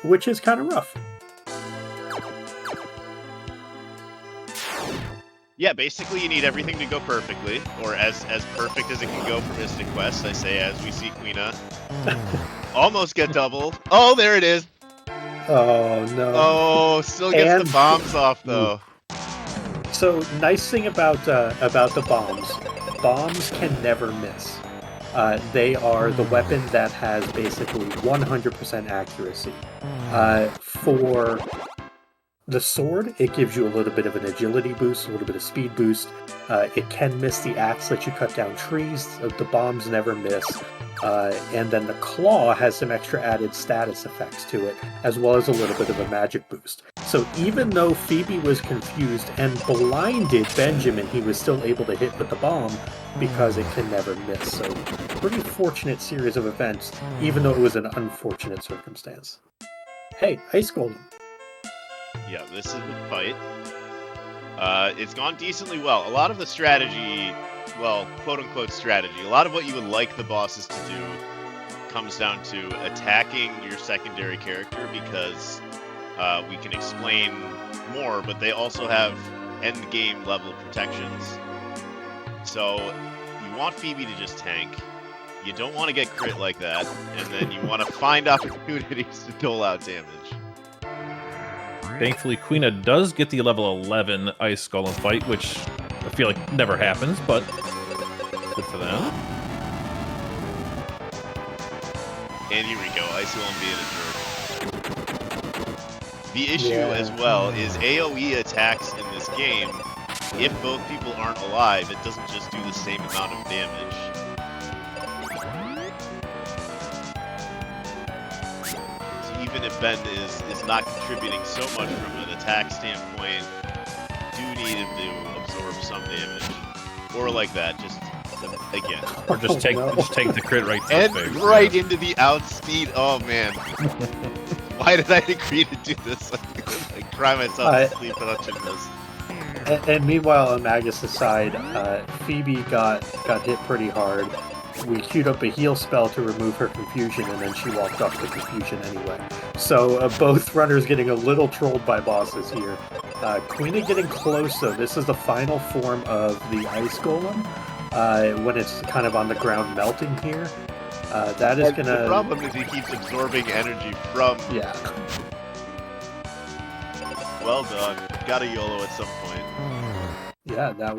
which is kind of rough. Yeah, basically you need everything to go perfectly, or as perfect as it can go for Mystic Quest. I say as we see Quina almost get doubled. Oh, there it is. Oh no. Oh, still gets the bombs off though. So nice thing about the bombs. Bombs can never miss. They are the weapon that has basically 100% accuracy. For the sword, it gives you a little bit of an agility boost, a little bit of speed boost. It can miss the axe, lets you cut down trees. The bombs never miss. And then the claw has some extra added status effects to it, as well as a little bit of a magic boost. So even though Phoebe was confused and blinded Benjamin, he was still able to hit with the bomb because it can never miss. So pretty fortunate series of events, even though it was an unfortunate circumstance. Hey, Ice Golem. Yeah, this is the fight. It's gone decently well. A lot of the strategy, well, quote-unquote strategy, a lot of what you would like the bosses to do comes down to attacking your secondary character, because we can explain more, but they also have end-game level protections. So you want Phoebe to just tank. You don't want to get crit like that, and then you want to find opportunities to dole out damage. Thankfully, Quina does get the level 11 Ice Golem fight, which I feel like never happens, but good for them. And here we go, Isolone being a jerk. The issue as well is AoE attacks in this game, if both people aren't alive, it doesn't just do the same amount of damage. So even if Ben is not contributing so much from an attack standpoint, do need him to absorb some damage. Or like that, just again. Or just take the crit right to and the face. right into the outspeed. Oh man. Why did I agree to do this? I cry myself to sleep watching this. And meanwhile, on eLmaGus' side, Phoebe got hit pretty hard. We queued up a heal spell to remove her confusion, and then she walked off the confusion anyway. So both runners getting a little trolled by bosses here. Quina getting close, though. This is the final form of the Ice Golem, when it's kind of on the ground melting here. That is going to... The problem is he keeps absorbing energy from... Yeah. Well done. Got a YOLO at some point. Yeah, that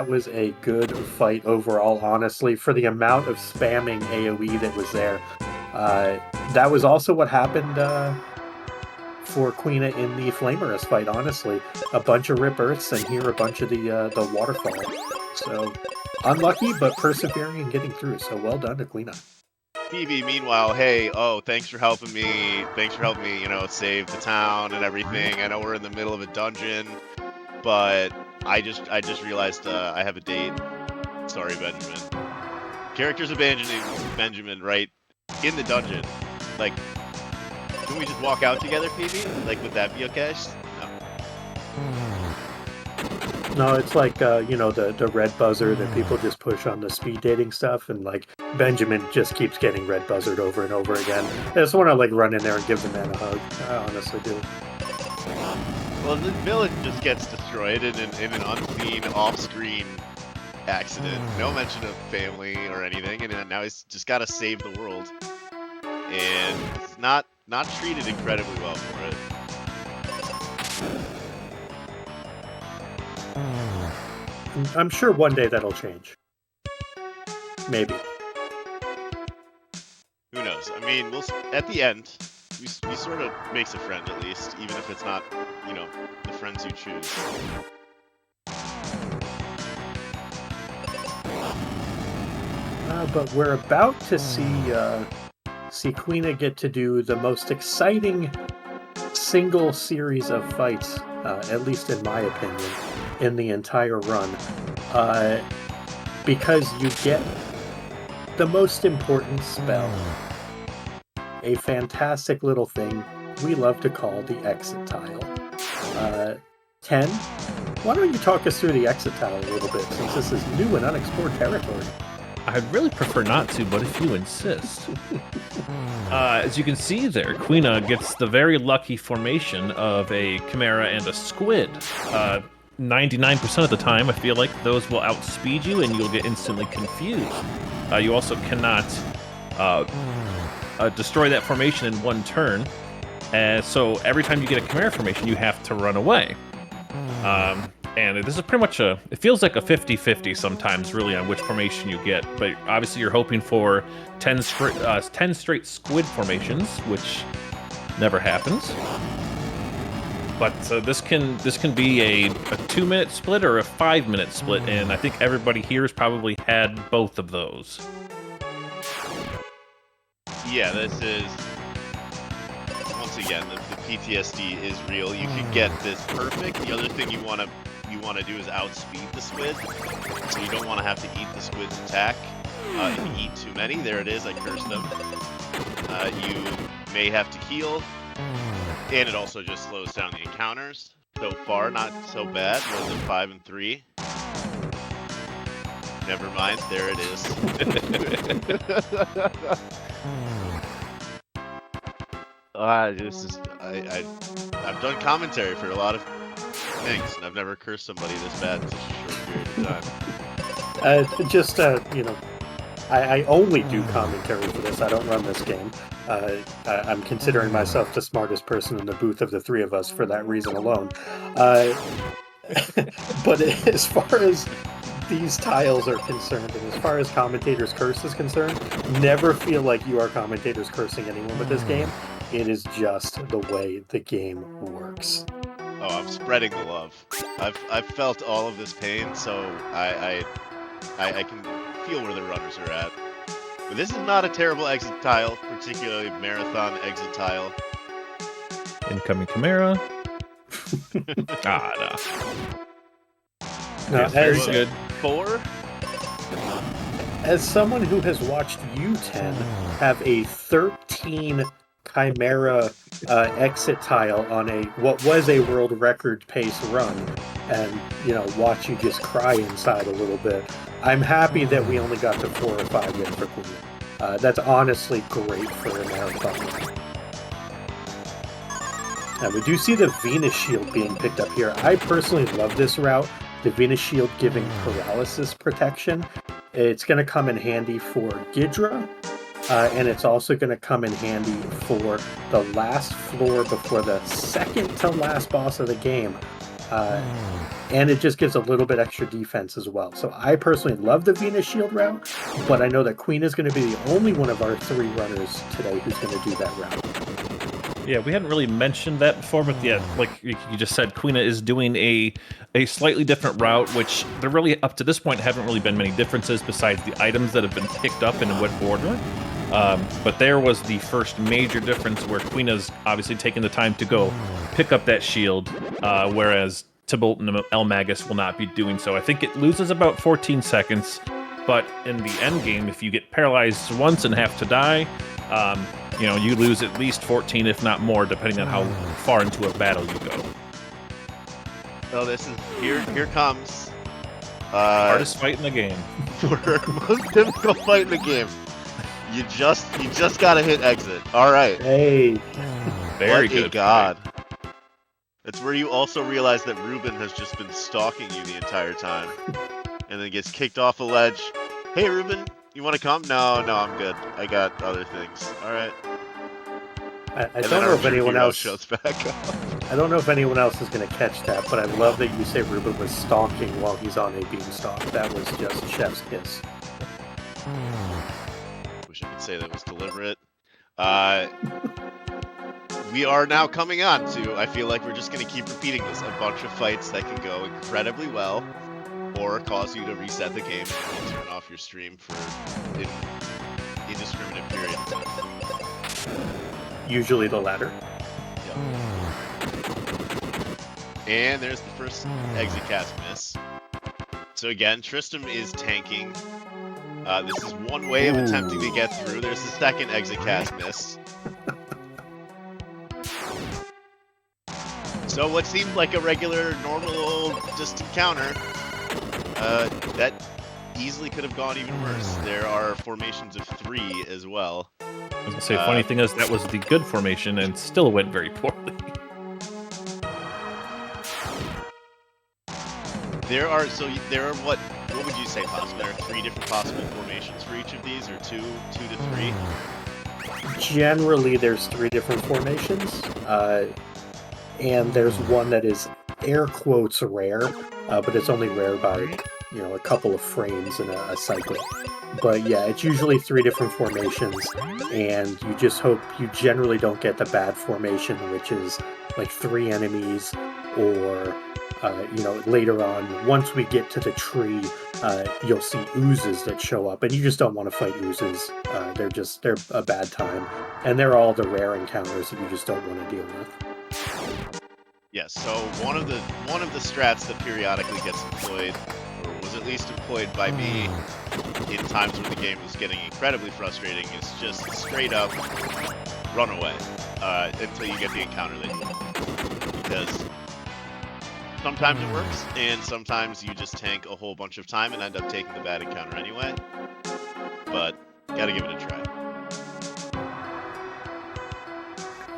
was a good fight overall, honestly, for the amount of spamming AoE that was there. That was also what happened for Quina in the Flamerous fight, honestly. A bunch of Rip Earths and here a bunch of the Waterfall. So, unlucky, but persevering and getting through. So well done to Quina. Phoebe, meanwhile, hey, thanks for helping me. Thanks for helping me, save the town and everything. I know we're in the middle of a dungeon, but I just realized I have a date. Sorry, Benjamin. Characters abandoning Benjamin right in the dungeon. Like, can we just walk out together, Phoebe? Like, would that be okay? No, it's like, the red buzzer that people just push on the speed dating stuff, and, like, Benjamin just keeps getting red buzzed over and over again. I just want to, like, run in there and give the man a hug. I honestly do. Well, the village just gets destroyed in an unseen, off-screen accident. No mention of family or anything, and now he's just got to save the world. And he's not treated incredibly well for it. I'm sure one day that'll change. Maybe. Who knows? I mean, at the end, we sort of makes a friend at least, even if it's not, the friends you choose. But we're about to see Quina get to do the most exciting single series of fights, at least in my opinion, in the entire run, because you get the most important spell, a fantastic little thing we love to call the exit tile. Ken, why don't you talk us through the exit tile a little bit, since this is new and unexplored territory? I'd really prefer not to, but if you insist. As you can see there, Quina gets the very lucky formation of a chimera and a squid. 99% of the time, I feel like those will outspeed you and you'll get instantly confused. You also cannot destroy that formation in one turn. So every time you get a chimera formation, you have to run away. And this is pretty much it feels like a 50-50 sometimes, really, on which formation you get. But obviously you're hoping for 10 straight squid formations, which never happens. But this can be a 2-minute split or a 5-minute split, and I think everybody here has probably had both of those. Yeah, this is... Once again, the PTSD is real. You can get this perfect. The other thing you want to do is outspeed the squid, so you don't want to have to eat the squid's attack. If you eat too many, there it is, I cursed them. You may have to heal, and it also just slows down the encounters. So far, not so bad. Was it 5 and 3? Never mind, there it is. I've done commentary for a lot of things, and I've never cursed somebody this bad in such a short period of time. I only do commentary for this. I don't run this game. I'm considering myself the smartest person in the booth of the three of us for that reason alone. But as far as these tiles are concerned, and as far as Commentator's Curse is concerned, never feel like you are Commentator's cursing anyone with this game. It is just the way the game works. Oh, I'm spreading the love. I've felt all of this pain, so I can feel where the runners are at. But this is not a terrible exit tile, particularly marathon exit tile. Incoming Chimera. No, Very good. 4? As someone who has watched U10 have a 13 Chimera exit tile on what was a world record pace run, and watch you just cry inside a little bit, I'm happy that we only got to 4 or 5 in for Quina. That's honestly great for a marathon. Now we do see the Venus Shield being picked up here. I personally love this route, the Venus Shield giving paralysis protection. It's going to come in handy for Ghidra, and it's also going to come in handy for the last floor before the second to last boss of the game. And it just gives a little bit extra defense as well. So I personally love the Venus Shield route, but I know that Queen is going to be the only one of our 3 runners today who's going to do that route. Yeah, we hadn't really mentioned that before, but yeah, like you just said, Quina is doing a slightly different route, which there really, up to this point, haven't really been many differences besides the items that have been picked up and in what order. But there was the first major difference where Quina's obviously taking the time to go pick up that shield, whereas Tybalt and eLmaGus will not be doing so. I think it loses about 14 seconds, but in the end game, if you get paralyzed once and have to die, you lose at least 14, if not more, depending on how far into a battle you go. Oh, this is here comes Hardest fight in the game. Most difficult fight in the game. You just gotta hit exit. All right. Hey, Very what good. a god. It's where you also realize that Ruben has just been stalking you the entire time, and then gets kicked off a ledge. Hey, Ruben, you want to come? No, I'm good. I got other things. All right. I don't know if anyone else shows back up. I don't know if anyone else is going to catch that, but I love that you say Ruben was stalking while he's on a beanstalk. That was just chef's kiss. Wish I could say that was deliberate. We are now coming on to, I feel like we're just going to keep repeating this, a bunch of fights that can go incredibly well, or cause you to reset the game and turn off your stream for an indiscriminate period. Usually the latter. Yep. And there's the first exit cast miss. So again, Tristram is tanking. This is one way of attempting to get through. There's the second exit cast miss. So what seemed like a regular, normal, distant counter, that easily could have gone even worse. There are formations of 3 as well. I was gonna say, funny thing is, that was the good formation and still went very poorly. There are what would you say, Possum? There are 3 different possible formations for each of these, or 2 to 3? Generally, there's 3 different formations, and there's one that is air quotes rare, but it's only rare by a couple of frames in a cycle. But yeah, it's usually 3 different formations, and you just hope you generally don't get the bad formation, which is like 3 enemies, or later on, once we get to the tree, you'll see oozes that show up, and you just don't want to fight oozes. They're a bad time, and they're all the rare encounters that you just don't want to deal with. Yes, so one of the strats that periodically gets employed, or was at least employed by me in times when the game was getting incredibly frustrating, is just straight up run away until you get the encounter that you want. Because sometimes it works, and sometimes you just tank a whole bunch of time and end up taking the bad encounter anyway. But gotta give it a try.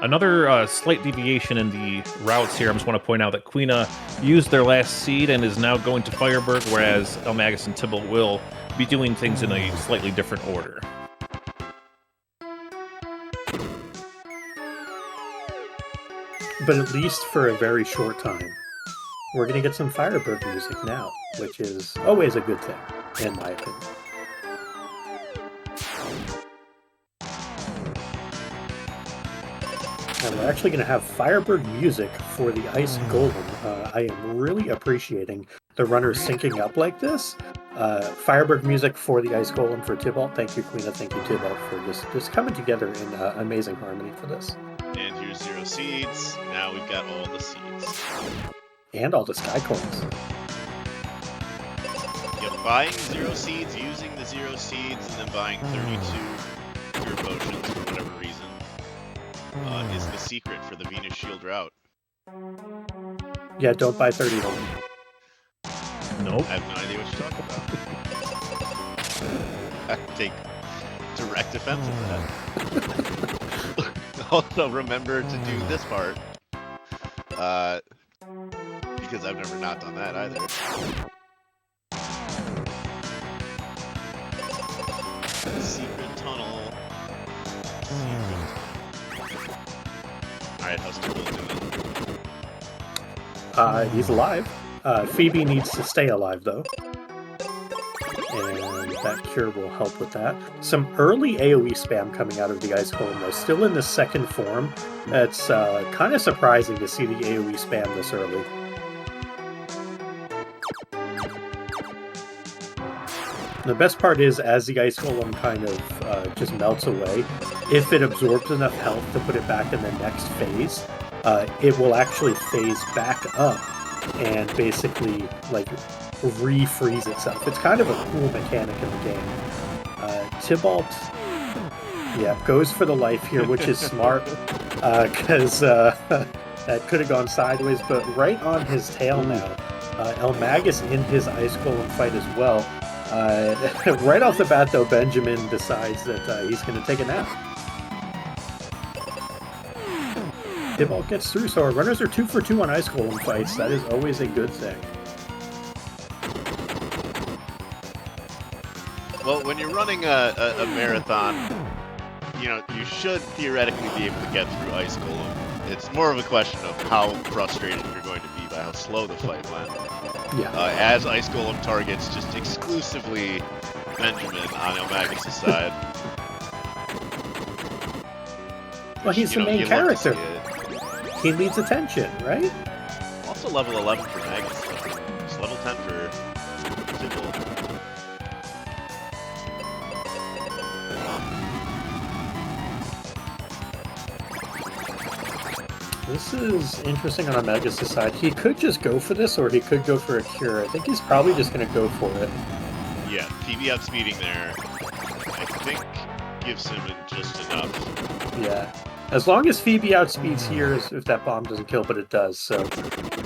Another slight deviation in the routes here. I just want to point out that Quina used their last seed and is now going to Fireberg, whereas eLmaGus and Tybalt will be doing things in a slightly different order. But at least for a very short time. we're going to get some Firebird music now, which is always a good thing, in my opinion. And we're actually going to have Firebird music for the Ice Golem. I am really appreciating the runners syncing up like this. Firebird music for the Ice Golem for Tybalt. Thank you, Quina. Thank you, Tybalt, for just coming together in amazing harmony for this. And here's 0 seeds. Now we've got all the seeds. And all the sky coins. Yep, buying 0 seeds, using the 0 seeds, and then buying 32 pure potions for whatever reason is the secret for the Venus Shield route. Yeah, don't buy 30 of them. Nope. I have no idea what you're talking about. I take direct offense of that. Also, remember to do this part. Because I've never not done that either. Secret tunnel. Alright, how's Tybalt doing? He's alive. Phoebe needs to stay alive, though. And that cure will help with that. Some early AoE spam coming out of the Ice Golem, though. Still in the second form. It's kind of surprising to see the AoE spam this early. The best part is, as the Ice Golem kind of just melts away, if it absorbs enough health to put it back in the next phase, it will actually phase back up and basically, like, refreeze itself. It's kind of a cool mechanic in the game. Tybalt, yeah, goes for the life here, which is smart, because that could have gone sideways, but right on his tail now. eLmaGus in his Ice Golem fight as well. Right off the bat, though, Benjamin decides that he's going to take a nap. Tybalt gets through, so our runners are 2 for 2 on Ice Golem fights. That is always a good thing. Well, when you're running a marathon, you know, you should theoretically be able to get through Ice Golem. It's more of a question of how frustrated you're going to be by how slow the fight went. Yeah. As Ice Golem targets just exclusively Benjamin on eLmaGus' side. Well, he's the main character. He needs attention, right? Also level 11 for Magus. It's level 10 for Tybalt. This is interesting on eLmaGus' side. He could just go for this, or he could go for a cure. I think he's probably just going to go for it. Yeah, PB outspeeding there, I think, gives him just enough. Yeah. As long as Phoebe outspeeds here, if that bomb doesn't kill, but it does. So,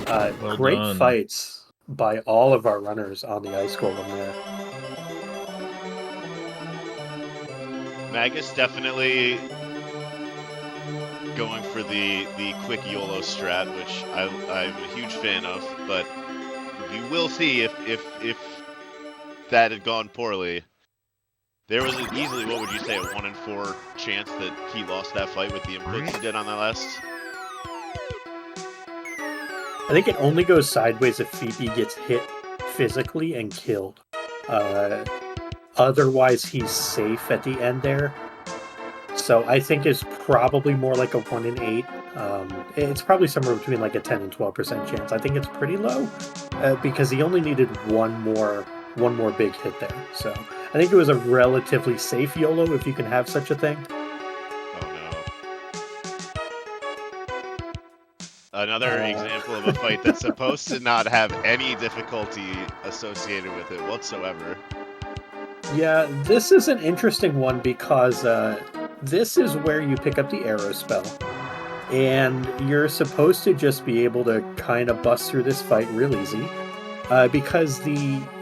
Well great done. fights by all of our runners on the Ice Golem there. Magus definitely going for the quick YOLO strat, which I'm a huge fan of, but we will see if that had gone poorly. There was easily, what would you say, a 1 in 4 chance that he lost that fight with the inputs he did on that last? I think it only goes sideways if Phoebe gets hit physically and killed. Otherwise, he's safe at the end there. So I think it's probably more like a 1 in 8. It's probably somewhere between like a 10 and 12% chance. I think it's pretty low because he only needed one more big hit there. So I think it was a relatively safe YOLO, if you can have such a thing. Oh no. Another example of a fight that's supposed to not have any difficulty associated with it whatsoever. Yeah, this is an interesting one because this is where you pick up the arrow spell. And you're supposed to just be able to kind of bust through this fight real easy. Because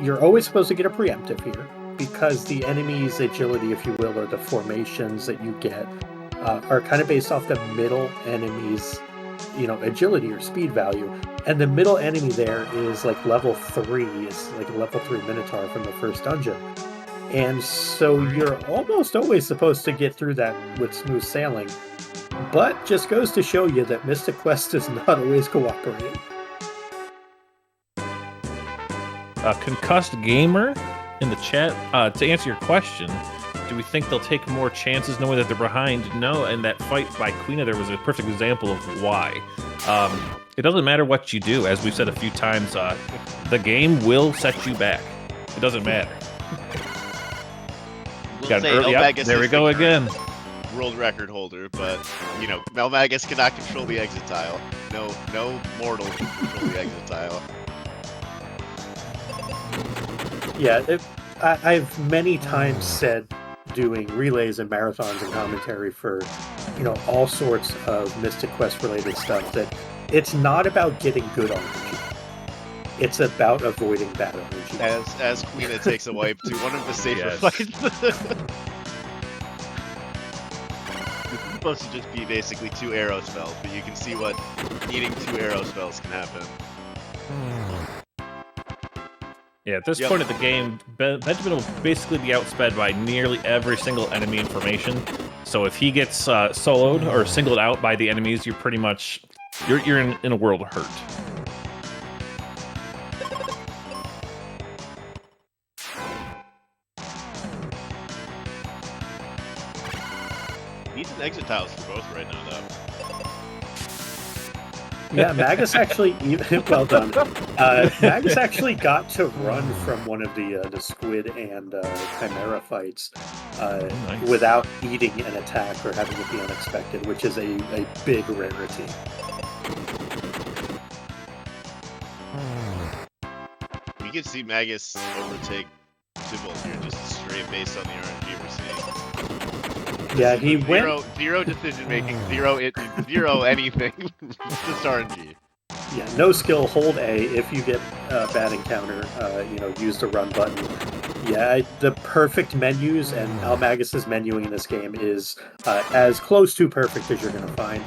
you're always supposed to get a preemptive here. Because the enemy's agility, if you will, or the formations that you get, are kind of based off the middle enemy's, agility or speed value. And the middle enemy there is like level 3. It's like a level 3 Minotaur from the first dungeon. And so you're almost always supposed to get through that with smooth sailing. But just goes to show you that Mystic Quest does not always cooperate. Concussed Gamer in the chat. To answer your question, do we think they'll take more chances knowing that they're behind? No, and that fight by Quina, there was a perfect example of why. It doesn't matter what you do, as we've said a few times, the game will set you back. It doesn't matter. We'll say eLmaGus there we go again. World record holder, but you know, eLmaGus cannot control the exit tile. No mortal can control the exit tile. Yeah, I've many times said, doing relays and marathons and commentary for, you know, all sorts of Mystic Quest related stuff, that it's not about getting good RNG. It's about avoiding bad RNG. As Quina takes a wipe to one of the safer Yes. fights. It's supposed to just be basically 2 arrow spells, but you can see what needing 2 arrow spells can happen. Yeah, at this point of the game, Benjamin will basically be outsped by nearly every single enemy information. So if he gets soloed or singled out by the enemies, you're pretty much you're in a world of hurt. Needs an exit tiles for both right now, though. Yeah, Magus actually, well done. Magus actually got to run from one of the squid and chimera fights Nice. without eating an attack or having it be unexpected, which is a big rarity. We could see Magus overtake Tybalt here, just straight based on the RNG we're seeing. Yeah, he went. Zero decision making, zero anything, just RNG. Yeah, no skill, hold A. If you get a bad encounter, you know, use the run button. Yeah, the perfect menus, and eLmaGus's menuing in this game is as close to perfect as you're going to find.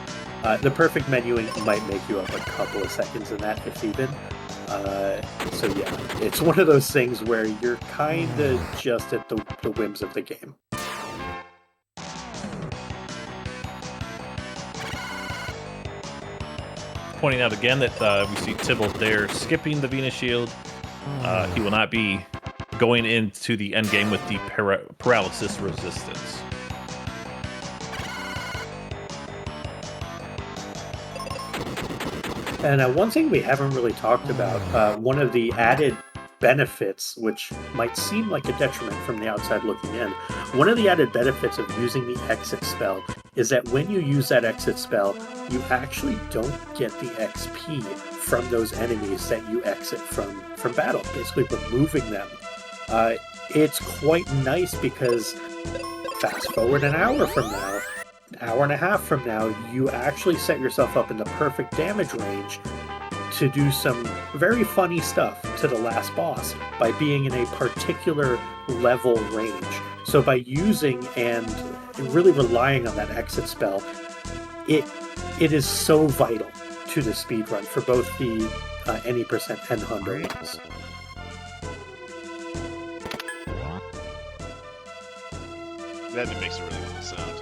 The perfect menuing might make you up a couple of seconds in that, if even. So yeah, it's one of those things where you're kind of just at the whims of the game. Pointing out again that we see Tybalt there skipping the Venus Shield. He will not be going into the endgame with the paralysis resistance. And one thing we haven't really talked about, one of the added benefits, which might seem like a detriment from the outside looking in, one of the added benefits of using the exit spell is that when you use that exit spell, you actually don't get the XP from those enemies that you exit from battle, basically removing them. It's quite nice because fast forward an hour from now, hour and a half from now, you actually set yourself up in the perfect damage range to do some very funny stuff to the last boss by being in a particular level range. So by using and really relying on that exit spell, it is so vital to the speedrun for both the any percent and 100 ones. That makes a really cool sound.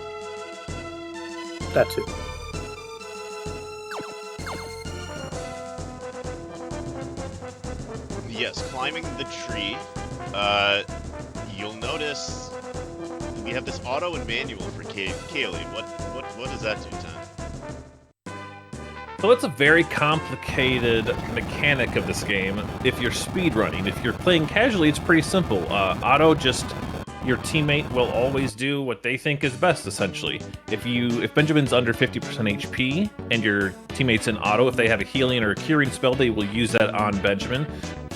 That too. Yes, climbing the tree. You'll notice we have this auto and manual for Kaylee. What does that do, Tom? So it's a very complicated mechanic of this game. If you're speedrunning, if you're playing casually, it's pretty simple. Auto, just your teammate will always do what they think is best, essentially. If Benjamin's under 50% HP and your teammate's in auto, if they have a healing or a curing spell, they will use that on Benjamin.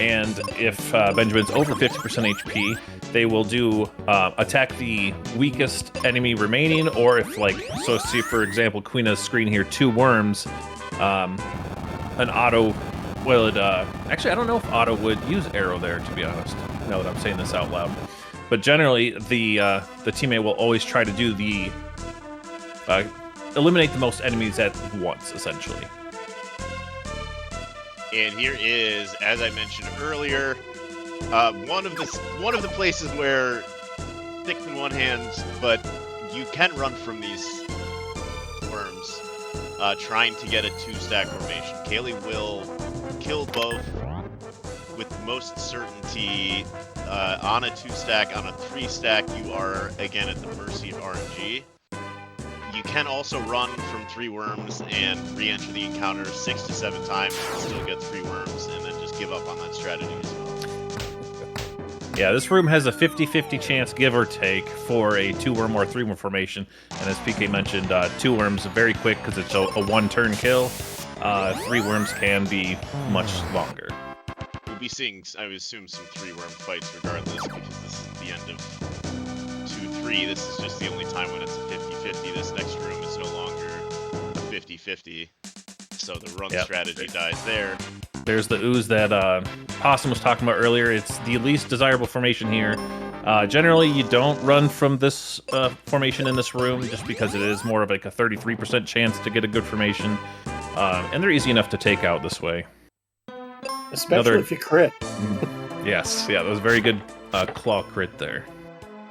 And if Benjamin's over 50% HP, they will do attack the weakest enemy remaining, or if, like, so see, for example, Quina's screen here, 2 worms, an auto would, actually, I don't know if auto would use arrow there, to be honest, now that I'm saying this out loud. But generally, the teammate will always try to do the, eliminate the most enemies at once, essentially. And here is, as I mentioned earlier, one of the places where sticks in one hand, but you can run from these worms, trying to get a 2-stack formation. Kaylee will kill both with most certainty, on a 2-stack, on a 3-stack, you are, again, at the mercy of RNG. You can also run from 3 worms and re-enter the encounter 6 to 7 times and still get 3 worms, and then just give up on that strategy as well. Yeah, this room has a 50-50 chance, give or take, for a 2-worm or 3-worm formation. And as PK mentioned, 2 worms are very quick because it's a 1-turn kill. 3 worms can be much longer. We'll be seeing, I would assume, some 3-worm fights regardless, because this is the end of 2-3. This is just the only time when it's a 50-50. This next room is no longer a 50-50. So the run strategy dies there. There's the ooze that Possum was talking about earlier. It's the least desirable formation here. Generally, you don't run from this formation in this room, just because it is more of like a 33% chance to get a good formation. And they're easy enough to take out this way. Especially if you crit. Yes, yeah, that was a very good claw crit there.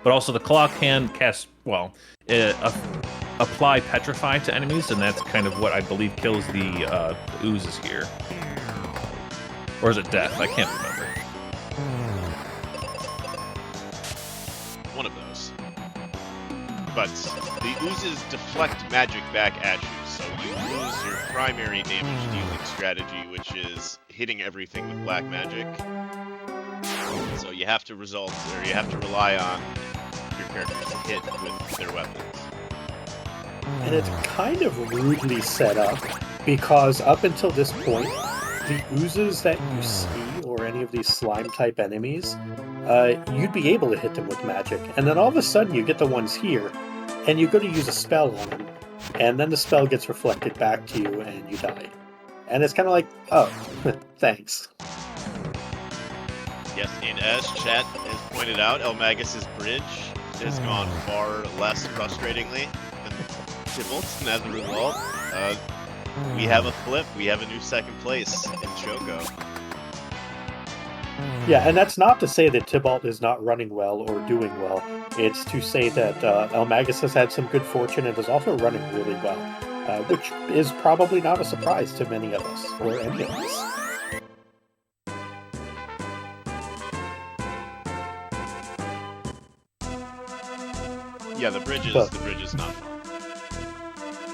But also the claw can cast, well, apply Petrify to enemies, and that's kind of what I believe kills the oozes here. Or is it Death? I can't remember. One of those. But the oozes deflect magic back at you, so you lose your primary damage dealing strategy, which is hitting everything with black magic. So you have to rely on your characters to hit with their weapons. And it's kind of rudely set up, because up until this point, the oozes that you see, or any of these slime-type enemies, you'd be able to hit them with magic. And then all of a sudden you get the ones here, and you go to use a spell on them, and then the spell gets reflected back to you, and you die. And it's kind of like, oh, thanks. Yes, and as chat has pointed out, eLmaGus' bridge has gone far less frustratingly than Tybalt's, and as a result, we have a flip. We have a new second place in Choco. Yeah, and that's not to say that Tybalt is not running well or doing well. It's to say that eLmaGus has had some good fortune and is also running really well, which is probably not a surprise to many of us, or any of us. Yeah, the bridge is not fun.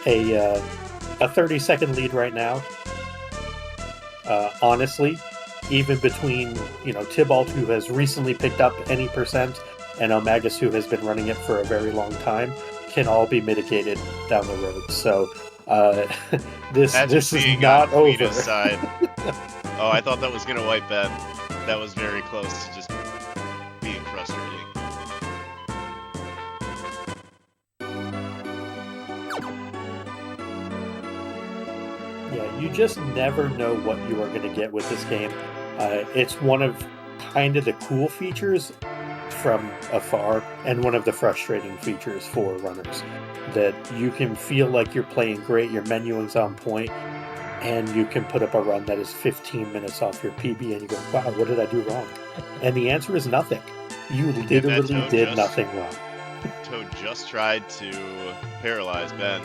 A 30-second lead right now. Honestly, even between Tybalt, who has recently picked up any percent, and eLmaGus, who has been running it for a very long time, can all be mitigated down the road. So this is not over. Quina's side. Oh, I thought that was gonna wipe Ben. That was very close to just being frustrating. Yeah, you just never know what you are going to get with this game. It's one of kind of the cool features from afar, and one of the frustrating features for runners. That you can feel like you're playing great, your menuing's on point, and you can put up a run that is 15 minutes off your PB, and you go, wow, what did I do wrong? And the answer is nothing. You literally did nothing wrong. Toad just tried to paralyze Ben.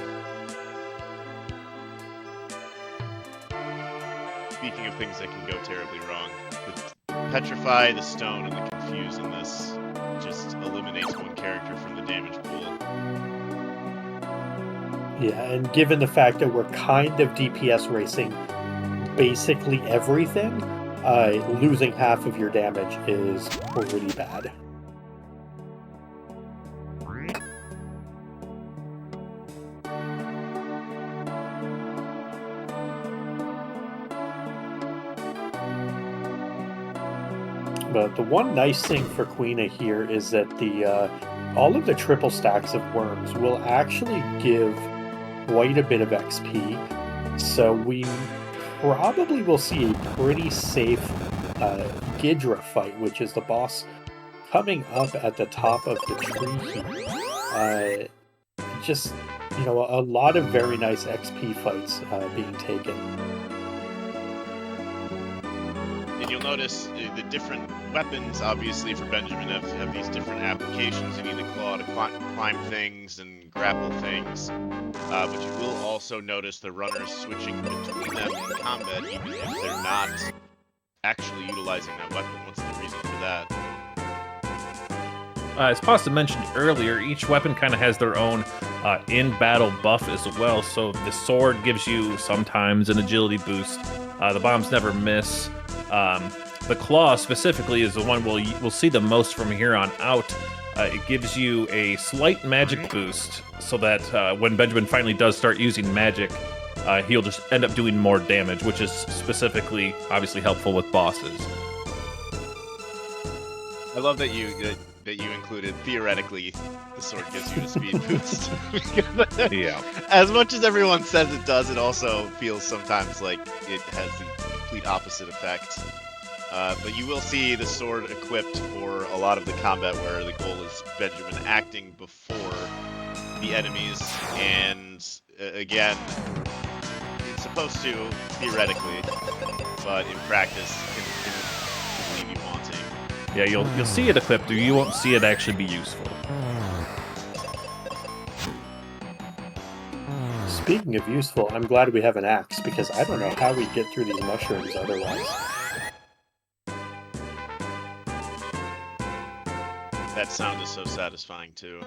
Speaking of things that can go terribly wrong, the Petrify, the Stone, and the Confuse in this just eliminates one character from the damage pool. Yeah, and given the fact that we're kind of DPS racing basically everything, losing half of your damage is pretty bad. But the one nice thing for Quina here is that all of the triple stacks of worms will actually give quite a bit of XP. So we probably will see a pretty safe Ghidra fight, which is the boss coming up at the top of the tree here. Just, a lot of very nice XP fights being taken. And you'll notice the different weapons, obviously, for Benjamin have these different applications. You need the claw to climb things and grapple things. But you will also notice the runners switching between them in combat, even if they're not actually utilizing that weapon? What's the reason for that? As Pasta mentioned earlier, each weapon kind of has their own in-battle buff as well. So the sword gives you sometimes an agility boost. The bombs never miss. The claw specifically is the one we'll see the most from here on out. It gives you a slight magic boost, so that when Benjamin finally does start using magic, he'll just end up doing more damage, which is specifically, obviously, helpful with bosses. I love that you included, theoretically, the sword gives you a speed boost. Yeah. As much as everyone says it does, it also feels sometimes like it has the complete opposite effect. But you will see the sword equipped for a lot of the combat where the goal is Benjamin acting before the enemies, and again, it's supposed to, theoretically, but in practice, can leave you wanting. Yeah, you'll see it equipped, or you won't see it actually be useful. Speaking of useful, I'm glad we have an axe, because I don't know how we'd get through these mushrooms otherwise. That sound is so satisfying, too.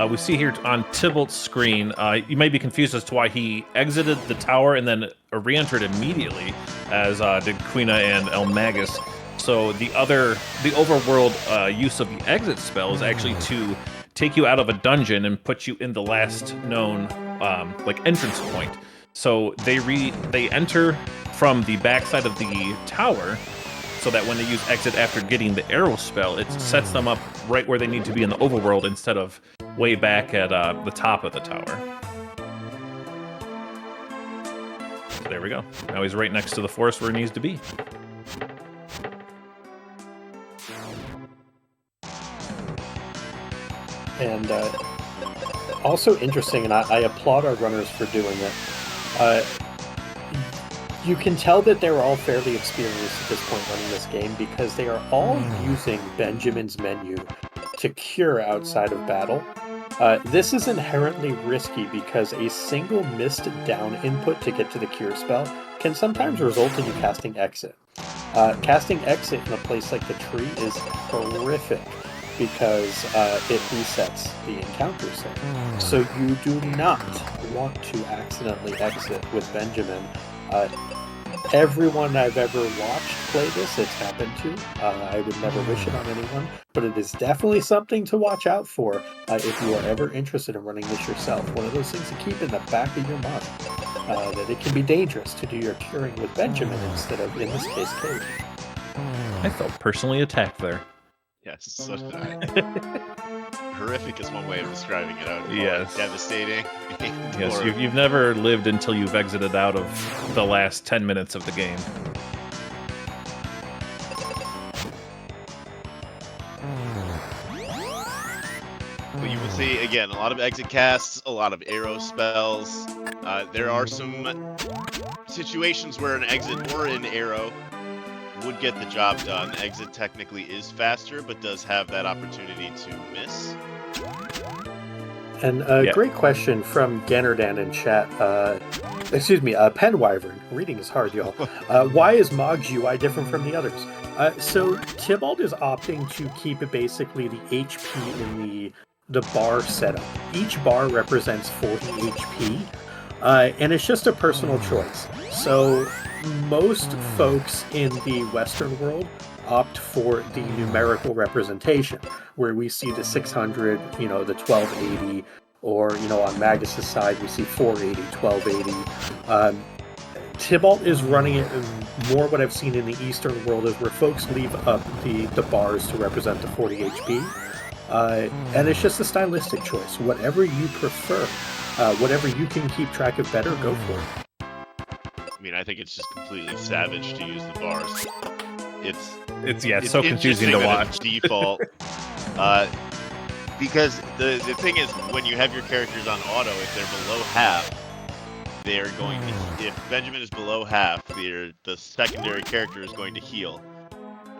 We see here on Tybalt's screen, you may be confused as to why he exited the tower and then re-entered immediately, as did Quina and eLmaGus. So the overworld use of the exit spell is actually to take you out of a dungeon and put you in the last known entrance point. So they enter from the backside of the tower, so that when they use exit after getting the arrow spell, it sets them up right where they need to be in the overworld instead of way back at the top of the tower. So there we go. Now he's right next to the forest where he needs to be. And also interesting, and I applaud our runners for doing it. You can tell that they're all fairly experienced at this point running this game, because they are all using Benjamin's menu to cure outside of battle. This is inherently risky because a single missed down input to get to the cure spell can sometimes result in you casting exit. Casting exit in a place like the tree is horrific, because it resets the encounter set. So you do not want to accidentally exit with Benjamin. Everyone I've ever watched play this, it's happened to. I would never wish it on anyone, but it is definitely something to watch out for if you are ever interested in running this yourself. One of those things to keep in the back of your mind, that it can be dangerous to do your curing with Benjamin instead of, in this case, Khaegar. I felt personally attacked there. Yes, so did I. Horrific is one way of describing it. I would call it devastating. Yes, you've never lived until you've exited out of the last 10 minutes of the game. But you will see, again, a lot of exit casts, a lot of arrow spells. There are some situations where an exit or an arrow would get the job done. Exit technically is faster, but does have that opportunity to miss. And great question from Gannerdan in chat. Penwyvern. Reading is hard, y'all. Why is Mog's UI different from the others? So Tybalt is opting to keep it basically the HP in the bar setup. Each bar represents 40 HP, and it's just a personal choice. So most folks in the Western world opt for the numerical representation, where we see the 600, the 1280, or, on Magus' side, we see 480, 1280. Tybalt is running it more. What I've seen in the Eastern world is where folks leave up the bars to represent the 40 HP. And it's just a stylistic choice. Whatever you prefer, whatever you can keep track of better, go for it. I mean, I think it's just completely savage to use the bars. It's so confusing to watch. Default. Because the thing is, when you have your characters on auto, if they're below half, they're going to, if Benjamin is below half, the secondary character is going to heal.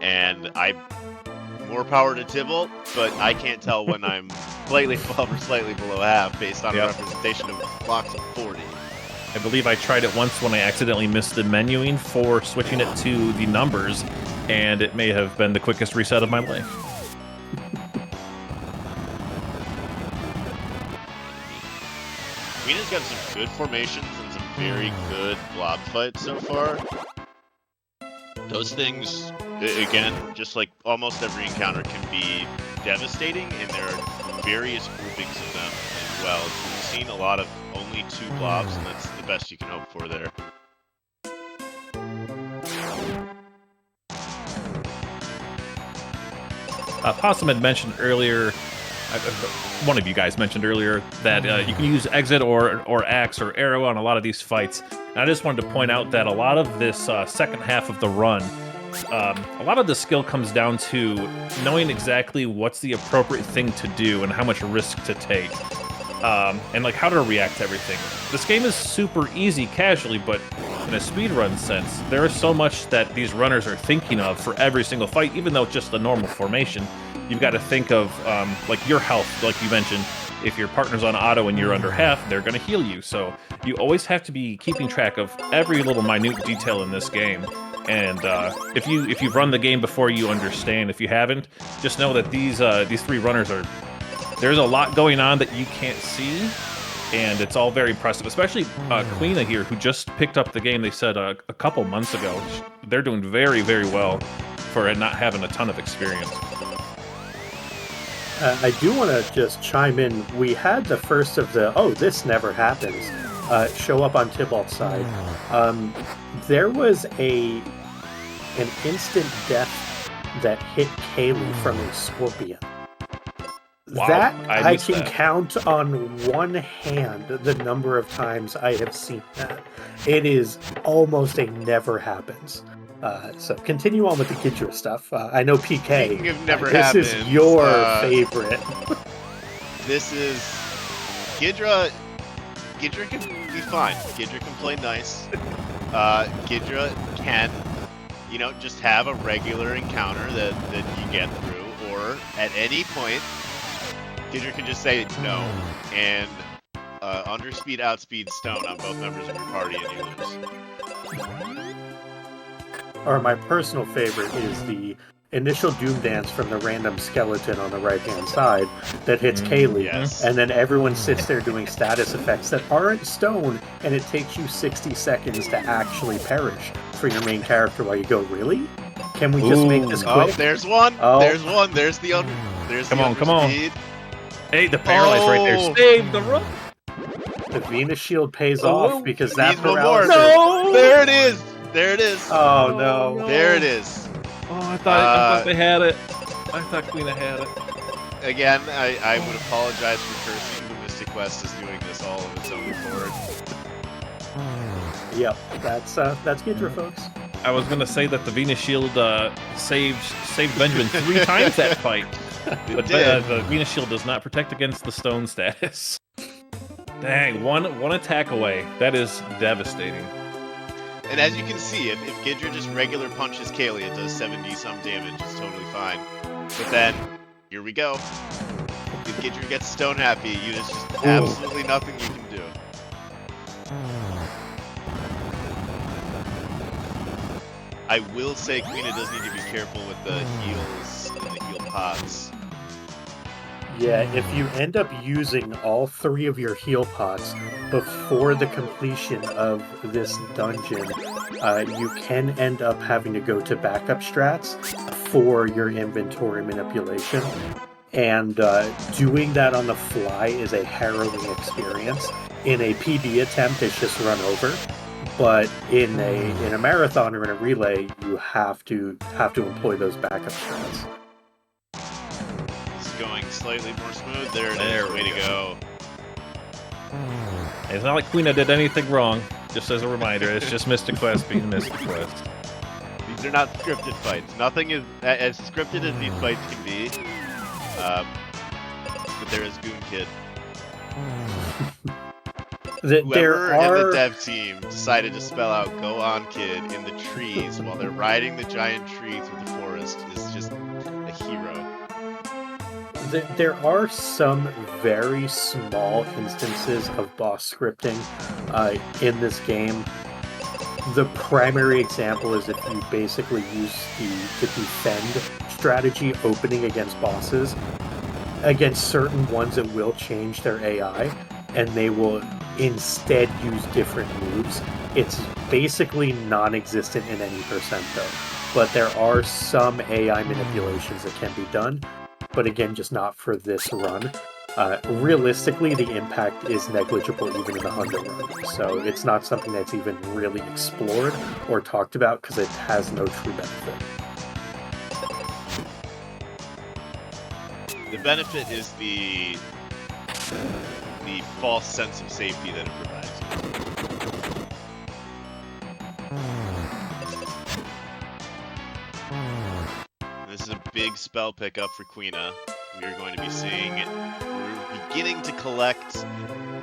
And more power to Tybalt, but I can't tell when I'm slightly above or slightly below half based on a representation of blocks of 40. I believe I tried it once when I accidentally missed the menuing for switching it to the numbers, and it may have been the quickest reset of my life. Quina's got some good formations and some very good blob fights so far. Those things, again, just like almost every encounter, can be devastating, and there are various groupings of them as well. So we've seen a lot of only 2 blobs, and that's the best you can hope for there. Possum had mentioned earlier, one of you guys mentioned earlier, that you can use exit or axe or arrow on a lot of these fights. And I just wanted to point out that a lot of this second half of the run, a lot of the skill comes down to knowing exactly what's the appropriate thing to do and how much risk to take, and like how to react to everything. This game is super easy casually, but in a speedrun sense, there is so much that these runners are thinking of for every single fight, even though it's just a normal formation. You've got to think of like your health, like you mentioned. If your partner's on auto and you're under half, they're going to heal you. So you always have to be keeping track of every little minute detail in this game. And if you've run the game before, you understand. If you haven't, just know that these 3 runners there's a lot going on that you can't see, and it's all very impressive. Especially Quina here, who just picked up the game. They said a couple months ago. They're doing very, very well for not having a ton of experience. I do want to just chime in. We had the first of the this never happens show up on Tybalt's side. There was an instant death that hit Kaylee from a scorpion. Wow, That I can that. count on one hand the number of times I have seen that. It is almost a never happens. So continue on with the Ghidra stuff. I know PK. Speaking of never this happens, is your favorite. This is Ghidra. Ghidra can be fine. Ghidra can play nice. Ghidra can, just have a regular encounter that you get through, or at any point, Ghidra can just say no and underspeed, outspeed stone on both members of your party, and you lose. Or my personal favorite is the initial Doom Dance from the random skeleton on the right-hand side that hits Kaylee, yes. And then everyone sits there doing status effects that aren't stone, and it takes you 60 seconds to actually perish for your main character while you go, really? Can we just make this quick? Oh, there's one! Oh. There's one! There's the Come on. underspeed. Hey, the paralyze right there. Save the run. The Venus Shield pays off because that Needs one more. paralysis... No! There it is! There it is! Oh, no. There it is. Oh, I thought they had it. I thought Quina had it. Again, I would apologize for cursing, but Mystic Quest is doing this all of its own accord. Yep, that's Ghidra, folks. I was gonna say that the Venus Shield saved Benjamin 3 times that fight, but the Venus Shield does not protect against the stone status. Dang, one attack away. That is devastating. And as you can see, if Ghidra just regular punches Kaylee, it does 70-some damage. It's totally fine. But then, here we go. If Ghidra gets stone happy, there's just absolutely nothing you can do. I will say Quina does need to be careful with the heals and the heal pots. Yeah, if you end up using all 3 of your heal pots before the completion of this dungeon, you can end up having to go to backup strats for your inventory manipulation. And doing that on the fly is a harrowing experience. In a PB attempt, it's just run over. But in a marathon or in a relay, you have to employ those backup strats. Going slightly more smooth. There it is. Way to go. It's not like Quina did anything wrong. Just as a reminder, it's just Mystic Quest being Mystic Quest. These are not scripted fights. Nothing is as scripted as these fights can be. But there is Goon Kid. Whoever in the dev team decided to spell out "Go on, kid" in the trees while they're riding the giant tree through the forest is just a hero. There are some very small instances of boss scripting in this game. The primary example is if you basically use the defend strategy opening against bosses. Against certain ones, it will change their AI, and they will instead use different moves. It's basically non-existent in any percent, though. But there are some AI manipulations that can be done, but again, just not for this run. Realistically, the impact is negligible even in the Hunger run, so it's not something that's even really explored or talked about because it has no true benefit. The benefit is the false sense of safety that it provides you. This is a big spell pickup for Quina. We are going to be seeing, we're beginning to collect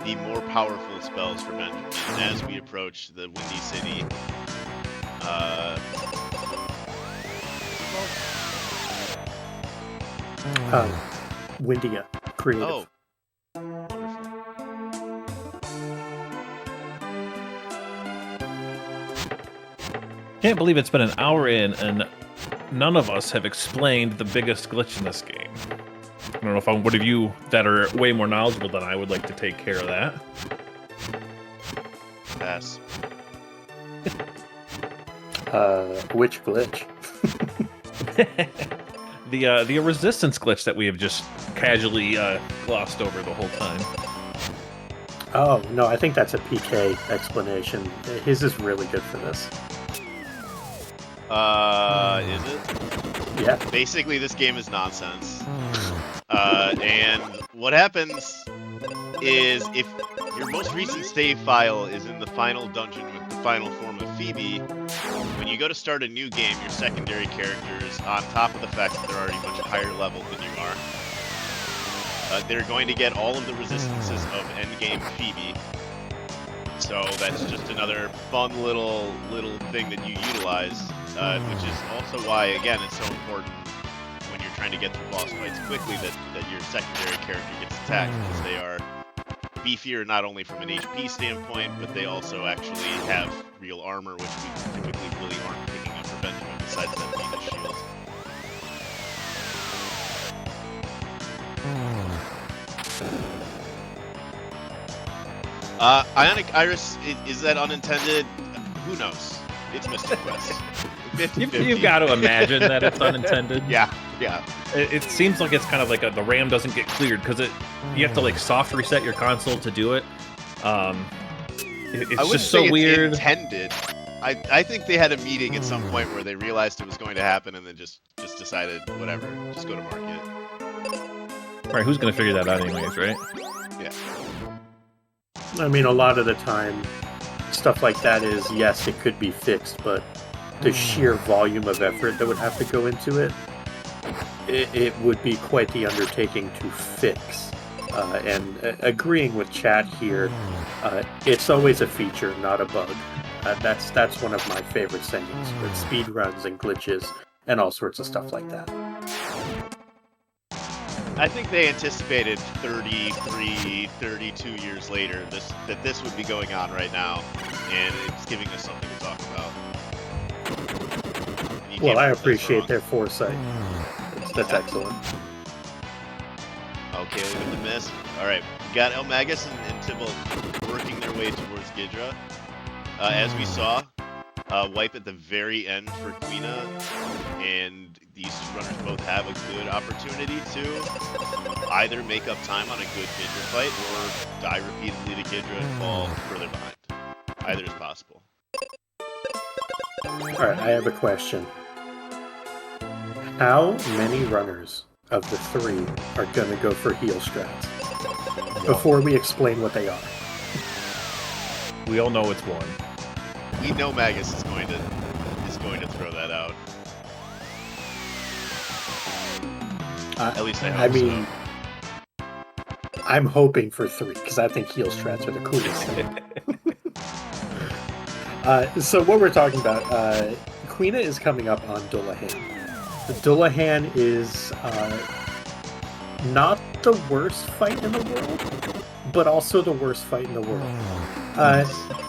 the more powerful spells for Benjamin as we approach the Windy City. Windia, creative. Oh, wonderful. Can't believe it's been an hour in and none of us have explained the biggest glitch in this game. I don't know if one of you that are way more knowledgeable than I would like to take care of that. Pass. Which glitch? The resistance glitch that we have just casually glossed over the whole time. Oh, no, I think that's a PK explanation. His is really good for this. Is it? Yeah. Basically, this game is nonsense. And what happens is if your most recent save file is in the final dungeon with the final form of Phoebe, when you go to start a new game, your secondary characters, on top of the fact that they're already much higher level than you are, they're going to get all of the resistances of endgame Phoebe. So that's just another fun little thing that you utilize, which is also why, again, it's so important when you're trying to get through boss fights quickly that your secondary character gets attacked, because they are beefier not only from an HP standpoint, but they also actually have real armor, which we typically really aren't picking up for Benjamin besides that Venus shield. Ionic Iris, is that unintended? Who knows? It's Mystic Quest. 50-50. You've got to imagine that it's unintended. Yeah. It seems like it's kind of like the RAM doesn't get cleared because you have to like soft reset your console to do it. It's just so weird. Intended. I think they had a meeting at some point where they realized it was going to happen and then just decided, whatever, just go to market. All right, who's going to figure that out anyways, right? Yeah. I mean, a lot of the time, stuff like that is, yes, it could be fixed, but the sheer volume of effort that would have to go into it, it would be quite the undertaking to fix. And agreeing with chat here, it's always a feature, not a bug. That's one of my favorite sayings, with speedruns and glitches and all sorts of stuff like that. I think they anticipated 33, 32 years later that this would be going on right now, and it's giving us something to talk about. Well, I appreciate their foresight. That's excellent. Okay, with the miss. Alright, we got eLmaGus and Tybalt working their way towards Ghidra. As we saw, wipe at the very end for Quina, and these two runners both have a good opportunity to either make up time on a good Ghidra fight or die repeatedly to Ghidra and fall further behind. Either is possible. Alright, I have a question. How many runners of the three are going to go for heal strats? Before we explain what they are. We all know it's one. We know Magus is going to throw that out. At least I hope so. I'm hoping for 3, because I think heal strats are the coolest thing. So what we're talking about, Quina is coming up on Dullahan. Dullahan is not the worst fight in the world, but also the worst fight in the world.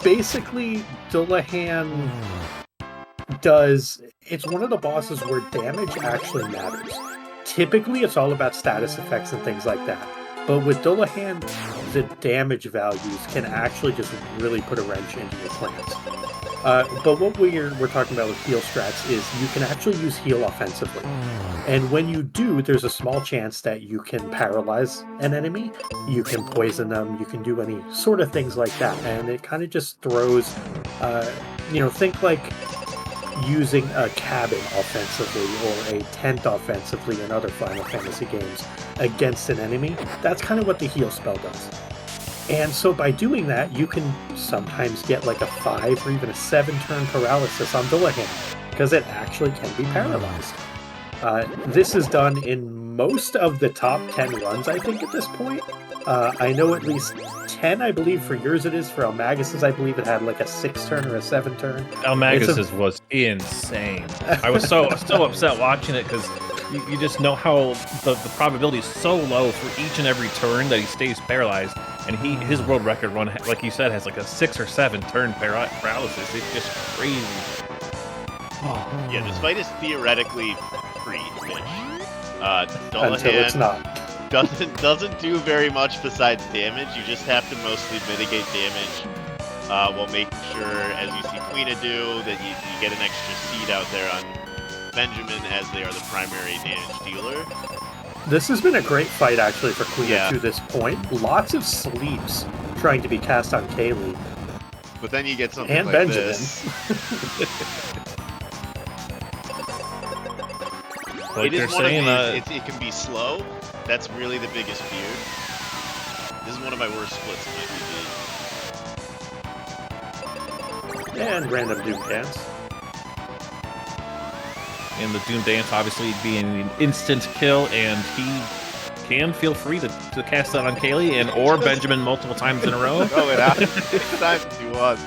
Basically, Dullahan it's one of the bosses where damage actually matters. Typically, it's all about status effects and things like that. But with Dullahan, the damage values can actually just really put a wrench into your plans. But what we're talking about with heal strats is you can actually use heal offensively. And when you do, there's a small chance that you can paralyze an enemy, you can poison them, you can do any sort of things like that. And it kind of just throws, think like using a cabin offensively or a tent offensively in other Final Fantasy games against an enemy. That's kind of what the heal spell does. And so by doing that, you can sometimes get like a 5 or even a 7-turn paralysis on Dullahan, because it actually can be paralyzed. This is done in most of the top 10 runs, I think, at this point. I know at least 10, I believe, for yours it is. For eLmaGus's, I believe it had like a 6-turn or a 7-turn. eLmaGus's was insane. I was so upset watching it because you just know how the probability is so low for each and every turn that he stays paralyzed. And his world record run, like you said, has like a 6 or 7-turn paralysis. It's just crazy. Oh. Yeah, this fight is theoretically free-ish. Until it's not. Doesn't do very much besides damage. You just have to mostly mitigate damage while making sure, as you see Quina do, that you get an extra seed out there on Benjamin, as they are the primary damage dealer. This has been a great fight, actually, for Quina to this point. Lots of sleeps trying to be cast on Kaylee. But then you get something and like Benjamin. this. Like it is one saying, of these, it can be slow. That's really the biggest fear. This is one of my worst splits in my PvP. And random Doom Dance. And the Doom Dance obviously being an instant kill, and he can feel free to cast that on Kaylee or Benjamin multiple times in a row. Oh, it happens. It's time to do one.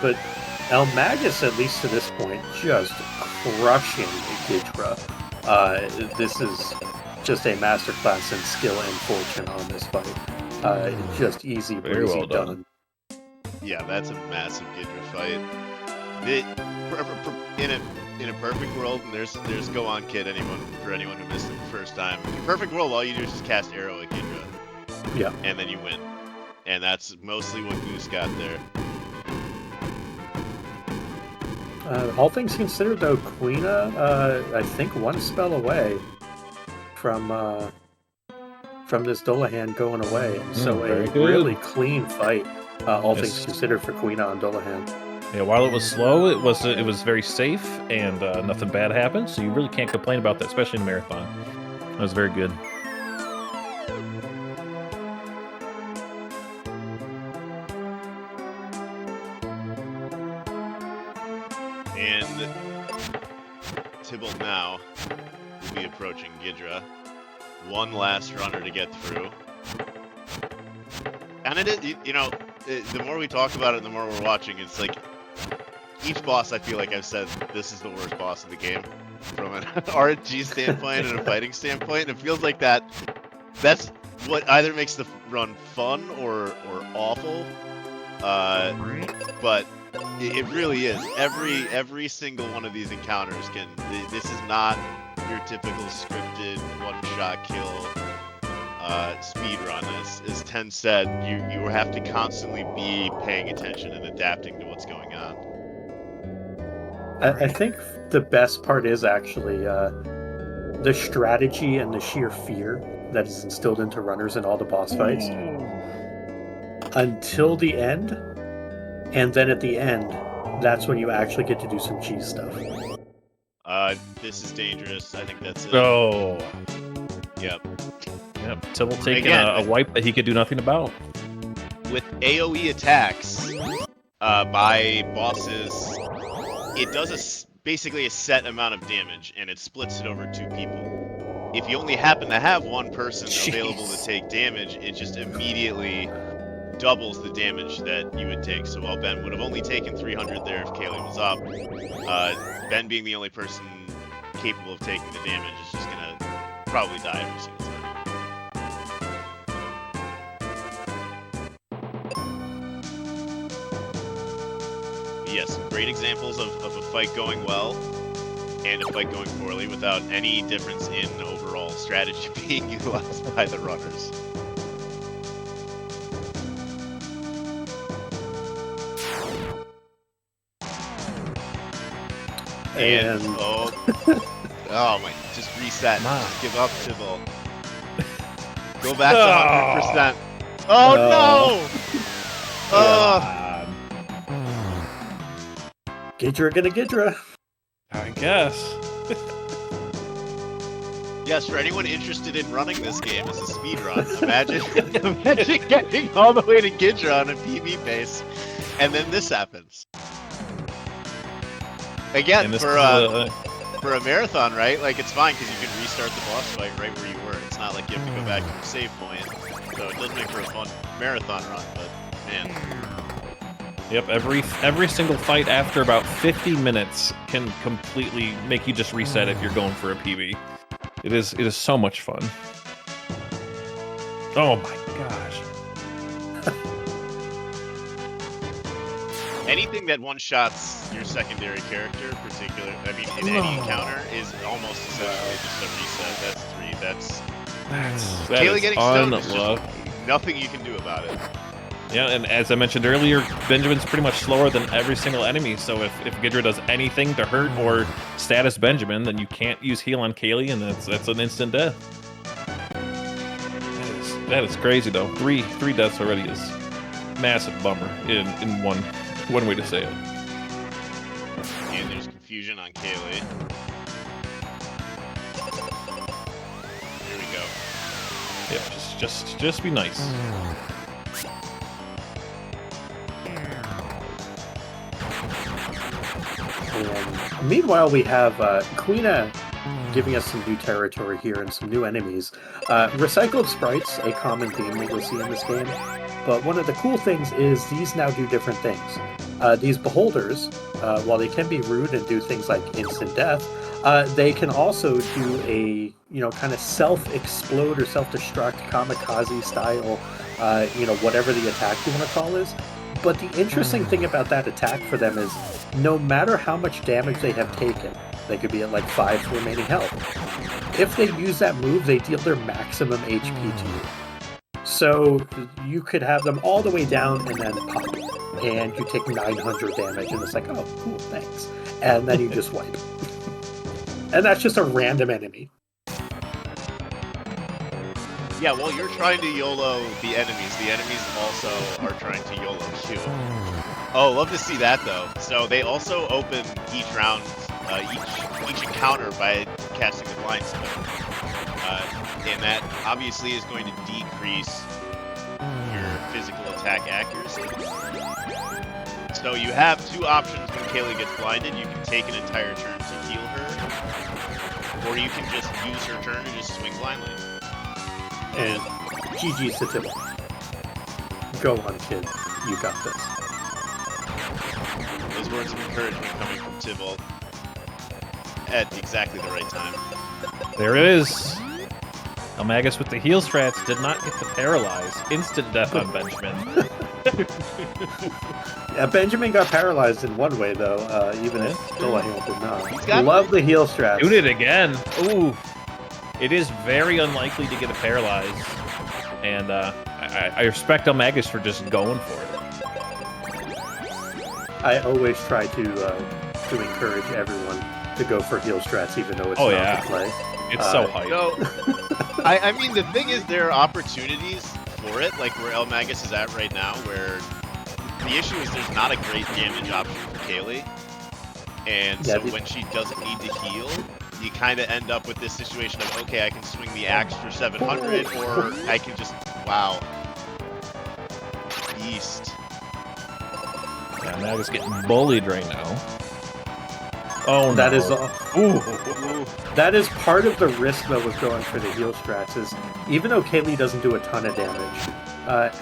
But eLmaGus, at least to this point, just crushing Ghidra. This is just a masterclass in skill and fortune on this fight. Just easy, very well done. Yeah, that's a massive Ghidra fight. In a perfect world, and there's go on kid for anyone who missed it the first time. In a perfect world, all you do is just cast arrow at Ghidra. Yeah. And then you win. And that's mostly what Goose got there. All things considered, though, Quina, I think one spell away from this Dullahan going away. So a really clean fight, all things considered, for Quina on Dullahan. Yeah, while it was slow, it was very safe, and nothing bad happened, so you really can't complain about that, especially in Marathon. That was very good. And Tybalt now will be approaching Ghidra. One last runner to get through. And it is, the more we talk about it, the more we're watching, it's like, each boss, I feel like I've said, this is the worst boss of the game. From an RNG standpoint and a fighting standpoint, it feels like that's what either makes the run fun or awful. But it really is. Every single one of these encounters this is not your typical scripted one-shot kill speed run. As Ten said, you have to constantly be paying attention and adapting to what's going on. I think the best part is actually the strategy and the sheer fear that is instilled into runners in all the boss fights. Until the end, and then at the end, that's when you actually get to do some cheese stuff. This is dangerous. I think that's it. Oh. Yep. Tybalt taking a wipe that he could do nothing about. With AoE attacks by bosses, it does basically a set amount of damage, and it splits it over 2 people. If you only happen to have one person available to take damage, it just immediately doubles the damage that you would take. So while Ben would have only taken 300 there if Kaylee was up, Ben being the only person capable of taking the damage is just gonna probably die every single time. Yes, great examples of a fight going well and a fight going poorly without any difference in overall strategy being utilized by the runners. And oh my, just reset. Just give up, Tybalt. Go back to 100%. Oh no! Ghidra gonna Ghidra. I guess. Yes, for anyone interested in running this game as a speedrun, imagine getting all the way to Ghidra on a PB base, and then this happens. Again, for a marathon, right? Like, it's fine because you can restart the boss fight right where you were. It's not like you have to go back to the save point. So it does make for a fun marathon run, but man. Yep, every single fight after about 50 minutes can completely make you just reset if you're going for a PB. It is so much fun. Oh my gosh. Anything that one-shots your secondary character, I mean, in any encounter, is almost essentially just a reset. That's 3. Kaylee getting stoned is just nothing you can do about it. Yeah, and as I mentioned earlier, Benjamin's pretty much slower than every single enemy, so if Ghidra does anything to hurt or status Benjamin, then you can't use heal on Kaylee, and that's an instant death. That is crazy, though. Three deaths already is massive bummer in one way to say it. And there's confusion on Kaylee. Here we go. Yeah, just be nice. And meanwhile, we have Quina giving us some new territory here and some new enemies. Recycled sprites, a common theme that you'll see in this game. But one of the cool things is these now do different things. These beholders, while they can be rude and do things like instant death, they can also do a kind of self-explode or self-destruct kamikaze style, whatever the attack you want to call is. But the interesting thing about that attack for them is no matter how much damage they have taken, they could be at like 5 remaining health. If they use that move, they deal their maximum HP to you. So you could have them all the way down and then pop, and you take 900 damage, and it's like, oh, cool, thanks. And then you just wipe. And that's just a random enemy. Yeah, well, you're trying to YOLO the enemies also are trying to YOLO you. Oh, love to see that, though. So they also open each round, each encounter by casting the blind spell. And that obviously is going to decrease your physical attack accuracy. So you have 2 options when Kaylee gets blinded. You can take an entire turn to heal her, or you can just use her turn and just swing blindly. And GG's to Tybalt. Go on, kid. You got this. Those words of encouragement coming from Tybalt at exactly the right time. There it is. eLmaGus with the heal strats did not get to paralyze. Instant death on Benjamin. Yeah, Benjamin got paralyzed in one way, though, even if Dillahan did not. Love the heal strats. Shoot it again. Ooh. It is very unlikely to get a paralyze. And I respect eLmaGus for just going for it. I always try to encourage everyone to go for heal strats, even though it's not the play. It's so hype. No, I mean, the thing is, there are opportunities for it, like where eLmaGus is at right now, where the issue is there's not a great damage option for Kaylee. And so when she doesn't need to heal, you kind of end up with this situation of, okay, I can swing the axe for 700, or I can just, wow. Beast. Yeah, eLmaGus getting bullied right now. Oh, that no. is that is part of the risk, though, with going for the heal strats, is even though Kaylee doesn't do a ton of damage,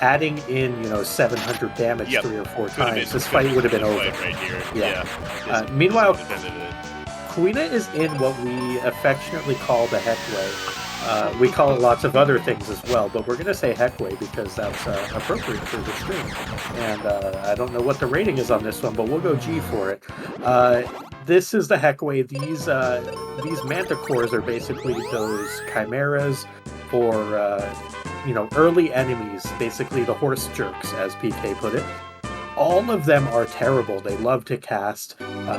adding in 700 damage 3 or 4 times, this fight would have been over. Right here. Yeah. Meanwhile, Quina is in what we affectionately call the heck way. We call it lots of other things as well, but we're going to say Heckway because that's appropriate for the stream. And I don't know what the rating is on this one, but we'll go G for it. This is the Heckway. These manticores are basically those chimeras or early enemies, basically the horse jerks, as PK put it. All of them are terrible. They love to cast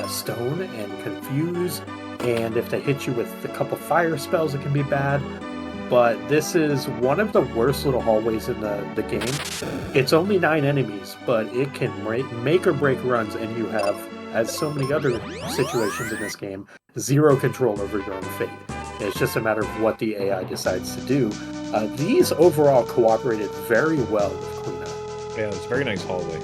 stone and confuse, and if they hit you with a couple fire spells, it can be bad. But this is one of the worst little hallways in the game. It's only 9 enemies, but it can make or break runs, and you have, as so many other situations in this game, 0 control over your own fate. It's just a matter of what the AI decides to do. These overall cooperated very well with Quina. Yeah, it's a very nice hallway.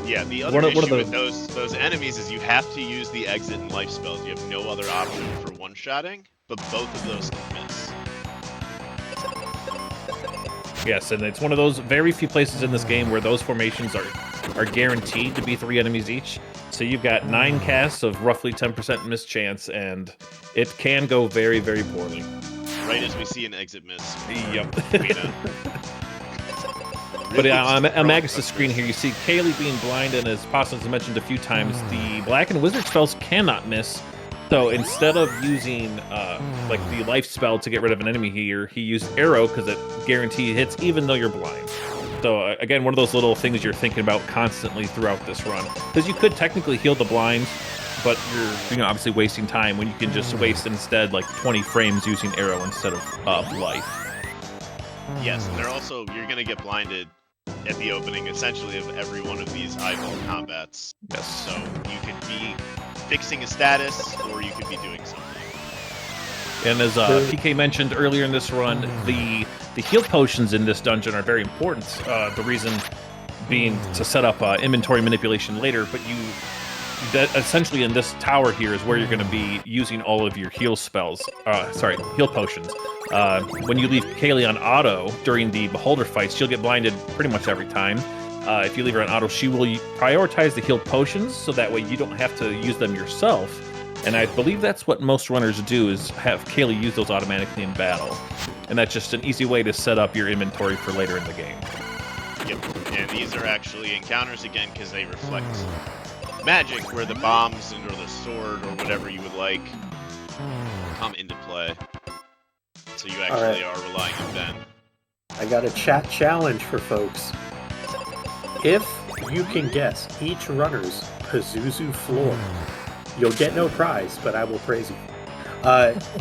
Yeah, the other issue with those enemies is you have to use the exit and life spells. You have no other option for one-shotting, but both of those can miss. Yes, and it's one of those very few places in this game where those formations are guaranteed to be 3 enemies each. So you've got 9 casts of roughly 10% miss chance, and it can go very, very poorly. Right as we see an exit miss. Yep. But on eLmaGus' screen here, you see Kaylee being blind, and as Possum has mentioned a few times, the Black and Wizard spells cannot miss. So instead of using like the life spell to get rid of an enemy here, he used Arrow because it guaranteed hits even though you're blind. So again, one of those little things you're thinking about constantly throughout this run. Because you could technically heal the blind, but you're obviously wasting time when you can just waste instead like 20 frames using Arrow instead of life. Yes, and you're going to get blinded at the opening, essentially, of every one of these eyeball combats. Yes. So you could be fixing a status, or you could be doing something. And as PK mentioned earlier in this run, the heal potions in this dungeon are very important. The reason being to set up inventory manipulation later, but essentially in this tower here is where you're going to be using all of your heal spells. Heal potions. When you leave Kaylee on auto during the Beholder fights, she'll get blinded pretty much every time. If you leave her on auto, she will prioritize the heal potions, so that way you don't have to use them yourself. And I believe that's what most runners do, is have Kaylee use those automatically in battle. And that's just an easy way to set up your inventory for later in the game. Yep, and these are actually encounters again because they reflect magic, where the bombs or the sword or whatever you would like come into play. So you actually are relying on them. I got a chat challenge for folks. If you can guess each runner's Pazuzu floor, you'll get no prize, but I will praise you.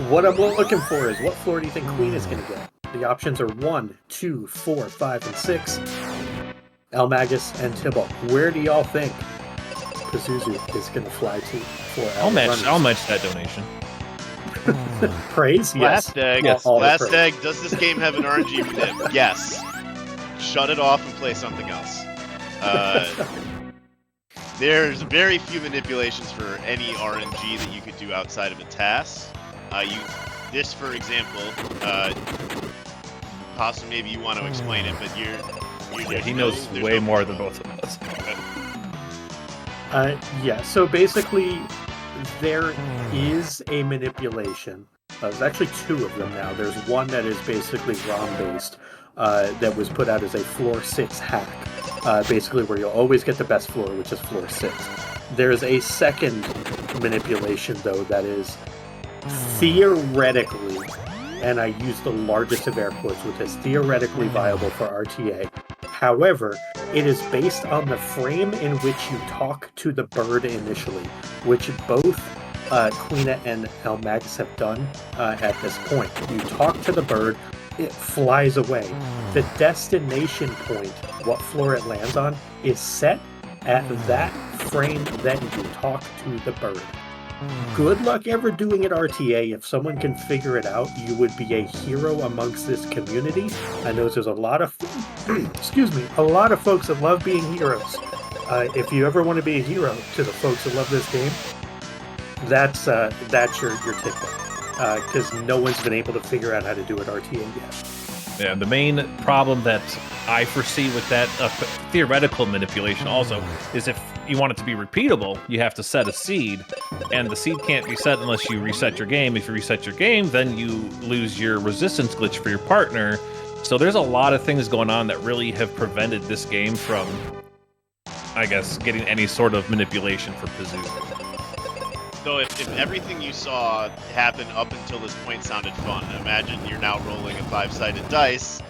What I'm looking for is, what floor do you think Queen is going to get? The options are 1, 2, 4, 5, and 6. eLmaGus and Tybalt. Where do y'all think Pazuzu is going to fly to for I'll match that donation. Praise? Last Yes. egg. Yes. Last egg. Does this game have an RNG nip? Yes. Shut it off and play something else. There's very few manipulations for any RNG that you could do outside of a task. This, for example, Possum, maybe you want to explain it, but he knows way more than both of us. Yeah, so basically, there is a manipulation. There's actually 2 of them now. There's one that is basically ROM-based, that was put out as a floor 6 hack, basically where you'll always get the best floor, which is floor 6. There's a second manipulation, though, that is theoretically, and I use the largest of air quotes, which is theoretically viable for RTA. However, it is based on the frame in which you talk to the bird initially, which both Quina and eLmaGus have done at this point. You talk to the bird, it flies away. The destination point, what floor it lands on, is set at that frame that you talk to the bird. Good luck ever doing it RTA. If someone can figure it out, you would be a hero amongst this community. I know there's a lot of a lot of folks that love being heroes. If you ever want to be a hero to the folks that love this game, that's your ticket. Because no one's been able to figure out how to do it RTA yet. Yeah, the main problem that I foresee with that theoretical manipulation also is if you want it to be repeatable, you have to set a seed, and the seed can't be set unless you reset your game. If you reset your game, then you lose your resistance glitch for your partner. So there's a lot of things going on that really have prevented this game from, I guess, getting any sort of manipulation for Pazuzu. So if everything you saw happened up until this point sounded fun, imagine you're now rolling a 5-sided dice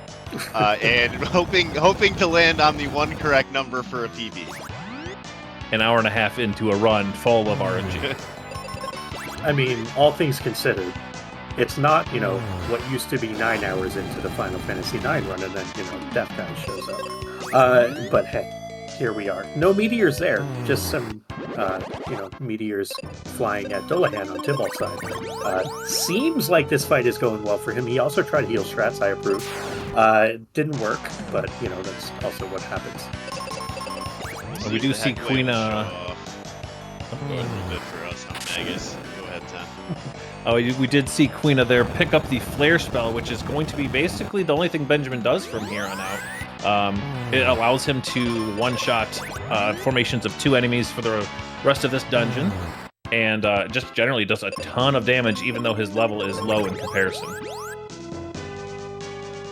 and hoping to land on the one correct number for a PB. An hour and a half into a run full of RNG. I mean, all things considered, it's not, you know, what used to be 9 hours into the Final Fantasy IX run and then, you know, Death Guy shows up. But hey, here we are. No meteors there, just some, you know, meteors flying at Dolahan on Tybalt's side. Seems like this fight is going well for him. He also tried heal strats, I approve. Didn't work, but, you know, that's also what happens. We do see Quina. Going a little bit for us on eLmaGus. Go ahead, Tom. Oh, we did see Quina there pick up the flare spell, which is going to be basically the only thing Benjamin does from here on out. It allows him to one-shot formations of 2 enemies for the rest of this dungeon, and just generally does a ton of damage, even though his level is low in comparison.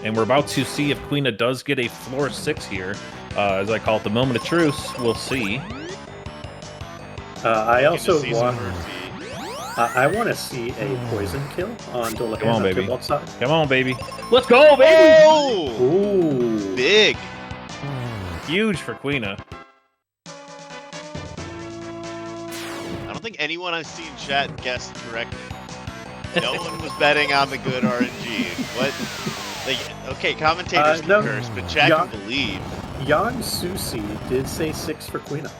And we're about to see if Quina does get a floor 6 here. As I call it, the moment of truce. We'll see. I also want... I want to see a poison kill on Dolahan on Tybalt's side. Come on, baby. Let's go, baby! Oh! Ooh. Big! Huge for Quina. I don't think anyone I see in chat guessed correctly. No one was betting on the good RNG. What? Like, okay, commentators can curse, but chat can believe. Jan Susi did say 6 for Quina.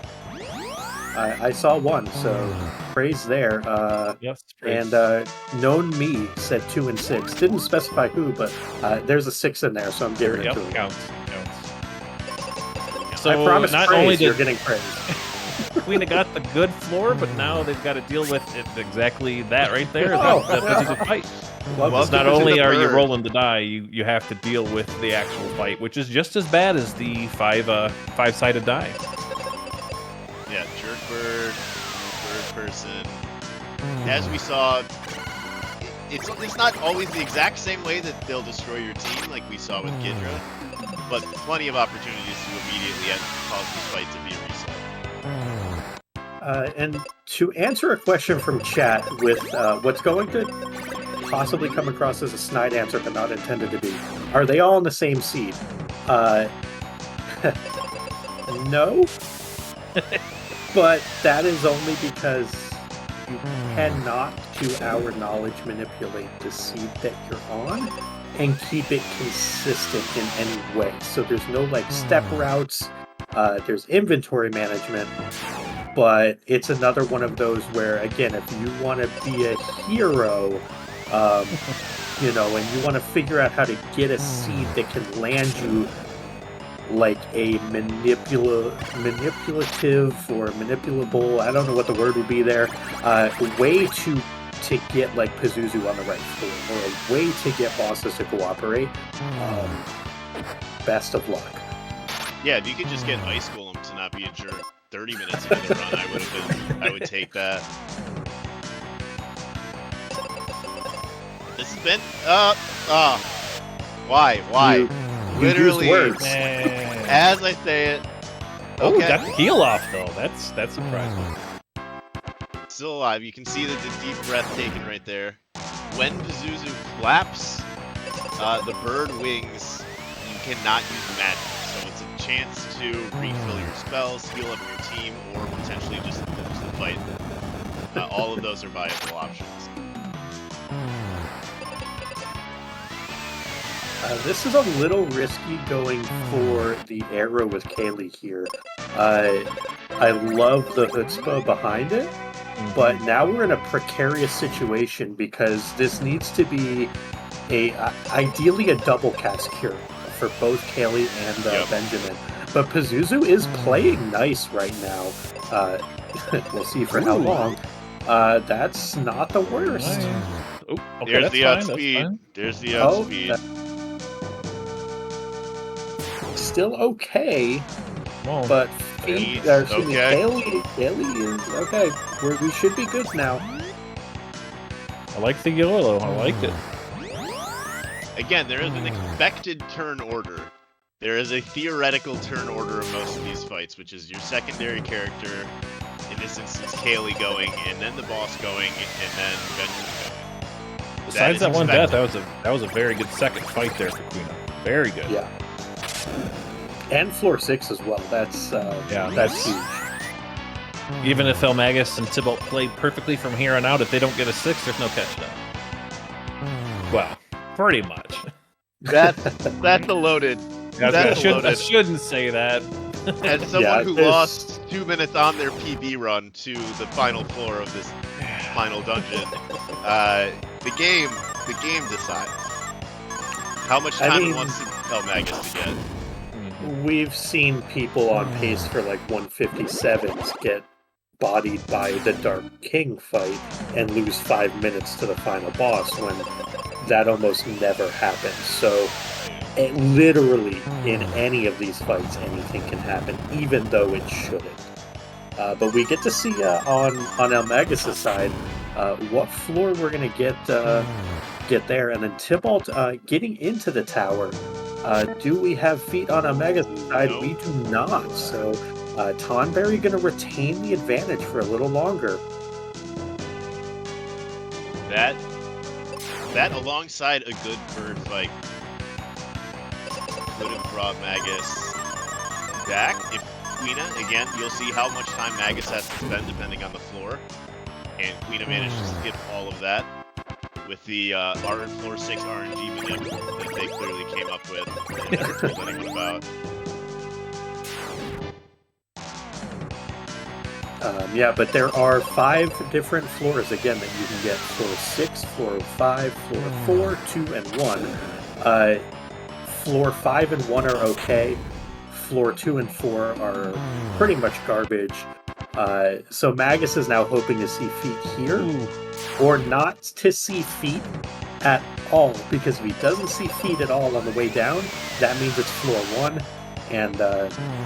I saw 1, so praise there. Yes, praise. And Known Me said 2 and 6. Didn't specify who, but there's a 6 in there, so I'm giving it to him. Counts. So I promise not praise, only did you're getting praise. Quina got the good floor, but now they've got to deal with it, exactly that right there. Oh, That's a fight. Because not only are you rolling the die, you have to deal with the actual fight, which is just as bad as the 5-sided die. Yeah, jerk bird, third person. As we saw, it's not always the exact same way that they'll destroy your team, like we saw with Ghidra, but plenty of opportunities to immediately cause this fight to be a reset. And to answer a question from chat with what's going to possibly come across as a snide answer but not intended to be, are they all in the same seed? No. But that is only because you cannot, to our knowledge, manipulate the seed that you're on and keep it consistent in any way. So there's no like step routes, there's inventory management, but it's another one of those where, again, if you want to be a hero, you know, and you want to figure out how to get a seed that can land you like a manipulative or manipulable, I don't know what the word would be there, way to get like Pazuzu on the right floor, or a way to get bosses to cooperate. Best of luck. Yeah, if you could just get Ice Golem to not be a jerk 30 minutes into the run, I would take that. This has been why? Literally, words. As I say it. Oh, got the heal off though. That's surprising. Still alive. You can see the deep breath taken right there. When Pazuzu flaps the bird wings, you cannot use magic. So it's a chance to refill your spells, heal up your team, or potentially just finish the fight. All of those are viable options. This is a little risky going for the arrow with Kaylee here. I love the chutzpah behind it, but now we're in a precarious situation because this needs to be ideally a double cast cure for both Kaylee and Benjamin. But Pazuzu is playing nice right now. We'll see for how long. That's not the worst. Oh, okay, There's the outspeed. There's the outspeed. Still okay. Well, But He's Kaylee is okay. We should be good now. I like the YOLO. I like it. Again, there is an expected turn order. There is a theoretical turn order of most of these fights, which is your secondary character, in this instance Kaylee going, and then the boss going, and then Benjamin going. Besides that one death, that was a very good second fight there for Quina. Very good. Yeah. And floor 6 as well. That's huge. Even if eLmaGus and Tybalt played perfectly from here on out, if they don't get a 6, there's no catching up. Well, pretty much. That's a loaded. I shouldn't say that. As someone who lost 2 minutes on their PB run to the final floor of this final dungeon, the game decides how much time it wants eLmaGus to get. We've seen people on pace for like 157s get bodied by the Dark King fight and lose 5 minutes to the final boss when that almost never happens. So literally in any of these fights, anything can happen, even though it shouldn't. But we get to see on eLmaGus' side what floor we're going to get there, and then Tybalt getting into the tower. Do we have feet on eLmaGus' side? No. We do not. So Tonberry going to retain the advantage for a little longer. That alongside a good bird fight would have brought Magus back. If Quina, again, you'll see how much time Magus has to spend depending on the floor. And Quina managed to skip all of that with the floor 6 RNG manip that they clearly came up with and never told anyone about. But there are 5 different floors again that you can get: floor 6, floor 5, floor 4, 2, and 1. Floor 5 and 1 are okay. Floor 2 and 4 are pretty much garbage. So Magus is now hoping to see feet here, or not to see feet at all, because if he doesn't see feet at all on the way down, that means it's floor 1, and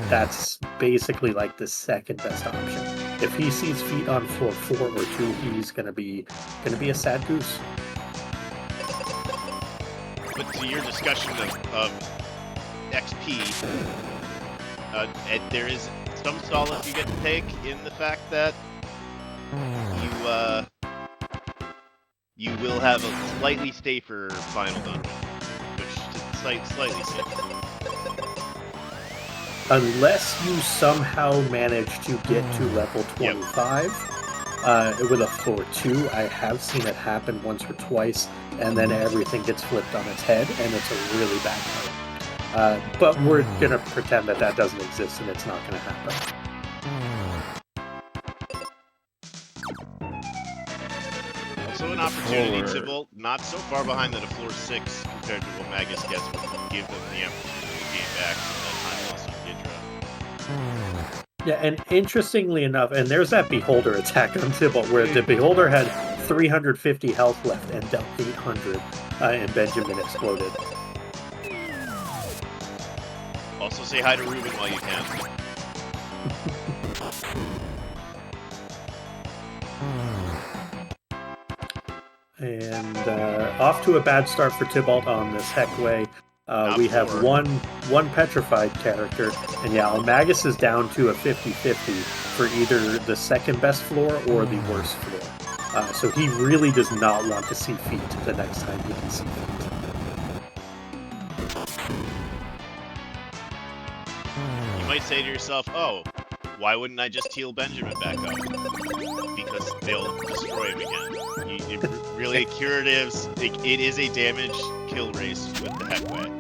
that's basically like the second best option. If he sees feet on floor 4 or 2, he's gonna be a sad goose. But to your discussion of XP, there is some solace you get to take in the fact that you will have a slightly safer final dungeon, which is slightly safer. Unless you somehow manage to get to level 25 with a floor 2, I have seen it happen once or twice, and then everything gets flipped on its head, and it's a really bad fight. But we're going to pretend that doesn't exist, and it's not going to happen. Also an opportunity, Tybalt, not so far behind that a floor 6 compared to what Magus gets would give them the opportunity to gain back some of that time lost on Ghidra. Yeah, and interestingly enough, and there's that Beholder attack on Tybalt, where the Beholder had 350 health left and dealt 800, and Benjamin exploded. Also say hi to Ruben while you can. And off to a bad start for Tybalt on this Heckway. We have one petrified character, and eLmaGus is down to a 50-50 for either the second best floor or the worst floor. So he really does not want to see feet the next time he can see feet. You might say to yourself, oh, why wouldn't I just heal Benjamin back up? Because they'll destroy him again. Really, curatives, it is a damage kill race with the Heckway.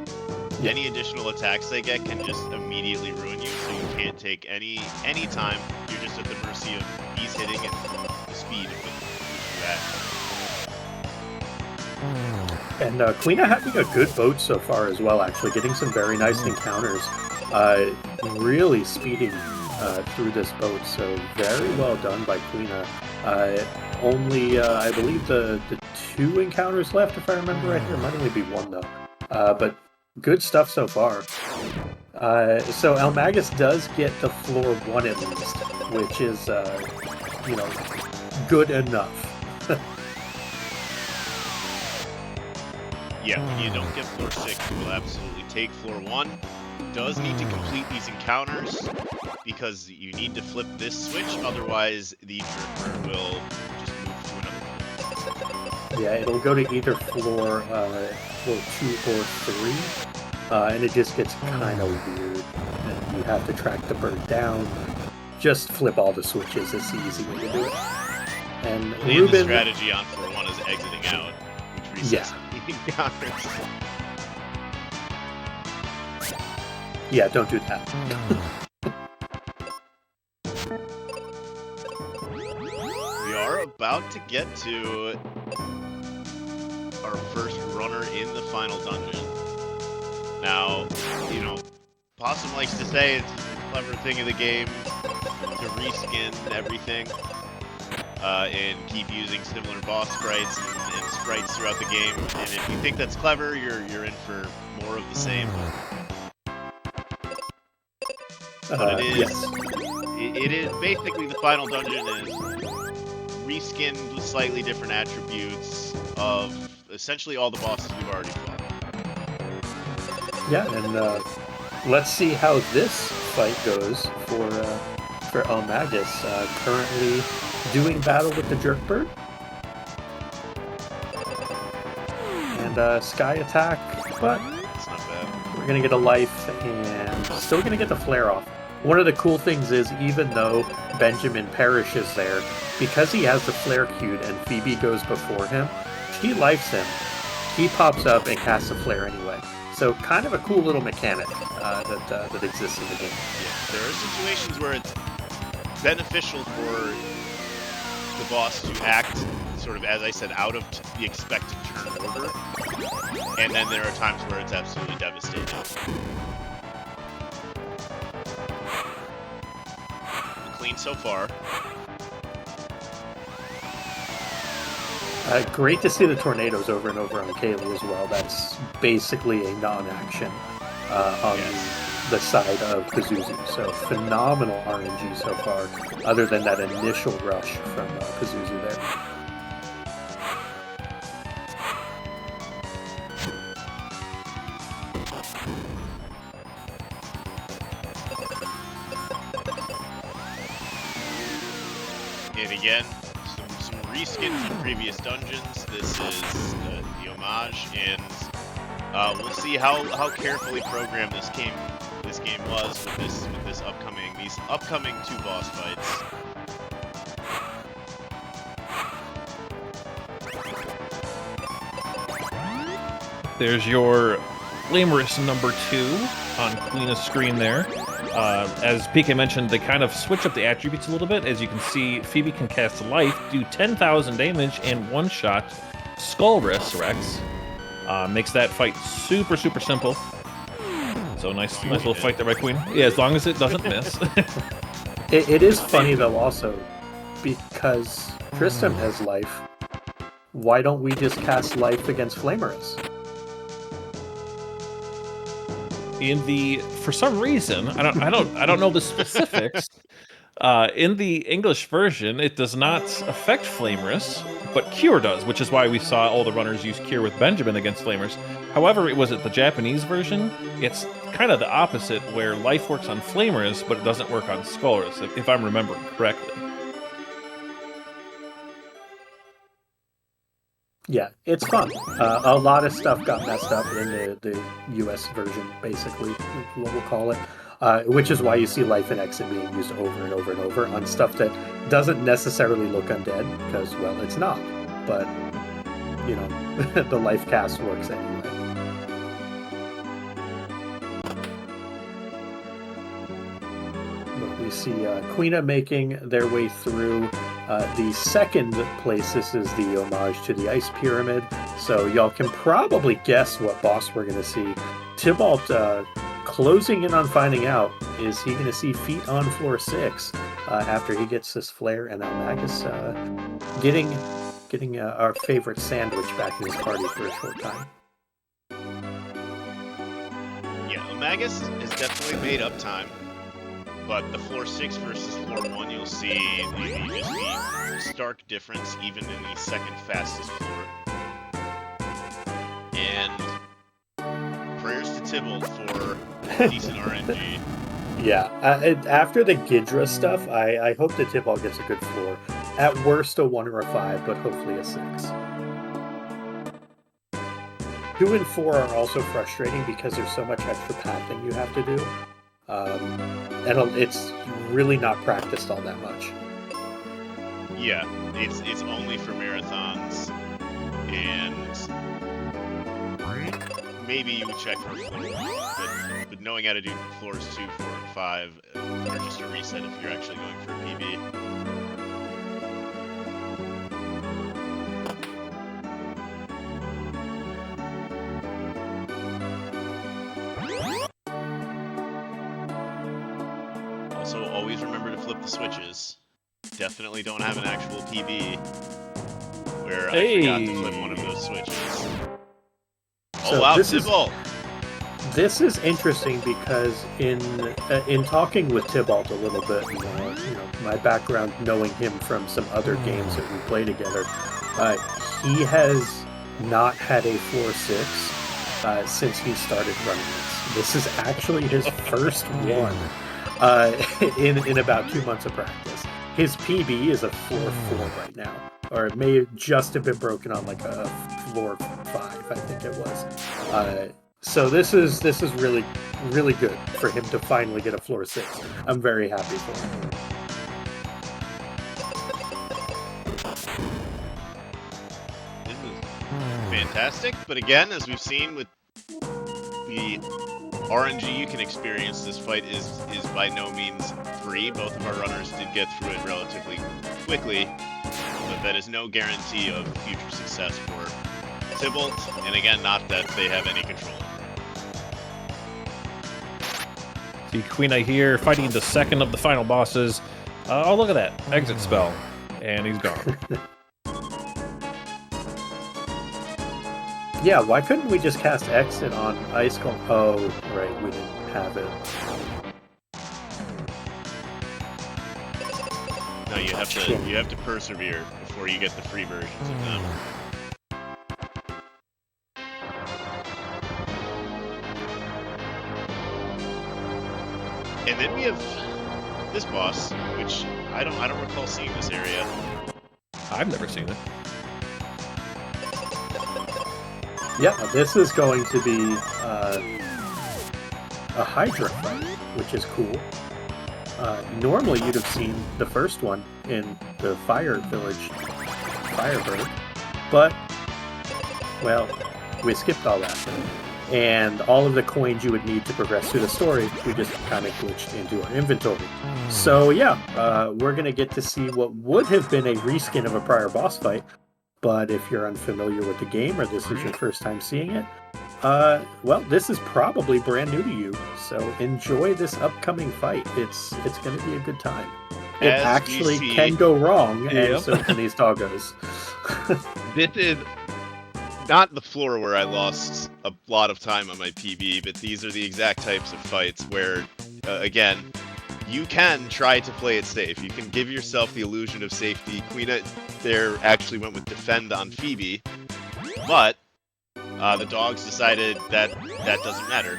Yeah. Any additional attacks they get can just immediately ruin you, so you can't take any time. You're just at the mercy of these hitting and the speed of that. And Quina having a good boat so far as well, actually, getting some very nice encounters. Really speeding through this boat, so very well done by Quina. Only, I believe, the 2 encounters left, if I remember right. There might only be 1, though. But good stuff so far. So eLmaGus does get to floor 1 at least, which is, good enough. Yeah, when you don't get floor 6, you will absolutely take floor 1. Does need to complete these encounters because you need to flip this switch, otherwise the Jerker will just move to another floor. Yeah, it'll go to either floor 2 or 3, and it just gets kind of weird, and you have to track the bird down. Just flip all the switches, it's the easy way to do it. And The strategy on floor 1 is exiting out, which resets the encounters. Yeah, don't do that. We are about to get to our first runner in the final dungeon. Now, Possum likes to say it's a clever thing of the game to reskin everything and keep using similar boss sprites and sprites throughout the game. And if you think that's clever, you're in for more of the same. But it is basically the final dungeon is reskinned with slightly different attributes of essentially all the bosses we've already fought. Yeah, and let's see how this fight goes for eLmaGus, currently doing battle with the Jerkbird. And Sky Attack, but It's not bad. we're going to get a life and still going to get the flare off. One of the cool things is, even though Benjamin perishes there, because he has the flare queued and Phoebe goes before him, she lifes him. He pops up and casts a flare anyway. So kind of a cool little mechanic that exists in the game. Yeah, there are situations where it's beneficial for the boss to act sort of, as I said, out of the expected turn order, and then there are times where it's absolutely devastating. Clean so far. Great to see the tornadoes over and over on Kaylee as well. That's basically a non-action on the side of Pazuzu. So phenomenal RNG so far, other than that initial rush from Pazuzu there. And again, some reskins from previous dungeons. This is the homage, and we'll see how carefully programmed this game was with these upcoming 2 boss fights. There's your Flamerous number 2 on Quina's screen there. As PK mentioned, they kind of switch up the attributes a little bit. As you can see, Phoebe can cast Life, do 10,000 damage, and one-shot Skull Resurrects. Makes that fight super, super simple. So nice little fight there by Queen. Yeah, as long as it doesn't miss. It is funny though also, because Tristan has Life. Why don't we just cast Life against Flamerous? For some reason, I don't know the specifics. In the English version, it does not affect Flamerous, but Cure does, which is why we saw all the runners use Cure with Benjamin against Flamerous. However, it was at the Japanese version, it's kind of the opposite, where Life works on Flamerous, but it doesn't work on Skullress, if I'm remembering correctly. Yeah, it's fun. A lot of stuff got messed up in the US version, basically, what we'll call it. Which is why you see Life and Exit being used over and over and over on stuff that doesn't necessarily look undead, because, well, it's not. But, the Life cast works anyway. But we see Quina making their way through the second place. This is the homage to the Ice Pyramid. So y'all can probably guess what boss we're going to see. Tybalt closing in on finding out, is he going to see feet on floor 6 after he gets this flare, and eLmaGus getting our favorite sandwich back in his party for a short time. Yeah, eLmaGus has definitely made up time, but the floor 6 versus floor 1, you'll see the stark difference even in the second fastest floor. And prayers to Tybalt for decent RNG. Yeah, after the Ghidra stuff, I hope that Tybalt gets a good floor. At worst, a 1 or a 5, but hopefully a 6. 2 and 4 are also frustrating because there's so much extra pathing you have to do. And it's really not practiced all that much. Yeah, it's only for marathons, and maybe you would check for a floor 1, but knowing how to do floors 2, 4, and 5 are just a reset if you're actually going for a PB. Also, always remember to flip the switches. Definitely don't have an actual PB where I forgot to flip one of those switches. So oh wow, this Tybalt! This is interesting because in talking with Tybalt a little bit, my background knowing him from some other games that we play together, he has not had a floor 6 since he started running this. This is actually his first one in about 2 months of practice. His PB is a floor 4 right now, or it may just have been broken on like a floor 5, I think it was. So this is really, really good for him to finally get a floor 6. I'm very happy for him. This is fantastic, but again, as we've seen with the RNG you can experience, this fight is by no means free. Both of our runners did get through it relatively quickly, but that is no guarantee of future success for Tybalt, and again, not that they have any control. See Quina here fighting the second of the final bosses. Oh, look at that. Exit spell. And he's gone. Yeah, why couldn't we just cast Exit on Ice Golem? Oh, right, we didn't have it. No, you have to persevere before you get the free versions of them. And then we have this boss, which I don't recall seeing this area. I've never seen it. Yeah, this is going to be a Hydra fight, which is cool. Normally you'd have seen the first one in the Fire Village Firebird, but, well, we skipped all that. And all of the coins you would need to progress through the story, we just kind of glitched into our inventory. So yeah, we're going to get to see what would have been a reskin of a prior boss fight, but if you're unfamiliar with the game or this is your first time seeing it, well, this is probably brand new to you, so enjoy this upcoming fight. It's going to be a good time. It actually can go wrong, and so can these doggos. This is not the floor where I lost a lot of time on my PB, but these are the exact types of fights where, again, you can try to play it safe. You can give yourself the illusion of safety. Quina there actually went with defend on Phoebe, but the dogs decided that doesn't matter.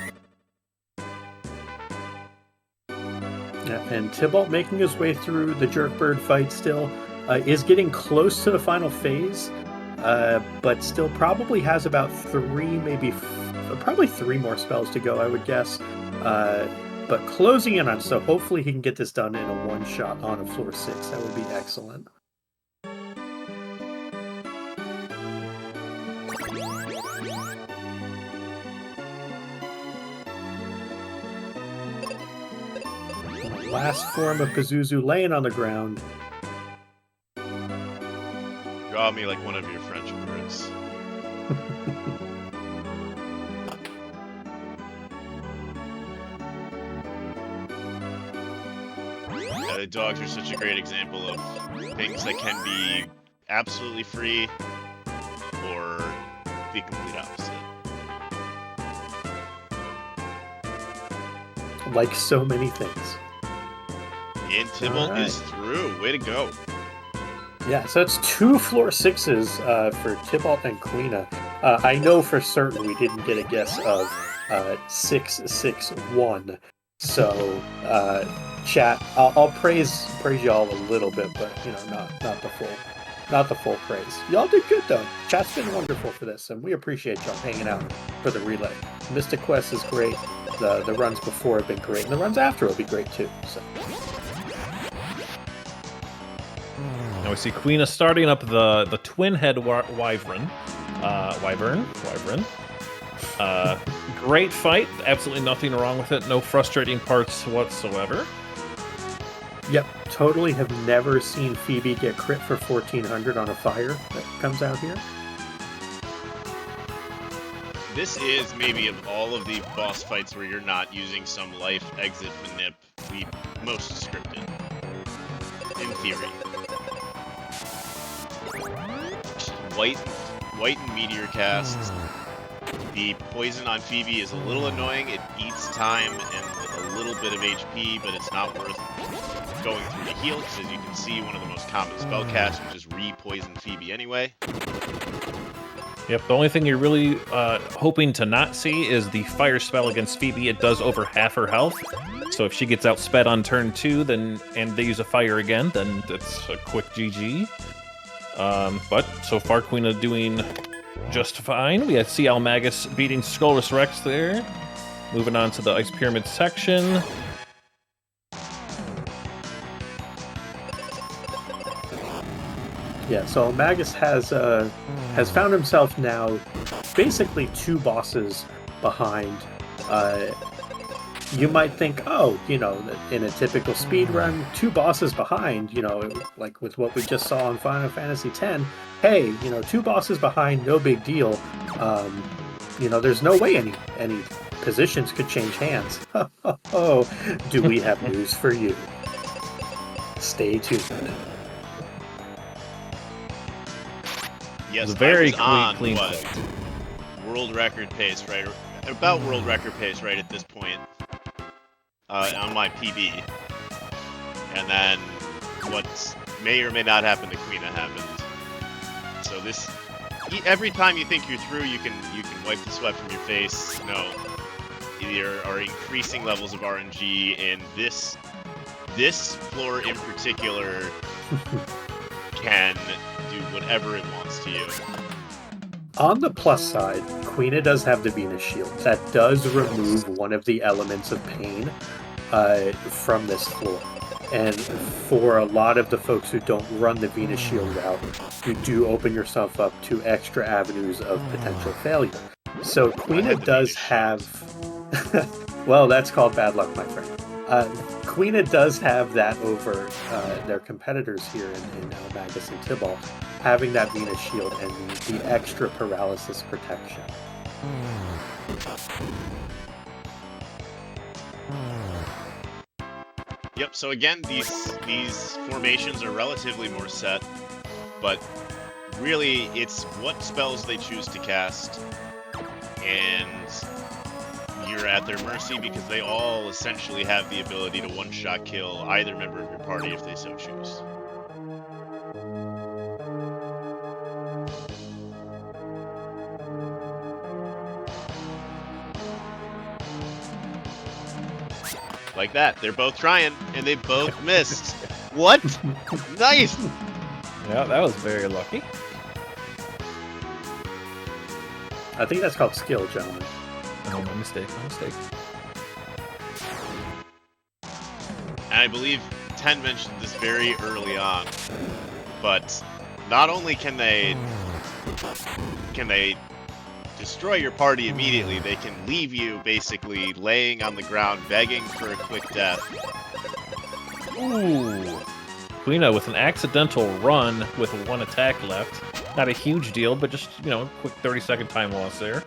Yeah, and Tybalt making his way through the Jerkbird fight still, is getting close to the final phase, but still probably has about probably three more spells to go, I would guess. But closing in on, so hopefully he can get this done in a one-shot on a floor 6. That would be excellent. Last form of Pazuzu laying on the ground. Draw me like one of your French words. The dogs are such a great example of things that can be absolutely free or the complete opposite. like so many things. And Tybalt is through. Way to go. Yeah, so it's 2 floor 6s for Tybalt and Quina. I know for certain we didn't get a guess of 661. So, chat, I'll praise y'all a little bit, but not the full praise. Y'all did good though. Chat's been wonderful for this, and we appreciate y'all hanging out for the relay. Mystic Quest is great. The runs before have been great, and the runs after will be great too. So. Now we see Quina starting up the twin-head wyvern. Great fight. Absolutely nothing wrong with it. No frustrating parts whatsoever. Yep, totally have never seen Phoebe get crit for 1400 on a fire that comes out here. This is maybe of all of the boss fights where you're not using some life exit manip, the most scripted. In theory. White and meteor casts. The poison on Phoebe is a little annoying. It eats time and a little bit of HP, but it's not worth going through to heal, because as you can see, one of the most common spell casts, which is re-poison Phoebe anyway. Yep, the only thing you're really hoping to not see is the fire spell against Phoebe. It does over half her health, so if she gets outsped on turn 2, and they use a fire again, then it's a quick GG. But so far, Quina doing just fine. We see eLmaGus beating Skullus Rex there. Moving on to the Ice Pyramid section. Yeah, so eLmaGus has found himself now basically 2 bosses behind. You might think, in a typical speed run, 2 bosses behind, like with what we just saw in Final Fantasy X. Hey, 2 bosses behind, no big deal. There's no way any positions could change hands. Oh, do we have news for you? Stay tuned. Yes, very clean fight. World record pace, right? About world record pace, right, at this point. On my PB. And then what may or may not happen to Quina happened. So this, every time you think you're through, you can wipe the sweat from your face. There are increasing levels of RNG, and this floor in particular can do whatever it wants to you. On the plus side, Quina does have the Venus Shield. That does remove one of the elements of pain from this floor. And for a lot of the folks who don't run the Venus Shield route, you do open yourself up to extra avenues of potential failure. So Quina does have... well, that's called bad luck, my friend. Quina does have that over their competitors here in eLmaGus and Tybalt, having that Venus Shield and the extra paralysis protection. Yep, so again, these formations are relatively more set, but really it's what spells they choose to cast, and you're at their mercy because they all essentially have the ability to one-shot kill either member of your party if they so choose. Like that. They're both trying, and they both missed. What? Nice! Yeah, that was very lucky. I think that's called skill, gentlemen. Oh, my mistake. And I believe Ten mentioned this very early on, but not only can they destroy your party immediately, they can leave you basically laying on the ground begging for a quick death. Ooh. Quina with an accidental run with 1 attack left. Not a huge deal, but just, quick 30-second time loss there.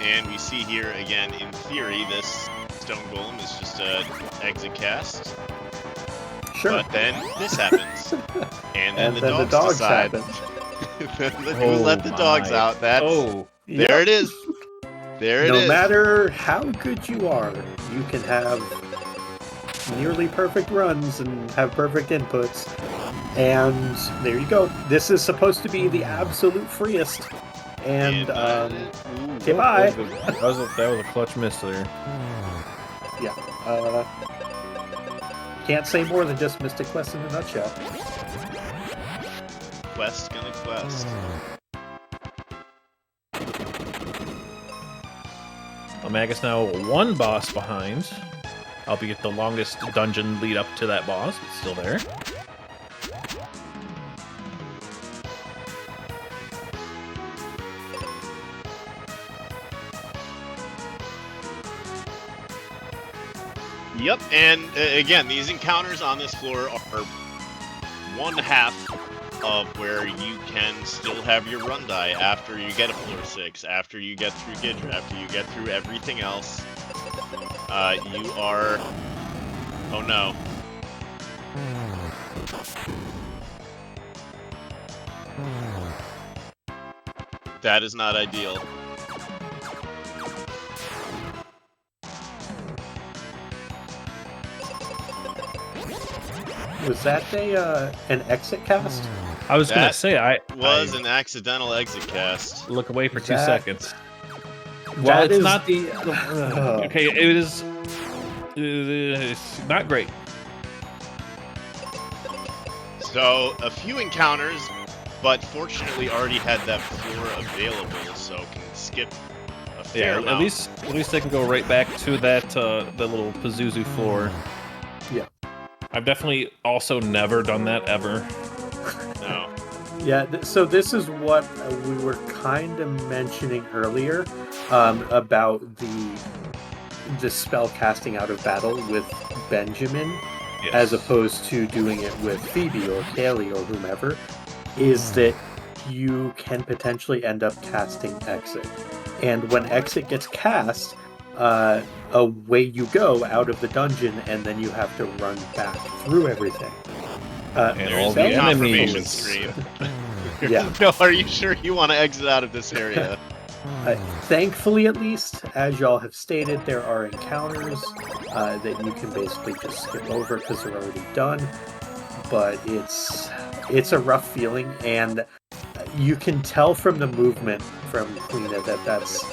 And we see here again, in theory, this Stone Golem is just a exit cast. Sure. But then this happens. And then the dogs happen. Who let the dogs out? That's there. It is. There it is. No matter how good you are, you can have nearly perfect runs and have perfect inputs. And there you go. This is supposed to be the absolute freest. And goodbye. That was a clutch miss there. Yeah. Can't say more than just Mystic Quest in a nutshell. Quest gonna quest. eLmaGus now one boss behind, albeit the longest dungeon lead up to that boss, but still there. Yep, and again, these encounters on this floor are one half of where you can still have your run die after you get a floor 6, after you get through Gidra, after you get through everything else. You are... Oh no. That is not ideal. Was that an exit cast? I was going to say, was an accidental exit cast. Look away for 2 seconds. While it's not the... okay, it's not great. So, a few encounters, but fortunately already had that floor available, so can skip a fair amount. At least they can go right back to that the little Pazuzu floor. Yeah. I've definitely also never done that ever. No. Yeah, so this is what we were kind of mentioning earlier about the spell casting out of battle with Benjamin, yes, as opposed to doing it with Phoebe or Kaylee or whomever, is that you can potentially end up casting Exit. And when Exit gets cast, away you go out of the dungeon, and then you have to run back through everything. And all the confirmation enemies. screen. Yeah. No, are you sure you want to exit out of this area? Thankfully, at least, as y'all have stated, there are encounters that you can basically just skip over because they're already done. But it's a rough feeling, and you can tell from the movement from Quina that that's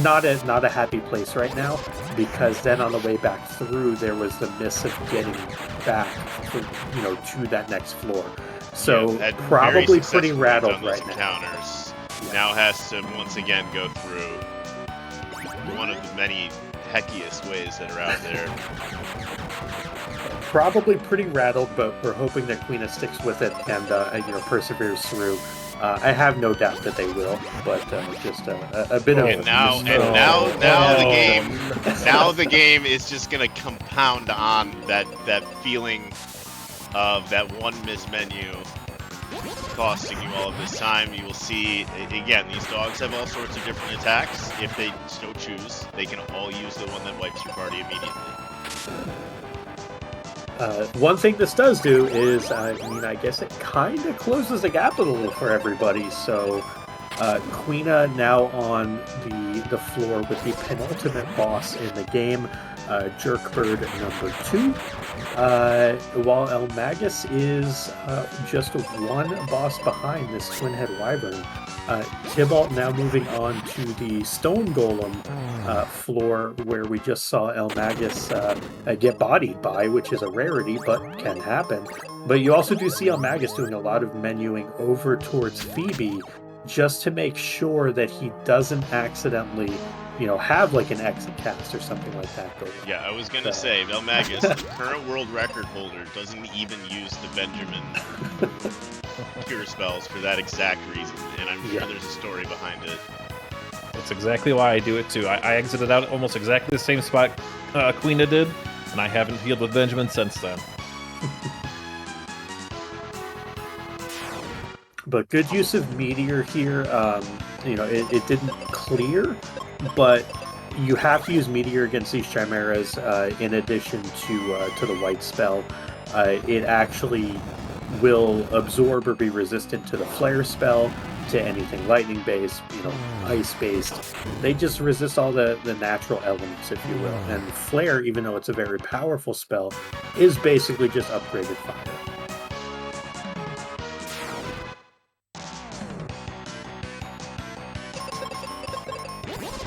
not a happy place right now, because then on the way back through there was the miss of getting back to that next floor. So yeah, probably pretty rattled right encounters. now. Now has to once again go through one of the many heckiest ways that are out there. Probably pretty rattled, but we're hoping that Quina sticks with it and perseveres through. I have no doubt that they will, but just a bit of. And now the game is just gonna compound on that feeling of that one miss menu costing you all of this time. You will see again, these dogs have all sorts of different attacks. If they so choose, they can all use the one that wipes your party immediately. One thing this does do is, I guess it kind of closes the gap a little for everybody. So, Quina now on the floor with the penultimate boss in the game, Jerkbird number 2. While eLmaGus is just one boss behind this twin-head wyvern. Tybalt now moving on to the stone golem floor, where we just saw eLmaGus get bodied by, which is a rarity, but can happen. But you also do see eLmaGus doing a lot of menuing over towards Phoebe, just to make sure that he doesn't accidentally, have like an exit cast or something like that going on. Yeah, I was gonna say, eLmaGus, the current world record holder, doesn't even use the Benjamin cure spells for that exact reason, and I'm sure there's a story behind it. That's exactly why I do it too. I exited out almost exactly the same spot Quina did, and I haven't healed with Benjamin since then. But good use of Meteor here. It didn't clear, but you have to use Meteor against these Chimeras in addition to the White spell. It actually will absorb or be resistant to the flare spell, to anything lightning based, ice based. They just resist all the natural elements, if you will. And flare, even though it's a very powerful spell, is basically just upgraded fire.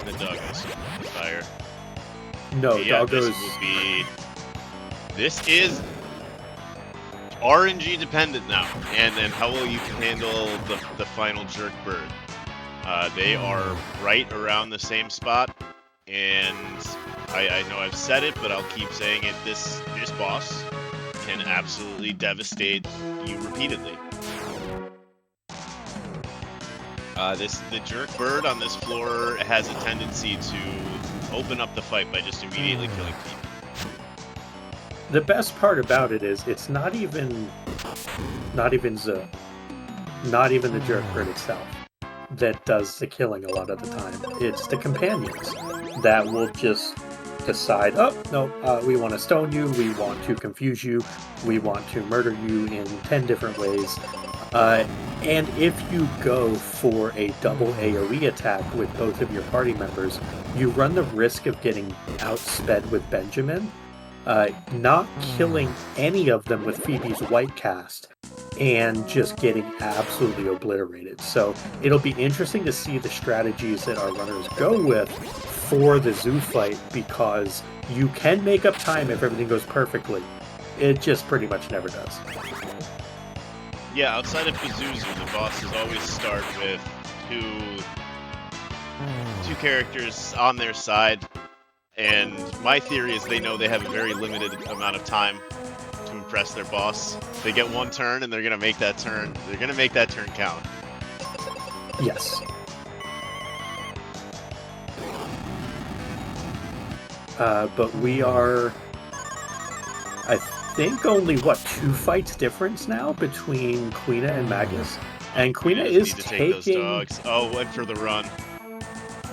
The doggos fire. No, yeah, doggos. This is RNG dependent now, and how well you can handle the final jerk bird. They are right around the same spot, and I know I've said it, but I'll keep saying it. This boss can absolutely devastate you repeatedly. The jerk bird on this floor has a tendency to open up the fight by just immediately killing people. The best part about it is it's not even the jerk bird itself that does the killing a lot of the time. It's the companions that will just decide, oh, no, we want to stone you, we want to confuse you, we want to murder you in 10 different ways. And if you go for a double AoE attack with both of your party members, you run the risk of getting outsped with Benjamin, not killing any of them with Phoebe's white cast, and just getting absolutely obliterated. So it'll be interesting to see the strategies that our runners go with for the zoo fight, because you can make up time if everything goes perfectly. It just pretty much never does. Yeah, outside of Pazuzu, the bosses always start with two characters on their side, and my theory is they know they have a very limited amount of time to impress their boss. They get one turn, and they're gonna make that turn. They're gonna make that turn count. Yes. But we are, I think, only 2 fights difference now between Quina and Magus, and Quina is take those dogs. Oh, went for the run.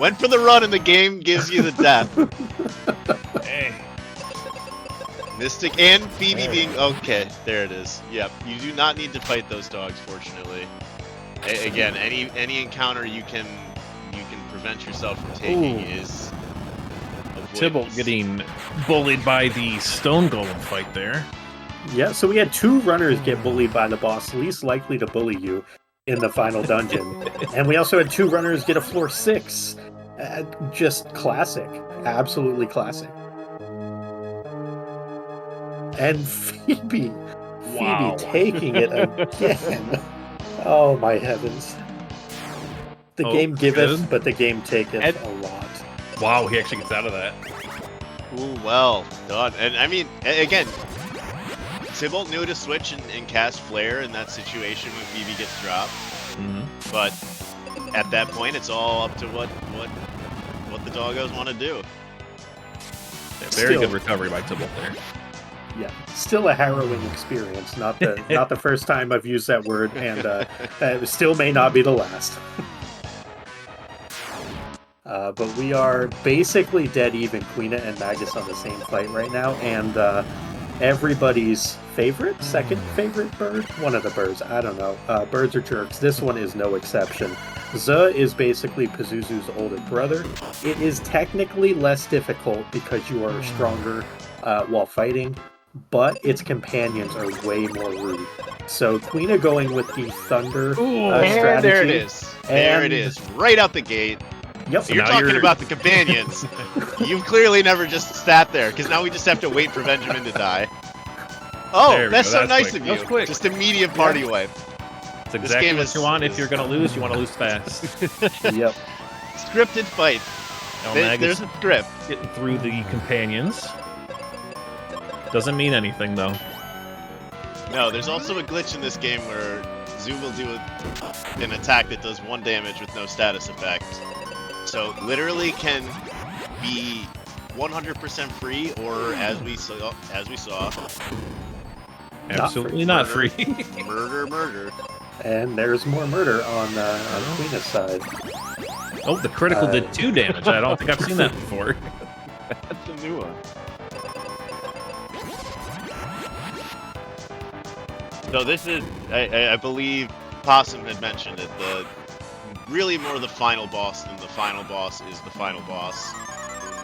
Went for the run, and the game gives you the death. Hey. Mystic and Phoebe being okay. There it is. Yep. You do not need to fight those dogs, fortunately. Again, any encounter you can prevent yourself from taking is. Tybalt getting bullied by the stone golem fight there. Yeah, so we had 2 runners get bullied by the boss least likely to bully you in the final dungeon. And we also had 2 runners get a floor 6. Just classic. Absolutely classic. And Phoebe taking it again. Oh my heavens. The game giveth, good. but the game taketh a lot. Wow, he actually gets out of that. Ooh, well done. And I mean, again, Tybalt knew to switch and cast Flare in that situation when Phoebe gets dropped. Mm-hmm. But at that point, it's all up to what the doggos want to do. Yeah, very good recovery by Tybalt there. Yeah, still a harrowing experience. Not the first time I've used that word, and it still may not be the last. But we are basically dead even, Quina and Magus on the same fight right now, and everybody's second favorite bird? One of the birds, I don't know. Birds are jerks. This one is no exception. Zuh is basically Pazuzu's older brother. It is technically less difficult because you are stronger while fighting, but its companions are way more rude. So Quina going with the thunder strategy. There it is. There it is. Right out the gate. Yep. So you're talking about the companions. You've clearly never just sat there, because now we just have to wait for Benjamin to die. Oh, that's so nice of you. Just immediate party wipe. It's exactly what you want. If you're going to lose, you want to lose fast. Yep. Scripted fight. There's a script. Getting through the companions. Doesn't mean anything, though. No, there's also a glitch in this game where Zoo will do an attack that does 1 damage with no status effect. So literally can be 100% free, or as we saw, absolutely not free. Murder. And there's more murder on Quina's side. Oh, the critical did 2 damage. I don't think I've seen that before. That's a new one. So this is, I believe Possum had mentioned it, really more the final boss than the final boss is the final boss.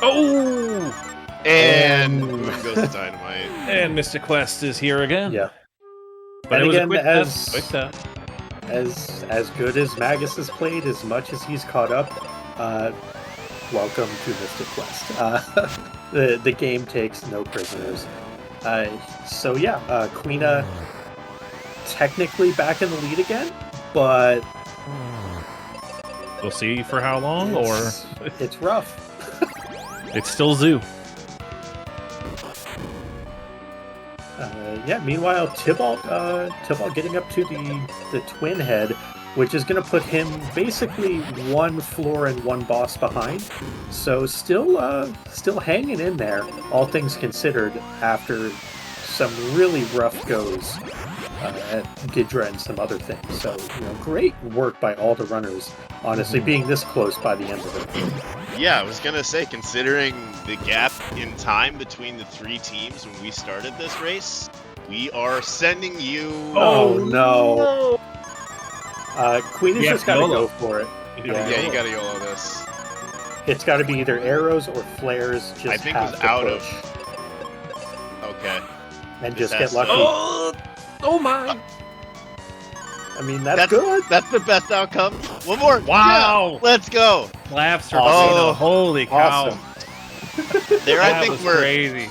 Oh! And boom goes the dynamite. And Mystic Quest is here again. Yeah. But and it was again, a quick as tap, quick tap. as good as Magus has played, as much as he's caught up, welcome to Mystic Quest. The game takes no prisoners. So yeah, Quina technically back in the lead again, but we'll see for how long, or it's rough. It's still Zoo. Yeah. Meanwhile, Tybalt getting up to the twin head, which is going to put him basically one floor and one boss behind. So still hanging in there, all things considered, after some really rough goes at Ghidra and some other things. So great work by all the runners. Honestly, being this close by the end of it. Yeah, I was gonna say, considering the gap in time between the three teams when we started this race, we are sending you. Oh no! Quina's just got to go for it. Yeah, you gotta YOLO this. It's got to be either arrows or flares. Just I think it was out of. Okay. And just get lucky. Oh my! I mean, that's good. That's the best outcome. One more. Wow! Yeah, let's go. Claps for Quina. Holy cow! Awesome. There, I think we're crazy.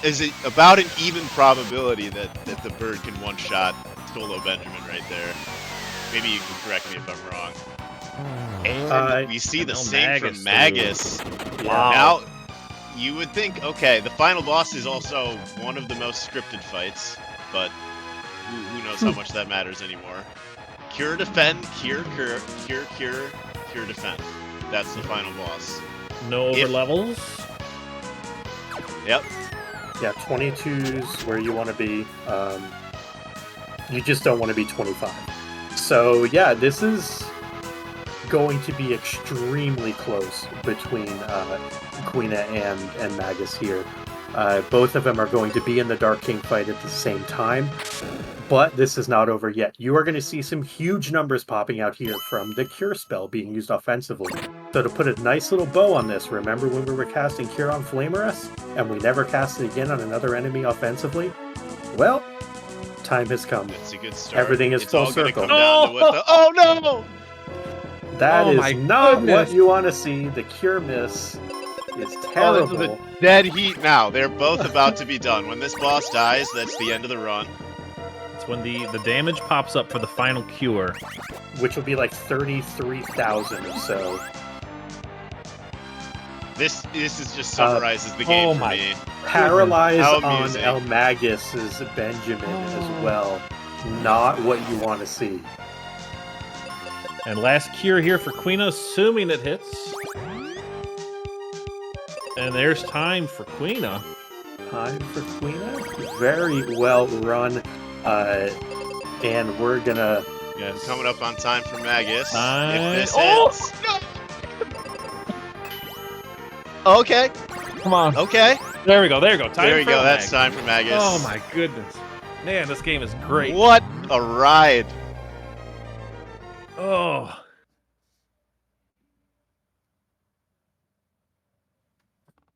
Is it about an even probability that the bird can one-shot Solo Benjamin right there? Maybe you can correct me if I'm wrong. And we see the same from Magus. Wow. Now, you would think, okay, the final boss is also one of the most scripted fights, but who knows how much that matters anymore. Cure, defend, cure, defend. That's the final boss. No over levels? Yep. Yeah, 22's where you want to be. You just don't want to be 25. So yeah, this is going to be extremely close between Quina and Magus here. Both of them are going to be in the Dark King fight at the same time, but this is not over yet. You are going to see some huge numbers popping out here from the Cure spell being used offensively. So to put a nice little bow on this, remember when we were casting Cure on Flamerus, and we never cast it again on another enemy offensively? Well, time has come. It's a good start. Everything is it's full all circle. Come down to what the, oh no! That is not what you want to see. The Cure miss is terrible. This is a dead heat now. They're both about to be done. When this boss dies, that's the end of the run. It's when the damage pops up for the final cure. Which will be like 33,000 or so. This is just summarizes the game for me. Paralyze on eLmaGus's Benjamin as well. Not what you want to see. And last cure here for Quina, assuming it hits. And there's time for Quina. Time for Quina. Very well run. And we're gonna... Yes. Coming up on time for Magus. If this hits... No! Okay. Come on. Okay. There we go. There we go. There we go. That's time for Magus. Oh my goodness. Man, this game is great. What a ride. Oh.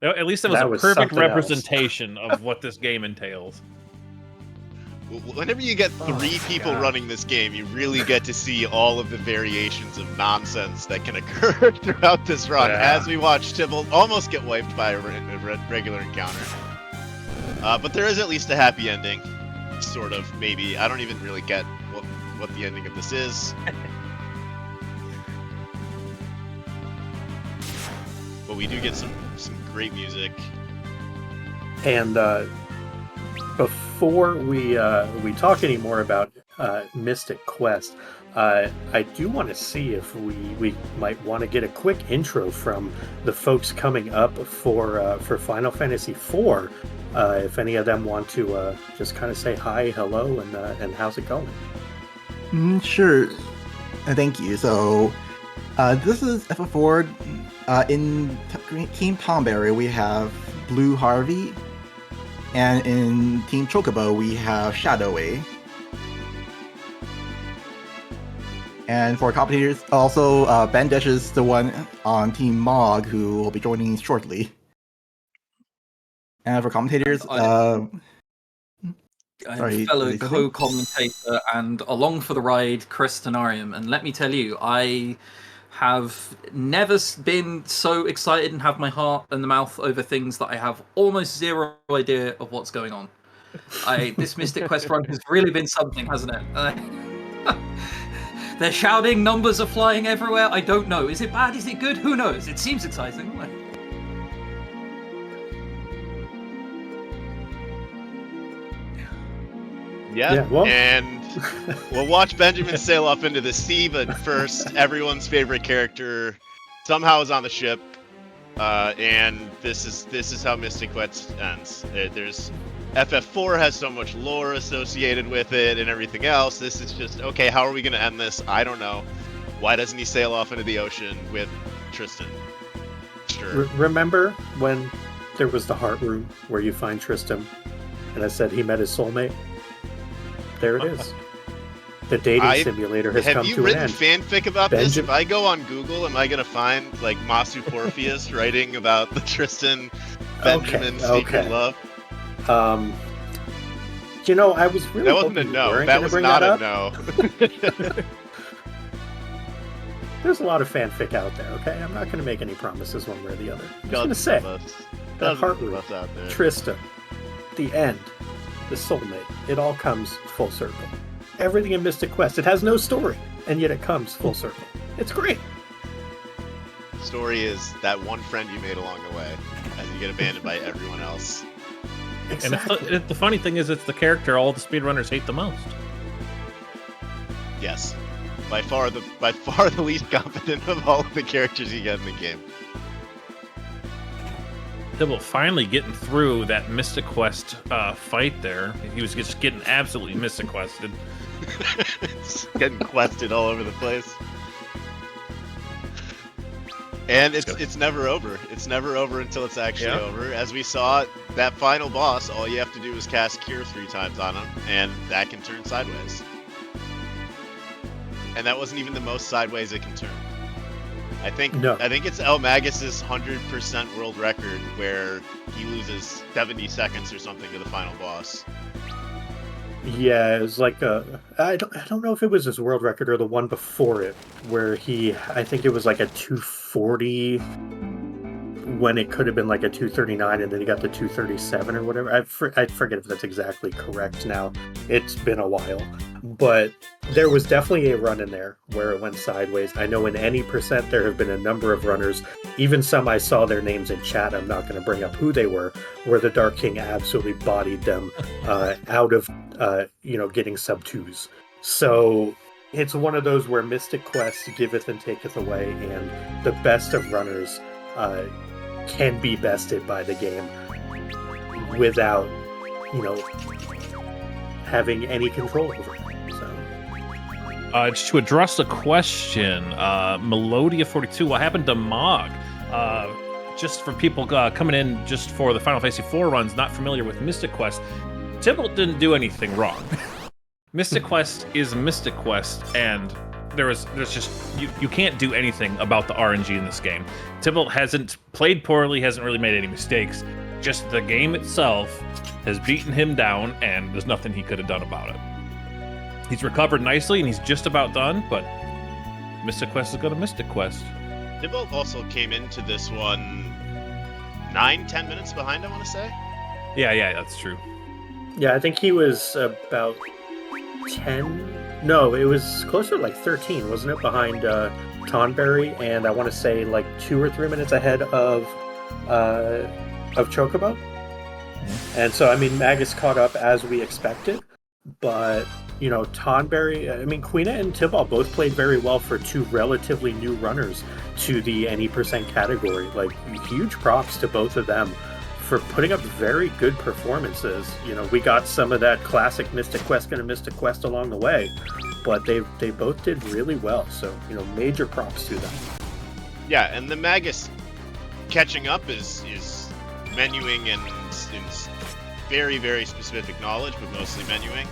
At least it was a perfect representation of what this game entails. Whenever you get three people running this game, you really get to see all of the variations of nonsense that can occur throughout this run. Yeah. As we watch Tybalt almost get wiped by a regular encounter. But there is at least a happy ending. Sort of, maybe. I don't even really get what the ending of this is. But we do get some great music. And before we talk any more about Mystic Quest, I do want to see if we might want to get a quick intro from the folks coming up for Final Fantasy IV. If any of them want to just kind of say hi, hello, and how's it going? Sure. Thank you. So this is FF4. In Team Tonberry, we have Blue Harvey. And in Team Chocobo, we have Shadowway. And for commentators, also Ben Desh is the one on Team Mog who will be joining shortly. And for commentators, fellow something? co-commentator and along for the ride, ChrisTenarium. And let me tell you, I have never been so excited and have my heart in the mouth over things that I have almost zero idea of what's going on. This Mystic Quest run has really been something, hasn't it? They're shouting, numbers are flying everywhere. I don't know. Is it bad? Is it good? Who knows? It seems exciting. Yeah, well. And we'll watch Benjamin sail off into the sea, but first, everyone's favorite character somehow is on the ship, and this is how Mystic Quest ends. There's FF4 has so much lore associated with it and everything else. This is just, okay, how are we going to end this? I don't know. Why doesn't he sail off into the ocean with Tristan? Sure. Remember when there was the heart room where you find Tristan, and I said he met his soulmate? There it is. The dating simulator has come to an end. Have you written fanfic about this? If I go on Google, am I going to find like Possumorpheus writing about the Tristan Benjamin secret love? You know, I was really that wasn't a no. That was not a no. There's a lot of fanfic out there. Okay, I'm not going to make any promises one way or the other. I'm just going to say that heart room, Tristan, the end, the soulmate. It all comes full circle. Everything in Mystic Quest. It has no story, and yet it comes full circle. It's great. Story is that one friend you made along the way, as you get abandoned by everyone else. Exactly. And the funny thing is, it's the character all the speedrunners hate the most. Yes, by far the least competent of all of the characters you get in the game. Tybalt finally getting through that Mystic Quest fight there. He was just getting absolutely Mystic Quested. It's getting quested all over the place. And it's never over. It's never over until it's actually over. As we saw, that final boss, all you have to do is cast Cure 3 times on him, and that can turn sideways. And that wasn't even the most sideways it can turn. I think it's eLmaGus's 100% world record where he loses 70 seconds or something to the final boss. Yeah, it was like I don't know if it was his world record or the one before it, where I think it was like a 240 when it could have been like a 239, and then he got the 237 or whatever. I forget if that's exactly correct now. It's been a while, but there was definitely a run in there where it went sideways. I know in any percent there have been a number of runners, even some I saw their names in chat, I'm not going to bring up who they were, where the Dark King absolutely bodied them out of getting sub 2s. So it's one of those where Mystic Quest giveth and taketh away, and the best of runners can be bested by the game without having any control over it. So just to address the question, Melodia42, what happened to Mog? Just for people coming in just for the Final Fantasy IV runs, not familiar with Mystic Quest, Tybalt didn't do anything wrong. Mystic Quest is Mystic Quest, and there's just you can't do anything about the RNG in this game. Tybalt hasn't played poorly, hasn't really made any mistakes. Just the game itself has beaten him down, and there's nothing he could have done about it. He's recovered nicely, and he's just about done, but Mystic Quest is going to Mystic Quest. Tybalt also came into this one 9-10 minutes behind, I want to say. Yeah, that's true. Yeah, I think he was about 10. No, it was closer to like 13, wasn't it? Behind Tonberry, and I want to say like 2 or 3 minutes ahead of Chocobo. And so, I mean, Magus caught up as we expected, but Tonberry, I mean, Quina and Tybalt both played very well for 2 relatively new runners to the any percent category. Like, huge props to both of them for putting up very good performances. We got some of that classic Mystic Quest and Mystic Quest along the way, but they both did really well. So, major props to them. Yeah, and the Magus catching up is menuing and very, very specific knowledge, but mostly menuing.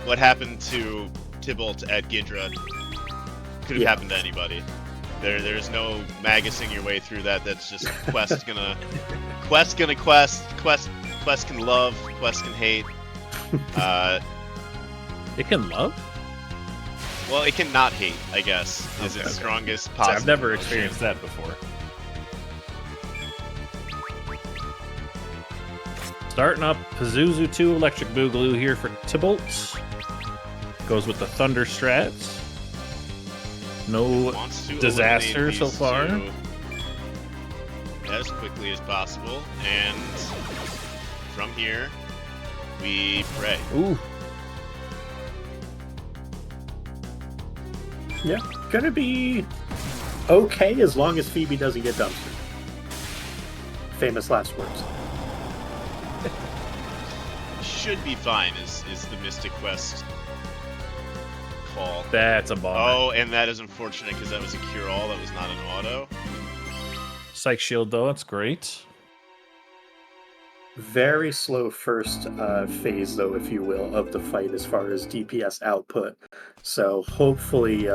What happened to Tybalt at Ghidra could have happened to anybody. There's no magusing your way through that. That's just quest can love, quest can hate. It can love? Well, it can not hate, I guess, is its strongest possible. I've never experienced that before. Starting up Pazuzu 2 Electric Boogaloo here for Tybalt. Goes with the Thunder strats. No disaster so far. As quickly as possible, and from here, we pray. Ooh. Yeah, gonna be okay as long as Phoebe doesn't get dumpstered. Famous last words. Should be fine, is the Mystic Quest call. That's a bummer. Oh, and that is unfortunate because that was a cure-all, that was not an auto. Psych Shield, though, that's great. Very slow first phase, though, if you will, of the fight as far as DPS output. So hopefully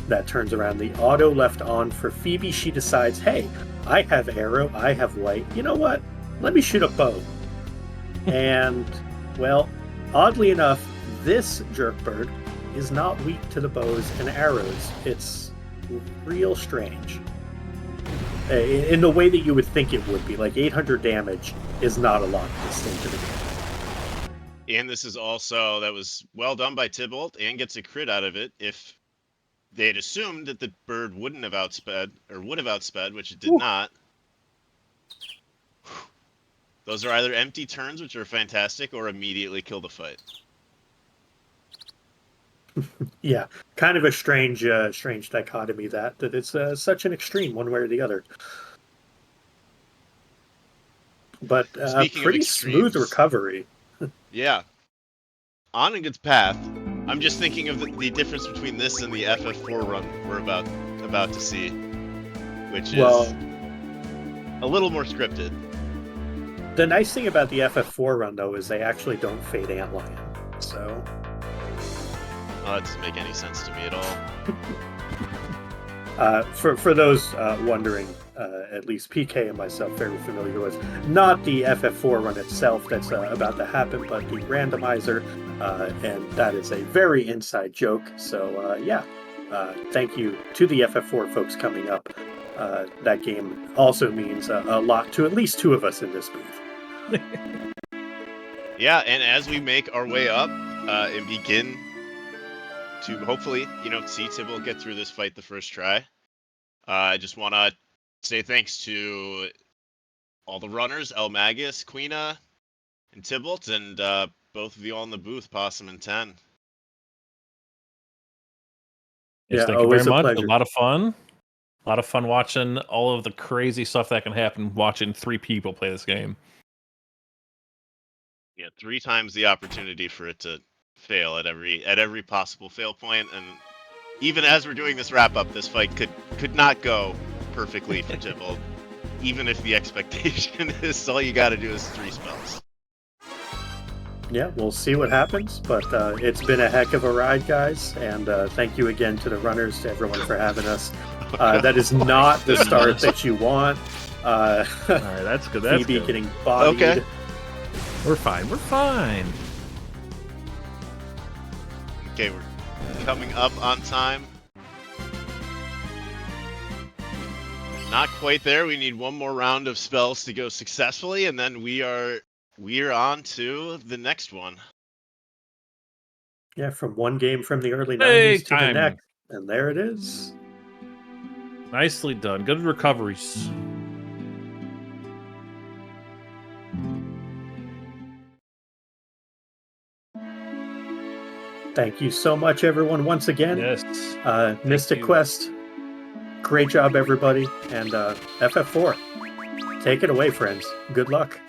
that turns around. The auto left on for Phoebe. She decides, hey, I have arrow, I have light. You know what? Let me shoot a bow. And, well, oddly enough, this jerkbird is not weak to the bows and arrows. It's real strange. In the way that you would think it would be. Like, 800 damage is not a lot to this thing to the game. And this is also, that was well done by Tybalt, and gets a crit out of it. If they had assumed that the bird wouldn't have outsped, or would have outsped, which it did not. Those are either empty turns, which are fantastic, or immediately kill the fight. Yeah, kind of a strange dichotomy that it's such an extreme one way or the other. But pretty smooth recovery. Yeah. On a good path. I'm just thinking of the difference between this and the FF4 run we're about to see, which is a little more scripted. The nice thing about the FF4 run, though, is they actually don't fade Antlion. So... Well, that doesn't make any sense to me at all. For those wondering, at least PK and myself very familiar with, not the FF4 run itself that's about to happen, but the randomizer, and that is a very inside joke. So thank you to the FF4 folks coming up. That game also means a lot to at least two of us in this booth. Yeah, and as we make our way up and begin to hopefully, see Tybalt get through this fight the first try, I just want to say thanks to all the runners, eLmaGus, Quina, and Tybalt, and both of you all in the booth, Possum and 10. Yes, thank you very much. Pleasure. A lot of fun. A lot of fun watching all of the crazy stuff that can happen watching 3 people play this game. Yeah, 3 times the opportunity for it to fail at every possible fail point, and even as we're doing this wrap up, this fight could not go perfectly for Tybalt, even if the expectation is all you got to do is 3 spells. Yeah, we'll see what happens, but it's been a heck of a ride, guys, and thank you again to the runners, to everyone for having us. That is not the start that you want. All right, that's good. That's Phoebe good. getting bodied. Okay. We're fine. We're fine. Okay, we're coming up on time. Not quite there. We need one more round of spells to go successfully, and then we are on to the next one. Yeah, from one game from the early 90s to the next, and there it is. Nicely done. Good recoveries. Thank you so much, everyone, once again. Yes. Mystic Quest, great job, everybody. And FF4, take it away, friends. Good luck.